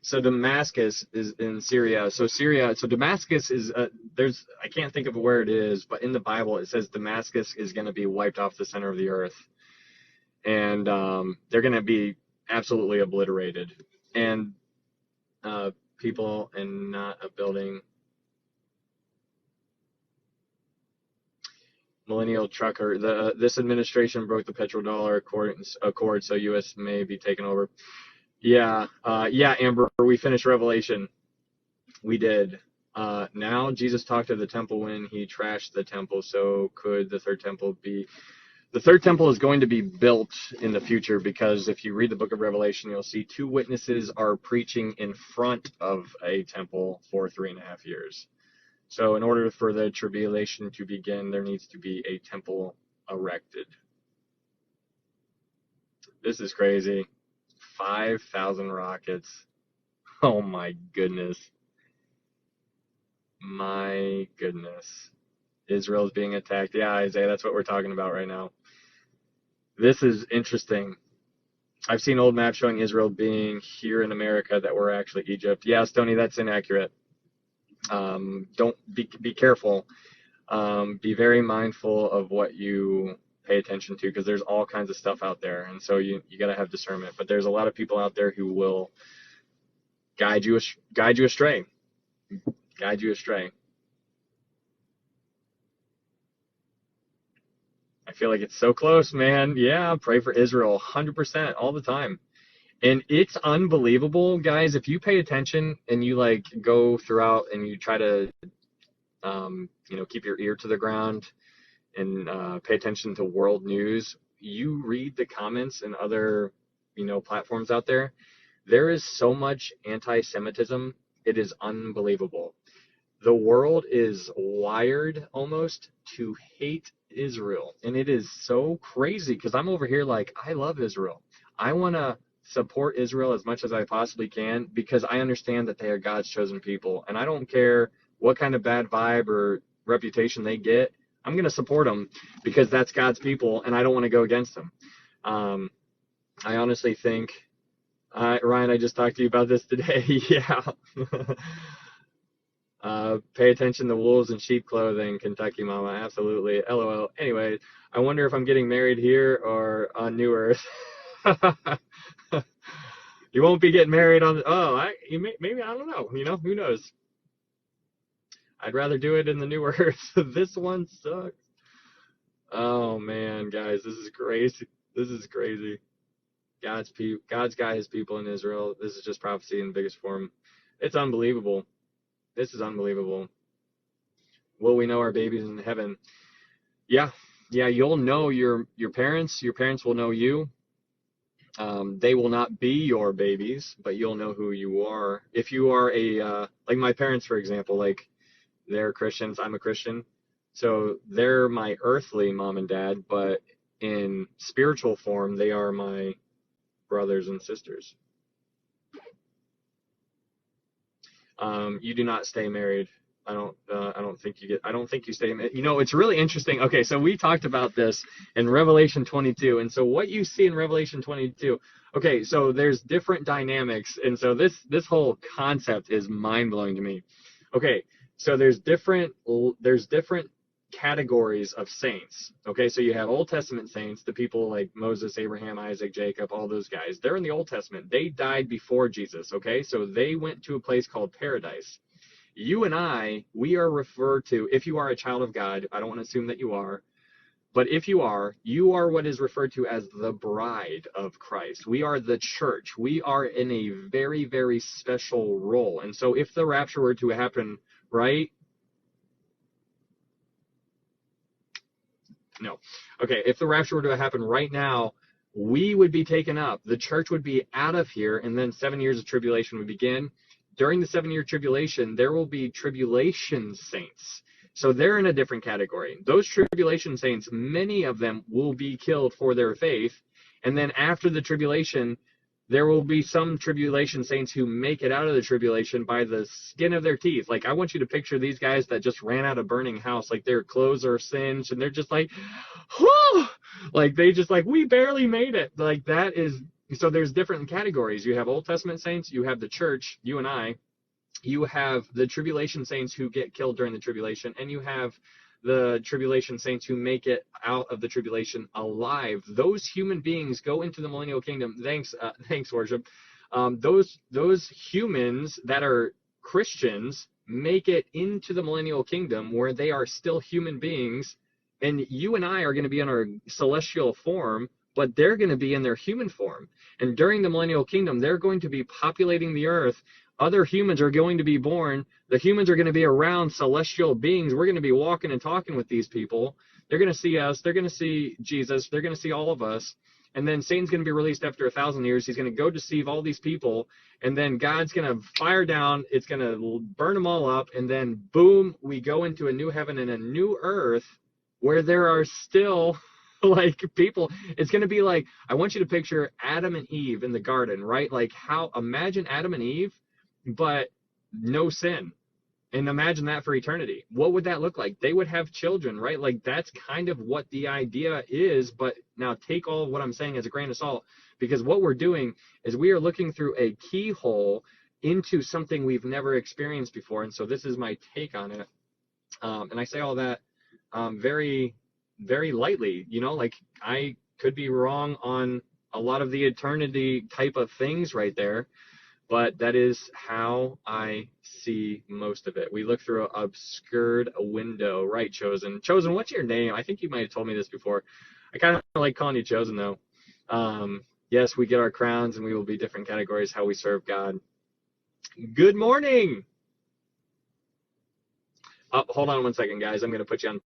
so Damascus is in Syria. So Damascus is I can't think of where it is, but in the Bible it says Damascus is going to be wiped off the center of the earth, and they're going to be absolutely obliterated, and people and not a building. Millennial trucker. This administration broke the petrodollar accord, so U.S. may be taken over. Yeah, Amber, we finished Revelation. We did. Now Jesus talked to the temple when he trashed the temple, so could the third temple be? The third temple is going to be built in the future, because if you read the book of Revelation, you'll see 2 witnesses are preaching in front of a temple for 3.5 years. So in order for the tribulation to begin, there needs to be a temple erected. This is crazy. 5,000 rockets. Oh my goodness. My goodness. Israel's being attacked. Yeah, Isaiah, that's what we're talking about right now. This is interesting. I've seen old maps showing Israel being here in America that were actually Egypt. Yeah, Stoney, that's inaccurate. Don't be careful. Be very mindful of what you pay attention to, because there's all kinds of stuff out there, and so you got to have discernment. But there's a lot of people out there who will guide you astray. I feel like it's so close, man. Yeah, pray for Israel 100% all the time. And it's unbelievable, guys, if you pay attention and you like go throughout and you try to keep your ear to the ground and pay attention to world news, you read the comments and other platforms out there. There is so much anti-Semitism. It is unbelievable. The world is wired almost to hate Israel, and it is so crazy, because I'm over here like, I love Israel. I want to support Israel as much as I possibly can, because I understand that they are God's chosen people, and I don't care what kind of bad vibe or reputation they get. I'm going to support them because that's God's people, and I don't want to go against them. I honestly think, Ryan, I just talked to you about this today. Yeah. Pay attention to wolves in sheep clothing, Kentucky Mama. Absolutely. LOL. Anyway, I wonder if I'm getting married here or on New Earth. You won't be getting married on. Maybe, I don't know. Who knows? I'd rather do it in the New Earth. This one sucks. Oh man, guys, this is crazy. God's got his people in Israel. This is just prophecy in the biggest form. It's unbelievable. This is unbelievable. Will we know our babies in heaven? Yeah, you'll know your parents. Your parents will know you. They will not be your babies, but you'll know who you are. If you are like my parents, for example, like they're Christians, I'm a Christian. So they're my earthly mom and dad, but in spiritual form, they are my brothers and sisters. You do not stay married I don't think you get. I don't think you stay. You know, it's really interesting. Okay, so we talked about this in Revelation 22, and so what you see in Revelation 22. Okay, so there's different dynamics, and so this whole concept is mind blowing to me. Okay, so there's different categories of saints. Okay, so you have Old Testament saints, the people like Moses, Abraham, Isaac, Jacob, all those guys. They're in the Old Testament. They died before Jesus. Okay, so they went to a place called paradise. You and I, we are referred to, if you are a child of God, I don't want to assume that you are, but if you are what is referred to as the bride of Christ. We are the church. We are in a very, very special role. And so if the rapture were to happen, right? No. Okay, if the rapture were to happen right now, we would be taken up. The church would be out of here, and then 7 years of tribulation would begin. During the 7 year tribulation, there will be tribulation saints. So they're in a different category. Those tribulation saints, many of them will be killed for their faith. And then after the tribulation, there will be some tribulation saints who make it out of the tribulation by the skin of their teeth. Like, I want you to picture these guys that just ran out of burning house. Like, their clothes are singed, and they're just like, whoo! Like, they just like, we barely made it. Like, that is... So there's different categories. You have Old Testament saints, you have the church, you and I, you have the tribulation saints who get killed during the tribulation, and you have the tribulation saints who make it out of the tribulation alive. Those human beings go into the millennial kingdom. Thanks, worship. Those humans that are Christians make it into the millennial kingdom where they are still human beings, and you and I are going to be in our celestial form, but they're going to be in their human form. And during the millennial kingdom, they're going to be populating the earth. Other humans are going to be born. The humans are going to be around celestial beings. We're going to be walking and talking with these people. They're going to see us. They're going to see Jesus. They're going to see all of us. And then Satan's going to be released after 1,000 years. He's going to go deceive all these people. And then God's going to fire down. It's going to burn them all up. And then, boom, we go into a new heaven and a new earth where there are still... like people, it's going to be like, I want you to picture Adam and Eve in the garden, right? Like, how, imagine Adam and Eve, but no sin. And imagine that for eternity. What would that look like? They would have children, right? Like, that's kind of what the idea is. But now take all of what I'm saying as a grain of salt, because what we're doing is we are looking through a keyhole into something we've never experienced before. And so this is my take on it. And I say all that very lightly, you know, like, I could be wrong on a lot of the eternity type of things right there, but that is how I see most of it. We look through an obscured window, right, Chosen? Chosen, what's your name? I think you might have told me this before. I kind of like calling you Chosen, though. Yes, we get our crowns, and we will be different categories, how we serve God. Good morning! Hold on one second, guys. I'm going to put you on.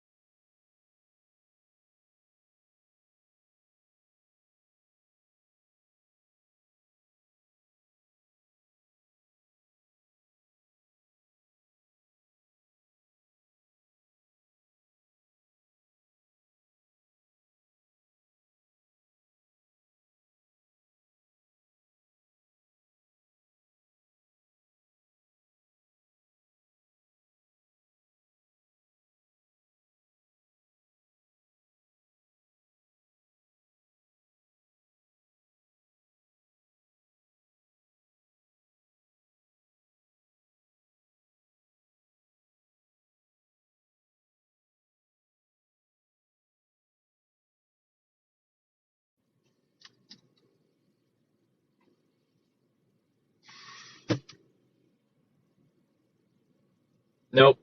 Nope.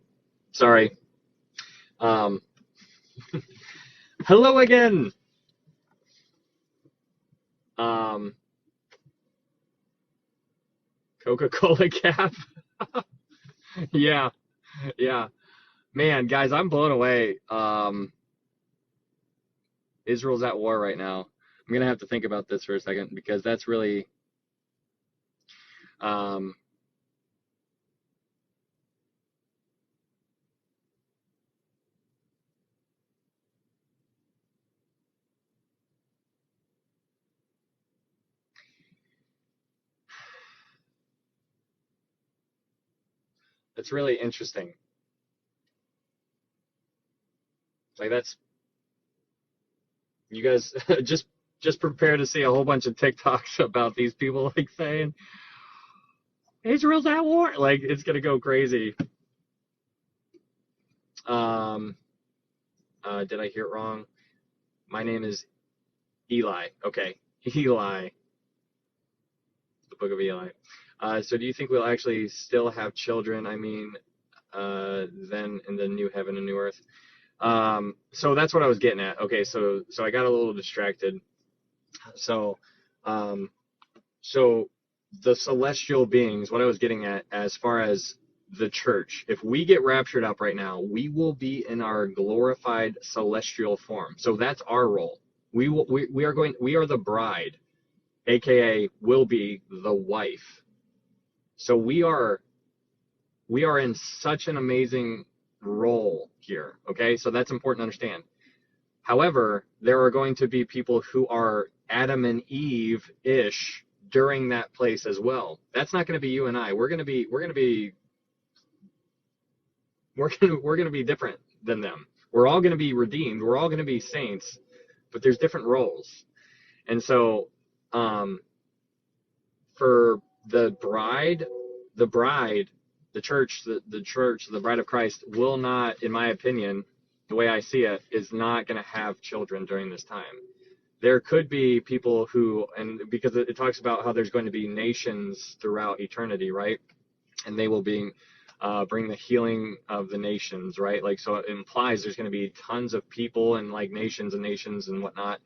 Sorry. Hello again. Coca-Cola cap. Yeah, yeah. Man, guys, I'm blown away. Israel's at war right now. I'm gonna have to think about this for a second, because that's really um it's really interesting. Like that's you guys just prepare to see a whole bunch of TikToks about these people like saying Israel's at war. Like it's gonna go crazy. Um, did I hear it wrong? My name is Eli. Okay, Eli, the book of Eli. So do you think we'll actually still have children? I mean, then in the new heaven and new earth. So that's what I was getting at. Okay, so I got a little distracted. So, um, so the celestial beings, what I was getting at as far as the church, if we get raptured up right now, we will be in our glorified celestial form. So that's our role. We are the bride, aka will be the wife. So we are in such an amazing role here. Okay, so that's important to understand. However, there are going to be people who are Adam and Eve-ish during that place as well. That's not going to be you and I. We're going to be different than them. We're all going to be redeemed. We're all going to be saints, but there's different roles. And so, for the bride, the church, the bride of Christ will not, in my opinion, the way I see it, is not going to have children during this time. There could be people who, and because it talks about how there's going to be nations throughout eternity, right? And they will be bring the healing of the nations, right? Like, so it implies there's going to be tons of people and like nations and whatnot.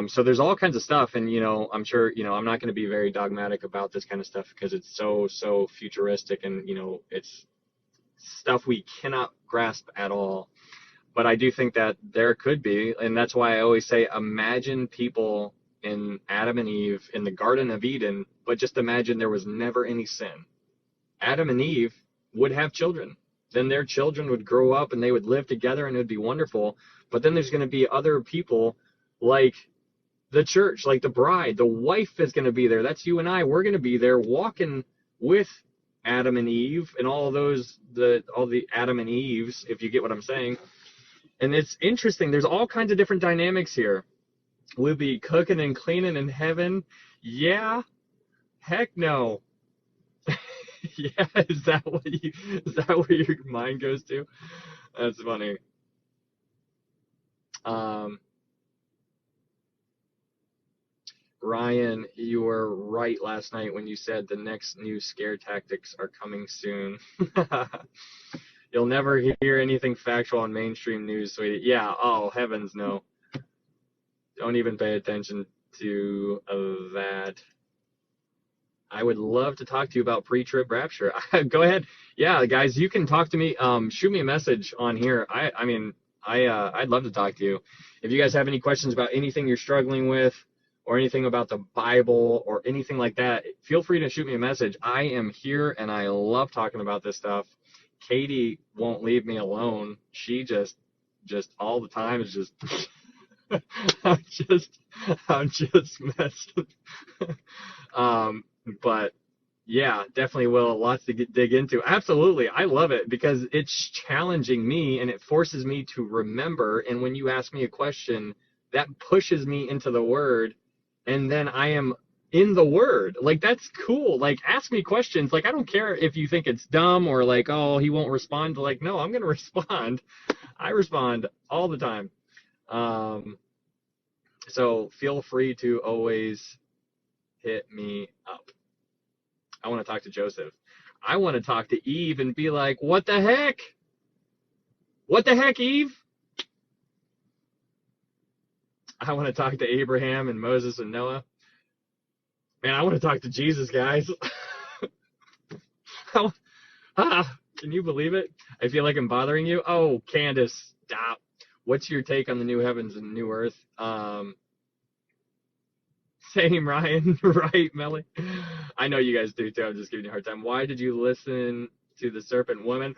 So there's all kinds of stuff, and I'm sure I'm not going to be very dogmatic about this kind of stuff because it's so futuristic, and it's stuff we cannot grasp at all. But I do think that there could be, and that's why I always say, imagine people in Adam and Eve in the Garden of Eden, but just imagine there was never any sin. Adam and Eve would have children. Then their children would grow up and they would live together and it would be wonderful. But then there's going to be other people like the church, like the bride, the wife is going to be there. That's you and I. We're going to be there walking with Adam and Eve and all the Adam and Eves, if you get what I'm saying. And it's interesting. There's all kinds of different dynamics here. We'll be cooking and cleaning in heaven. Yeah. Heck no. Yeah. Is that where your mind goes to? That's funny. Ryan, you were right last night when you said the next new scare tactics are coming soon. You'll never hear anything factual on mainstream news, sweetie. Yeah, oh, heavens no. Don't even pay attention to that. I would love to talk to you about pre-trib rapture. Go ahead. Yeah, guys, you can talk to me. Shoot me a message on here. I'd love to talk to you. If you guys have any questions about anything you're struggling with, or anything about the Bible, or anything like that, feel free to shoot me a message. I am here, and I love talking about this stuff. Katie won't leave me alone. She just all the time is just I'm just messed. But yeah, definitely will. Lots to dig into. Absolutely. I love it because it's challenging me and it forces me to remember. And when you ask me a question, that pushes me into the Word, and then I am in the Word. Like, that's cool. Like, ask me questions. Like, I don't care if you think it's dumb or like, oh, he won't respond. Like, no, I'm going to respond. I respond all the time. So feel free to always hit me up. I want to talk to Joseph. I want to talk to Eve and be like, what the heck? What the heck, Eve? I want to talk to Abraham and Moses and Noah. Man, I want to talk to Jesus, guys. Can you believe it? I feel like I'm bothering you. Oh, Candace, stop. What's your take on the new heavens and new earth? Same, Ryan. Right, Melly? I know you guys do, too. I'm just giving you a hard time. Why did you listen to the serpent woman?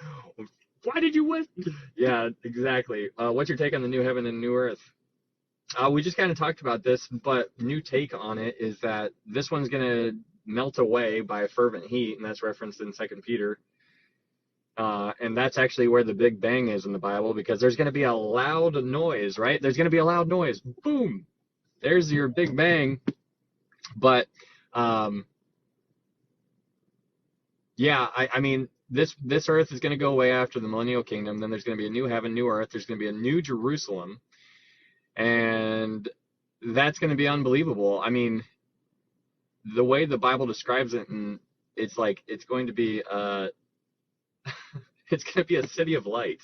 Why did you listen? Yeah, exactly. What's your take on the new heaven and new earth? We just kind of talked about this, but new take on it is that this one's going to melt away by a fervent heat, and that's referenced in 2 Peter. And that's actually where the Big Bang is in the Bible, because there's going to be a loud noise, right? There's going to be a loud noise. Boom. There's your Big Bang. But yeah, I mean, this earth is going to go away after the millennial kingdom. Then there's going to be a new heaven, new earth. There's going to be a new Jerusalem. And that's going to be unbelievable. I mean, the way the Bible describes it, and it's like it's going to be it's going to be a city of light.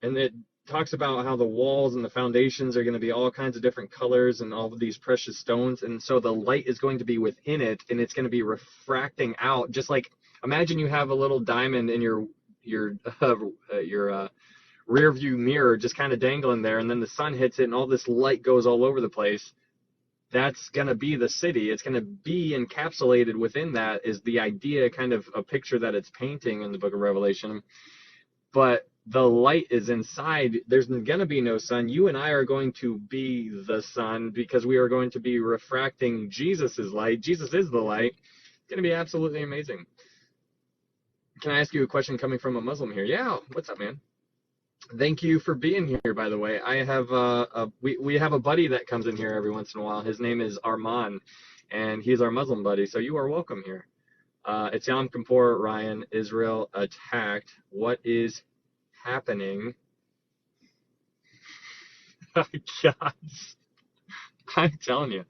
And it talks about how the walls and the foundations are going to be all kinds of different colors and all of these precious stones. And so the light is going to be within it, and it's going to be refracting out. Just like, imagine you have a little diamond in your rear view mirror just kind of dangling there, and then the sun hits it and all this light goes all over the place. That's going to be the city. It's going to be encapsulated within that, is the idea, kind of a picture that it's painting in the book of Revelation. But the light is inside. There's going to be no sun. You and I are going to be the sun, because we are going to be refracting Jesus's light. Jesus is the light. It's going to be absolutely amazing. Can I ask you a question coming from a Muslim here? Yeah. What's up, man? Thank you for being here, by the way. I have we have a buddy that comes in here every once in a while. His name is Arman, and he's our Muslim buddy, so you are welcome here. It's Yom Kippur, Ryan. Israel attacked. What is happening? Gosh, I'm telling you.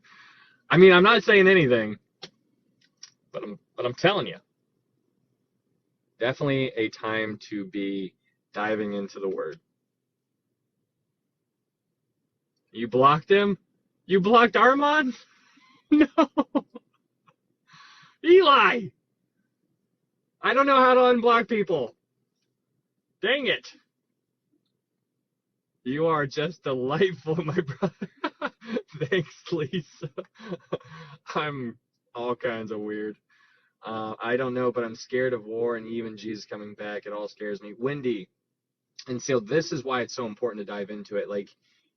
I mean, I'm not saying anything, but I'm telling you. Definitely a time to be diving into the Word. You blocked him? You blocked Armand? No. Eli! I don't know how to unblock people. Dang it. You are just delightful, my brother. Thanks, Lisa. I'm all kinds of weird. I don't know, but I'm scared of war and even Jesus coming back. It all scares me. Wendy. And so this is why it's so important to dive into it. Like,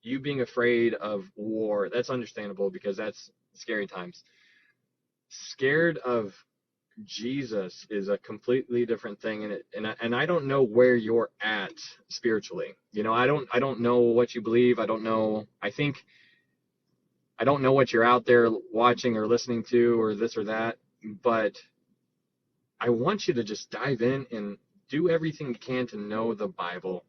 you being afraid of war, that's understandable, because that's scary times. Scared of Jesus is a completely different thing, and I don't know where you're at spiritually. You know, I don't know what you believe. I don't know. I don't know what you're out there watching or listening to or this or that, but I want you to just dive in and do everything you can to know the Bible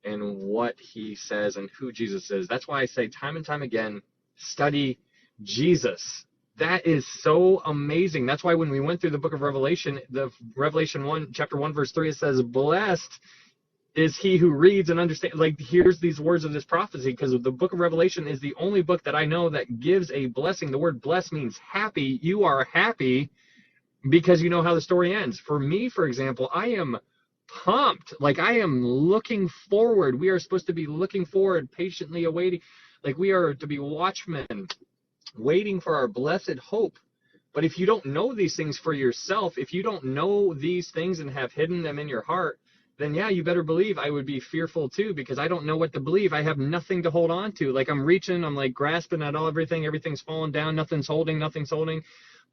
and what he says and who Jesus is. That's why I say time and time again, study Jesus. That is so amazing. That's why when we went through the book of Revelation, the Revelation 1, chapter 1, verse 3, it says, blessed is he who reads and understands, like, hears these words of this prophecy, because the book of Revelation is the only book that I know that gives a blessing. The word blessed means happy. You are happy because you know how the story ends. For me, for example, I am pumped. Like, I am looking forward. We are supposed to be looking forward, patiently awaiting. Like, we are to be watchmen, waiting for our blessed hope. But if you don't know these things for yourself, if you don't know these things and have hidden them in your heart, then yeah, you better believe I would be fearful too, because I don't know what to believe. I have nothing to hold on to. Like, I'm reaching, I'm like grasping at everything. Everything's falling down. Nothing's holding.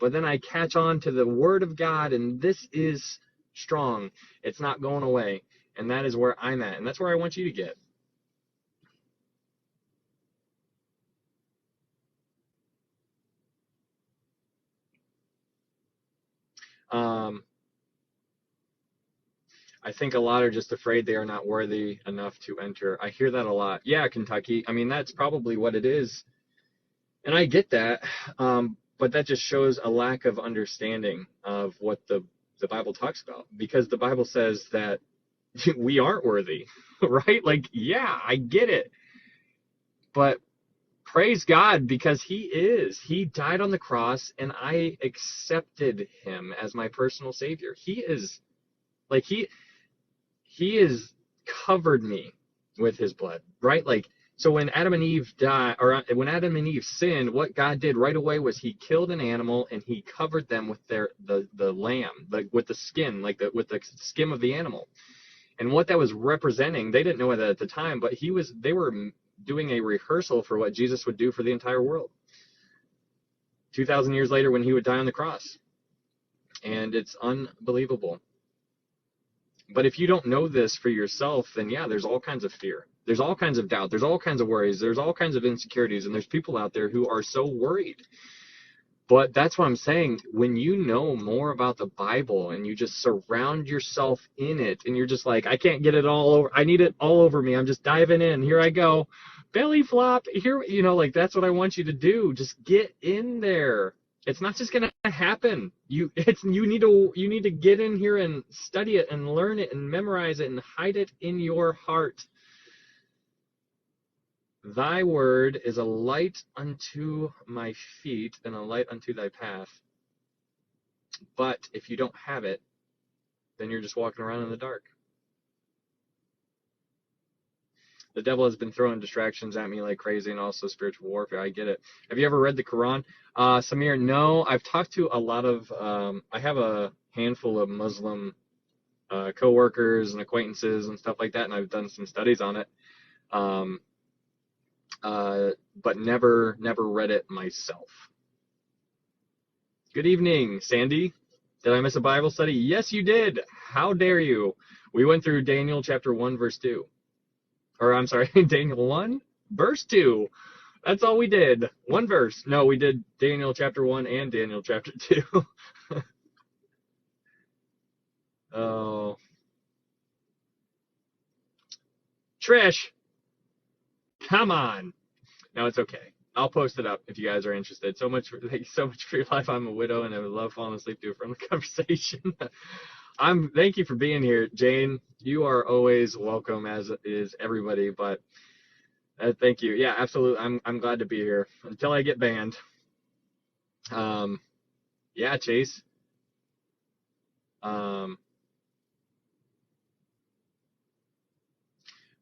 But then I catch on to the word of God, and this is strong. It's not going away. And that is where I'm at. And that's where I want you to get. I think a lot are just afraid they are not worthy enough to enter. I hear that a lot. Yeah, Kentucky. I mean, that's probably what it is. And I get that. But that just shows a lack of understanding of what the Bible talks about. Because the Bible says that we aren't worthy, right? Like, yeah, I get it. But praise God, because he is. He died on the cross, and I accepted him as my personal savior. He is, like, he has covered me with his blood, right? Like, so when Adam and Eve died, or when Adam and Eve sinned, what God did right away was he killed an animal and he covered them with the lamb, like with the skin, with the skin of the animal. And what that was representing, they didn't know that at the time, but they were doing a rehearsal for what Jesus would do for the entire world 2,000 years later when he would die on the cross. And it's unbelievable. But if you don't know this for yourself, then yeah, there's all kinds of fear. There's all kinds of doubt. There's all kinds of worries. There's all kinds of insecurities. And there's people out there who are so worried. But that's what I'm saying. When you know more about the Bible and you just surround yourself in it and you're just like, I can't get it all over. I need it all over me. I'm just diving in. Here I go. Belly flop. Here, like that's what I want you to do. Just get in there. It's not just going to happen. You need to get in here and study it and learn it and memorize it and hide it in your heart. Thy word is a light unto my feet and a light unto thy path. But if you don't have it, then you're just walking around in the dark. The devil has been throwing distractions at me like crazy and also spiritual warfare. I get it. Have you ever read the Quran? Samir, no. I've talked to a lot of, I have a handful of Muslim co-workers and acquaintances and stuff like that, and I've done some studies on it. But never read it myself. Good evening, Sandy. Did I miss a Bible study? Yes, you did. How dare you? We went through Daniel chapter 1, verse 2. Or I'm sorry, Daniel 1, verse 2. That's all we did. One verse. No, we did Daniel chapter 1 and Daniel chapter 2. Oh. Trish. Come on. No, it's okay. I'll post it up if you guys are interested. Thank you so much for your life. I'm a widow and I would love falling asleep to a friendly conversation. Thank you for being here, Jane. You are always welcome, as is everybody. But thank you. Yeah, absolutely. I'm glad to be here until I get banned. Yeah, Chase.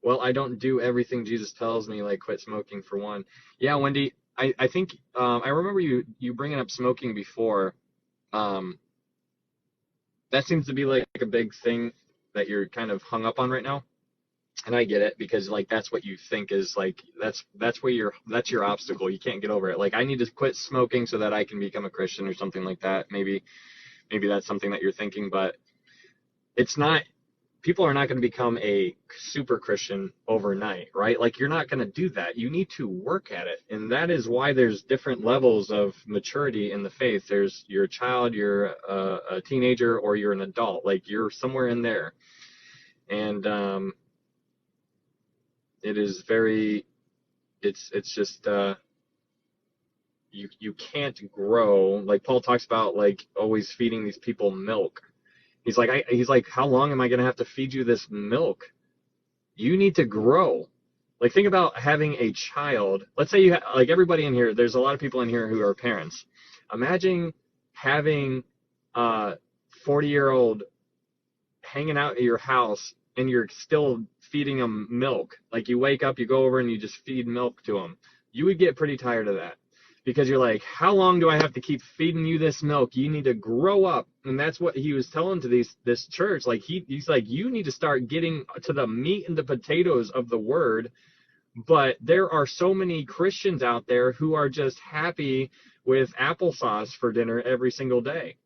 Well, I don't do everything Jesus tells me, like quit smoking for one. Yeah, Wendy, I think I remember you bringing up smoking before. That seems to be like a big thing that you're kind of hung up on right now. And I get it, because like that's what you think is like that's that's your obstacle. You can't get over it. Like, I need to quit smoking so that I can become a Christian or something like that. Maybe that's something that you're thinking, but it's not. People are not going to become a super Christian overnight, right? Like, you're not going to do that. You need to work at it. And that is why there's different levels of maturity in the faith. You're a child, you're a teenager, or you're an adult. Like, you're somewhere in there. And it is it's just, you can't grow. Like Paul talks about, like always feeding these people milk. He's like, how long am I going to have to feed you this milk? You need to grow. Like, think about having a child. Let's say like everybody in here, there's a lot of people in here who are parents. Imagine having a 40-year-old hanging out at your house and you're still feeding them milk. Like, you wake up, you go over and you just feed milk to them. You would get pretty tired of that. Because you're like, how long do I have to keep feeding you this milk? You need to grow up. And that's what he was telling to this church. Like, he's like, you need to start getting to the meat and the potatoes of the word. But there are so many Christians out there who are just happy with applesauce for dinner every single day.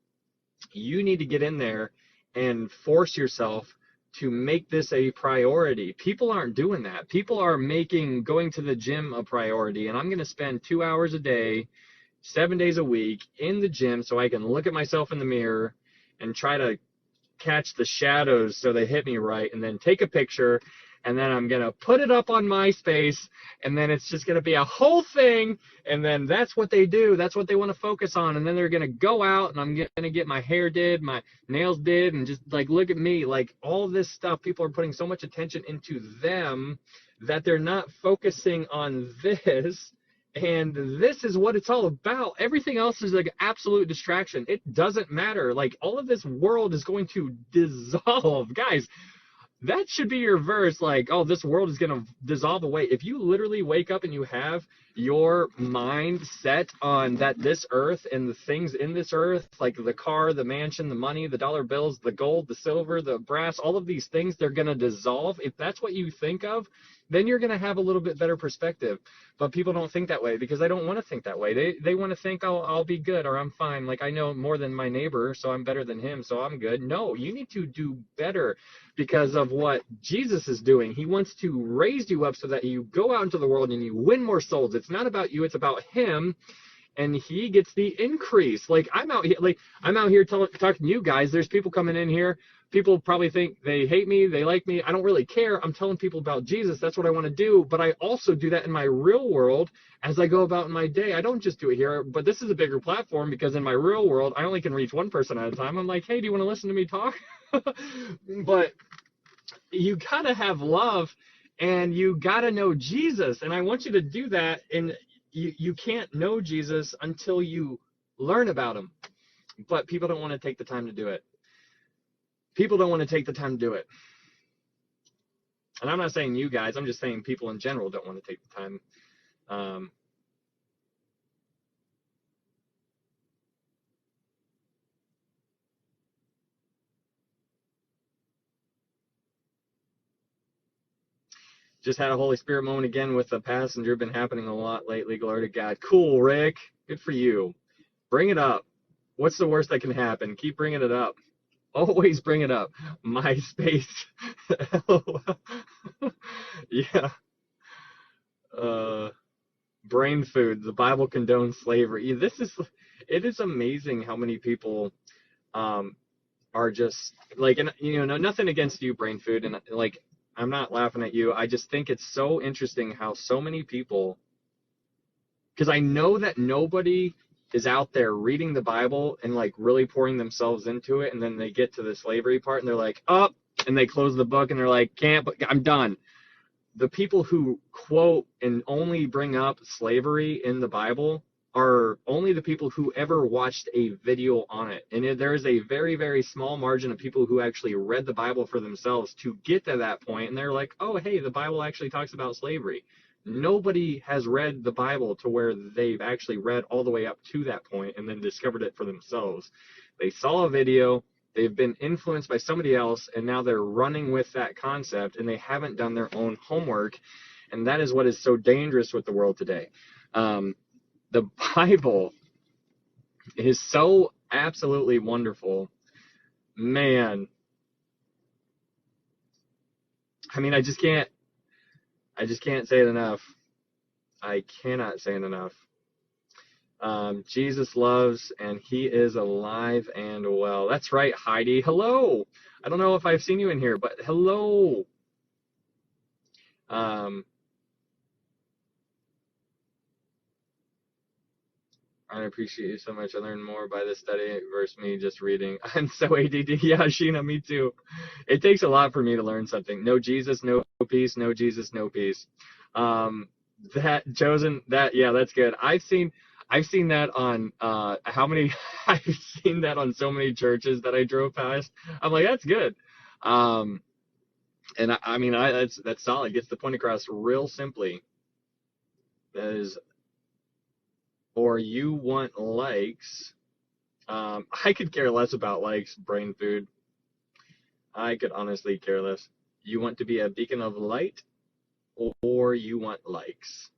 You need to get in there and force yourself to make this a priority. People aren't doing that. People are making going to the gym a priority. And I'm going to spend 2 hours a day, 7 days a week in the gym so I can look at myself in the mirror and try to catch the shadows so they hit me right, and then take a picture, and then I'm going to put it up on MySpace, and then it's just going to be a whole thing, and then that's what they do. That's what they want to focus on, and then they're going to go out, and I'm going to get my hair did, my nails did, and just, like, look at me. Like, all this stuff, people are putting so much attention into them that they're not focusing on this, and this is what it's all about. Everything else is, like, absolute distraction. It doesn't matter. Like, all of this world is going to dissolve. Guys, that should be your verse, like, oh, this world is going to dissolve away. If you literally wake up and you have your mind set on that this earth and the things in this earth, like the car, the mansion, the money, the dollar bills, the gold, the silver, the brass, all of these things, they're going to dissolve. If that's what you think of, then you're going to have a little bit better perspective. But people don't think that way because they don't want to think that way. They want to think, oh, I'll be good or I'm fine. Like I know more than my neighbor, so I'm better than him, so I'm good. No, you need to do better because of what Jesus is doing. He wants to raise you up so that you go out into the world and you win more souls. It's not about you, it's about him, and he gets the increase. Like I'm out here talking to you guys. There's people coming in here. People probably think they hate me, they like me. I don't really care. I'm telling people about Jesus. That's what I want to do. But I also do that in my real world as I go about in my day. I don't just do it here, but this is a bigger platform because in my real world, I only can reach one person at a time. I'm like, hey, do you want to listen to me talk? But you gotta have love and you gotta know Jesus. And I want you to do that. And you can't know Jesus until you learn about him. But people don't want to take the time to do it. People don't want to take the time to do it. And I'm not saying you guys, I'm just saying people in general don't want to take the time. Just had a Holy Spirit moment again with a passenger. Been happening a lot lately. Glory to God. Cool, Rick. Good for you. Bring it up. What's the worst that can happen? Keep bringing it up. Always bring it up. MySpace. Yeah. Brain food. The Bible condones slavery. It is amazing how many people are just like, and nothing against you, brain food, and like I'm not laughing at you. I just think it's so interesting how so many people, because I know that nobody is out there reading the Bible and like really pouring themselves into it, and then they get to the slavery part and they're like, oh, and they close the book and they're like, I'm done. The people who quote and only bring up slavery in the Bible are only the people who ever watched a video on it. And there is a very, very small margin of people who actually read the Bible for themselves to get to that point. And they're like, oh, hey, the Bible actually talks about slavery. Nobody has read the Bible to where they've actually read all the way up to that point and then discovered it for themselves. They saw a video, they've been influenced by somebody else, and now they're running with that concept, and they haven't done their own homework. And that is what is so dangerous with the world today. The Bible is so absolutely wonderful. Man. I mean, I just can't say it enough. I cannot say it enough. Jesus loves, and he is alive and well. That's right, Heidi. Hello. I don't know if I've seen you in here, but hello. I appreciate you so much. I learned more by this study versus me just reading. I'm so ADD. Yeah, Sheena, me too. It takes a lot for me to learn something. No Jesus, no peace. No Jesus, no peace. That's good. I've seen that on I've seen that on so many churches that I drove past. I'm like, that's good. And that's solid. Gets the point across real simply. That is, or you want likes. I could care less about likes, brain food. I could honestly care less. You want to be a beacon of light, or you want likes.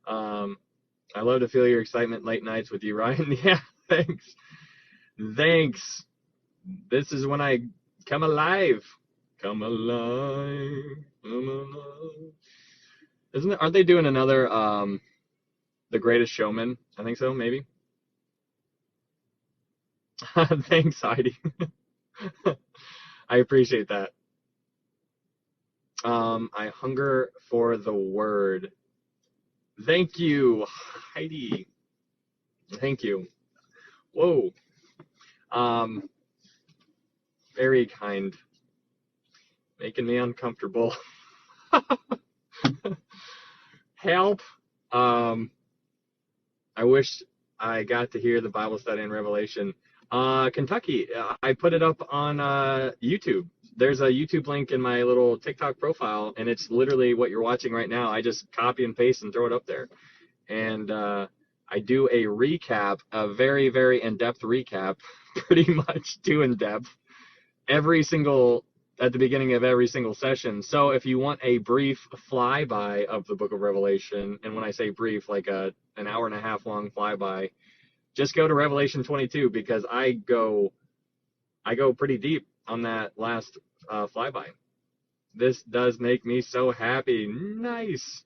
I love to feel your excitement late nights with you, Ryan. Yeah, thanks. This is when I come alive. Come alive. Aren't they doing another The Greatest Showman? I think so, maybe. Thanks, Heidi. I appreciate that. I hunger for the word. Thank you, Heidi. Thank you. Whoa. Very kind. Making me uncomfortable. Help. I wish I got to hear the Bible study in Revelation. Kentucky, I put it up on YouTube. There's a YouTube link in my little TikTok profile, and it's literally what you're watching right now. I just copy and paste and throw it up there. and I do a recap, a very, very in-depth recap, pretty much too in-depth, at the beginning of every single session. So if you want a brief flyby of the book of Revelation, and when I say brief, like an hour and a half long flyby, just go to Revelation 22, because I go pretty deep on that last flyby. This does make me so happy. Nice.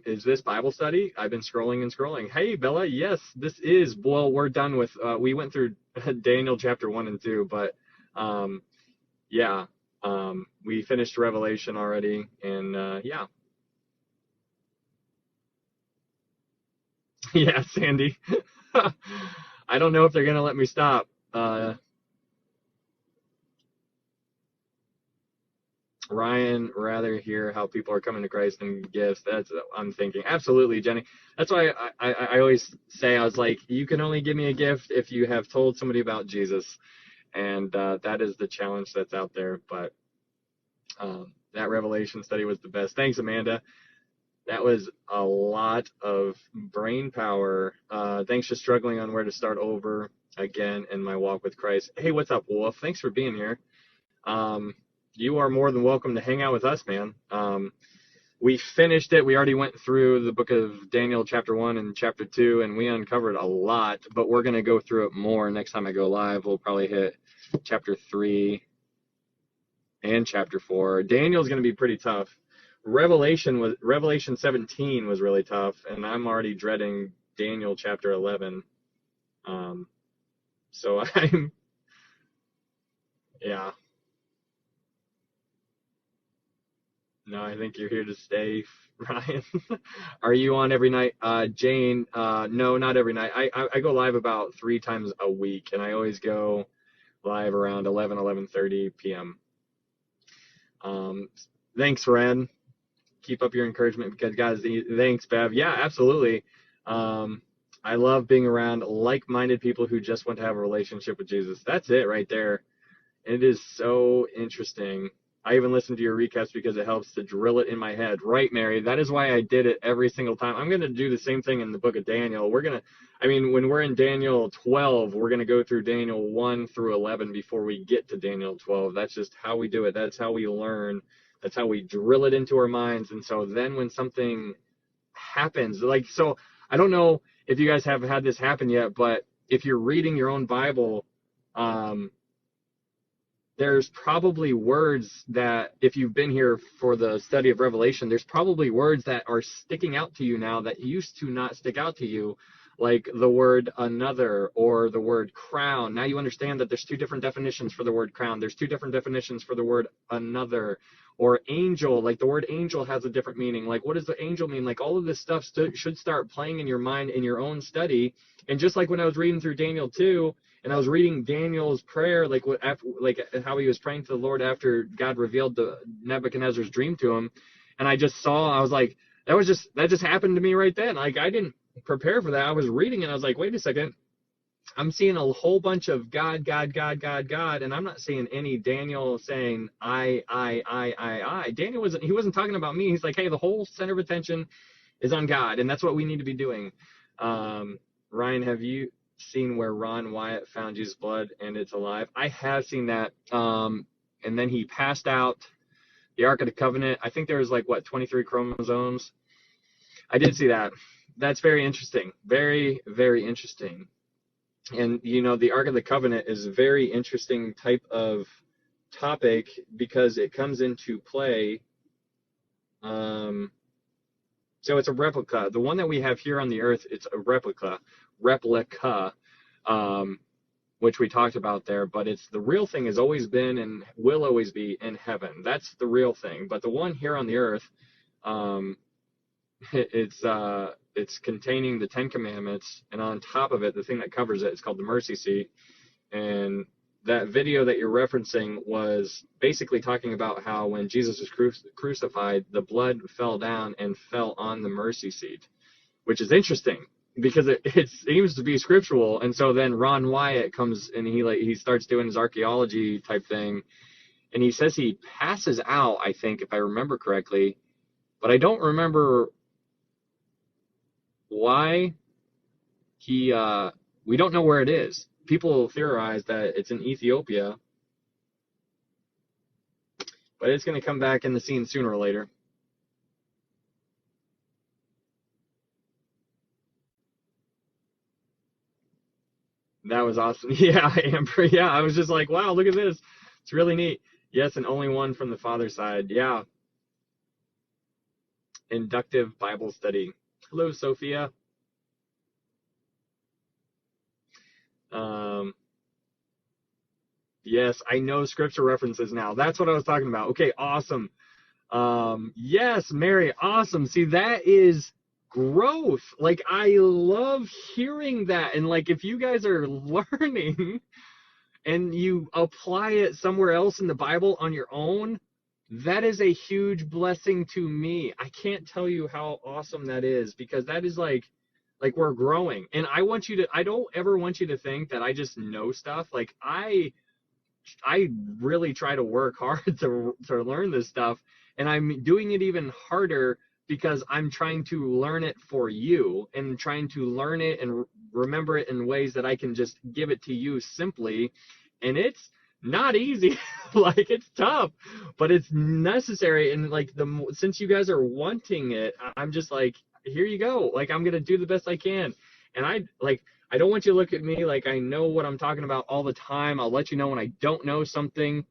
Is this Bible study? I've been scrolling and scrolling. Hey, Bella. Yes, this is. Well, we're done with, we went through Daniel chapter 1 and 2, but yeah, we finished Revelation already, and yeah. Yeah, Sandy. I don't know if they're going to let me stop. Ryan, rather hear how people are coming to Christ and gifts. That's what I'm thinking. Absolutely, Jenny. That's why I always say, I was like, you can only give me a gift if you have told somebody about Jesus. And that is the challenge that's out there. But that Revelation study was the best. Thanks, Amanda. That was a lot of brain power. Thanks for struggling on where to start over again in my walk with Christ. Hey, what's up, Wolf? Thanks for being here. You are more than welcome to hang out with us, man. We finished it. We already went through the book of Daniel chapter 1 and chapter 2, and we uncovered a lot, but we're going to go through it more next time I go live. We'll probably hit chapter 3 and chapter 4. Daniel's going to be pretty tough. Revelation 17 was really tough, and I'm already dreading Daniel chapter 11. So yeah. No, I think you're here to stay, Ryan. Are you on every night? Jane, no, not every night. I go live about 3 times a week, and I always go live around 11:30 p.m. Thanks, Ren. Keep up your encouragement, because, guys, thanks, Bev. Yeah, absolutely. I love being around like-minded people who just want to have a relationship with Jesus. That's it right there. It is so interesting. I even listen to your recaps because it helps to drill it in my head. Right, Mary? That is why I did it every single time. I'm going to do the same thing in the book of Daniel. When we're in Daniel 12, we're going to go through Daniel 1 through 11 before we get to Daniel 12. That's just how we do it. That's how we learn. That's how we drill it into our minds. And so then when something happens, so I don't know if you guys have had this happen yet, but if you're reading your own Bible, there's probably words that, if you've been here for the study of Revelation, there's probably words that are sticking out to you now that used to not stick out to you, like the word another or the word crown. Now you understand that there's 2 different definitions for the word crown. There's 2 different definitions for the word another. Or angel, like the word angel has a different meaning. Like, what does the angel mean? Like, all of this stuff should start playing in your mind in your own study. And just like when I was reading through Daniel 2, and I was reading Daniel's prayer, like how he was praying to the Lord after God revealed the Nebuchadnezzar's dream to him, and I was like, that just happened to me right then. Like, I didn't prepare for that. I was reading it, I was like, wait a second, I'm seeing a whole bunch of God, God, God, God, God, and I'm not seeing any Daniel saying I. Daniel wasn't talking about me. He's like, hey, the whole center of attention is on God, and that's what we need to be doing. Ryan, have you seen where Ron Wyatt found Jesus' blood and it's alive? I have seen that. And then he passed out the Ark of the Covenant. I think there was 23 chromosomes. I did see that. That's very interesting. Very, very interesting. And, the Ark of the Covenant is a very interesting type of topic because it comes into play. So it's a replica. The one that we have here on the earth, it's a replica, which we talked about there, but the real thing has always been and will always be in heaven. That's the real thing. But the one here on the earth, it's containing the 10 Commandments, and on top of it, the thing that covers it is called the mercy seat. And that video that you're referencing was basically talking about how when Jesus was crucified, the blood fell down and fell on the mercy seat, which is interesting because it seems to be scriptural. And so then Ron Wyatt comes and he starts doing his archaeology type thing, and he says he passes out, I think, if I remember correctly, but I don't remember why he we don't know where it is. People theorize that it's in Ethiopia, but it's going to come back in the scene sooner or later. That was awesome. Yeah, Amber. Yeah, I was just like, wow, look at this. It's really neat. Yes, and only one from the father side. Yeah. Inductive Bible study. Hello, Sophia. Yes, I know scripture references now. That's what I was talking about. Okay, awesome. Yes, Mary, awesome. See, that is growth. Like, I love hearing that. And like, if you guys are learning and you apply it somewhere else in the Bible on your own, that is a huge blessing to me. I can't tell you how awesome that is, because that is like we're growing. And I don't ever want you to think that I just know stuff. Like, I really try to work hard to learn this stuff, and I'm doing it even harder because I'm trying to learn it for you and trying to learn it and remember it in ways that I can just give it to you simply. And it's not easy. Like, it's tough, but it's necessary. And like, since you guys are wanting it, I'm just like, here you go. Like, I'm gonna do the best I can. And I don't want you to look at me like I know what I'm talking about all the time. I'll let you know when I don't know something.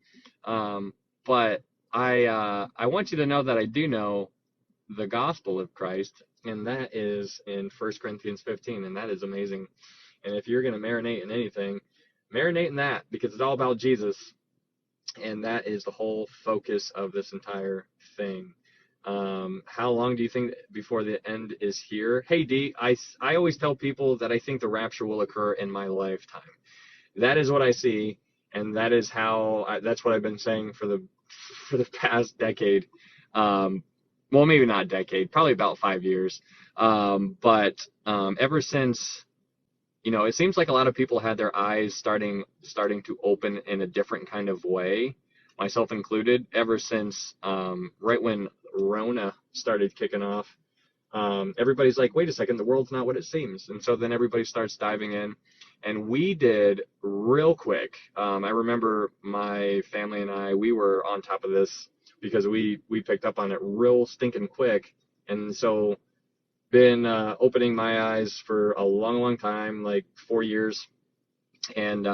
But I want you to know that I do know the gospel of Christ, and that is in 1 Corinthians 15, and that is amazing. And if you're going to marinate in anything, marinate in that, because it's all about Jesus, and that is the whole focus of this entire thing. How long do you think before the end is here? Hey, D, I always tell people that I think the rapture will occur in my lifetime. That is what I see, and that is that's what I've been saying for the past decade. Well, maybe not decade, probably about 5 years. But ever since, it seems like a lot of people had their eyes starting to open in a different kind of way, myself included, ever since right when Rona started kicking off. Everybody's like, wait a second, the world's not what it seems. And so then everybody starts diving in. And we did real quick. I remember my family and we were on top of this because we picked up on it real stinking quick. And so been opening my eyes for a long time, like 4 years, and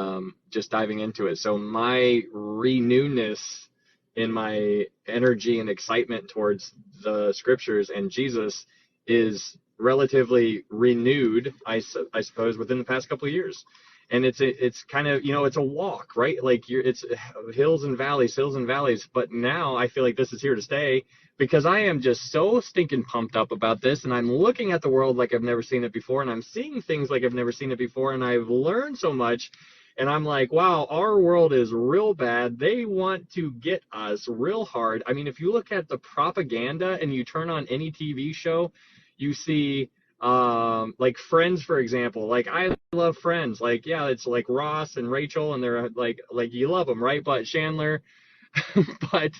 just diving into it. So my renewedness in my energy and excitement towards the scriptures and Jesus is relatively renewed, I suppose, within the past couple of years. And it's kind of, it's a walk, right? Like it's hills and valleys. But now I feel like this is here to stay, because I am just so stinking pumped up about this. And I'm looking at the world like I've never seen it before. And I'm seeing things like I've never seen it before. And I've learned so much. And I'm like, wow, our world is real bad. They want to get us real hard. I mean, if you look at the propaganda and you turn on any TV show, you see like Friends, for example. Like, I love Friends. Like, yeah, it's like Ross and Rachel, and they're like you love them, right? But Chandler, but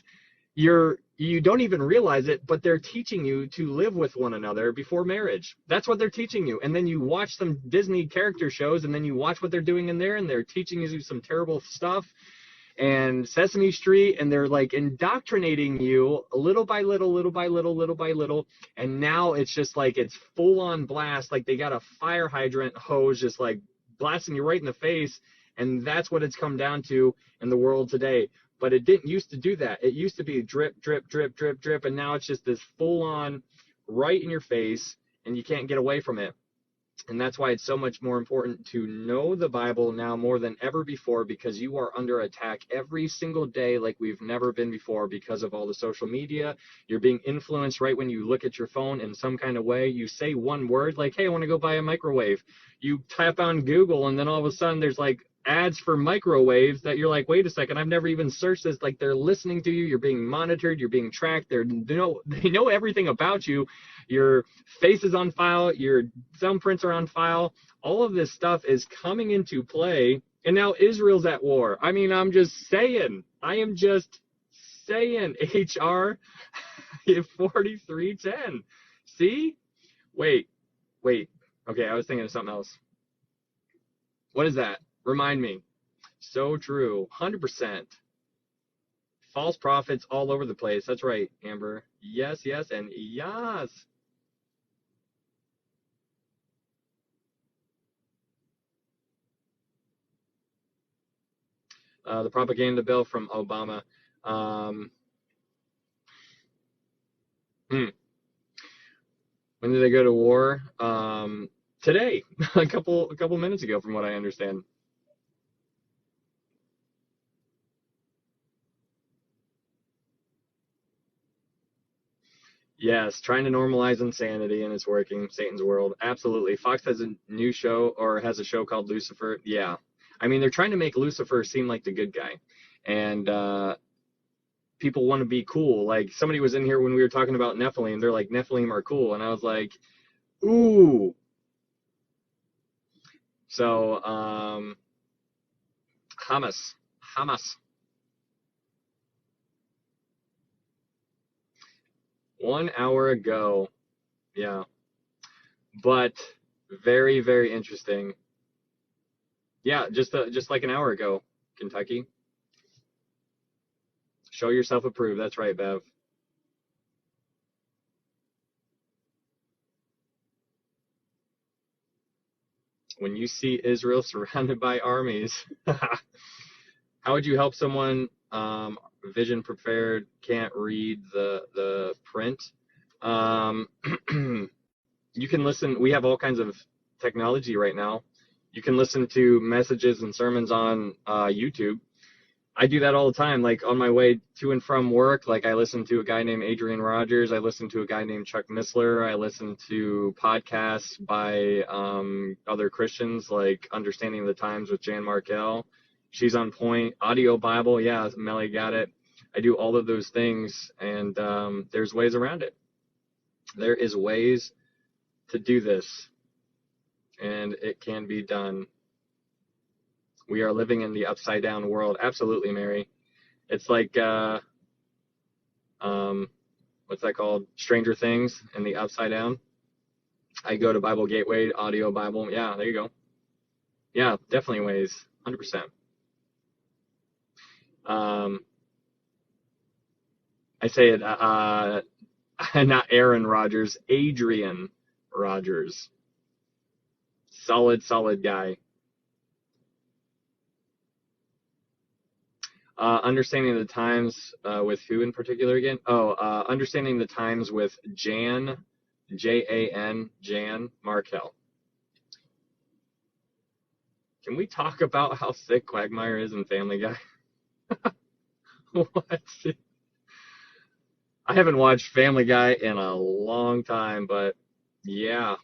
you don't even realize it, but they're teaching you to live with one another before marriage. That's what they're teaching you. And then you watch some Disney character shows, and then you watch what they're doing in there, and they're teaching you some terrible stuff. And Sesame Street, and they're like indoctrinating you little by little. And now it's just like, it's full on blast. Like, they got a fire hydrant hose just like blasting you right in the face. And that's what it's come down to in the world today. But it didn't used to do that. It used to be drip, drip, drip, drip, drip. And now it's just this full on right in your face, and you can't get away from it. And that's why it's so much more important to know the Bible now more than ever before, because you are under attack every single day like we've never been before because of all the social media. You're being influenced right when you look at your phone in some kind of way. You say one word like, hey, I want to go buy a microwave. You tap on Google, and then all of a sudden there's like ads for microwaves that you're like, wait a second, I've never even searched this. Like, they're listening to you. You're being monitored. You're being tracked. They know everything about you. Your face is on file. Your thumbprints are on file. All of this stuff is coming into play. And now Israel's at war. I mean, I'm just saying. I am just saying. HR 4310. See? Wait. Wait. Okay, I was thinking of something else. What is that? Remind me. So true. 100%. False prophets all over the place. That's right, Amber. Yes, yes, and yes. The propaganda bill from Obama. Um, hmm. When did they go to war? Today, a couple minutes ago, from what I understand. Yes, trying to normalize insanity, and it's working. Satan's World, absolutely. Fox has a new show, or has a show called Lucifer. Yeah, I mean they're trying to make Lucifer seem like the good guy, and people want to be cool. Like somebody was in here when we were talking about Nephilim. They're like Nephilim are cool, and I was like, ooh. So Hamas. 1 hour ago. Yeah, but very very interesting. Yeah, just like an hour ago, Kentucky. Show yourself approved. That's right, Bev. When you see Israel surrounded by armies, how would you help someone vision prepared can't read the print? Um, you can listen. We have all kinds of technology right now. You can listen to messages and sermons on YouTube. I do that all the time. Like on my way to and from work, like I listen to a guy named Adrian Rogers. I listen to a guy named Chuck Missler. I listen to podcasts by other Christians, like Understanding the Times with Jan Markell. She's on point. Audio Bible, yeah, Melly got it. I do all of those things, and there's ways around it. There is ways to do this, and it can be done. We are living in the upside down world. Absolutely, Mary. It's like what's that called? Stranger Things in the upside down. I go to Bible Gateway, Audio Bible. Yeah, there you go. Yeah, definitely ways. 100%. I say it, not Aaron Rodgers, Adrian Rogers. Solid guy. Understanding the Times with who in particular again? Oh, Understanding the Times with Jan, Jan Markell. Can we talk about how sick Quagmire is in Family Guy? What? I haven't watched Family Guy in a long time, but yeah.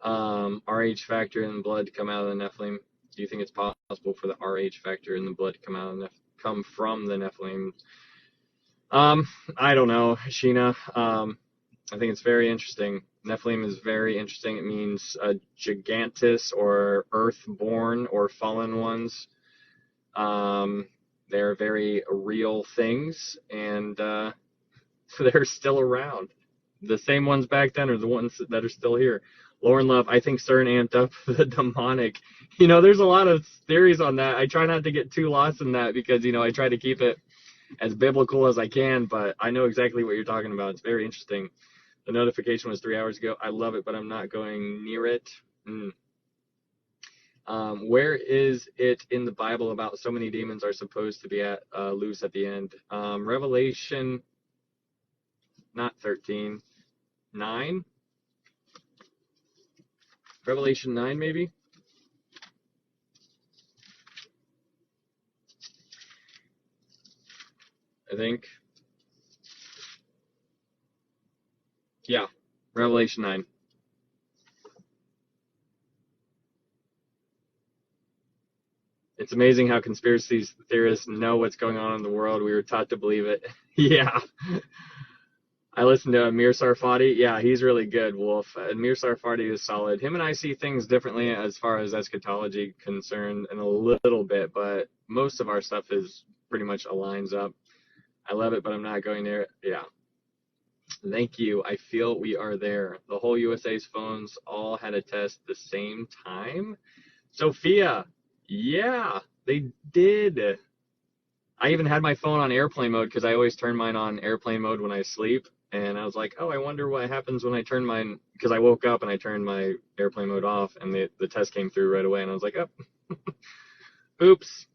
RH factor in the blood to come out of the Nephilim. Do you think it's possible for the RH factor in the blood to come from the Nephilim? I don't know, Sheena. I think it's very interesting. Nephilim is very interesting. It means gigantus or earthborn or fallen ones. They're very real things, and they're still around. The same ones back then are the ones that are still here. Lauren Love, I think CERN amped up the demonic. There's a lot of theories on that. I try not to get too lost in that because, I try to keep it as biblical as I can, but I know exactly what you're talking about. It's very interesting. The notification was 3 hours ago. I love it, but I'm not going near it. Where is it in the Bible about so many demons are supposed to be at loose at the end? Revelation, not 13, 9? Revelation 9, maybe? I think. Yeah, Revelation 9. It's amazing how conspiracy theorists know what's going on in the world. We were taught to believe it. Yeah. I listened to Amir Sarfati. Yeah, he's really good, Wolf. Amir Sarfati is solid. Him and I see things differently as far as eschatology concerned in a little bit, but most of our stuff is pretty much aligns up. I love it, but I'm not going near it. Yeah. Thank you. I feel we are there. The whole USA's phones all had a test the same time. Sophia, yeah, they did. I even had my phone on airplane mode because I always turn mine on airplane mode when I sleep. And I was like, oh, I wonder what happens when I turn mine, because I woke up and I turned my airplane mode off and the test came through right away. And I was like, oh, oops.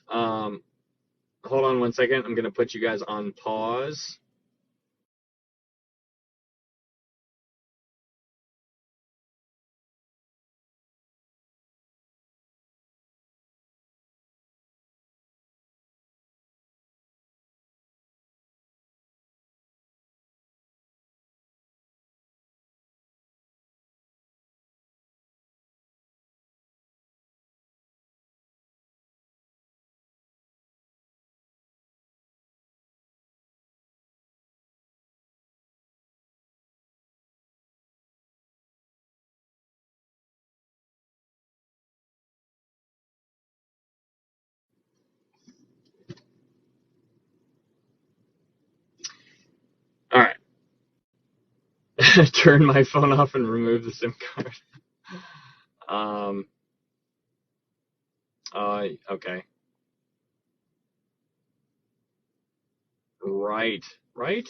Um, Hold on one second. I'm going to put you guys on pause. All right. Turn my phone off and remove the SIM card. Um, okay. Right. Right?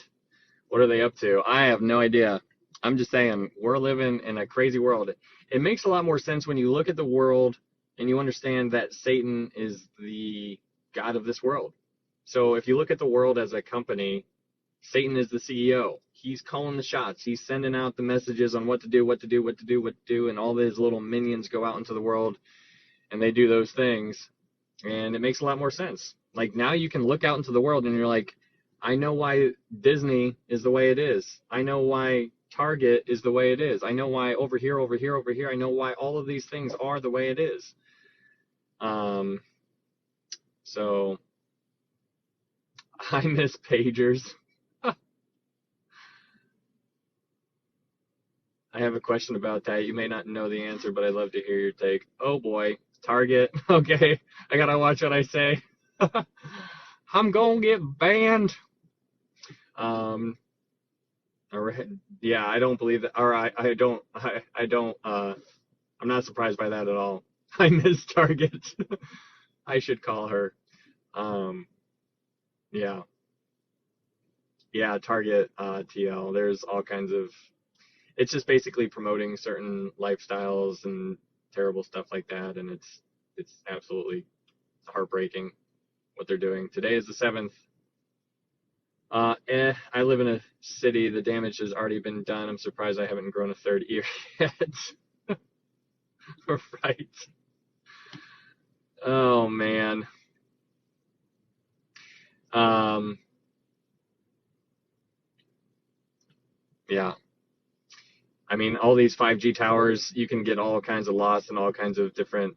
What are they up to? I have no idea. I'm just saying, we're living in a crazy world. It makes a lot more sense when you look at the world and you understand that Satan is the God of this world. So if you look at the world as a company, Satan is the CEO. He's calling the shots. He's sending out the messages on what to do, what to do, what to do, what to do, and all his little minions go out into the world and they do those things. And it makes a lot more sense. Like now you can look out into the world and you're like, I know why Disney is the way it is. I know why Target is the way it is. I know why over here, over here, over here. I know why all of these things are the way it is. So I miss pagers. I have a question about that. You may not know the answer, but I'd love to hear your take. Oh boy, Target. Okay, I gotta watch what I say. I'm gonna get banned. Um, all right. Yeah, I don't believe that. Or I don't. I don't. I'm not surprised by that at all. I miss Target. I should call her. Um, yeah, yeah. Target. TL. There's all kinds of. It's just basically promoting certain lifestyles and terrible stuff like that, and it's absolutely heartbreaking what they're doing. Today is the 7th. I live in a city. The damage has already been done. I'm surprised I haven't grown a third ear yet. Right. Oh man. Um, yeah. I mean, all these 5G towers, you can get all kinds of lost and all kinds of different,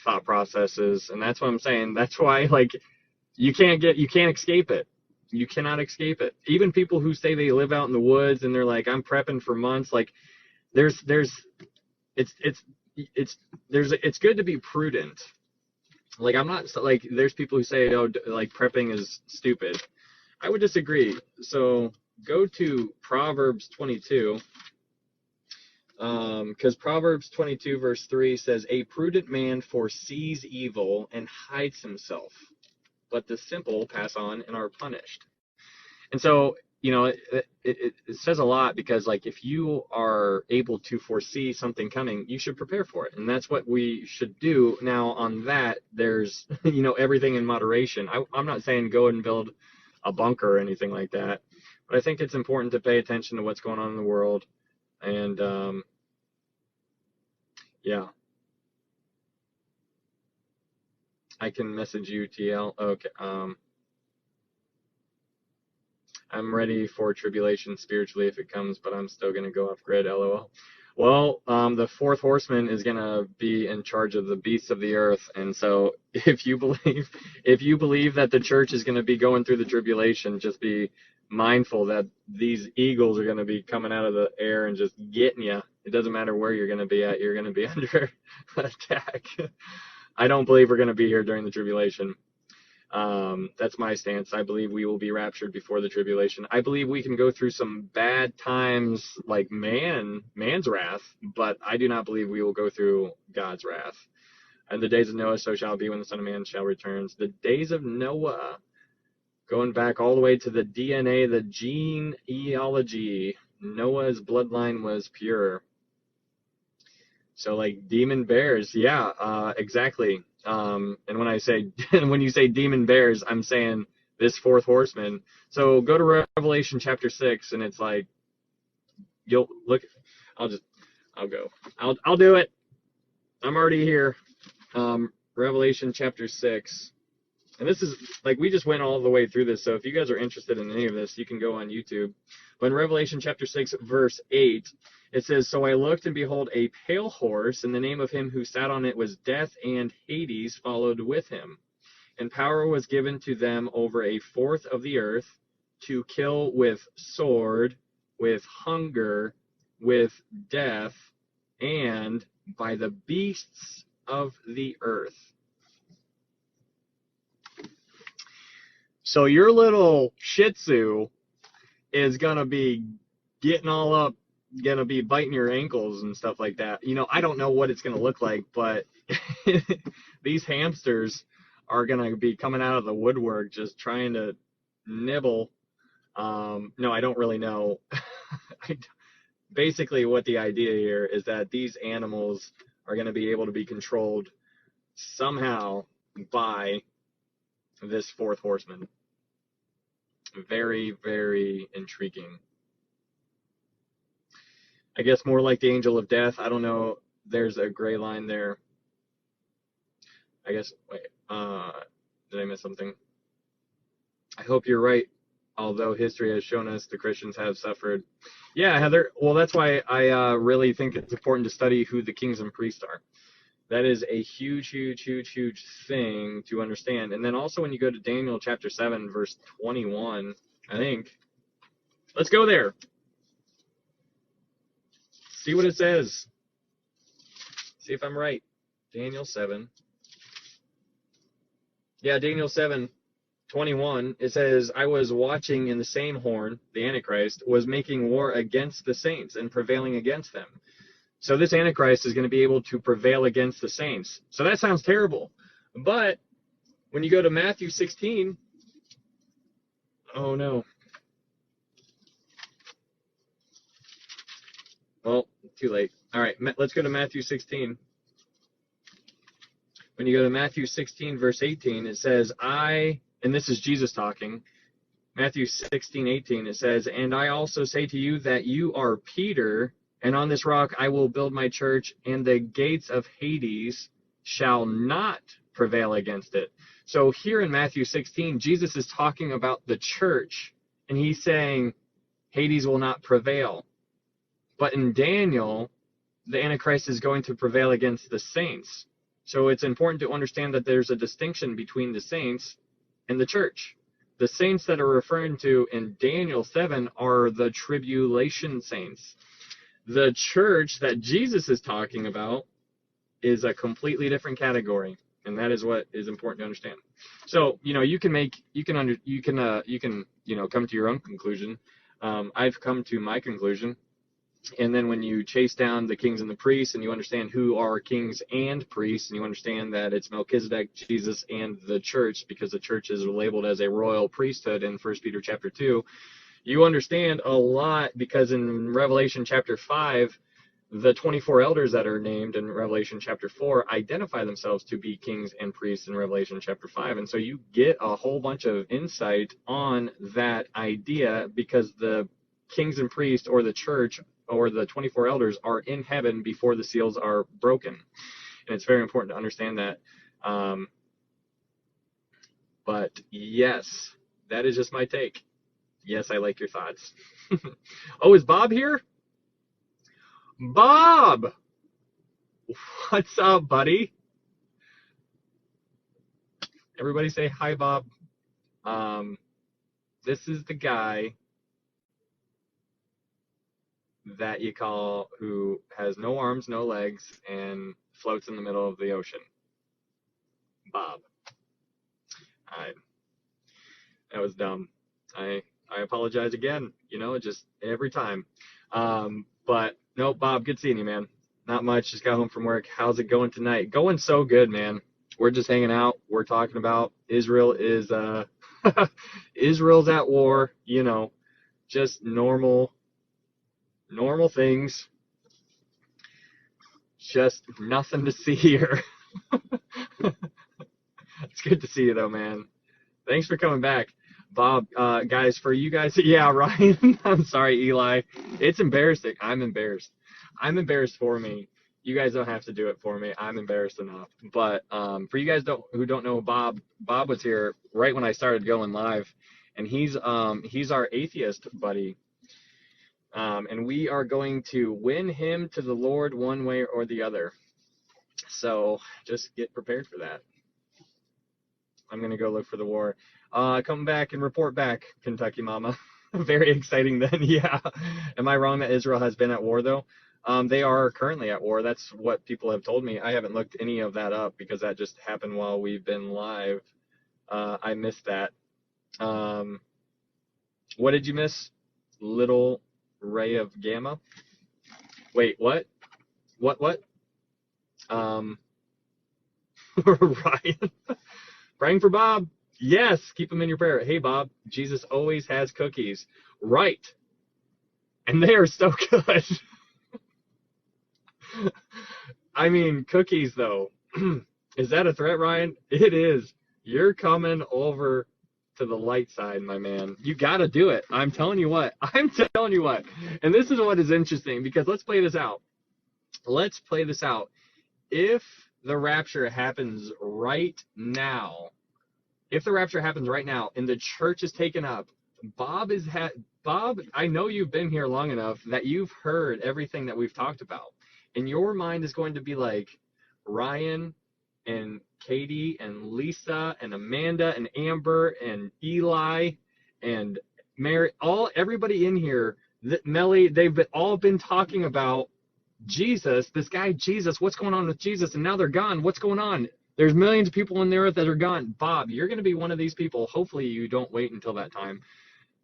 thought processes. And that's what I'm saying. That's why, like, you can't escape it. You cannot escape it. Even people who say they live out in the woods and they're like, I'm prepping for months, like, there's, it's, it's, it's good to be prudent. Like, I'm not, like, there's people who say, oh, like, prepping is stupid. I would disagree. So go to Proverbs 22, because Proverbs 22 verse 3 says, a prudent man foresees evil and hides himself, but the simple pass on and are punished. And so, it says a lot, because like if you are able to foresee something coming, you should prepare for it. And that's what we should do. Now on that, there's, everything in moderation. I'm not saying go and build a bunker or anything like that, but I think it's important to pay attention to what's going on in the world. And yeah, I can message you, TL. Okay. I'm ready for tribulation spiritually if it comes, but I'm still going to go off grid, LOL. Well, the fourth horseman is going to be in charge of the beasts of the earth. And so if you believe that the church is going to be going through the tribulation, just be mindful that these eagles are going to be coming out of the air and just getting you. It doesn't matter where you're going to be at. You're going to be under attack. I don't believe we're going to be here during the tribulation. That's my stance. I believe we will be raptured before the tribulation. I believe we can go through some bad times like man's wrath, but I do not believe we will go through God's wrath. And the days of Noah, so shall it be when the Son of Man shall return. The days of Noah, going back all the way to the DNA, the genealogy, Noah's bloodline was pure. So like demon bears, yeah, exactly. And when you say demon bears, I'm saying this fourth horseman. So go to Revelation chapter 6, and it's like, you'll look. I'll do it. I'm already here. Revelation chapter 6. And this is, like, we just went all the way through this, so if you guys are interested in any of this, you can go on YouTube. But in Revelation chapter 6, verse 8, it says, So I looked, and behold, a pale horse, and the name of him who sat on it was Death, and Hades followed with him. And power was given to them over a fourth of the earth, to kill with sword, with hunger, with death, and by the beasts of the earth. So your little Shih Tzu is going to be getting all up, going to be biting your ankles and stuff like that. You know, I don't know what it's going to look like, but these hamsters are going to be coming out of the woodwork just trying to nibble. No, I don't really know. Basically, what the idea here is that these animals are going to be able to be controlled somehow by this fourth horseman. Very, very intriguing. I guess more like the angel of death. I don't know. There's a gray line there. I guess, wait, did I miss something? I hope you're right. Although history has shown us the Christians have suffered. Yeah, Heather. Well, that's why I really think it's important to study who the kings and priests are. That is a huge, huge, huge, huge thing to understand. And then also when you go to Daniel chapter 7, verse 21, I think. Let's go there. See what it says. See if I'm right. Daniel 7. Yeah, Daniel 7:21. It says, I was watching, and the same horn, the Antichrist, was making war against the saints and prevailing against them. So this Antichrist is going to be able to prevail against the saints. So that sounds terrible. But when you go to Matthew 16, oh no. Well, too late. All right, let's go to Matthew 16. When you go to Matthew 16, verse 18, it says, and this is Jesus talking, Matthew 16:18, it says, And I also say to you that you are Peter, and on this rock I will build my church, and the gates of Hades shall not prevail against it. So here in Matthew 16, Jesus is talking about the church, and he's saying Hades will not prevail. But in Daniel, the Antichrist is going to prevail against the saints. So it's important to understand that there's a distinction between the saints and the church. The saints that are referring to in Daniel 7 are the tribulation saints. The church that Jesus is talking about is a completely different category, and that is what is important to understand. So, you can come to your own conclusion. I've come to my conclusion. And then when you chase down the kings and the priests, and you understand who are kings and priests, and you understand that it's Melchizedek, Jesus, and the church, because the church is labeled as a royal priesthood in 1 Peter chapter 2, you understand a lot, because in Revelation chapter 5, the 24 elders that are named in Revelation chapter 4 identify themselves to be kings and priests in Revelation chapter 5. And so you get a whole bunch of insight on that idea, because the kings and priests, or the church, or the 24 elders, are in heaven before the seals are broken. And it's very important to understand that. But yes, that is just my take. Yes, I like your thoughts. Oh, is Bob here? Bob! What's up, buddy? Everybody say hi, Bob. This is the guy that you call, who has no arms, no legs, and floats in the middle of the ocean. Bob. I that was dumb. I apologize again. Just every time. But no, Bob, good seeing you, man. Not much. Just got home from work. How's it going tonight? Going so good, man. We're just hanging out. We're talking about Israel is Israel's at war. Just normal things. Just nothing to see here. It's good to see you though, man. Thanks for coming back. Bob, guys, for you guys, yeah, Ryan, I'm sorry, Eli. It's embarrassing. I'm embarrassed. I'm embarrassed for me. You guys don't have to do it for me. I'm embarrassed enough. But for you guys who don't know Bob was here right when I started going live, and he's our atheist buddy. And we are going to win him to the Lord one way or the other. So just get prepared for that. I'm going to go look for the war. Come back and report back, Kentucky Mama. Very exciting then, yeah. Am I wrong that Israel has been at war, though? They are currently at war. That's what people have told me. I haven't looked any of that up because that just happened while we've been live. I missed that. What did you miss? Little ray of gamma? Wait, what? What? Ryan. Praying for Bob. Yes, keep him in your prayer. Hey, Bob, Jesus always has cookies. Right. And they are so good. I mean, cookies, though. Is that a threat, Ryan? It is. You're coming over to the light side, my man. You got to do it. I'm telling you what. And this is what is interesting, because let's play this out. If the rapture happens right now, and the church is taken up, Bob, I know you've been here long enough that you've heard everything that we've talked about. And your mind is going to be like, Ryan and Katie and Lisa and Amanda and Amber and Eli and Mary, everybody in here, Melly, they've all been talking about Jesus, this guy Jesus, what's going on with Jesus? And now they're gone. What's going on? There's millions of people on the earth that are gone. Bob, you're going to be one of these people. Hopefully you don't wait until that time.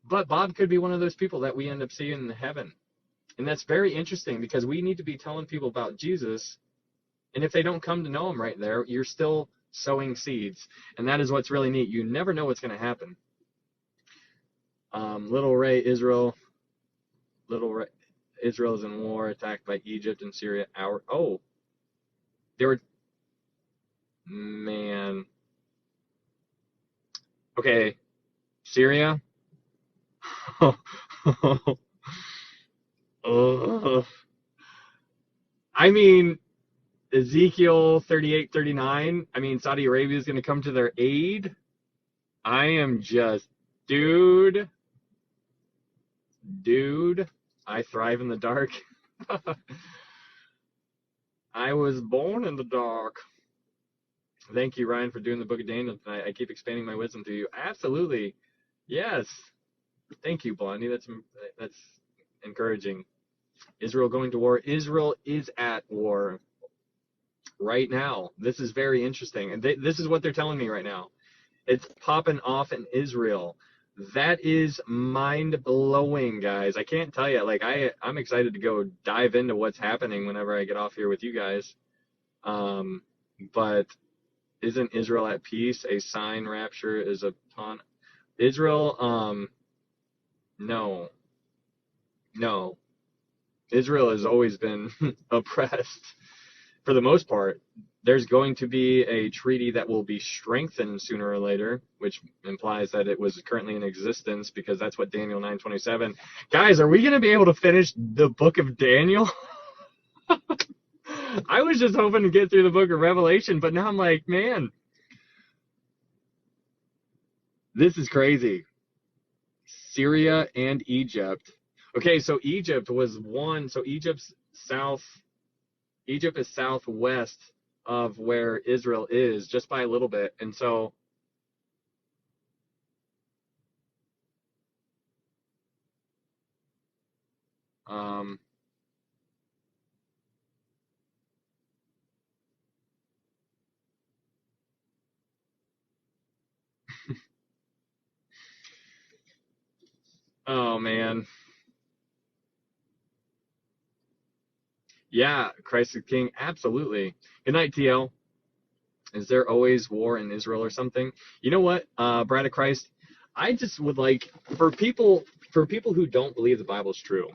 But Bob could be one of those people that we end up seeing in heaven. And that's very interesting, because we need to be telling people about Jesus. And if they don't come to know him right there, you're still sowing seeds. And that is what's really neat. You never know what's going to happen. Little Ray, Israel is in war, attacked by Egypt and Syria. Man. Okay, Syria. I mean, Ezekiel 38:39. I mean, Saudi Arabia is going to come to their aid. I am just, dude. I thrive in the dark. I was born in the dark. Thank you, Ryan, for doing the Book of Daniel tonight. I keep expanding my wisdom through you. Absolutely. Yes. Thank you, Blondie. That's encouraging. Israel going to war. Israel is at war right now. This is very interesting. And this is what they're telling me right now. It's popping off in Israel. That is mind-blowing, guys. I can't tell you. Like, I'm excited to go dive into what's happening whenever I get off here with you guys. But isn't Israel at peace? A sign rapture is upon Israel. No. Israel has always been oppressed for the most part. There's going to be a treaty that will be strengthened sooner or later, which implies that it was currently in existence, because that's what Daniel 9:27. Guys, are we going to be able to finish the book of Daniel? I was just hoping to get through the book of Revelation, but now I'm like, man, this is crazy. Syria and Egypt. Okay, so Egypt was one. So Egypt is southwest of where Israel is, just by a little bit. And so Oh man. Yeah, Christ the King, absolutely. Good night, TL. Is there always war in Israel or something? You know what, Bride of Christ, I just would like for people who don't believe the Bible's true,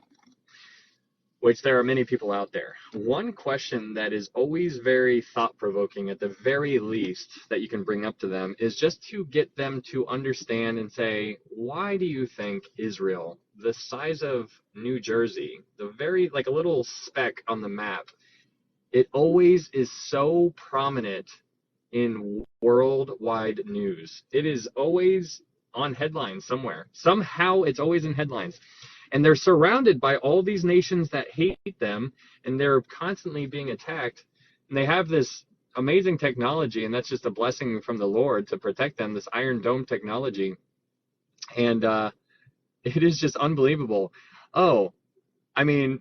which there are many people out there. One question that is always very thought provoking, at the very least, that you can bring up to them is just to get them to understand and say, why do you think Israel, the size of New Jersey, the very, like a little speck on the map, it always is so prominent in worldwide news? It is always on headlines somewhere. Somehow it's always in headlines. And they're surrounded by all these nations that hate them, and they're constantly being attacked. And they have this amazing technology, and that's just a blessing from the Lord to protect them, this Iron Dome technology. And it is just unbelievable. Oh, I mean,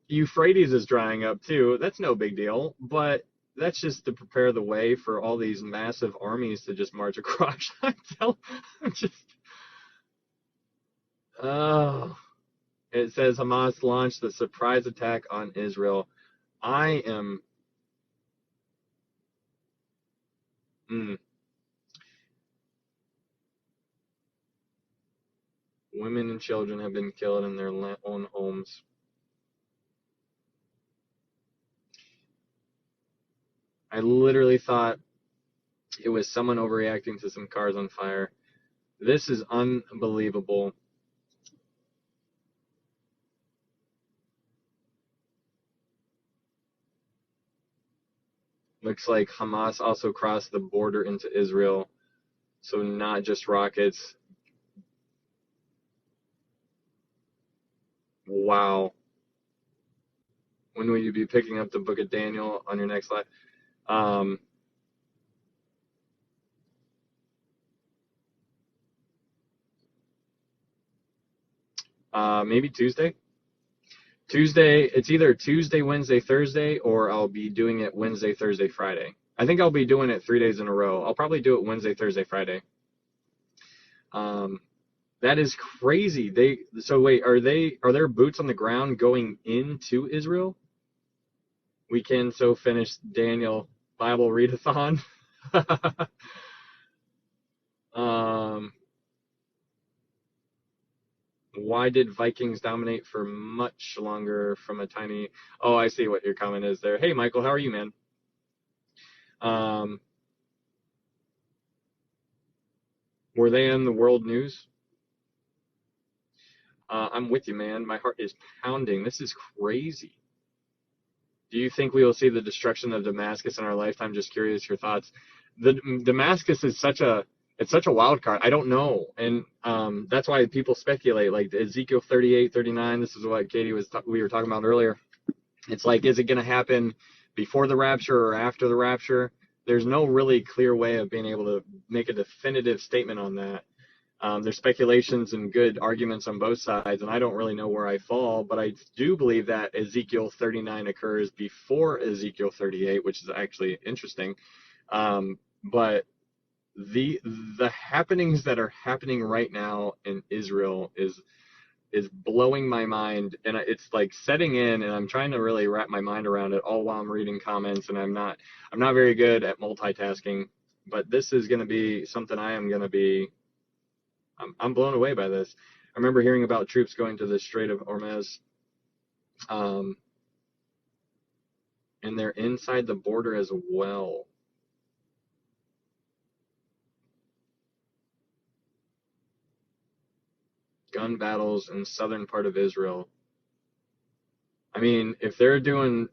Euphrates is drying up too. That's no big deal, but that's just to prepare the way for all these massive armies to just march across. I'm just, oh. It says Hamas launched the surprise attack on Israel. I am, women and children have been killed in their own homes. I literally thought it was someone overreacting to some cars on fire. This is unbelievable. Looks like Hamas also crossed the border into Israel. So not just rockets. Wow. When will you be picking up the book of Daniel on your next live? Maybe Tuesday. It's either Tuesday, Wednesday, Thursday, or I'll be doing it Wednesday, Thursday, Friday. I think I'll be doing it 3 days in a row. I'll probably do it Wednesday, Thursday, Friday. That is crazy. So wait, are there boots on the ground going into Israel? We can so finish Daniel Bible readathon. Why did Vikings dominate for much longer from a tiny? Oh, I see what your comment is there. Hey, Michael, how are you, man? Were they in the world news? I'm with you, man. My heart is pounding. This is crazy. Do you think we will see the destruction of Damascus in our lifetime? Just curious, your thoughts. The Damascus is such a wild card. I don't know, and that's why people speculate. Like Ezekiel 38, 39. This is what Katie we were talking about earlier. It's like, is it going to happen before the rapture or after the rapture? There's no really clear way of being able to make a definitive statement on that. There's speculations and good arguments on both sides, and I don't really know where I fall, but I do believe that Ezekiel 39 occurs before Ezekiel 38, which is actually interesting. But the happenings that are happening right now in Israel is blowing my mind, and it's like setting in, and I'm trying to really wrap my mind around it all while I'm reading comments, and I'm not very good at multitasking, but this is going to be something I'm blown away by this. I remember hearing about troops going to the Strait of Hormuz, and they're inside the border as well. Gun battles in southern part of Israel. I mean, if they're doing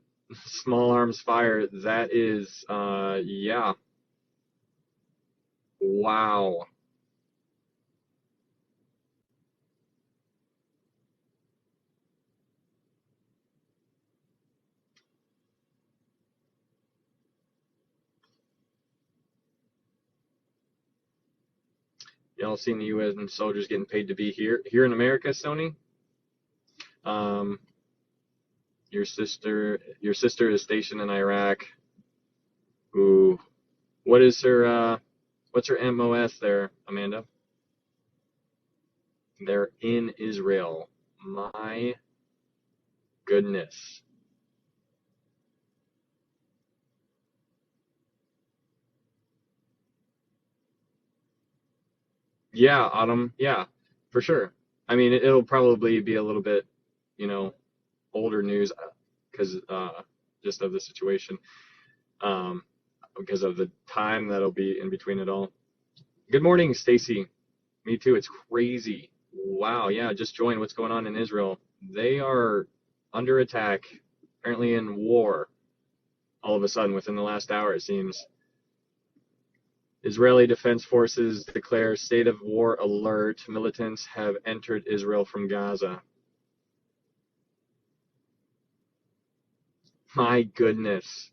small arms fire, that is, yeah. Wow. Y'all seen the U.S. and soldiers getting paid to be here in America, Sony? Your sister is stationed in Iraq. Ooh, what's her MOS there, Amanda? They're in Israel. My goodness. Yeah, Autumn. Yeah, for sure. I mean, it'll probably be a little bit, you know, older news because just of the situation, um, because of the time that'll be in between it all. Good morning, Stacy. Me too. It's crazy. Wow. Yeah, just joined. What's going on in Israel? They are under attack, apparently in war, all of a sudden within the last hour, it seems. Israeli Defense Forces declare state of war alert. Militants have entered Israel from Gaza. My goodness.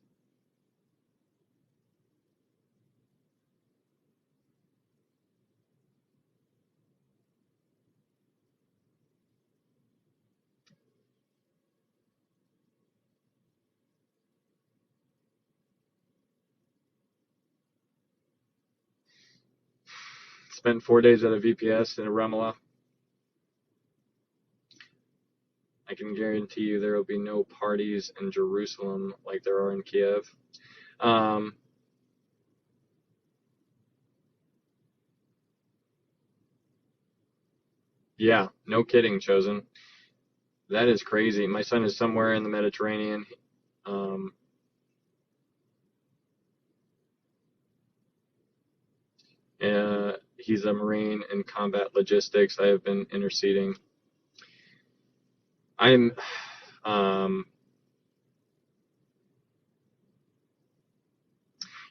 Spent 4 days at a VPS in Ramallah. I can guarantee you there will be no parties in Jerusalem like there are in Kiev. Um, yeah, no kidding, Chosen. That is crazy. My son is somewhere in the Mediterranean. Um, he's a Marine in combat logistics. I have been interceding. I'm, um,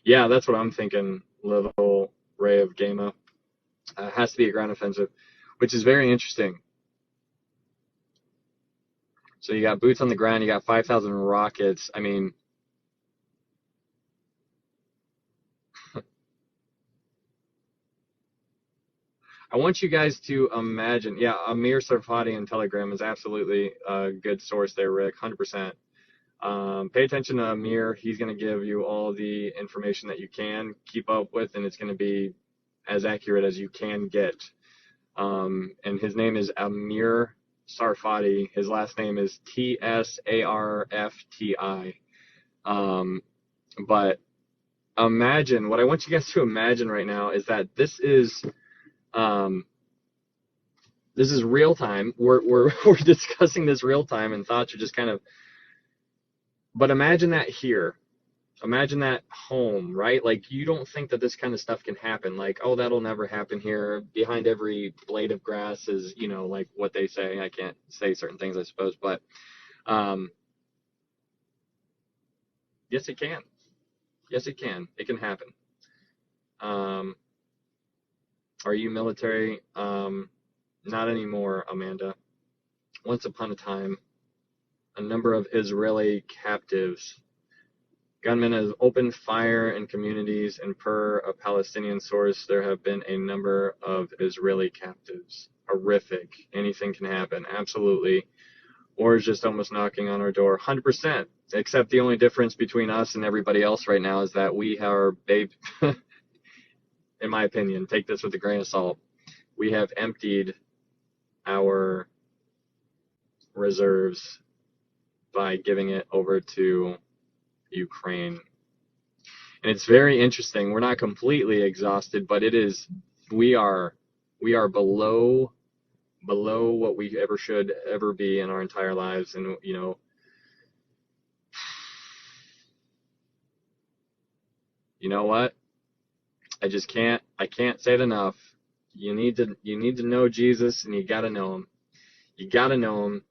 yeah, that's what I'm thinking. Little Ray of Gama. Has to be a ground offensive, which is very interesting. So you got boots on the ground, you got 5,000 rockets. I mean, I want you guys to imagine. Yeah, Amir Sarfati on Telegram is absolutely a good source there, Rick, 100%. Pay attention to Amir. He's going to give you all the information that you can keep up with, and it's going to be as accurate as you can get. And his name is Amir Sarfati. His last name is Tsarfti. But imagine, what I want you guys to imagine right now is that this is real time. We're discussing this real time, and thoughts are just kind of. But imagine that here. Imagine that home, right? Like, you don't think that this kind of stuff can happen. Like, oh, that'll never happen here. Behind every blade of grass is, like what they say. I can't say certain things, I suppose, but yes, it can. Yes, it can. It can happen. Are you military? Not anymore, Amanda. Once upon a time, a number of Israeli captives. Gunmen have opened fire in communities, and per a Palestinian source, there have been a number of Israeli captives. Horrific. Anything can happen. Absolutely. War is just almost knocking on our door. 100%. Except the only difference between us and everybody else right now is that we are, in my opinion, take this with a grain of salt, we have emptied our reserves by giving it over to Ukraine. And it's very interesting. We're not completely exhausted, but we are below what we ever should ever be in our entire lives. And you know what? I can't say it enough. You need to know Jesus, and you got to know him. You got to know him,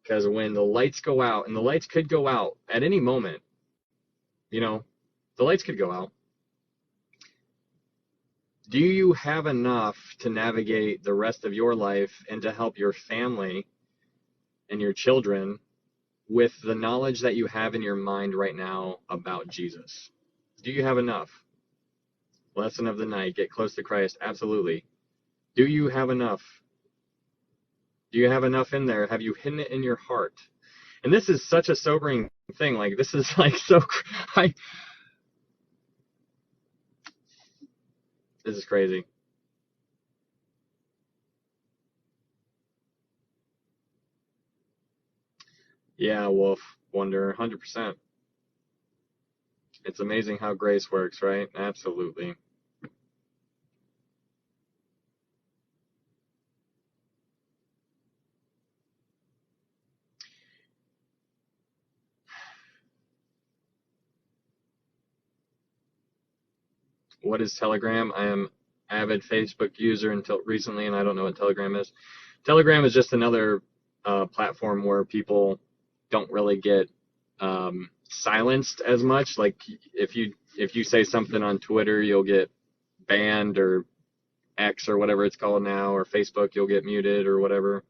because when the lights go out, and the lights could go out at any moment, the lights could go out. Do you have enough to navigate the rest of your life and to help your family and your children with the knowledge that you have in your mind right now about Jesus? Do you have enough? Lesson of the night, get close to Christ. Absolutely. Do you have enough? Do you have enough in there? Have you hidden it in your heart? And this is such a sobering thing. Like, this is like this is crazy. Yeah, Wolf, Wonder, 100%. It's amazing how grace works, right? Absolutely. What is Telegram? I am avid Facebook user until recently, and I don't know what Telegram is. Telegram is just another platform where people don't really get silenced as much. Like if you say something on Twitter, you'll get banned, or X or whatever it's called now, or Facebook, you'll get muted or whatever.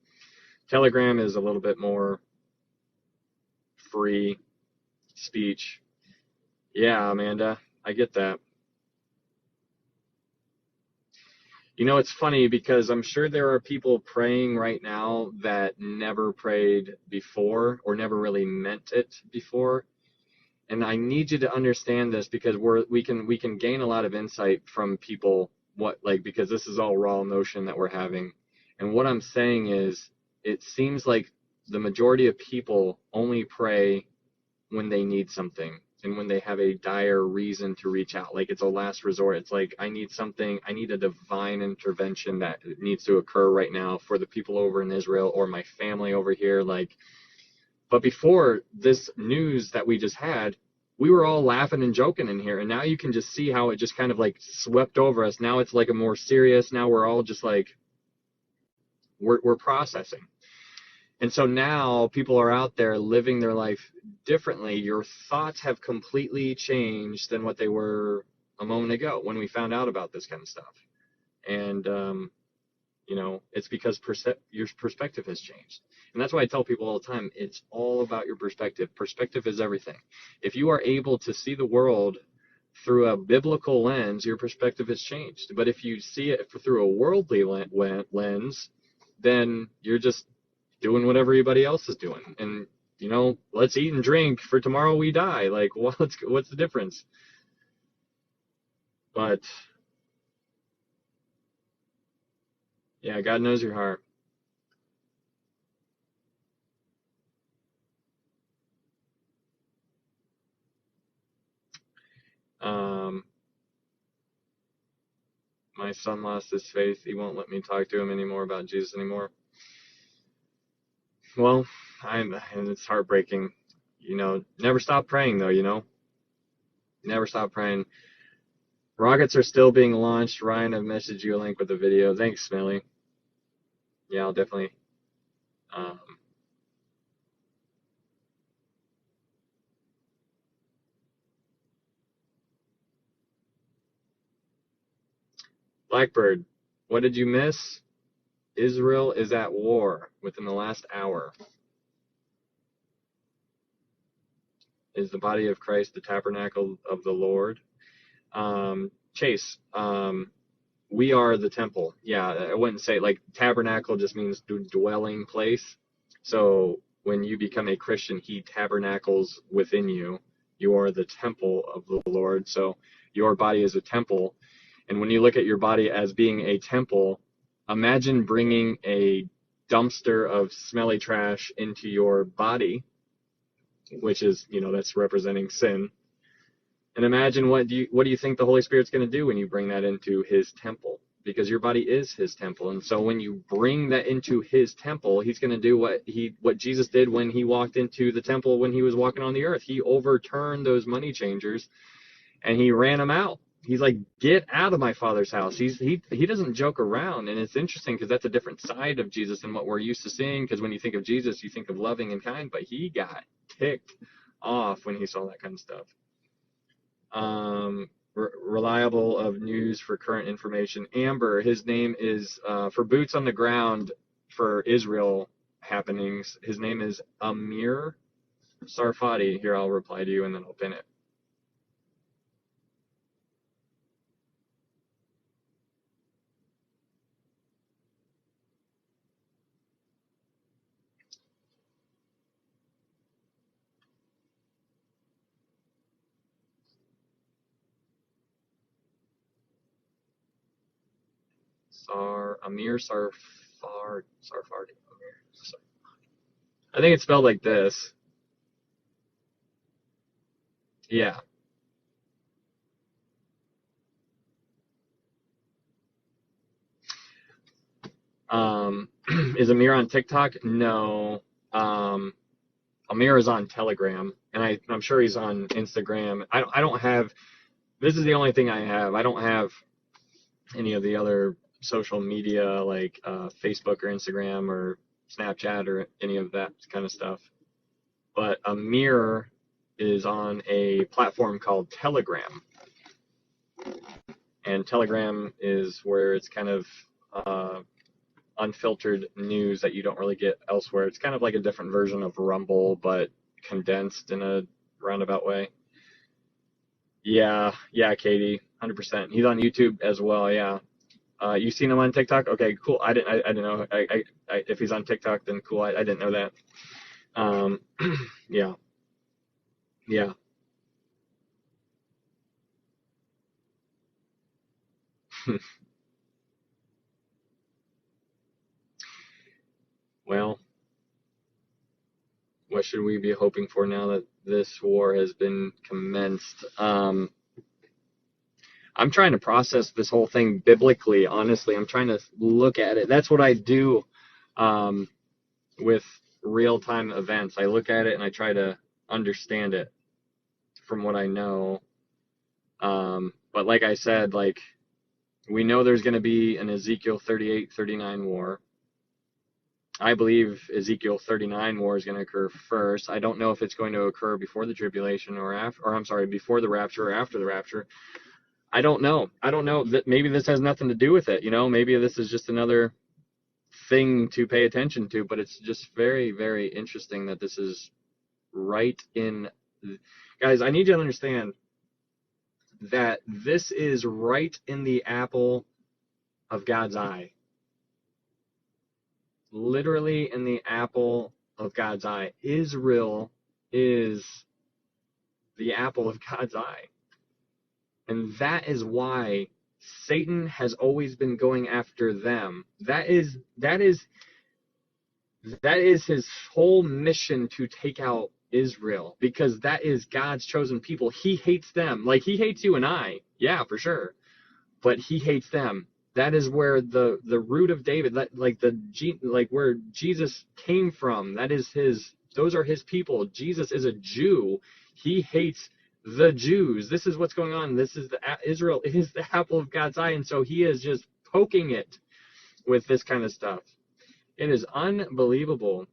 Telegram is a little bit more free speech. Yeah, Amanda, I get that. You know, it's funny because I'm sure there are people praying right now that never prayed before or never really meant it before. And I need you to understand this because we can gain a lot of insight from people, because this is all raw emotion that we're having. And what I'm saying is, it seems like the majority of people only pray when they need something and when they have a dire reason to reach out. Like it's a last resort. It's like, I need something, I need a divine intervention that needs to occur right now for the people over in Israel or my family over here. But before this news that we just had, we were all laughing and joking in here. And now you can just see how it just kind of like swept over us. Now it's like a more serious, now we're all just like, we're processing. And so now people are out there living their life differently. Your thoughts have completely changed than what they were a moment ago when we found out about this kind of stuff. And, it's because your perspective has changed. And that's why I tell people all the time, it's all about your perspective. Perspective is everything. If you are able to see the world through a biblical lens, your perspective has changed. But if you see it through a worldly lens, then you're just doing what everybody else is doing. And, let's eat and drink for tomorrow we die. Like, what's the difference? But, yeah, God knows your heart. My son lost his faith. He won't let me talk to him anymore about Jesus anymore. Well, and it's heartbreaking. Never stop praying, though, Never stop praying. Rockets are still being launched. Ryan, I've messaged you a link with the video. Thanks, Smelly. Yeah, I'll definitely. Blackbird, what did you miss? Israel is at war within the last hour. Is the body of Christ the tabernacle of the Lord? Chase, we are the temple. Yeah, I wouldn't say, like, tabernacle just means dwelling place. So when you become a Christian, he tabernacles within you. You are the temple of the Lord. So your body is a temple. And when you look at your body as being a temple, imagine bringing a dumpster of smelly trash into your body, which is, that's representing sin. And imagine what do you think the Holy Spirit's going to do when you bring that into his temple? Because your body is his temple. And so when you bring that into his temple, he's going to do what Jesus did when he walked into the temple when he was walking on the earth. He overturned those money changers and he ran them out. He's like, get out of my Father's house. He doesn't joke around. And it's interesting because that's a different side of Jesus than what we're used to seeing. Because when you think of Jesus, you think of loving and kind, but he got ticked off when he saw that kind of stuff. Reliable of news for current information. Amber, his name is, for boots on the ground for Israel happenings, his name is Amir Sarfati. Here, I'll reply to you and then I'll pin it. Amir Sarfardi. I think it's spelled like this. Yeah. Is Amir on TikTok? No. Um, Amir is on Telegram, and I'm sure he's on Instagram. I don't have. This is the only thing I have. I don't have any of the other social media like Facebook or Instagram or Snapchat or any of that kind of stuff. But Amir is on a platform called Telegram, and Telegram is where it's kind of unfiltered news that you don't really get elsewhere. It's kind of like a different version of Rumble, but condensed in a roundabout way. Yeah, Katie, 100%. He's on YouTube as well. Yeah. You seen him on TikTok? Okay, cool. I didn't know. If he's on TikTok, then cool. I didn't know that. Yeah, yeah. Well, what should we be hoping for now that this war has been commenced? I'm trying to process this whole thing biblically, honestly. I'm trying to look at it. That's what I do with real-time events. I look at it and I try to understand it from what I know. But like I said, like we know there's going to be an Ezekiel 38-39 war. I believe Ezekiel 39 war is going to occur first. I don't know if it's going to occur before the tribulation or after, or I'm sorry, before the rapture or after the rapture. I don't know. That maybe this has nothing to do with it. Maybe this is just another thing to pay attention to, but it's just very, very interesting that this is right in. Guys, I need you to understand that this is right in the apple of God's eye. Literally in the apple of God's eye. Israel is the apple of God's eye. And that is why Satan has always been going after them. That is his whole mission, to take out Israel, because that is God's chosen people. He hates them. Like he hates you and I. Yeah, for sure. But he hates them. That is where the root of David, like where Jesus came from. Those are his people. Jesus is a Jew. He hates the Jews. This is what's going on. Israel is the apple of God's eye, and so he is just poking it with this kind of stuff. It is unbelievable.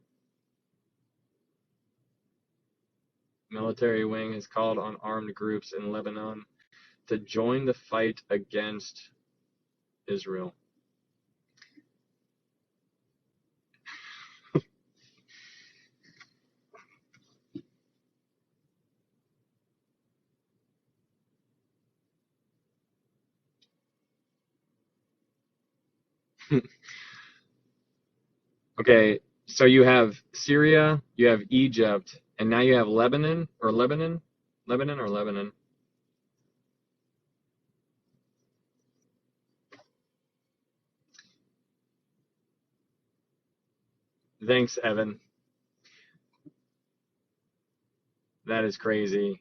Military wing has called on armed groups in Lebanon to join the fight against Israel. Okay, so you have Syria, you have Egypt, and now you have Lebanon. Thanks, Evan. That is crazy.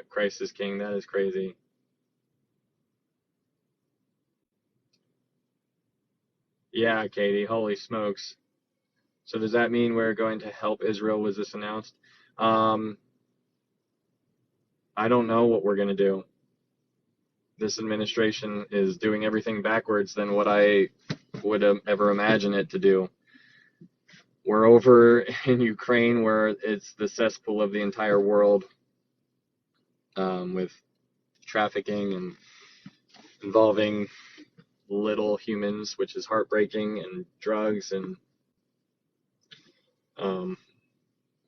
Christ is King. That is crazy. Yeah, Katie. Holy smokes. So does that mean we're going to help Israel? Was this announced? I don't know what we're going to do. This administration is doing everything backwards than what I would ever imagine it to do. We're over in Ukraine, where it's the cesspool of the entire world, with trafficking and involving little humans, which is heartbreaking, and drugs and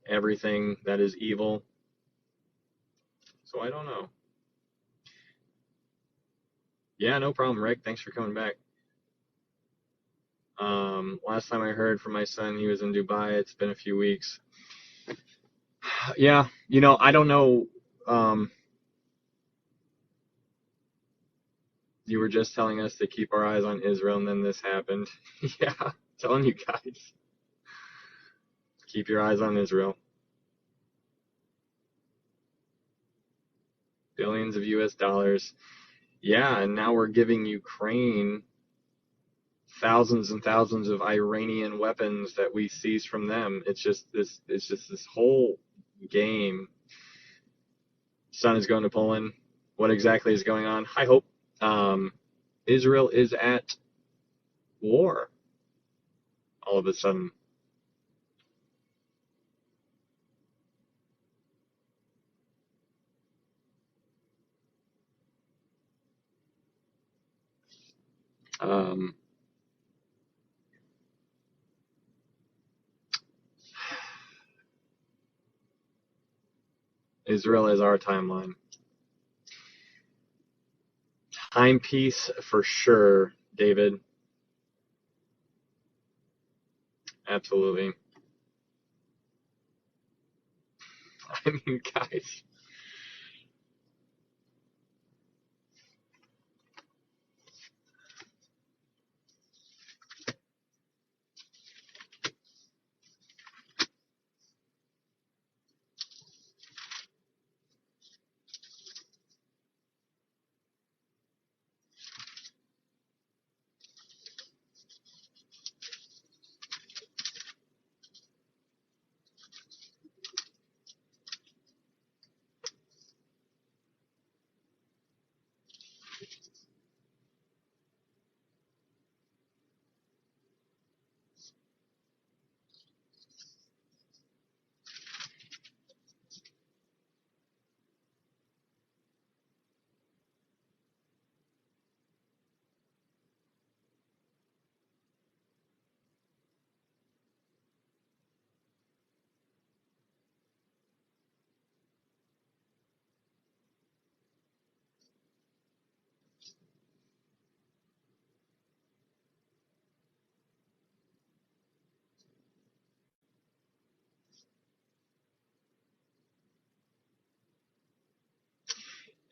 everything that is evil. So I don't know. Yeah, no problem, Rick. Thanks for coming back. Last time I heard from my son, he was in Dubai. It's been a few weeks. Yeah, I don't know. You were just telling us to keep our eyes on Israel, and then this happened. Yeah, telling you guys. Keep your eyes on Israel. Billions of US dollars. Yeah, and now we're giving Ukraine thousands and thousands of Iranian weapons that we seize from them. It's just this whole game. Son is going to Poland. What exactly is going on? I hope Israel is at war all of a sudden. Um, Israel is our timeline. Timepiece for sure, David. Absolutely. I mean, guys.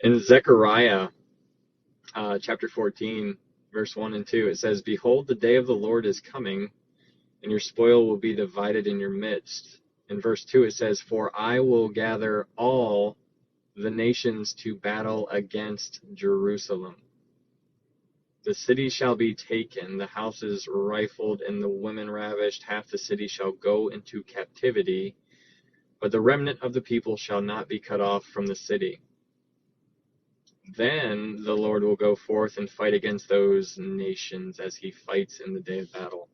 In Zechariah chapter 14, verse 1 and 2, it says, "Behold, the day of the Lord is coming, and your spoil will be divided in your midst." In verse 2, it says, "For I will gather all the nations to battle against Jerusalem. The city shall be taken, the houses rifled, and the women ravished. Half the city shall go into captivity, but the remnant of the people shall not be cut off from the city. Then the Lord will go forth and fight against those nations as he fights in the day of battle."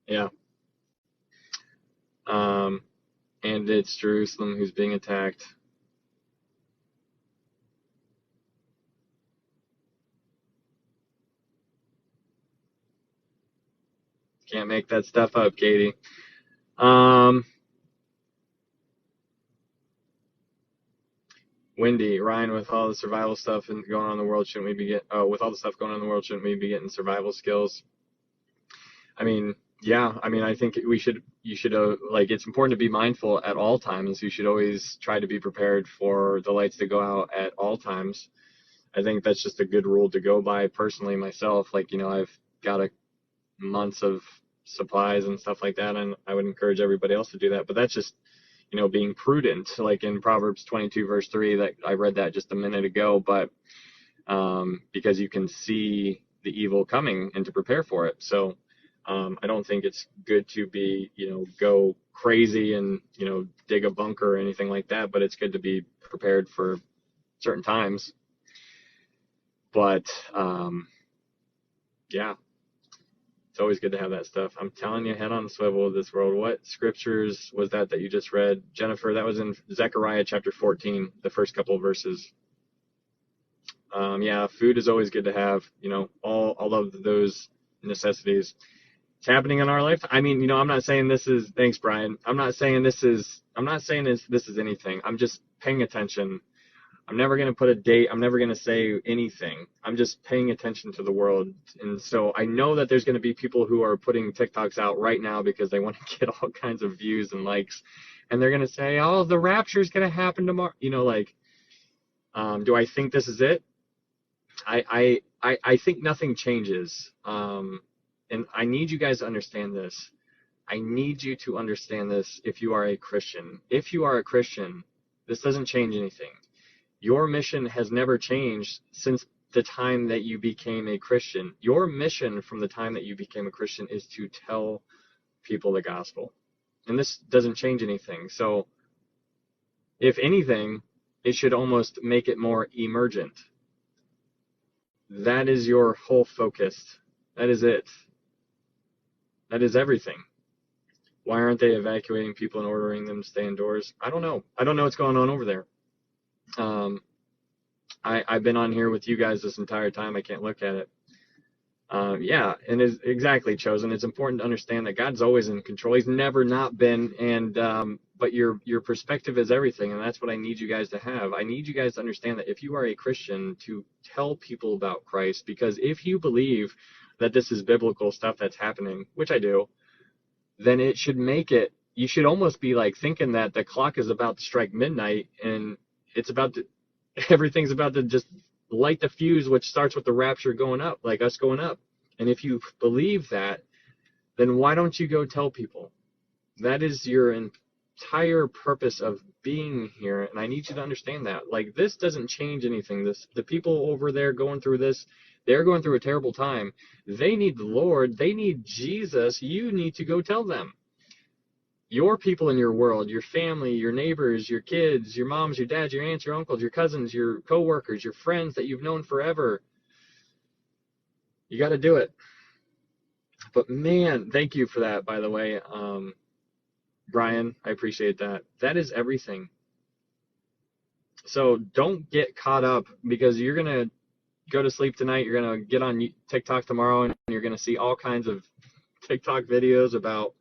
Yeah. And it's Jerusalem who's being attacked. Can't make that stuff up, Katie. Wendy, Ryan, with all the survival stuff and going on in the world, shouldn't we be with all the stuff going on in the world, shouldn't we be getting survival skills? I mean, yeah. I mean, I think you should like, it's important to be mindful at all times. You should always try to be prepared for the lights to go out at all times. I think that's just a good rule to go by personally myself. Like, I've got months of supplies and stuff like that, and I would encourage everybody else to do that. But that's just, being prudent, like in Proverbs 22 verse 3, that I read that just a minute ago. But because you can see the evil coming and to prepare for it. So I don't think it's good to be, go crazy and, dig a bunker or anything like that, but it's good to be prepared for certain times. But yeah, it's always good to have that stuff. I'm telling you, head on the swivel of this world. What scriptures was that you just read, Jennifer? That was in Zechariah chapter 14, the first couple of verses. Yeah, food is always good to have, all of those necessities. It's happening in our life. I mean, I'm not saying this is, thanks, Brian. I'm not saying this is anything. I'm just paying attention. I'm never going to put a date. I'm never going to say anything. I'm just paying attention to the world. And so I know that there's going to be people who are putting TikToks out right now because they want to get all kinds of views and likes. And they're going to say, oh, the rapture is going to happen tomorrow. Do I think this is it? I I think nothing changes. And I need you guys to understand this. I need you to understand this if you are a Christian. If you are a Christian, this doesn't change anything. Your mission has never changed since the time that you became a Christian. Your mission from the time that you became a Christian is to tell people the gospel. And this doesn't change anything. So, if anything, it should almost make it more emergent. That is your whole focus. That is it. That is everything. Why aren't they evacuating people and ordering them to stay indoors? I don't know. I don't know what's going on over there. I've been on here with you guys this entire time. I can't look at it. Yeah, and it's exactly, Chosen. It's important to understand that God's always in control. He's never not been, and but your perspective is everything, and that's what I need you guys to have. I need you guys to understand that if you are a Christian, to tell people about Christ, because if you believe that this is biblical stuff that's happening, which I do, then it should make it, you should almost be like thinking that the clock is about to strike midnight, and it's about to, everything's about to just light the fuse, which starts with the rapture going up, like us going up. And if you believe that, then why don't you go tell people? That is your entire purpose of being here, and I need you to understand that. Like, this doesn't change anything. The people over there going through this, they're going through a terrible time. They need the Lord. They need Jesus. You need to go tell them. Your people in your world, your family, your neighbors, your kids, your moms, your dads, your aunts, your uncles, your cousins, your coworkers, your friends that you've known forever. You got to do it. But man, thank you for that, by the way. Brian, I appreciate that. That is everything. So don't get caught up, because you're going to go to sleep tonight. You're going to get on TikTok tomorrow, and you're going to see all kinds of TikTok videos about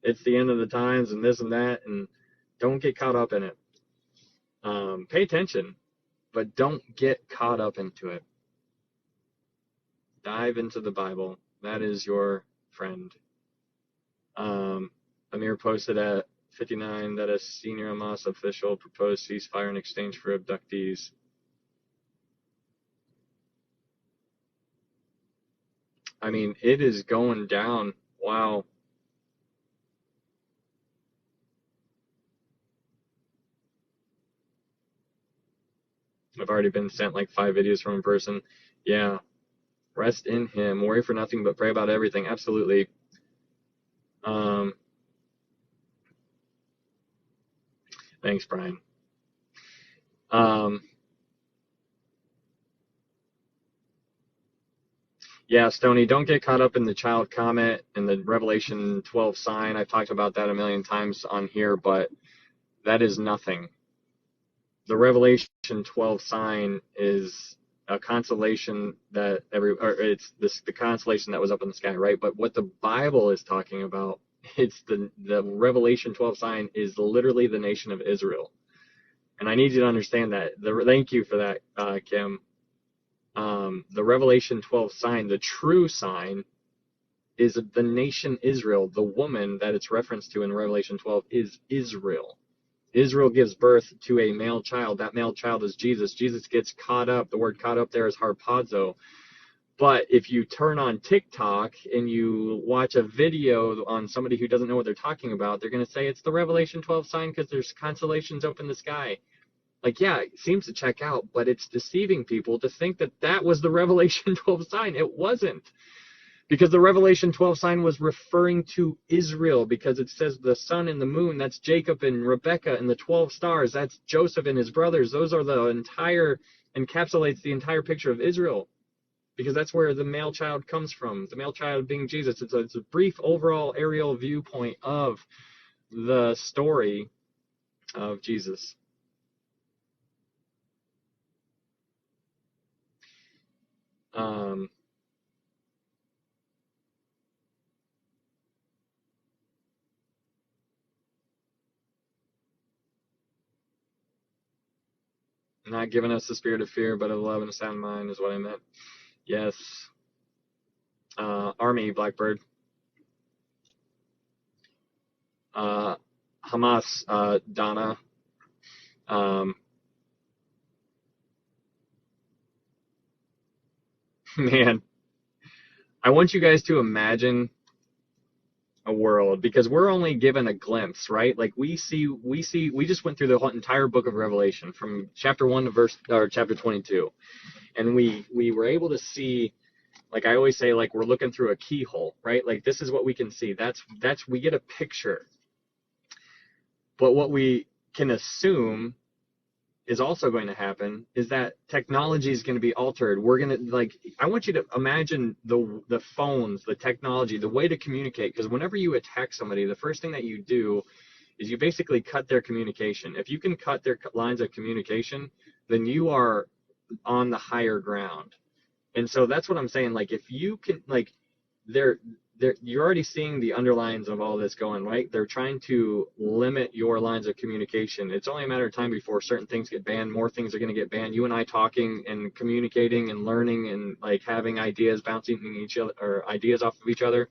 it's the end of the times and this and that, and don't get caught up in it. Pay attention, but don't get caught up into it. Dive into the Bible. That is your friend. Amir posted at 59 that a senior Hamas official proposed ceasefire in exchange for abductees. I mean, it is going down. Wow. I've already been sent like 5 videos from a person. Yeah. Rest in him. Worry for nothing, but pray about everything. Absolutely. Thanks, Brian. Yeah, Stony, don't get caught up in the child comet and the Revelation 12 sign. I've talked about that a million times on here, but that is nothing. The Revelation 12 sign is a constellation that it's the constellation that was up in the sky, right? But what the Bible is talking about, it's the Revelation 12 sign is literally the nation of Israel. And I need you to understand that. Thank you for that, Kim. The Revelation 12 sign, the true sign, is the nation Israel. The woman that it's referenced to in Revelation 12 is Israel. Israel gives birth to a male child. That male child is Jesus. Jesus gets caught up. The word caught up there is harpazo. But if you turn on TikTok and you watch a video on somebody who doesn't know what they're talking about, they're going to say it's the Revelation 12 sign because there's constellations up in the sky. Like, yeah, it seems to check out, but it's deceiving people to think that that was the Revelation 12 sign. It wasn't. Because the Revelation 12 sign was referring to Israel, because it says the sun and the moon, that's Jacob and Rebekah, and the 12 stars, that's Joseph and his brothers. Those are encapsulates the entire picture of Israel, because that's where the male child comes from, the male child being Jesus. It's a brief overall aerial viewpoint of the story of Jesus. Not giving us the spirit of fear, but of love and a sound mind is what I meant. Yes. Army, Blackbird. Hamas, Donna. Man, I want you guys to imagine a world, because we're only given a glimpse, right? Like we just went through the whole entire book of Revelation from chapter 1 to chapter 22. And we were able to see, like I always say, like we're looking through a keyhole, right? Like this is what we can see. That's we get a picture. But what we can assume is also going to happen is that technology is going to be altered. We're going to, like, I want you to imagine the phones, the technology, the way to communicate, because whenever you attack somebody, the first thing that you do is you basically cut their communication. If you can cut their lines of communication, then you are on the higher ground. And so that's what I'm saying. Like if you can, like, you're already seeing the underlines of all this going, right? They're trying to limit your lines of communication. It's only a matter of time before certain things get banned. More things are going to get banned. You and I talking and communicating and learning and like having ideas bouncing each other, or ideas off of each other.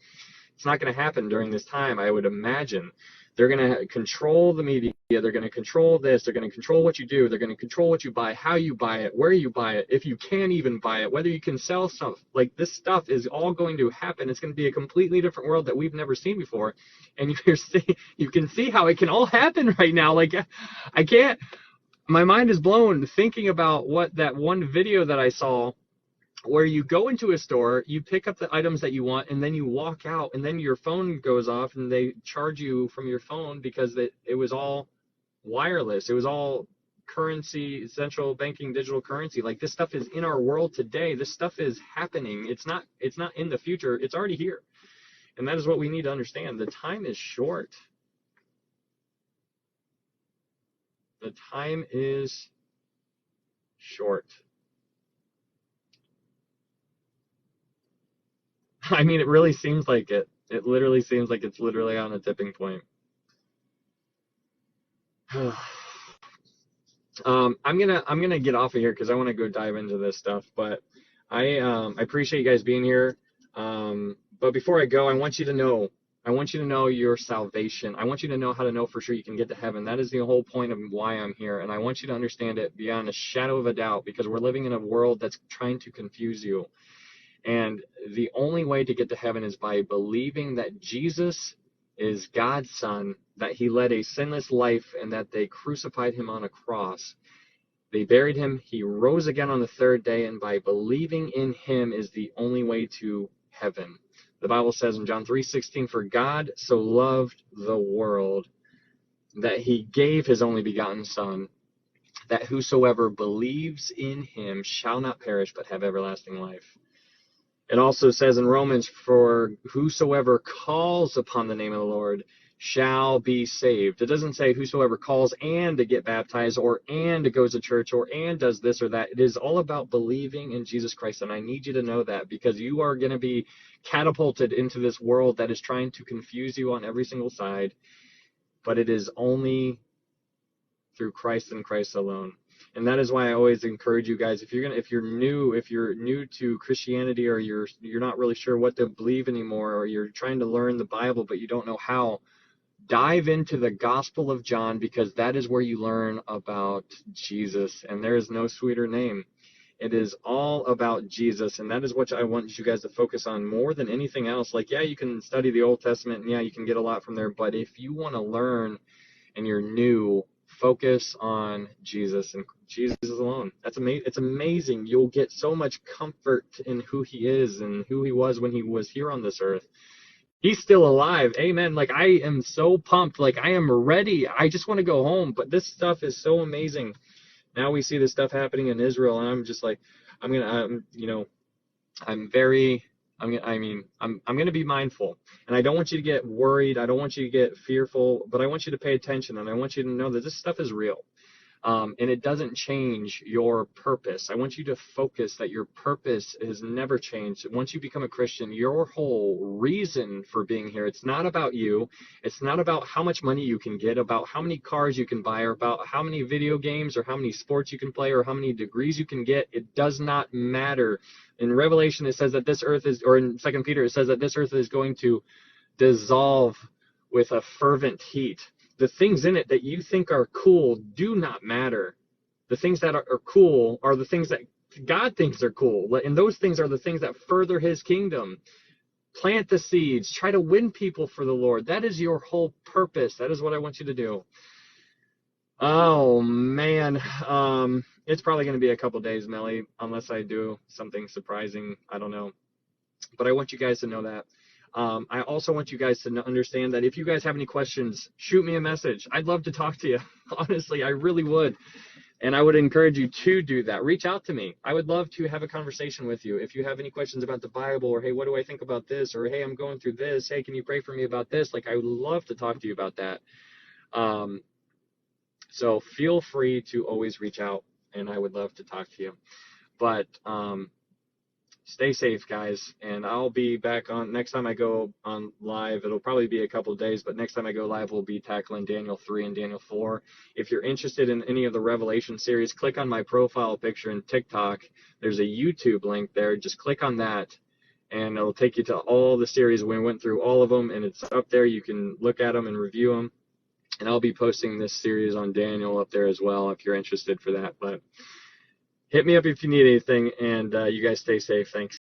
It's not going to happen during this time, I would imagine. They're going to control the media. They're going to control this. They're going to control what you do. They're going to control what you buy, how you buy it, where you buy it, if you can even buy it, whether you can sell stuff. Like this stuff is all going to happen. It's going to be a completely different world that we've never seen before. And you can see how it can all happen right now. Like I can't, my mind is blown thinking about what that one video that I saw, where you go into a store, you pick up the items that you want, and then you walk out, and then your phone goes off, and they charge you from your phone because it was all wireless. It was all currency, central banking, digital currency. Like this stuff is in our world today. This stuff is happening. It's not in the future. It's already here. And that is what we need to understand. The time is short. The time is short. I mean, it really seems like it. It literally seems like it's literally on a tipping point. I'm gonna get off of here because I want to go dive into this stuff. But I appreciate you guys being here. But before I go, I want you to know your salvation. I want you to know how to know for sure you can get to heaven. That is the whole point of why I'm here. And I want you to understand it beyond a shadow of a doubt, because we're living in a world that's trying to confuse you. And the only way to get to heaven is by believing that Jesus is God's son, that he led a sinless life, and that they crucified him on a cross. They buried him. He rose again on the third day, and by believing in him is the only way to heaven. The Bible says in John 3:16, "For God so loved the world that he gave his only begotten son, that whosoever believes in him shall not perish but have everlasting life." It also says in Romans, "For whosoever calls upon the name of the Lord shall be saved." It doesn't say whosoever calls and to get baptized, or and goes to church, or and does this or that. It is all about believing in Jesus Christ. And I need you to know that, because you are going to be catapulted into this world that is trying to confuse you on every single side. But it is only through Christ and Christ alone. And that is why I always encourage you guys, if you're new to Christianity, or you're not really sure what to believe anymore, or you're trying to learn the Bible but you don't know how, dive into the Gospel of John, because that is where you learn about Jesus, and there is no sweeter name. It is all about Jesus, and that is what I want you guys to focus on more than anything else. Like, yeah, you can study the Old Testament, and yeah, you can get a lot from there, but if you want to learn and you're new, focus on Jesus and Jesus alone. That's amazing. It's amazing. You'll get so much comfort in who he is and who he was when he was here on this earth. He's still alive. Amen. Like, I am so pumped. Like, I am ready. I just want to go home. But this stuff is so amazing. Now we see this stuff happening in Israel, and I'm just like, I'm going to be mindful, and I don't want you to get worried. I don't want you to get fearful, but I want you to pay attention, and I want you to know that this stuff is real. And it doesn't change your purpose. I want you to focus that your purpose has never changed. Once you become a Christian, your whole reason for being here, it's not about you. It's not about how much money you can get, about how many cars you can buy, or about how many video games or how many sports you can play or how many degrees you can get. It does not matter. In Revelation, it says that this earth is, or in 2 Peter, it says that this earth is going to dissolve with a fervent heat. The things in it that you think are cool do not matter. The things that are cool are the things that God thinks they're cool. And those things are the things that further his kingdom. Plant the seeds. Try to win people for the Lord. That is your whole purpose. That is what I want you to do. Oh, man. It's probably going to be a couple days, Melly, unless I do something surprising. I don't know. But I want you guys to know that. I also want you guys to understand that if you guys have any questions, shoot me a message. I'd love to talk to you. Honestly, I really would. And I would encourage you to do that. Reach out to me. I would love to have a conversation with you. If you have any questions about the Bible, or, hey, what do I think about this? Or, hey, I'm going through this. Hey, can you pray for me about this? Like, I would love to talk to you about that. So feel free to always reach out, and I would love to talk to you. But stay safe, guys, and I'll be back on next time I go on live. It'll probably be a couple of days, but next time I go live, we'll be tackling Daniel 3 and Daniel 4. If you're interested in any of the Revelation series, click on my profile picture in TikTok. There's a YouTube link there. Just click on that, and it'll take you to all the series. We went through all of them, and it's up there. You can look at them and review them, and I'll be posting this series on Daniel up there as well if you're interested for that. But hit me up if you need anything, and you guys stay safe. Thanks.